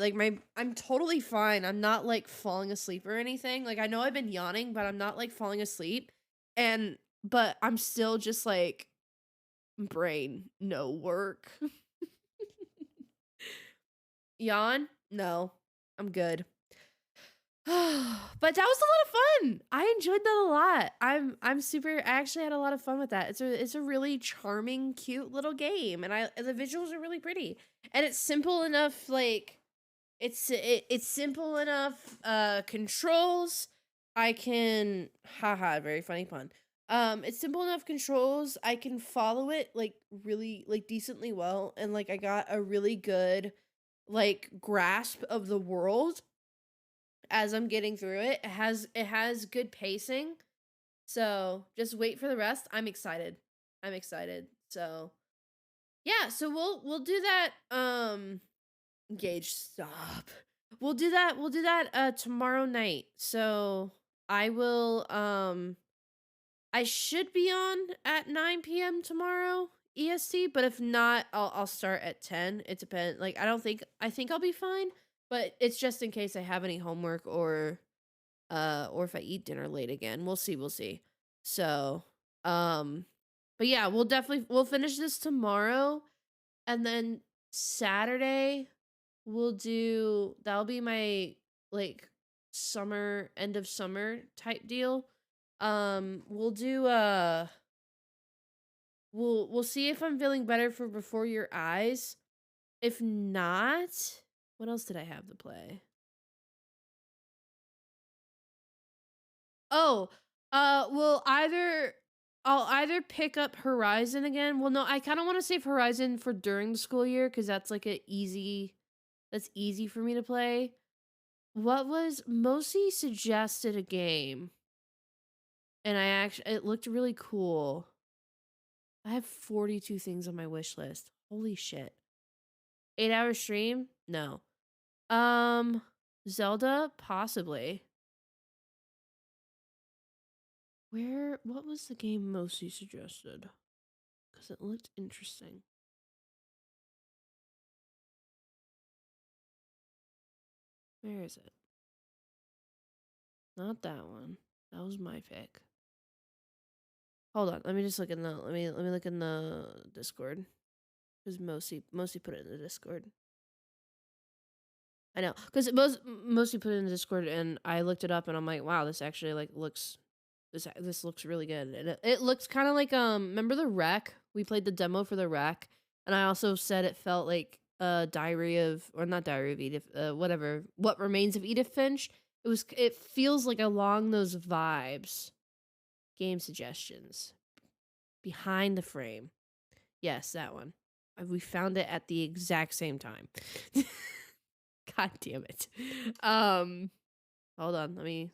I'm totally fine. I'm not falling asleep or anything. I know I've been yawning, but I'm not falling asleep. But I'm still just brain no work. Yawn? No. I'm good. But that was a lot of fun. I enjoyed that a lot. I'm super. I actually had a lot of fun with that. It's a really charming, cute little game, and the visuals are really pretty, and it's simple enough. It's simple enough. Controls. I can. Haha. Very funny pun. It's simple enough controls. I can follow it really decently well, and I got a really good grasp of the world as I'm getting through it. It has good pacing. So just wait for the rest. I'm excited. So yeah, so we'll do that. Gage, stop. We'll do that tomorrow night. So I will I should be on at 9 p.m. tomorrow EST, but if not, I'll start at 10. It depends. I think I'll be fine. But it's just in case I have any homework or if I eat dinner late again. We'll see. So, but yeah, we'll finish this tomorrow, and then Saturday that'll be my summer, end of summer type deal. We'll do we'll see if I'm feeling better for Before Your Eyes. If not, what else did I have to play? Oh, I'll either pick up Horizon again. Well, no, I kind of want to save Horizon for during the school year because that's that's easy for me to play. What was Mosi suggested a game, and it looked really cool. I have 42 things on my wish list. Holy shit. 8-hour stream? No. Zelda? Possibly. What was the game Mosi suggested? Because it looked interesting. Where is it? Not that one. That was my pick. Hold on. Let me just look in the let me look in the Discord. Because Mosi put it in the Discord. I know. Because Mosi put it in the Discord and I looked it up and I'm like, wow, this actually looks this looks really good. And it looks kind of remember the Wreck? We played the demo for the Wreck, and I also said it felt like Diary of, or not Diary of Edith, whatever, What Remains of Edith Finch. It feels like along those vibes. Game suggestions. Behind the Frame. Yes, that one. We found it at the exact same time. God damn it. Hold on. Let me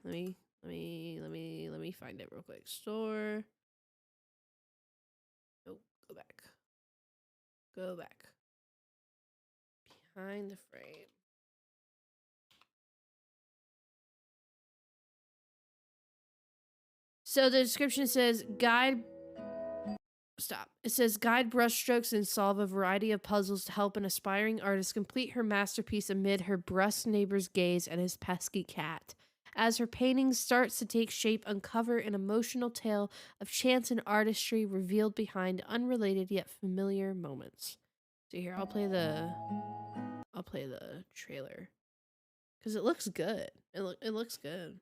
find it real quick. Store. Nope. Go back. Behind the Frame. So the description says It says guide brushstrokes and solve a variety of puzzles to help an aspiring artist complete her masterpiece amid her brusque neighbor's gaze and his pesky cat. As her painting starts to take shape, uncover an emotional tale of chance and artistry revealed behind unrelated yet familiar moments. So here, I'll play the trailer because it looks good. It looks good.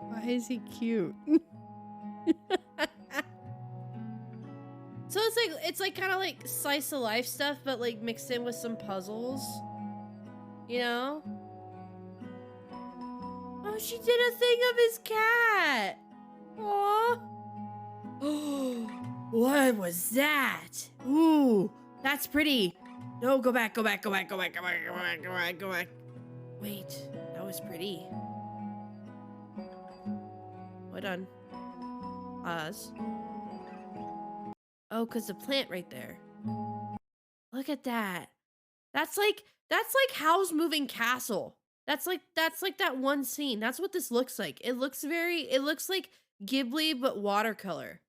Why is he cute? So it's like kind of like slice of life stuff, but like mixed in with some puzzles. You know? Oh, she did a thing of his cat. Aww. What was that? Ooh, that's pretty. No, go back, go back, go back, go back, go back, go back, go back, go back. Wait, that was pretty. Well done. Pause. Oh, cause the plant right there. Look at that. That's like Howl's Moving Castle. That's like that one scene. That's what this looks like. It looks like Ghibli but watercolor.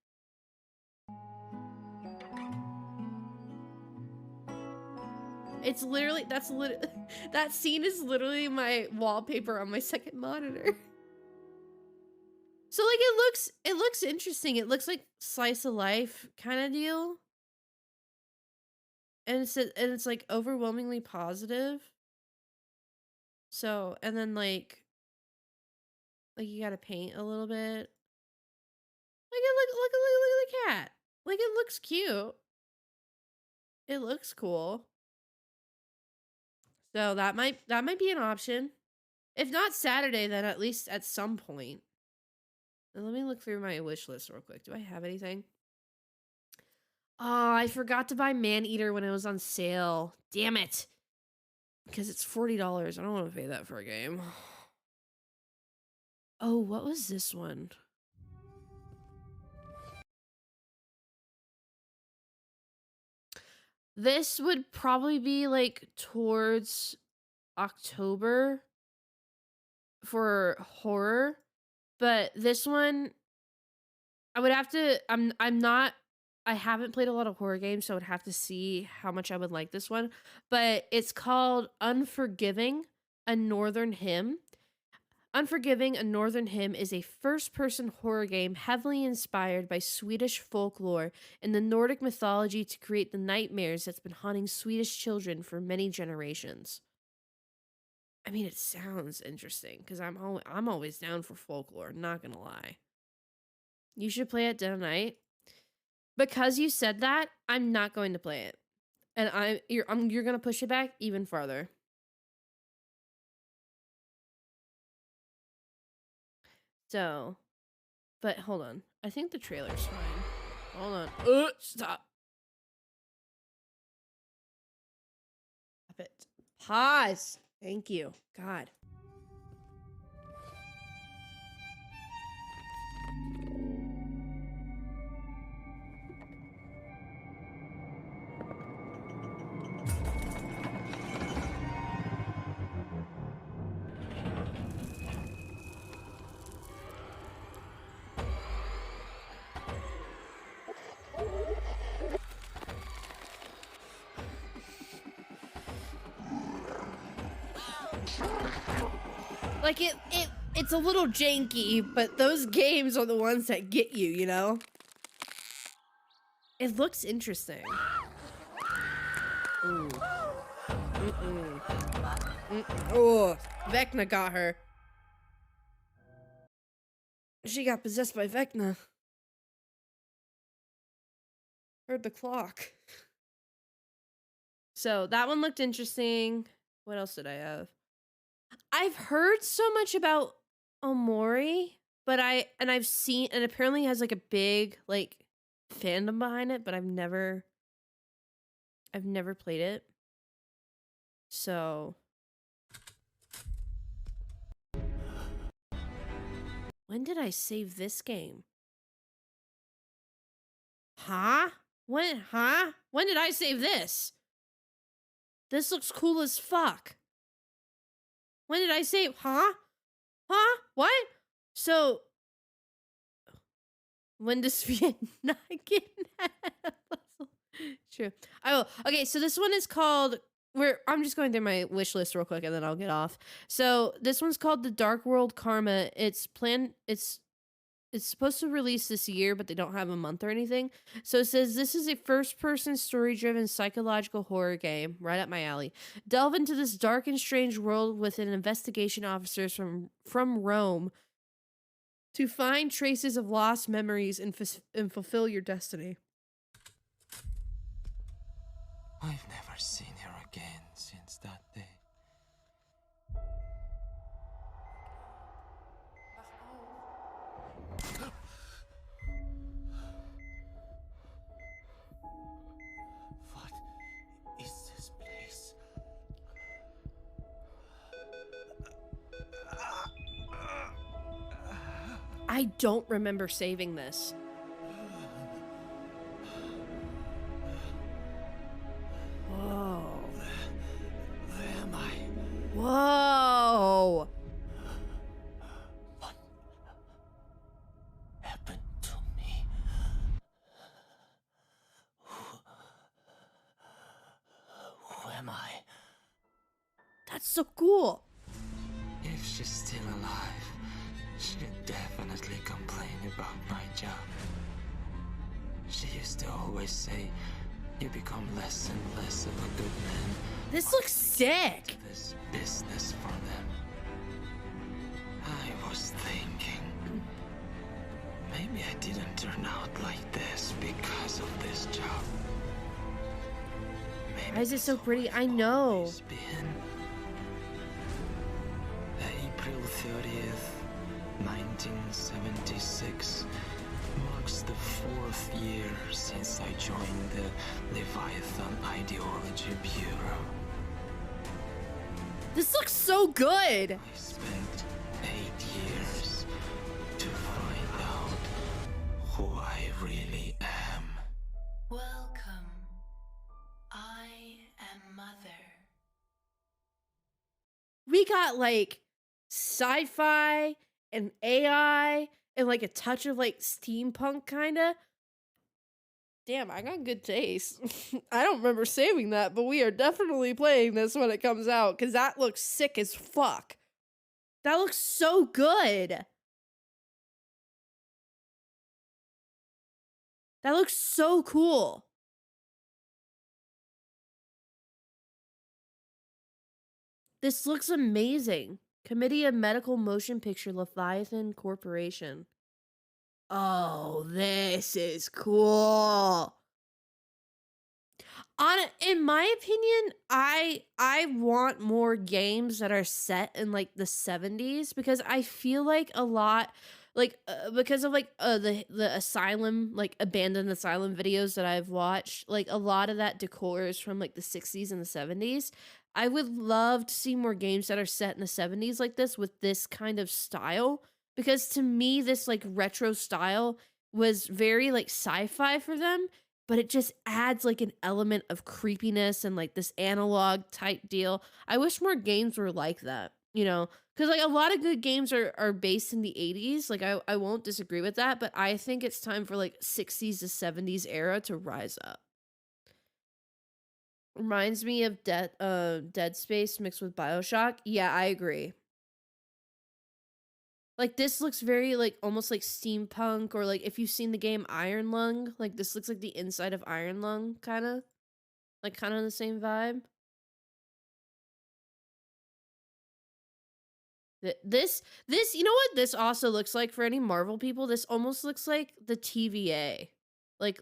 It's literally that scene is literally my wallpaper on my second monitor. So like it looks interesting. It looks like slice of life kind of deal. And it's like overwhelmingly positive. So, and then like you gotta paint a little bit. Like look at the cat. Like it looks cute. It looks cool. So that might be an option. If not Saturday, then at least at some point. And let me look through my wish list real quick. Do I have anything? Oh, I forgot to buy Maneater when it was on sale. Damn it. Because it's $40. I don't want to pay that for a game. Oh, what was this one? This would probably be like towards October for horror, but this one I would have to I haven't played a lot of horror games, so I would have to see how much I would like this one, but it's called Unforgiving: A Northern Hymn. Unforgiving: A Northern Hymn is a first-person horror game heavily inspired by Swedish folklore and the Nordic mythology to create the nightmares that's been haunting Swedish children for many generations. I mean, it sounds interesting because I'm always down for folklore, not gonna lie. You should play it tonight. Because you said that, I'm not going to play it. And you're gonna push it back even farther. So, but hold on. I think the trailer's fine. Hold on. Stop. Stop it. Pause. Thank you. God. Like it's a little janky, but those games are the ones that get you, you know? It looks interesting. Ooh. Oh, Vecna got her. She got possessed by Vecna. Heard the clock. So that one looked interesting. What else did I have? I've heard so much about Omori, but I've seen, and apparently has like a big like fandom behind it, but I've never played it. So when did I save this game? Huh? When did I save this? This looks cool as fuck. When did I save? Huh? What? So when does Vietnam get True. I will. Okay, so this one is called I'm just going through my wish list real quick and then I'll get off. So this one's called The Dark World Karma. It's supposed to release this year, but they don't have a month or anything. So it says, this is a first-person story-driven psychological horror game, right up my alley. Delve into this dark and strange world with an investigation officer from Rome to find traces of lost memories and fulfill your destiny. I've never seen her again since that day. What is this place? I don't remember saving this. Whoa. Where am I? Whoa. What happened to me? Who am I? That's so cool. If she's still alive, she'd definitely complain about my job. She used to always say, you become less and less of a good man. This looks sick. This business for them. I was thinking, maybe I didn't turn out like this because of this job. Maybe Why is it so it's pretty? I always know. been. April 30th, 1976 marks the 4th year since I joined the Leviathan Ideology Bureau. This looks so good. I spent 8 years to find out who I really am. Welcome. I am Mother. We got like sci-fi and AI and like a touch of like steampunk kind of. Damn, I got good taste. I don't remember saving that, but we are definitely playing this when it comes out because that looks sick as fuck. That looks so good. That looks so cool. This looks amazing. Committee of Medical Motion Picture Leviathan Corporation. Oh, this is cool. In my opinion, I want more games that are set in like the 70s because I feel like a lot like because of like the asylum like abandoned asylum videos that I've watched, like a lot of that decor is from like the 60s and the 70s. I would love to see more games that are set in the 70s like this with this kind of style because to me this like retro style was very like sci-fi for them, but it just adds like an element of creepiness and like this analog type deal. I wish more games were like that, you know, because like a lot of good games are based in the 80s. Like I won't disagree with that, but I think it's time for like 60s to 70s era to rise up. Reminds me of Dead Space mixed with BioShock. Yeah, I agree. Like this looks very like almost like steampunk or like if you've seen the game Iron Lung, like this looks like the inside of Iron Lung kind of. Like kind of the same vibe. This you know what this also looks like for any Marvel people? This almost looks like the TVA. Like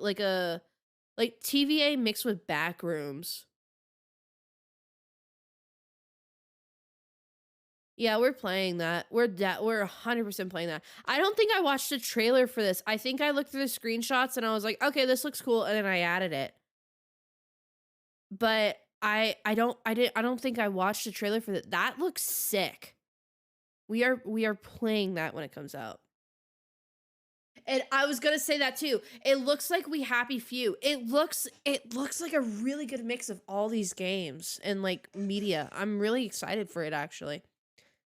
TVA mixed with Backrooms. Yeah, we're playing that. We're 100% playing that. I don't think I watched a trailer for this. I think I looked through the screenshots and I was like, "Okay, this looks cool," and then I added it. But I don't think I watched a trailer for that. That looks sick. We are playing that when it comes out. And I was gonna say that too. It looks like We Happy Few. It looks like a really good mix of all these games and like media. I'm really excited for it actually.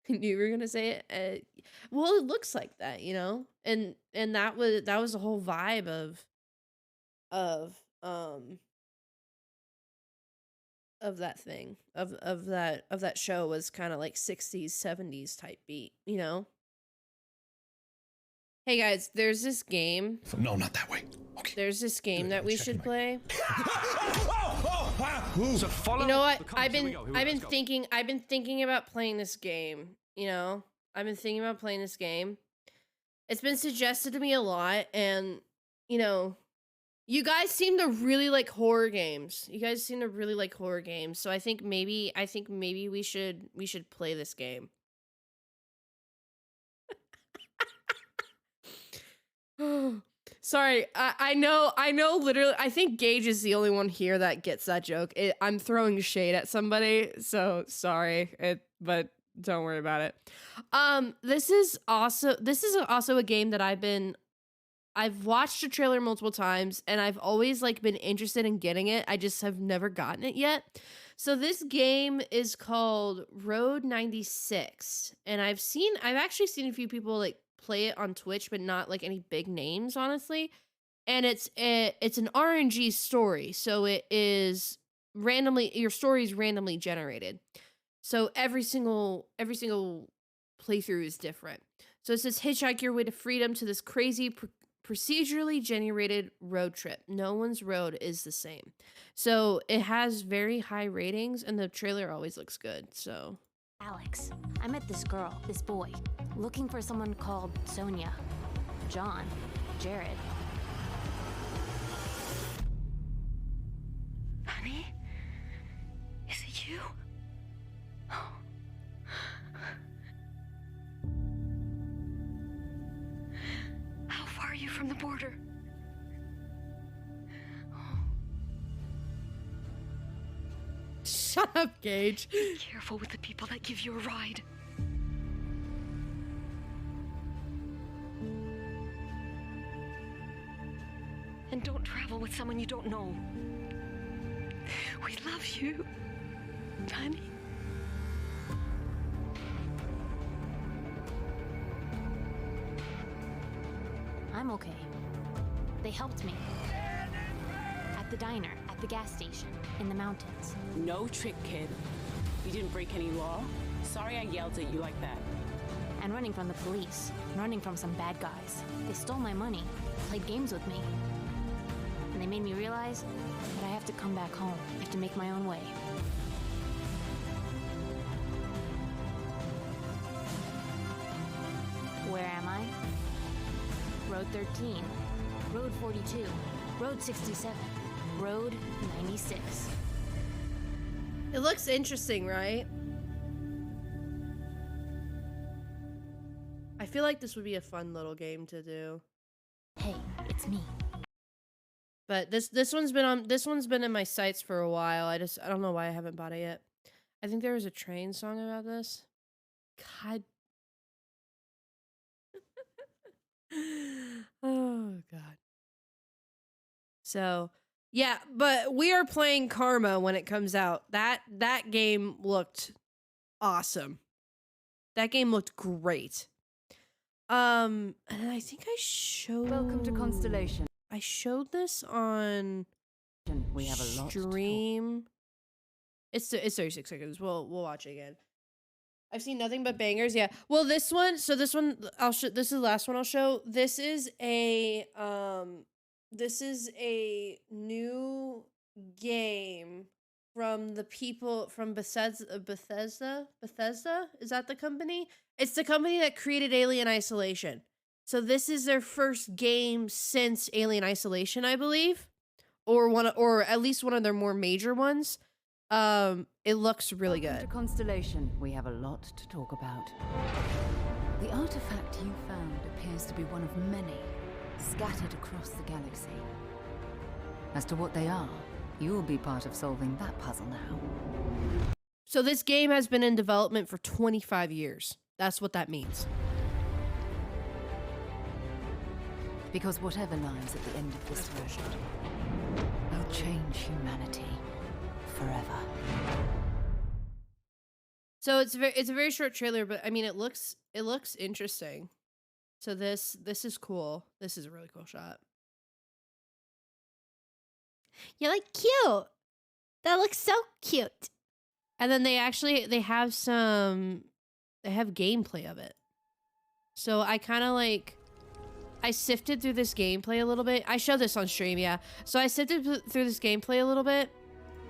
You were gonna say it. Well, it looks like that, you know, and that was the whole vibe of that thing of that show was kind of like 60s 70s type beat, you know. Hey guys, there's this game. No, not that way. Okay. There's this game that we should play. So follow You know what? the compass. I've Here we been go, let's go. thinking about playing this game, you know? I've been thinking about playing this game. It's been suggested to me a lot and, you know, You guys seem to really like horror games. You guys seem to really like horror games. So I think maybe we should play this game. Sorry, I know literally I think Gage is the only one here that gets that joke. I'm throwing shade at somebody, so sorry. But don't worry about it. This is also a game that I've watched a trailer multiple times and I've always like been interested in getting it. I just have never gotten it yet. So this game is called Road 96 and I've actually seen a few people like play it on Twitch, but not like any big names, honestly. And it's an RNG story. So it is your story is randomly generated. So every single playthrough is different. So it says hitchhike your way to freedom to this crazy procedurally generated road trip. No one's road is the same. So it has very high ratings and the trailer always looks good. So Alex, I met this girl, this boy, looking for someone called Sonia, John, Jared. Honey? Is it you? How far are you from the border? shut up, Gage. Be careful with the people that give you a ride. And don't travel with someone you don't know. We love you, honey. I'm okay. They helped me. At the diner, at the gas station, in the mountains. No trick, kid. You didn't break any law. Sorry I yelled at you like that. And running from the police, running from some bad guys. They stole my money, played games with me. And they made me realize that I have to come back home. I have to make my own way. Where am I? Road 13, Road 42, Road 67, Road 96. It looks interesting, right? I feel like this would be a fun little game to do. Hey, it's me. But this one's been in my sights for a while. I don't know why I haven't bought it yet. I think there was a Train song about this. God. Oh god. So, yeah, but we are playing Karma when it comes out. That game looked awesome. That game looked great. And I think I showed Welcome to Constellation. I showed this on We have a lot to talk. stream. It's 36 seconds. We'll watch it again. I've seen nothing but bangers. Yeah. Well, this one I'll show. This is the last one I'll show. This is a new game from the people from Bethesda. Bethesda? Is that the company? It's the company that created Alien Isolation. So this is their first game since Alien Isolation, I believe, or at least one of their more major ones. It looks really Welcome good. to Constellation. We have a lot to talk about. The artifact you found appears to be one of many scattered across the galaxy. As to what they are, you'll be part of solving that puzzle now. So this game has been in development for 25 years. That's what that means. Because whatever lies at the end of this road will change humanity forever. So it's a very short trailer, but I mean it looks interesting. So this is cool. This is a really cool shot. You're like cute. That looks so cute. And then they have gameplay of it. So I kind of I sifted through this gameplay a little bit. I showed this on stream, yeah. So I sifted through this gameplay a little bit,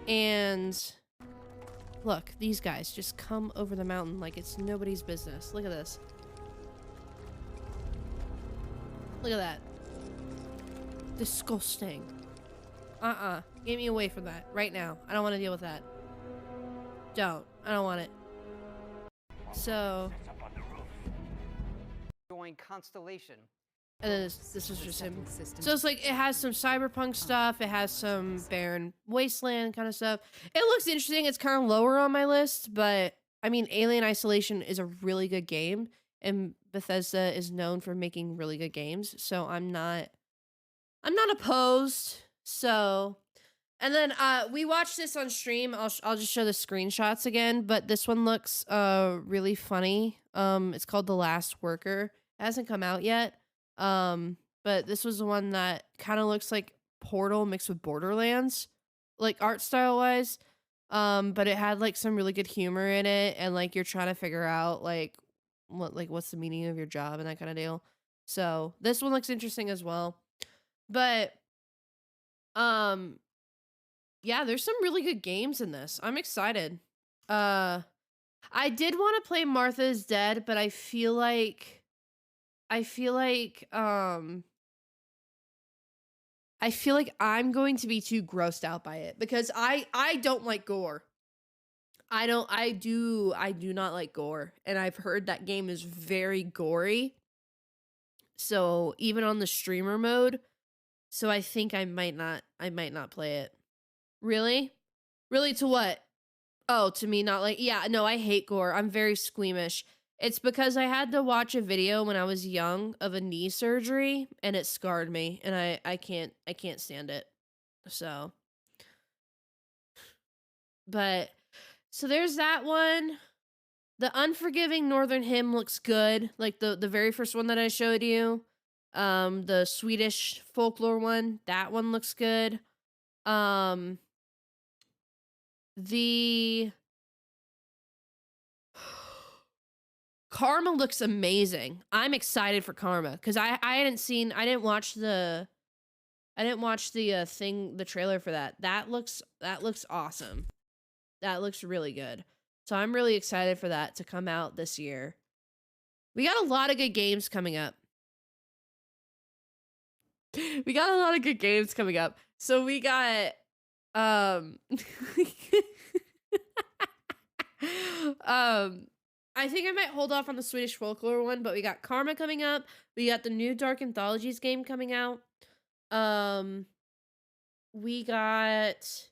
and look, these guys just come over the mountain like it's nobody's business. Look at this. Look at that. Disgusting. Get me away from that right now. I don't want to deal with that. Don't. I don't want it. So. Join Constellation. And then this was just him. So it's like, it has some cyberpunk stuff. It has some barren wasteland kind of stuff. It looks interesting. It's kind of lower on my list, but I mean, Alien Isolation is a really good game, and Bethesda is known for making really good games. So I'm not opposed. So, and then we watched this on stream. I'll just show the screenshots again, but this one looks really funny. It's called The Last Worker. It hasn't come out yet. But this was the one that kind of looks like Portal mixed with Borderlands, like art style wise. But it had like some really good humor in it, and like you're trying to figure out like what's the meaning of your job and that kind of deal. So this one looks interesting as well. But yeah, there's some really good games in this. I'm excited. I did want to play Martha's Dead, but I feel like I'm going to be too grossed out by it, because I don't like gore. I do not like gore, and I've heard that game is very gory. So even on the streamer mode, so I think I might not play it. Really? Really, to what? Oh, to me not like, yeah, no, I hate gore. I'm very squeamish. It's because I had to watch a video when I was young of a knee surgery, and it scarred me, and I can't stand it. So, but so there's that one. The Unforgiving Northern Hymn looks good, like the very first one that I showed you. The Swedish folklore one, that one looks good. The Karma looks amazing. I'm excited for Karma, because I didn't watch the the trailer for that. That looks awesome. That looks really good. So I'm really excited for that to come out this year. We got a lot of good games coming up. So we got I think I might hold off on the Swedish folklore one, but we got Karma coming up. We got the new Dark Anthologies game coming out. We got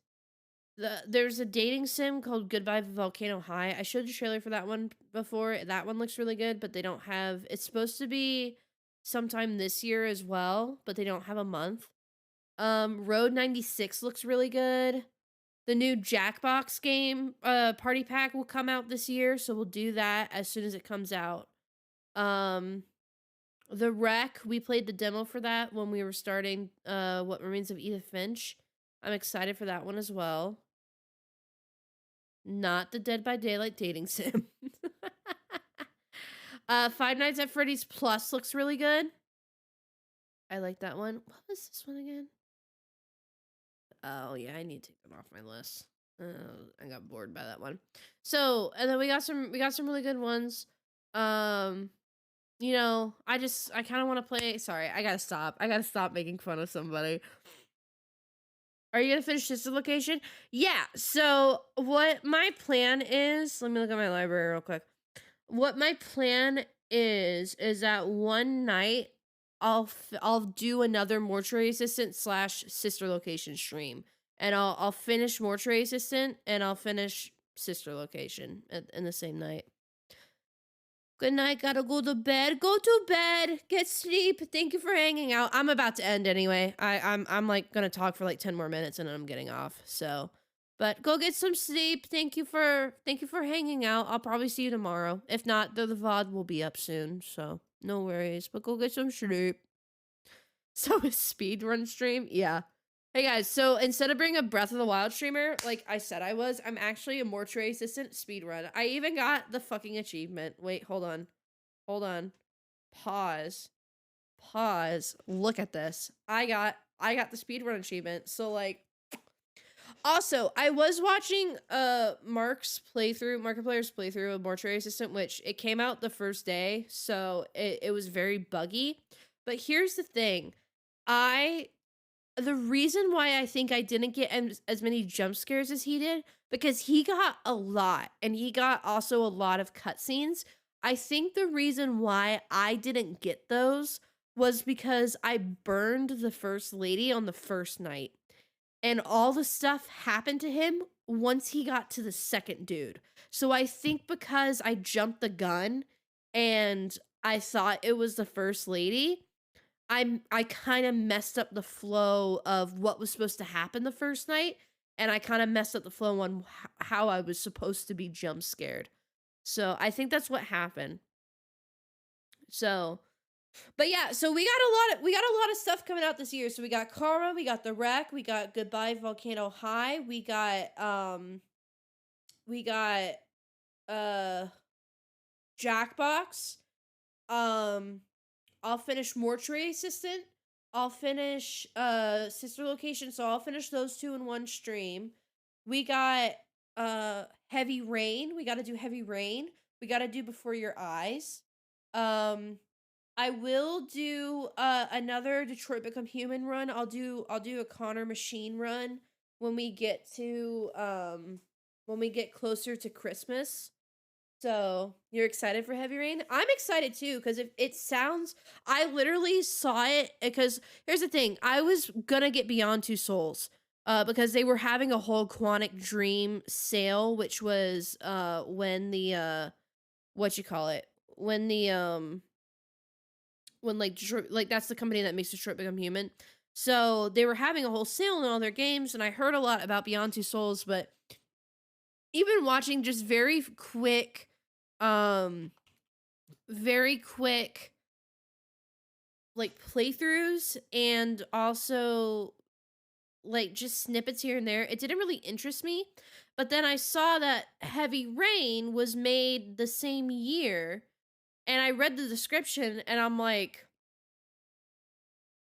there's a dating sim called Goodbye Volcano High. I showed the trailer for that one before. That one looks really good, but they don't have, it's supposed to be sometime this year as well, but they don't have a month. Road 96 looks really good. The new Jackbox game party pack will come out this year, so we'll do that as soon as it comes out. The Wreck, we played the demo for that when we were starting What Remains of Edith Finch. I'm excited for that one as well. Not the Dead by Daylight dating sim. Five Nights at Freddy's Plus looks really good. I like that one. What was this one again? Oh yeah, I need to take that off my list. I got bored by that one. So, and then we got some really good ones. You know, I kind of want to play. Sorry, I gotta stop making fun of somebody. Are you gonna finish this location? Yeah. So what my plan is, let me look at my library real quick. What my plan is that one night I'll do another Mortuary Assistant / Sister Location stream, and I'll finish Mortuary Assistant and I'll finish Sister Location in the same night. Good night. Gotta go to bed. Go to bed. Get sleep. Thank you for hanging out. I'm about to end anyway. I'm like gonna talk for like 10 more minutes and then I'm getting off. So, but go get some sleep. Thank you for hanging out. I'll probably see you tomorrow. If not, the VOD will be up soon. So no worries. But go get some sleep. So a speedrun stream? Yeah. Hey guys, so instead of bringing a Breath of the Wild streamer, like I said I was, I'm actually a Mortuary Assistant speedrun. I even got the fucking achievement. Wait, hold on. Pause. Look at this. I got the speedrun achievement. So like, also, I was watching Markiplier's playthrough of Mortuary Assistant, which it came out the first day, so it was very buggy. But here's the thing. I the reason why I think I didn't get as many jump scares as he did, because he got a lot and he got also a lot of cutscenes. I think the reason why I didn't get those was because I burned the first lady on the first night. And all the stuff happened to him once he got to the second dude. So I think because I jumped the gun and I thought it was the first lady, I kind of messed up the flow of what was supposed to happen the first night, and I kind of messed up the flow on how I was supposed to be jump scared. So I think that's what happened. So, but yeah, so we got a lot of stuff coming out this year. So we got Karma, we got The Wreck, we got Goodbye Volcano High, we got Jackbox. I'll finish Mortuary Assistant. I'll finish Sister Location, so I'll finish those two in one stream. We got Heavy Rain. We got to do Heavy Rain. We got to do Before Your Eyes. I will do another Detroit Become Human run. I'll do a Connor Machine run when we get closer to Christmas. So, you're excited for Heavy Rain? I'm excited too, because it sounds, I literally saw it, because here's the thing, I was gonna get Beyond Two Souls, because they were having a whole Quantic Dream sale, which was, when the, when like Detroit, like that's the company that makes Detroit Become Human. So, they were having a whole sale on all their games, and I heard a lot about Beyond Two Souls, but even watching just very quick like playthroughs, and also like just snippets here and there, it didn't really interest me. But then I saw that Heavy Rain was made the same year, and I read the description, and I'm like,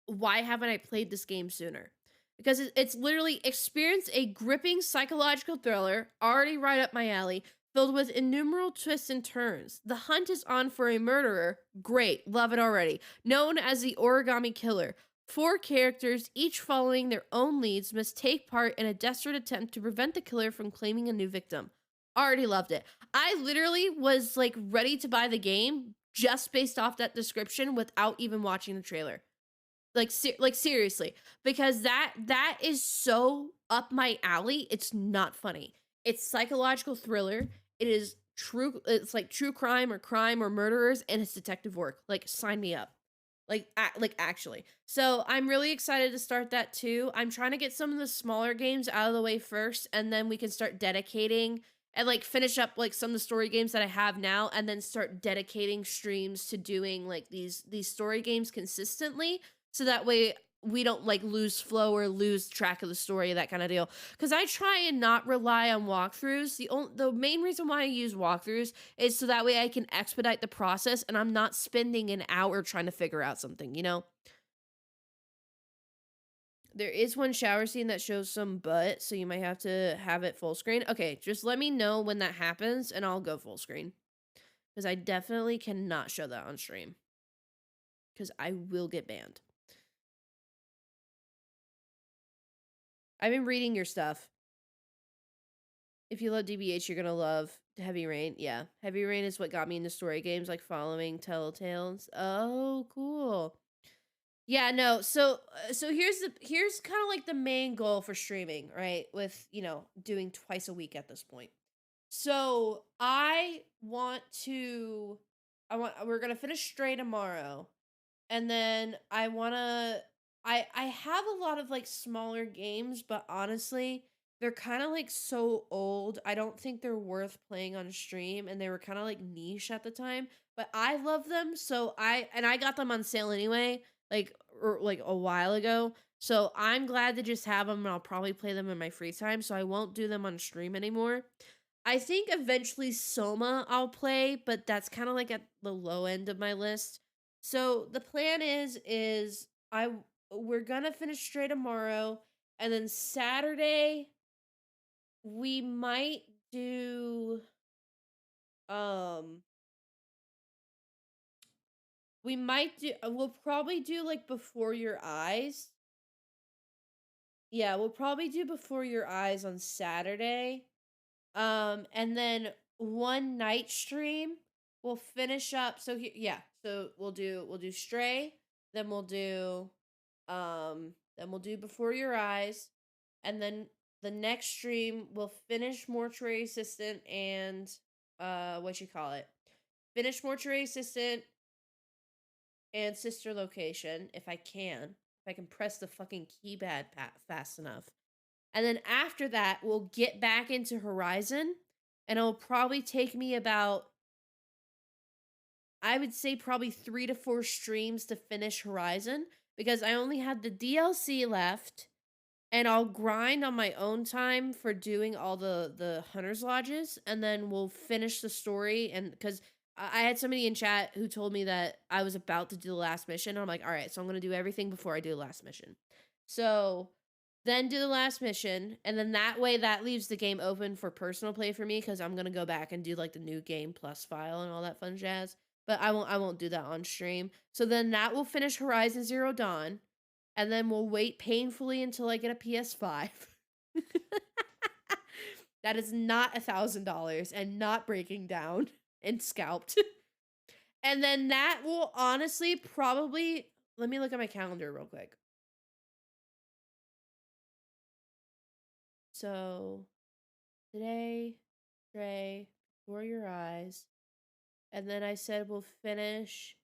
why haven't I played this game sooner? Because it's literally experience a gripping psychological thriller, already right up my alley, filled with innumerable twists and turns. The hunt is on for a murderer. Great, love it already. Known as the Origami Killer. 4 characters, each following their own leads, must take part in a desperate attempt to prevent the killer from claiming a new victim. Already loved it. I literally was like ready to buy the game just based off that description without even watching the trailer. Like seriously, because that is so up my alley. It's not funny. It's psychological thriller. It is true. It's like true crime or murderers, and it's detective work. Like, sign me up. Like actually. So I'm really excited to start that too. I'm trying to get some of the smaller games out of the way first, and then we can start dedicating and like finish up like some of the story games that I have now, and then start dedicating streams to doing like these story games consistently. So that way we don't like lose flow or lose track of the story, that kind of deal. Because I try and not rely on walkthroughs. The main reason why I use walkthroughs is so that way I can expedite the process, and I'm not spending an hour trying to figure out something, you know? There is one shower scene that shows some butt, so you might have to have it full screen. Okay, just let me know when that happens, and I'll go full screen. Because I definitely cannot show that on stream. Because I will get banned. I've been reading your stuff. If you love DBH, you're gonna love Heavy Rain. Yeah, Heavy Rain is what got me into story games, like following Telltales. Oh, cool. Yeah, no. So here's kind of like the main goal for streaming, right? With, you know, doing twice a week at this point. So we're gonna finish Stray tomorrow, and then I have a lot of like smaller games, but honestly, they're kind of like so old. I don't think they're worth playing on stream, and they were kind of like niche at the time, but I love them. So I got them on sale anyway, like a while ago. So I'm glad to just have them, and I'll probably play them in my free time. So I won't do them on stream anymore. I think eventually Soma I'll play, but that's kind of like at the low end of my list. So the plan is we're gonna finish Stray tomorrow, and then Saturday we might do we'll probably do like Before Your Eyes, Yeah, we'll probably do Before Your Eyes on Saturday. And then one night stream, we'll finish up. So yeah, so we'll do Stray, then we'll do Before Your Eyes, and then the next stream we'll finish Mortuary Assistant and what you call it? Finish Mortuary Assistant and Sister Location if I can. If I can press the fucking keypad fast enough. And then after that, we'll get back into Horizon, and it'll probably take me about, I would say, probably 3 to 4 streams to finish Horizon, because I only had the DLC left, and I'll grind on my own time for doing all the Hunter's Lodges, and then we'll finish the story. And because I had somebody in chat who told me that I was about to do the last mission, and I'm like, all right, so I'm going to do everything before I do the last mission. So then do the last mission, and then that way that leaves the game open for personal play for me, because I'm gonna go back and do like the new game plus file and all that fun jazz. But I won't do that on stream. So then that will finish Horizon Zero Dawn, and then we'll wait painfully until I get a PS5. That is not $1,000 and not breaking down and scalped. And then that will honestly probably, let me look at my calendar real quick. So today, Stray, Before Your Eyes. And then I said we'll finish.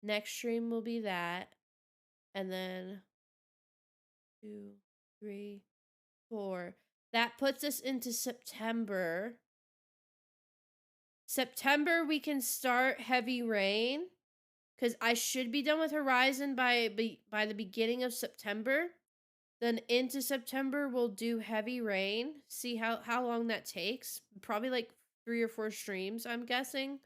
Next stream will be that. And then 2, 3, 4. That puts us into September. September, we can start Heavy Rain, because I should be done with Horizon by the beginning of September. Then into September, we'll do Heavy Rain. See how long that takes. Probably like 3 or 4 streams, I'm guessing.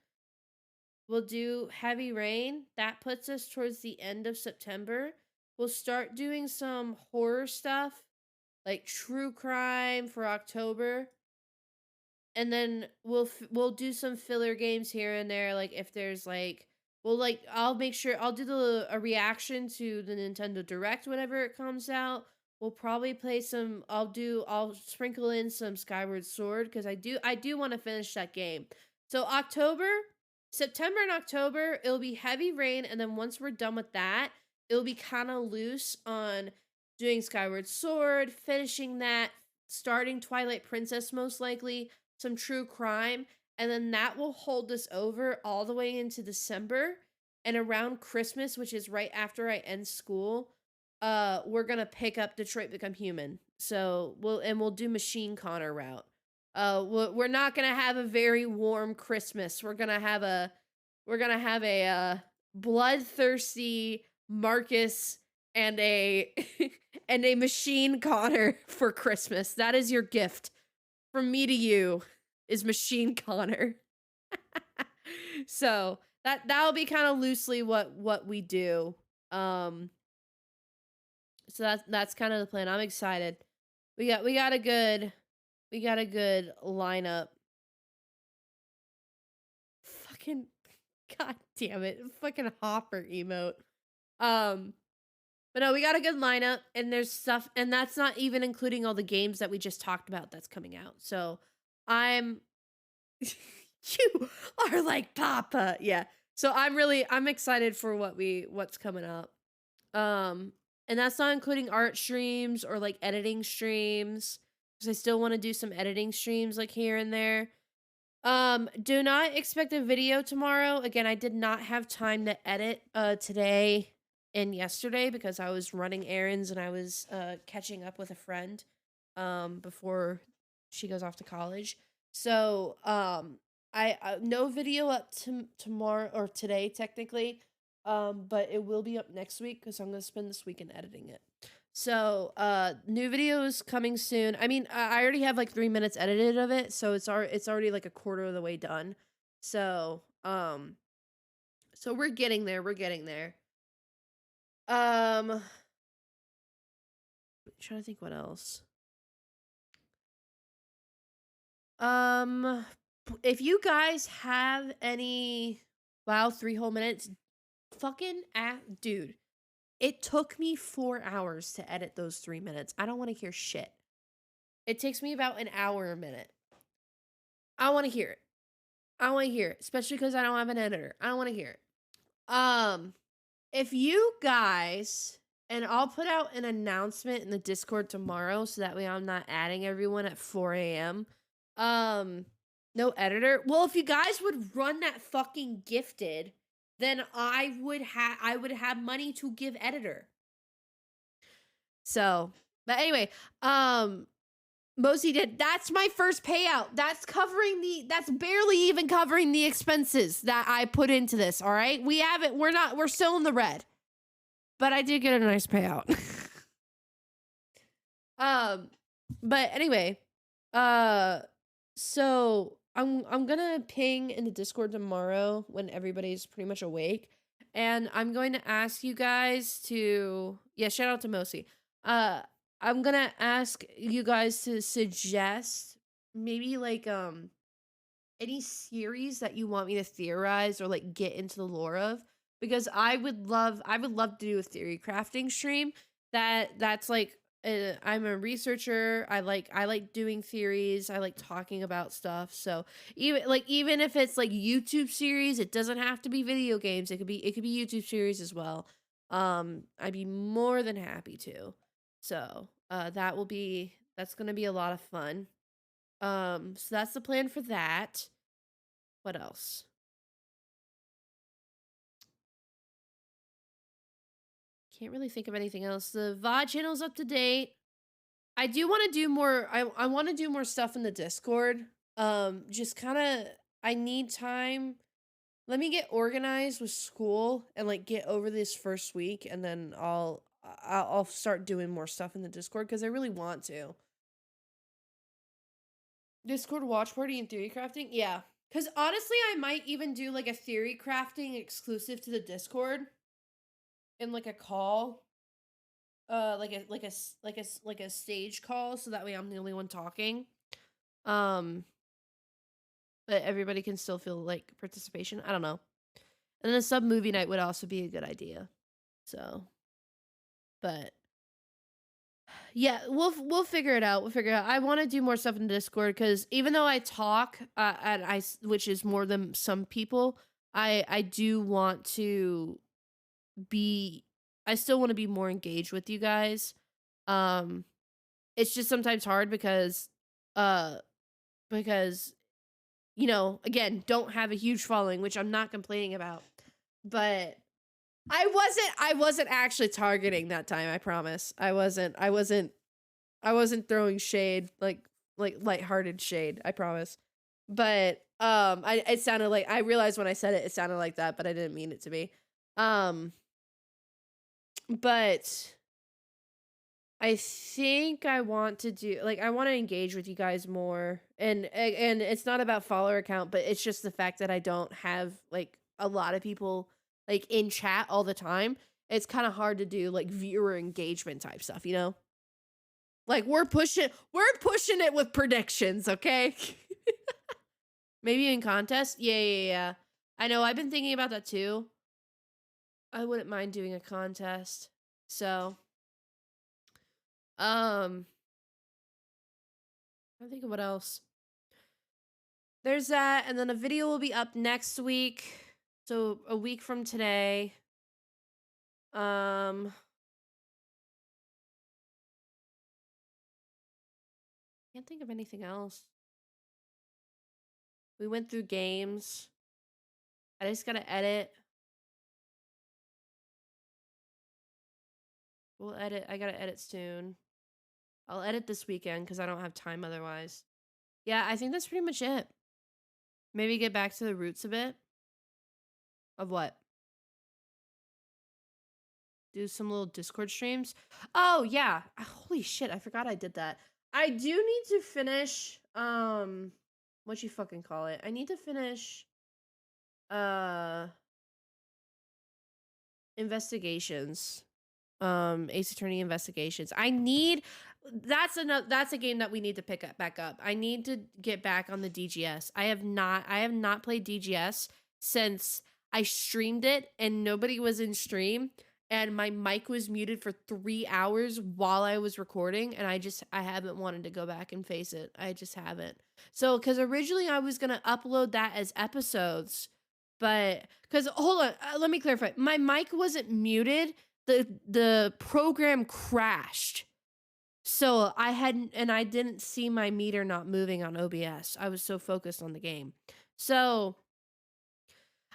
We'll do Heavy Rain. That puts us towards the end of September. We'll start doing some horror stuff, like true crime for October. And then we'll do some filler games here and there, like if there's like, I'll make sure I'll do a reaction to the Nintendo Direct whenever it comes out. We'll probably play some, I'll sprinkle in some Skyward Sword, because I do want to finish that game. So September and October, it'll be Heavy Rain, and then once we're done with that, it'll be kind of loose on doing Skyward Sword, finishing that, starting Twilight Princess most likely, some true crime, and then that will hold us over all the way into December. And around Christmas, which is right after I end school, we're gonna pick up Detroit Become Human. So we'll do Machine Connor route. We're not gonna have a very warm Christmas. We're gonna have a bloodthirsty Marcus and a and a Machine Connor for Christmas. That is your gift from me to you, is Machine Connor. So that'll be kind of loosely what we do. So that's kind of the plan. I'm excited. We got a good lineup. Fucking god damn it. Fucking Hopper emote. But no, we got a good lineup, and there's stuff, and that's not even including all the games that we just talked about that's coming out. So you are like Papa. Yeah. So I'm excited for what's coming up. And that's not including art streams or like editing streams, because I still want to do some editing streams like here and there. Do not expect a video tomorrow. Again, I did not have time to edit today and yesterday because I was running errands and I was catching up with a friend before she goes off to college. So I no video up tomorrow or today technically. But it will be up next week because I'm gonna spend this weekend editing it. So new videos coming soon. I mean, I already have like 3 minutes edited of it, so it's already like a quarter of the way done. So so we're getting there. I'm trying to think what else. If you guys have any, wow, 3 whole minutes. Fucking dude, It took me 4 hours to edit those 3 minutes. I don't want to hear shit. It takes me about an hour a minute. I want to hear it. I want to hear it, especially because I don't have an editor. I don't want to hear it. If you guys, and I'll put out an announcement in the Discord tomorrow so that way I'm not adding everyone at 4 a.m. No editor. Well, if you guys would run that fucking gifted, then I would have money to give editor. So, but anyway, Mosey did. That's my first payout. That's barely even covering the expenses that I put into this. All right. We're still in the red, but I did get a nice payout. But anyway, so I'm gonna ping in the Discord tomorrow when everybody's pretty much awake, and I'm going to ask you guys to, shout out to Mosey. I'm gonna ask you guys to suggest maybe like any series that you want me to theorize or like get into the lore of, because I would love to do a theory crafting stream. That's like I'm a researcher. I like doing theories. I like talking about stuff. So even if it's like YouTube series, it doesn't have to be video games. It could be YouTube series as well. I'd be more than happy to. So that's gonna be a lot of fun. So that's the plan for that. What else? Can't really think of anything else. The VOD channel's up to date. I do want to do more. I want to do more stuff in the Discord. Just kind of, I need time. Let me get organized with school and like get over this first week, and then I'll start doing more stuff in the Discord because I really want to. Discord watch party and theory crafting? Yeah. Because honestly, I might even do like a theory crafting exclusive to the Discord in like a call. Like a stage call, so that way I'm the only one talking. But everybody can still feel like participation. I don't know. And then a sub movie night would also be a good idea. So, but yeah, we'll figure it out. I want to do more stuff in Discord because even though I talk, which is more than some people, I do want to be. I still want to be more engaged with you guys. It's just sometimes hard because you know, again, don't have a huge following, which I'm not complaining about. But I wasn't actually targeting that time, I promise. I wasn't throwing shade, like lighthearted shade, I promise. But it sounded like, I realized when I said it sounded like that, but I didn't mean it to be. But I think I want to do, like, I want to engage with you guys more, and it's not about follower count, but it's just the fact that I don't have like a lot of people like in chat all the time. It's kind of hard to do like viewer engagement type stuff, you know? Like we're pushing it with predictions, okay? Maybe in contest? Yeah. I know, I've been thinking about that too. I wouldn't mind doing a contest. So, I think of what else. There's that, and then a video will be up next week. So a week from today. Can't think of anything else. We went through games. I just gotta edit. We'll edit. I gotta edit soon. I'll edit this weekend because I don't have time otherwise. Yeah, I think that's pretty much it. Maybe get back to the roots a bit. Of what? Do some little Discord streams. Oh, yeah. Holy shit, I forgot I did that. I do need to finish, what you fucking call it? I need to finish, investigations. Ace Attorney Investigations. That's a game that we need to pick back up. I need to get back on the DGS. I have not played DGS since I streamed it and nobody was in stream, and my mic was muted for 3 hours while I was recording, and I haven't wanted to go back and face it. I just haven't. So, because originally I was gonna upload that as episodes, but because hold on, let me clarify. My mic wasn't muted. The program crashed. So I didn't see my meter not moving on OBS. I was so focused on the game. So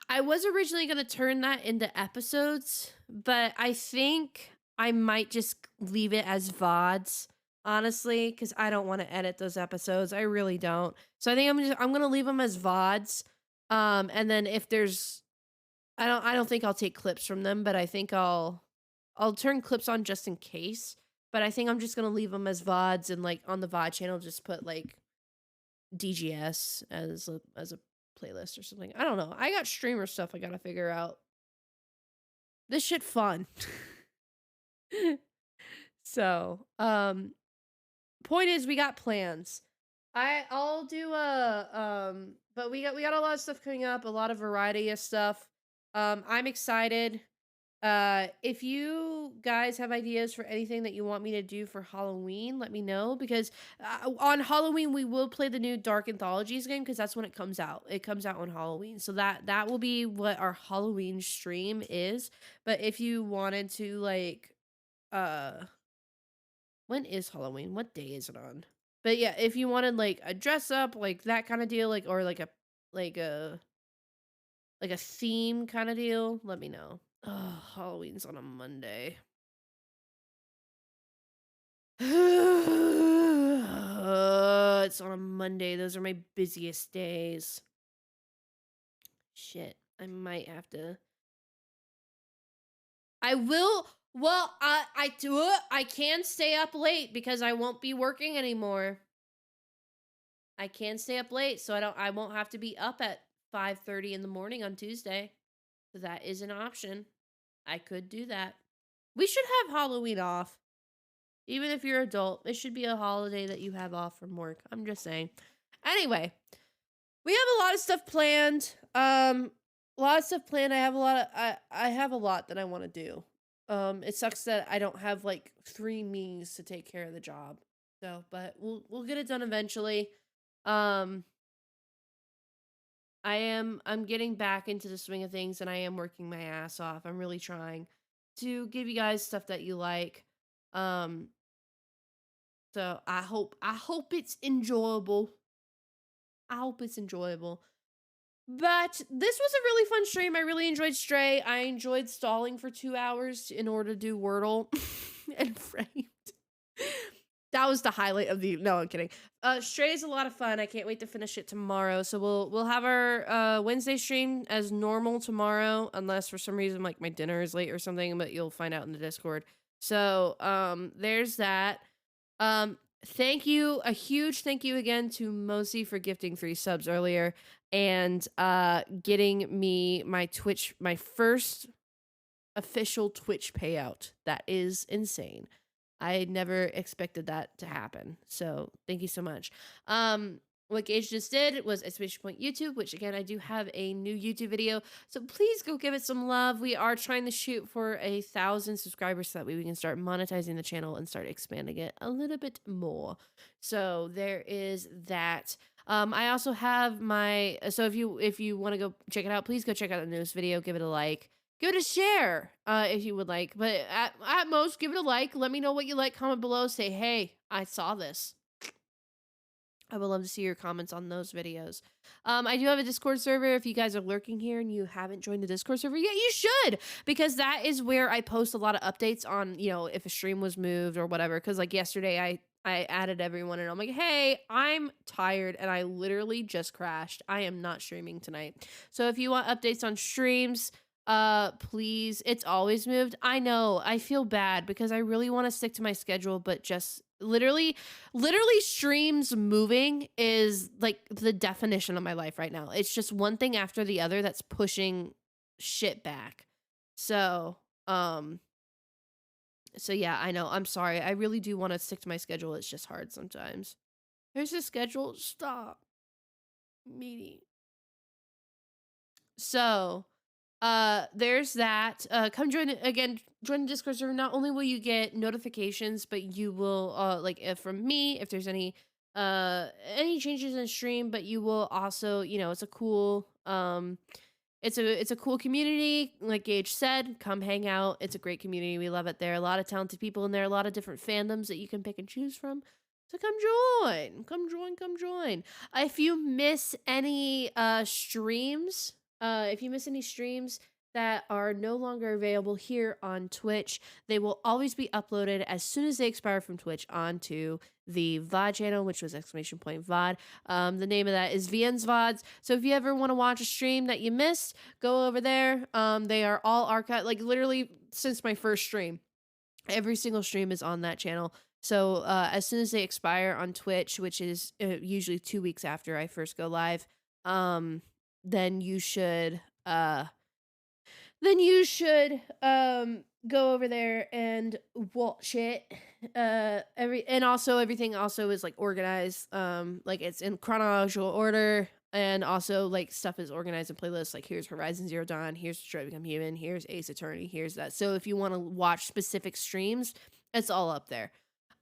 I was originally going to turn that into episodes, but I think I might just leave it as VODs, honestly, because I don't want to edit those episodes. I really don't. So I think I'm going to leave them as VODs. And then if there's, I don't think I'll take clips from them, but I think I'll turn clips on just in case. But I think I'm just going to leave them as VODs, and like on the VOD channel, just put like DGS as a playlist or something. I don't know. I got streamer stuff I got to figure out. This shit fun. So, point is we got plans. I'll do but we got a lot of stuff coming up, a lot of variety of stuff. I'm excited. If you guys have ideas for anything that you want me to do for Halloween, let me know, because on Halloween we will play the new Dark Anthologies game, because that's when it comes out. It comes out on Halloween, so that will be what our Halloween stream is. But if you wanted to like, when is Halloween? What day is it on? But yeah, if you wanted like a dress up, like that kind of deal, like, or like a theme kind of deal, let me know. Oh, Halloween's on a Monday. It's on a Monday. Those are my busiest days. Shit, I might have to. I will. Well, I do it. I can stay up late because I won't be working anymore. I can stay up late, so I won't have to be up at 5:30 in the morning on Tuesday. So that is an option. I could do that. We should have Halloween off. Even if you're adult, it should be a holiday that you have off from work. I'm just saying. Anyway, we have a lot of stuff planned. A lot of stuff planned. I have a lot that I want to do. It sucks that I don't have like 3 me's to take care of the job. So, but we'll get it done eventually. I'm getting back into the swing of things, and I am working my ass off. I'm really trying to give you guys stuff that you like. So I hope it's enjoyable. I hope it's enjoyable. But this was a really fun stream. I really enjoyed Stray. I enjoyed stalling for 2 hours in order to do Wordle and Framed. That was the highlight of the. No, I'm kidding. Stray is a lot of fun. I can't wait to finish it tomorrow. So we'll have our Wednesday stream as normal tomorrow, unless for some reason like my dinner is late or something. But you'll find out in the Discord. So there's that. Thank you, a huge thank you again to Mosi for gifting 3 subs earlier and getting me my first official Twitch payout. That is insane. I never expected that to happen. So thank you so much. What Gage just did was exclamation point YouTube, which again, I do have a new YouTube video. So please go give it some love. We are trying to shoot for 1,000 subscribers so that way we can start monetizing the channel and start expanding it a little bit more. So there is that. I also have my, so if you want to go check it out, please go check out the newest video, give it a like. Give it a share if you would like. But at most, give it a like. Let me know what you like. Comment below. Say, hey, I saw this. I would love to see your comments on those videos. I do have a Discord server. If you guys are lurking here and you haven't joined the Discord server yet, you should. Because that is where I post a lot of updates on, you know, if a stream was moved or whatever. Because like yesterday, I added everyone and I'm like, hey, I'm tired and I literally just crashed. I am not streaming tonight. So if you want updates on streams, please, it's always moved. I know, I feel bad because I really want to stick to my schedule, but just literally streams moving is like the definition of my life right now. It's just one thing after the other that's pushing shit back. So yeah, I know, I'm sorry. I really do want to stick to my schedule. It's just hard sometimes. There's a schedule. Stop. Meeting. So there's that. Come join it again. Join the Discord server. Not only will you get notifications, but you will like if from me if there's any changes in stream. But you will also, you know, it's a cool it's a cool community. Like Gage said, come hang out. It's a great community. We love it there. A lot of talented people in there. A lot of different fandoms that you can pick and choose from. So come join. Come join. If you miss any streams, if you miss any streams that are no longer available here on Twitch, they will always be uploaded as soon as they expire from Twitch onto the VOD channel, which was !VOD. The name of that is VN's VODs. So if you ever want to watch a stream that you missed, go over there. They are all archived, like literally since my first stream. Every single stream is on that channel. So as soon as they expire on Twitch, which is usually 2 weeks after I first go live, then you should go over there and watch it. Everything also is like organized, like it's in chronological order, and also like stuff is organized in playlists. Like here's Horizon Zero Dawn, here's Detroit Become Human, here's Ace Attorney, here's that. So if you want to watch specific streams, it's all up there.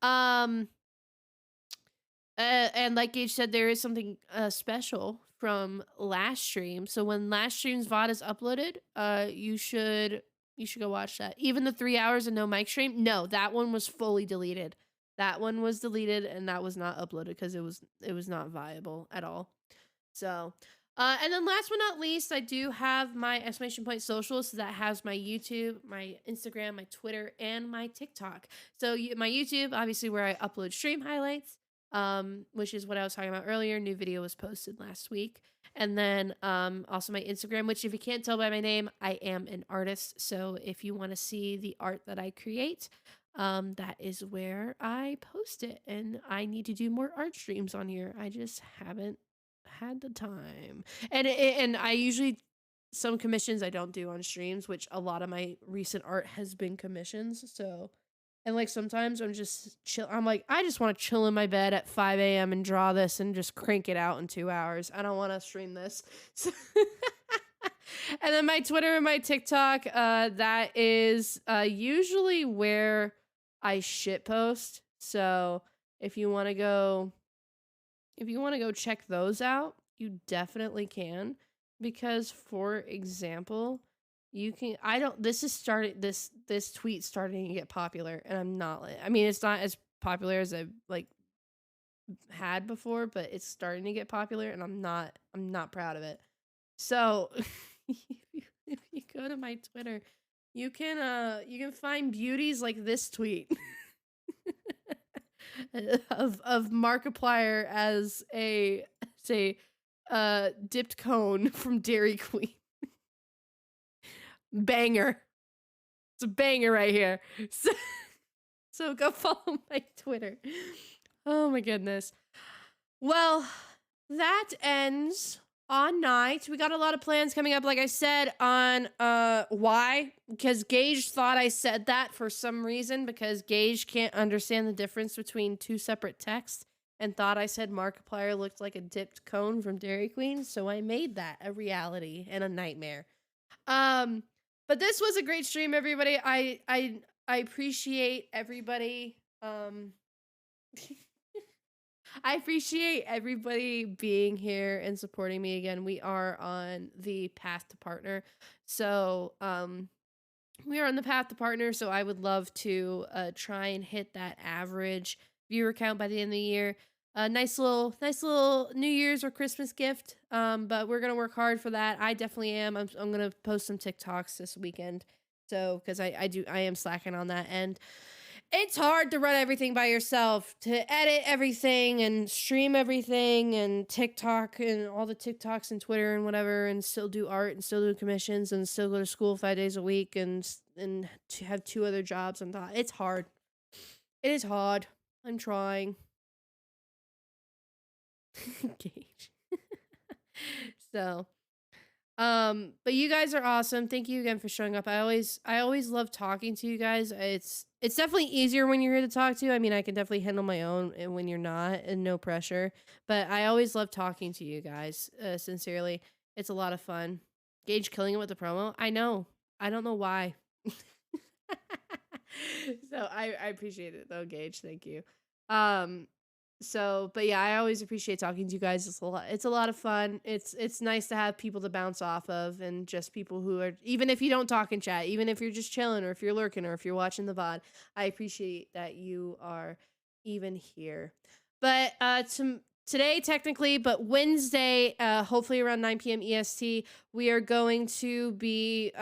And like Gage said, there is something special from last stream. So when last stream's VOD is uploaded, you should go watch that. Even the 3 hours of no mic stream, no, that one was fully deleted. That one was deleted and that was not uploaded because it was not viable at all. So and then last but not least, I do have my !Point socials. So that has my YouTube, my Instagram, my Twitter, and my TikTok. So my YouTube, obviously, where I upload stream highlights, which is what I was talking about earlier. New video was posted last week. And then also my Instagram, which if you can't tell by my name, I am an artist. So if you want to see the art that I create, that is where I post it. And I need to do more art streams on here. I just haven't had the time. And I usually, some commissions I don't do on streams, which a lot of my recent art has been commissions. So, and like sometimes I'm just chill. I'm like, I just want to chill in my bed at 5 a.m. and draw this and just crank it out in 2 hours. I don't want to stream this. So and then my Twitter and my TikTok, that is usually where I shitpost. So if you want to go check those out, you definitely can. Because for example, you can, this tweet starting to get popular, and I'm not, I mean, it's not as popular as I've like had before, but it's starting to get popular and I'm not proud of it. So if you go to my Twitter, you can find beauties like this tweet of Markiplier as a dipped cone from Dairy Queen. Banger. It's a banger right here. So go follow my Twitter. Oh my goodness. Well, that ends on night. We got a lot of plans coming up, like I said, on why? Because Gage thought I said that for some reason, because Gage can't understand the difference between two separate texts and thought I said Markiplier looked like a dipped cone from Dairy Queen, so I made that a reality and a nightmare. But this was a great stream, everybody. I appreciate everybody. I appreciate everybody being here and supporting me again. We are on the path to partner. So, we are on the path to partner. So I would love to try and hit that average viewer count by the end of the year. Nice little New Year's or Christmas gift. But we're gonna work hard for that. I definitely am. I'm gonna post some TikToks this weekend. So, because I am slacking on that end. It's hard to run everything by yourself, to edit everything and stream everything and TikTok and all the TikToks and Twitter and whatever, and still do art and still do commissions and still go to school 5 days a week and to have 2 other jobs on top. It's hard. It is hard. I'm trying. Gage. So, but you guys are awesome. Thank you again for showing up. I always love talking to you guys. It's definitely easier when you're here to talk to. I mean, I can definitely handle my own and when you're not, and no pressure. But I always love talking to you guys. Sincerely, it's a lot of fun. Gage killing it with the promo. I know. I don't know why. So I appreciate it though, Gage. Thank you. So, but yeah, I always appreciate talking to you guys. It's a lot of fun. It's nice to have people to bounce off of, and just people who are, even if you don't talk in chat, even if you're just chilling, or if you're lurking, or if you're watching the VOD, I appreciate that you are even here. But today technically, but Wednesday, hopefully around 9 p.m. EST, we are going to be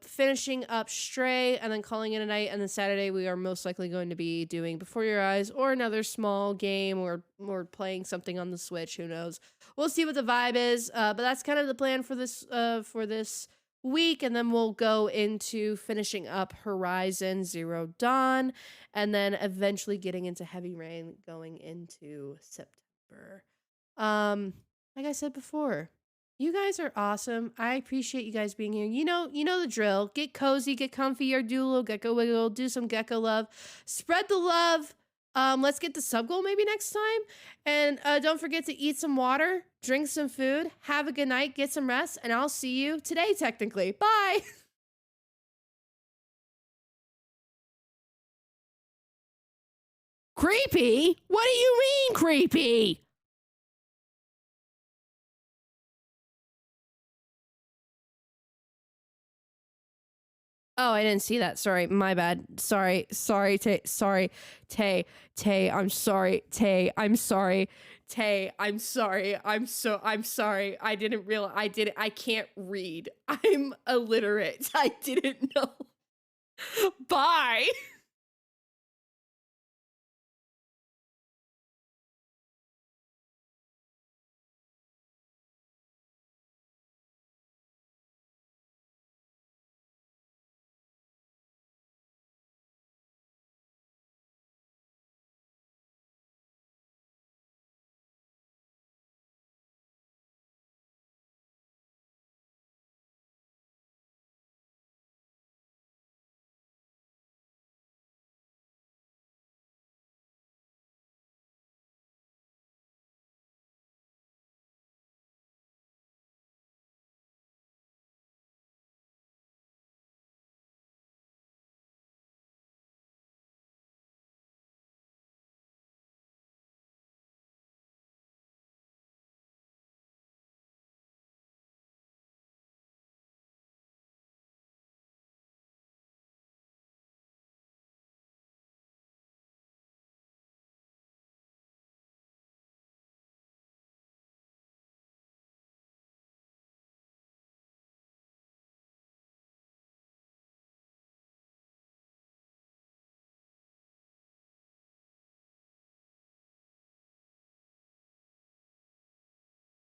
finishing up Stray and then calling it a night. And then Saturday, we are most likely going to be doing Before Your Eyes or another small game, or playing something on the Switch. Who knows? We'll see what the vibe is. But that's kind of the plan for this week, and then we'll go into finishing up Horizon Zero Dawn, and then eventually getting into Heavy Rain going into September. Like I said before, you guys are awesome. I appreciate you guys being here. You know the drill. Get cozy, get comfy, or do a little gecko wiggle, do some gecko love, spread the love. Let's get the sub goal maybe next time. And don't forget to eat some water, drink some food, have a good night, get some rest, and I'll see you today technically. Bye. Creepy? What do you mean creepy? Oh, I didn't see that. Sorry, my bad. Sorry, Tay. Sorry, Tay. Tay, I'm sorry. Tay, I'm sorry. Tay, I'm sorry. I'm sorry. I didn't realize. I can't read. I'm illiterate. I didn't know. Bye.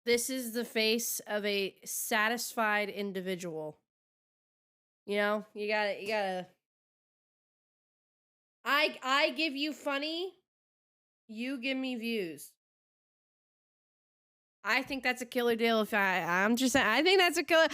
This is the face of a satisfied individual. You know, you gotta. I give you funny, you give me views. I think that's a killer deal. I think that's a killer.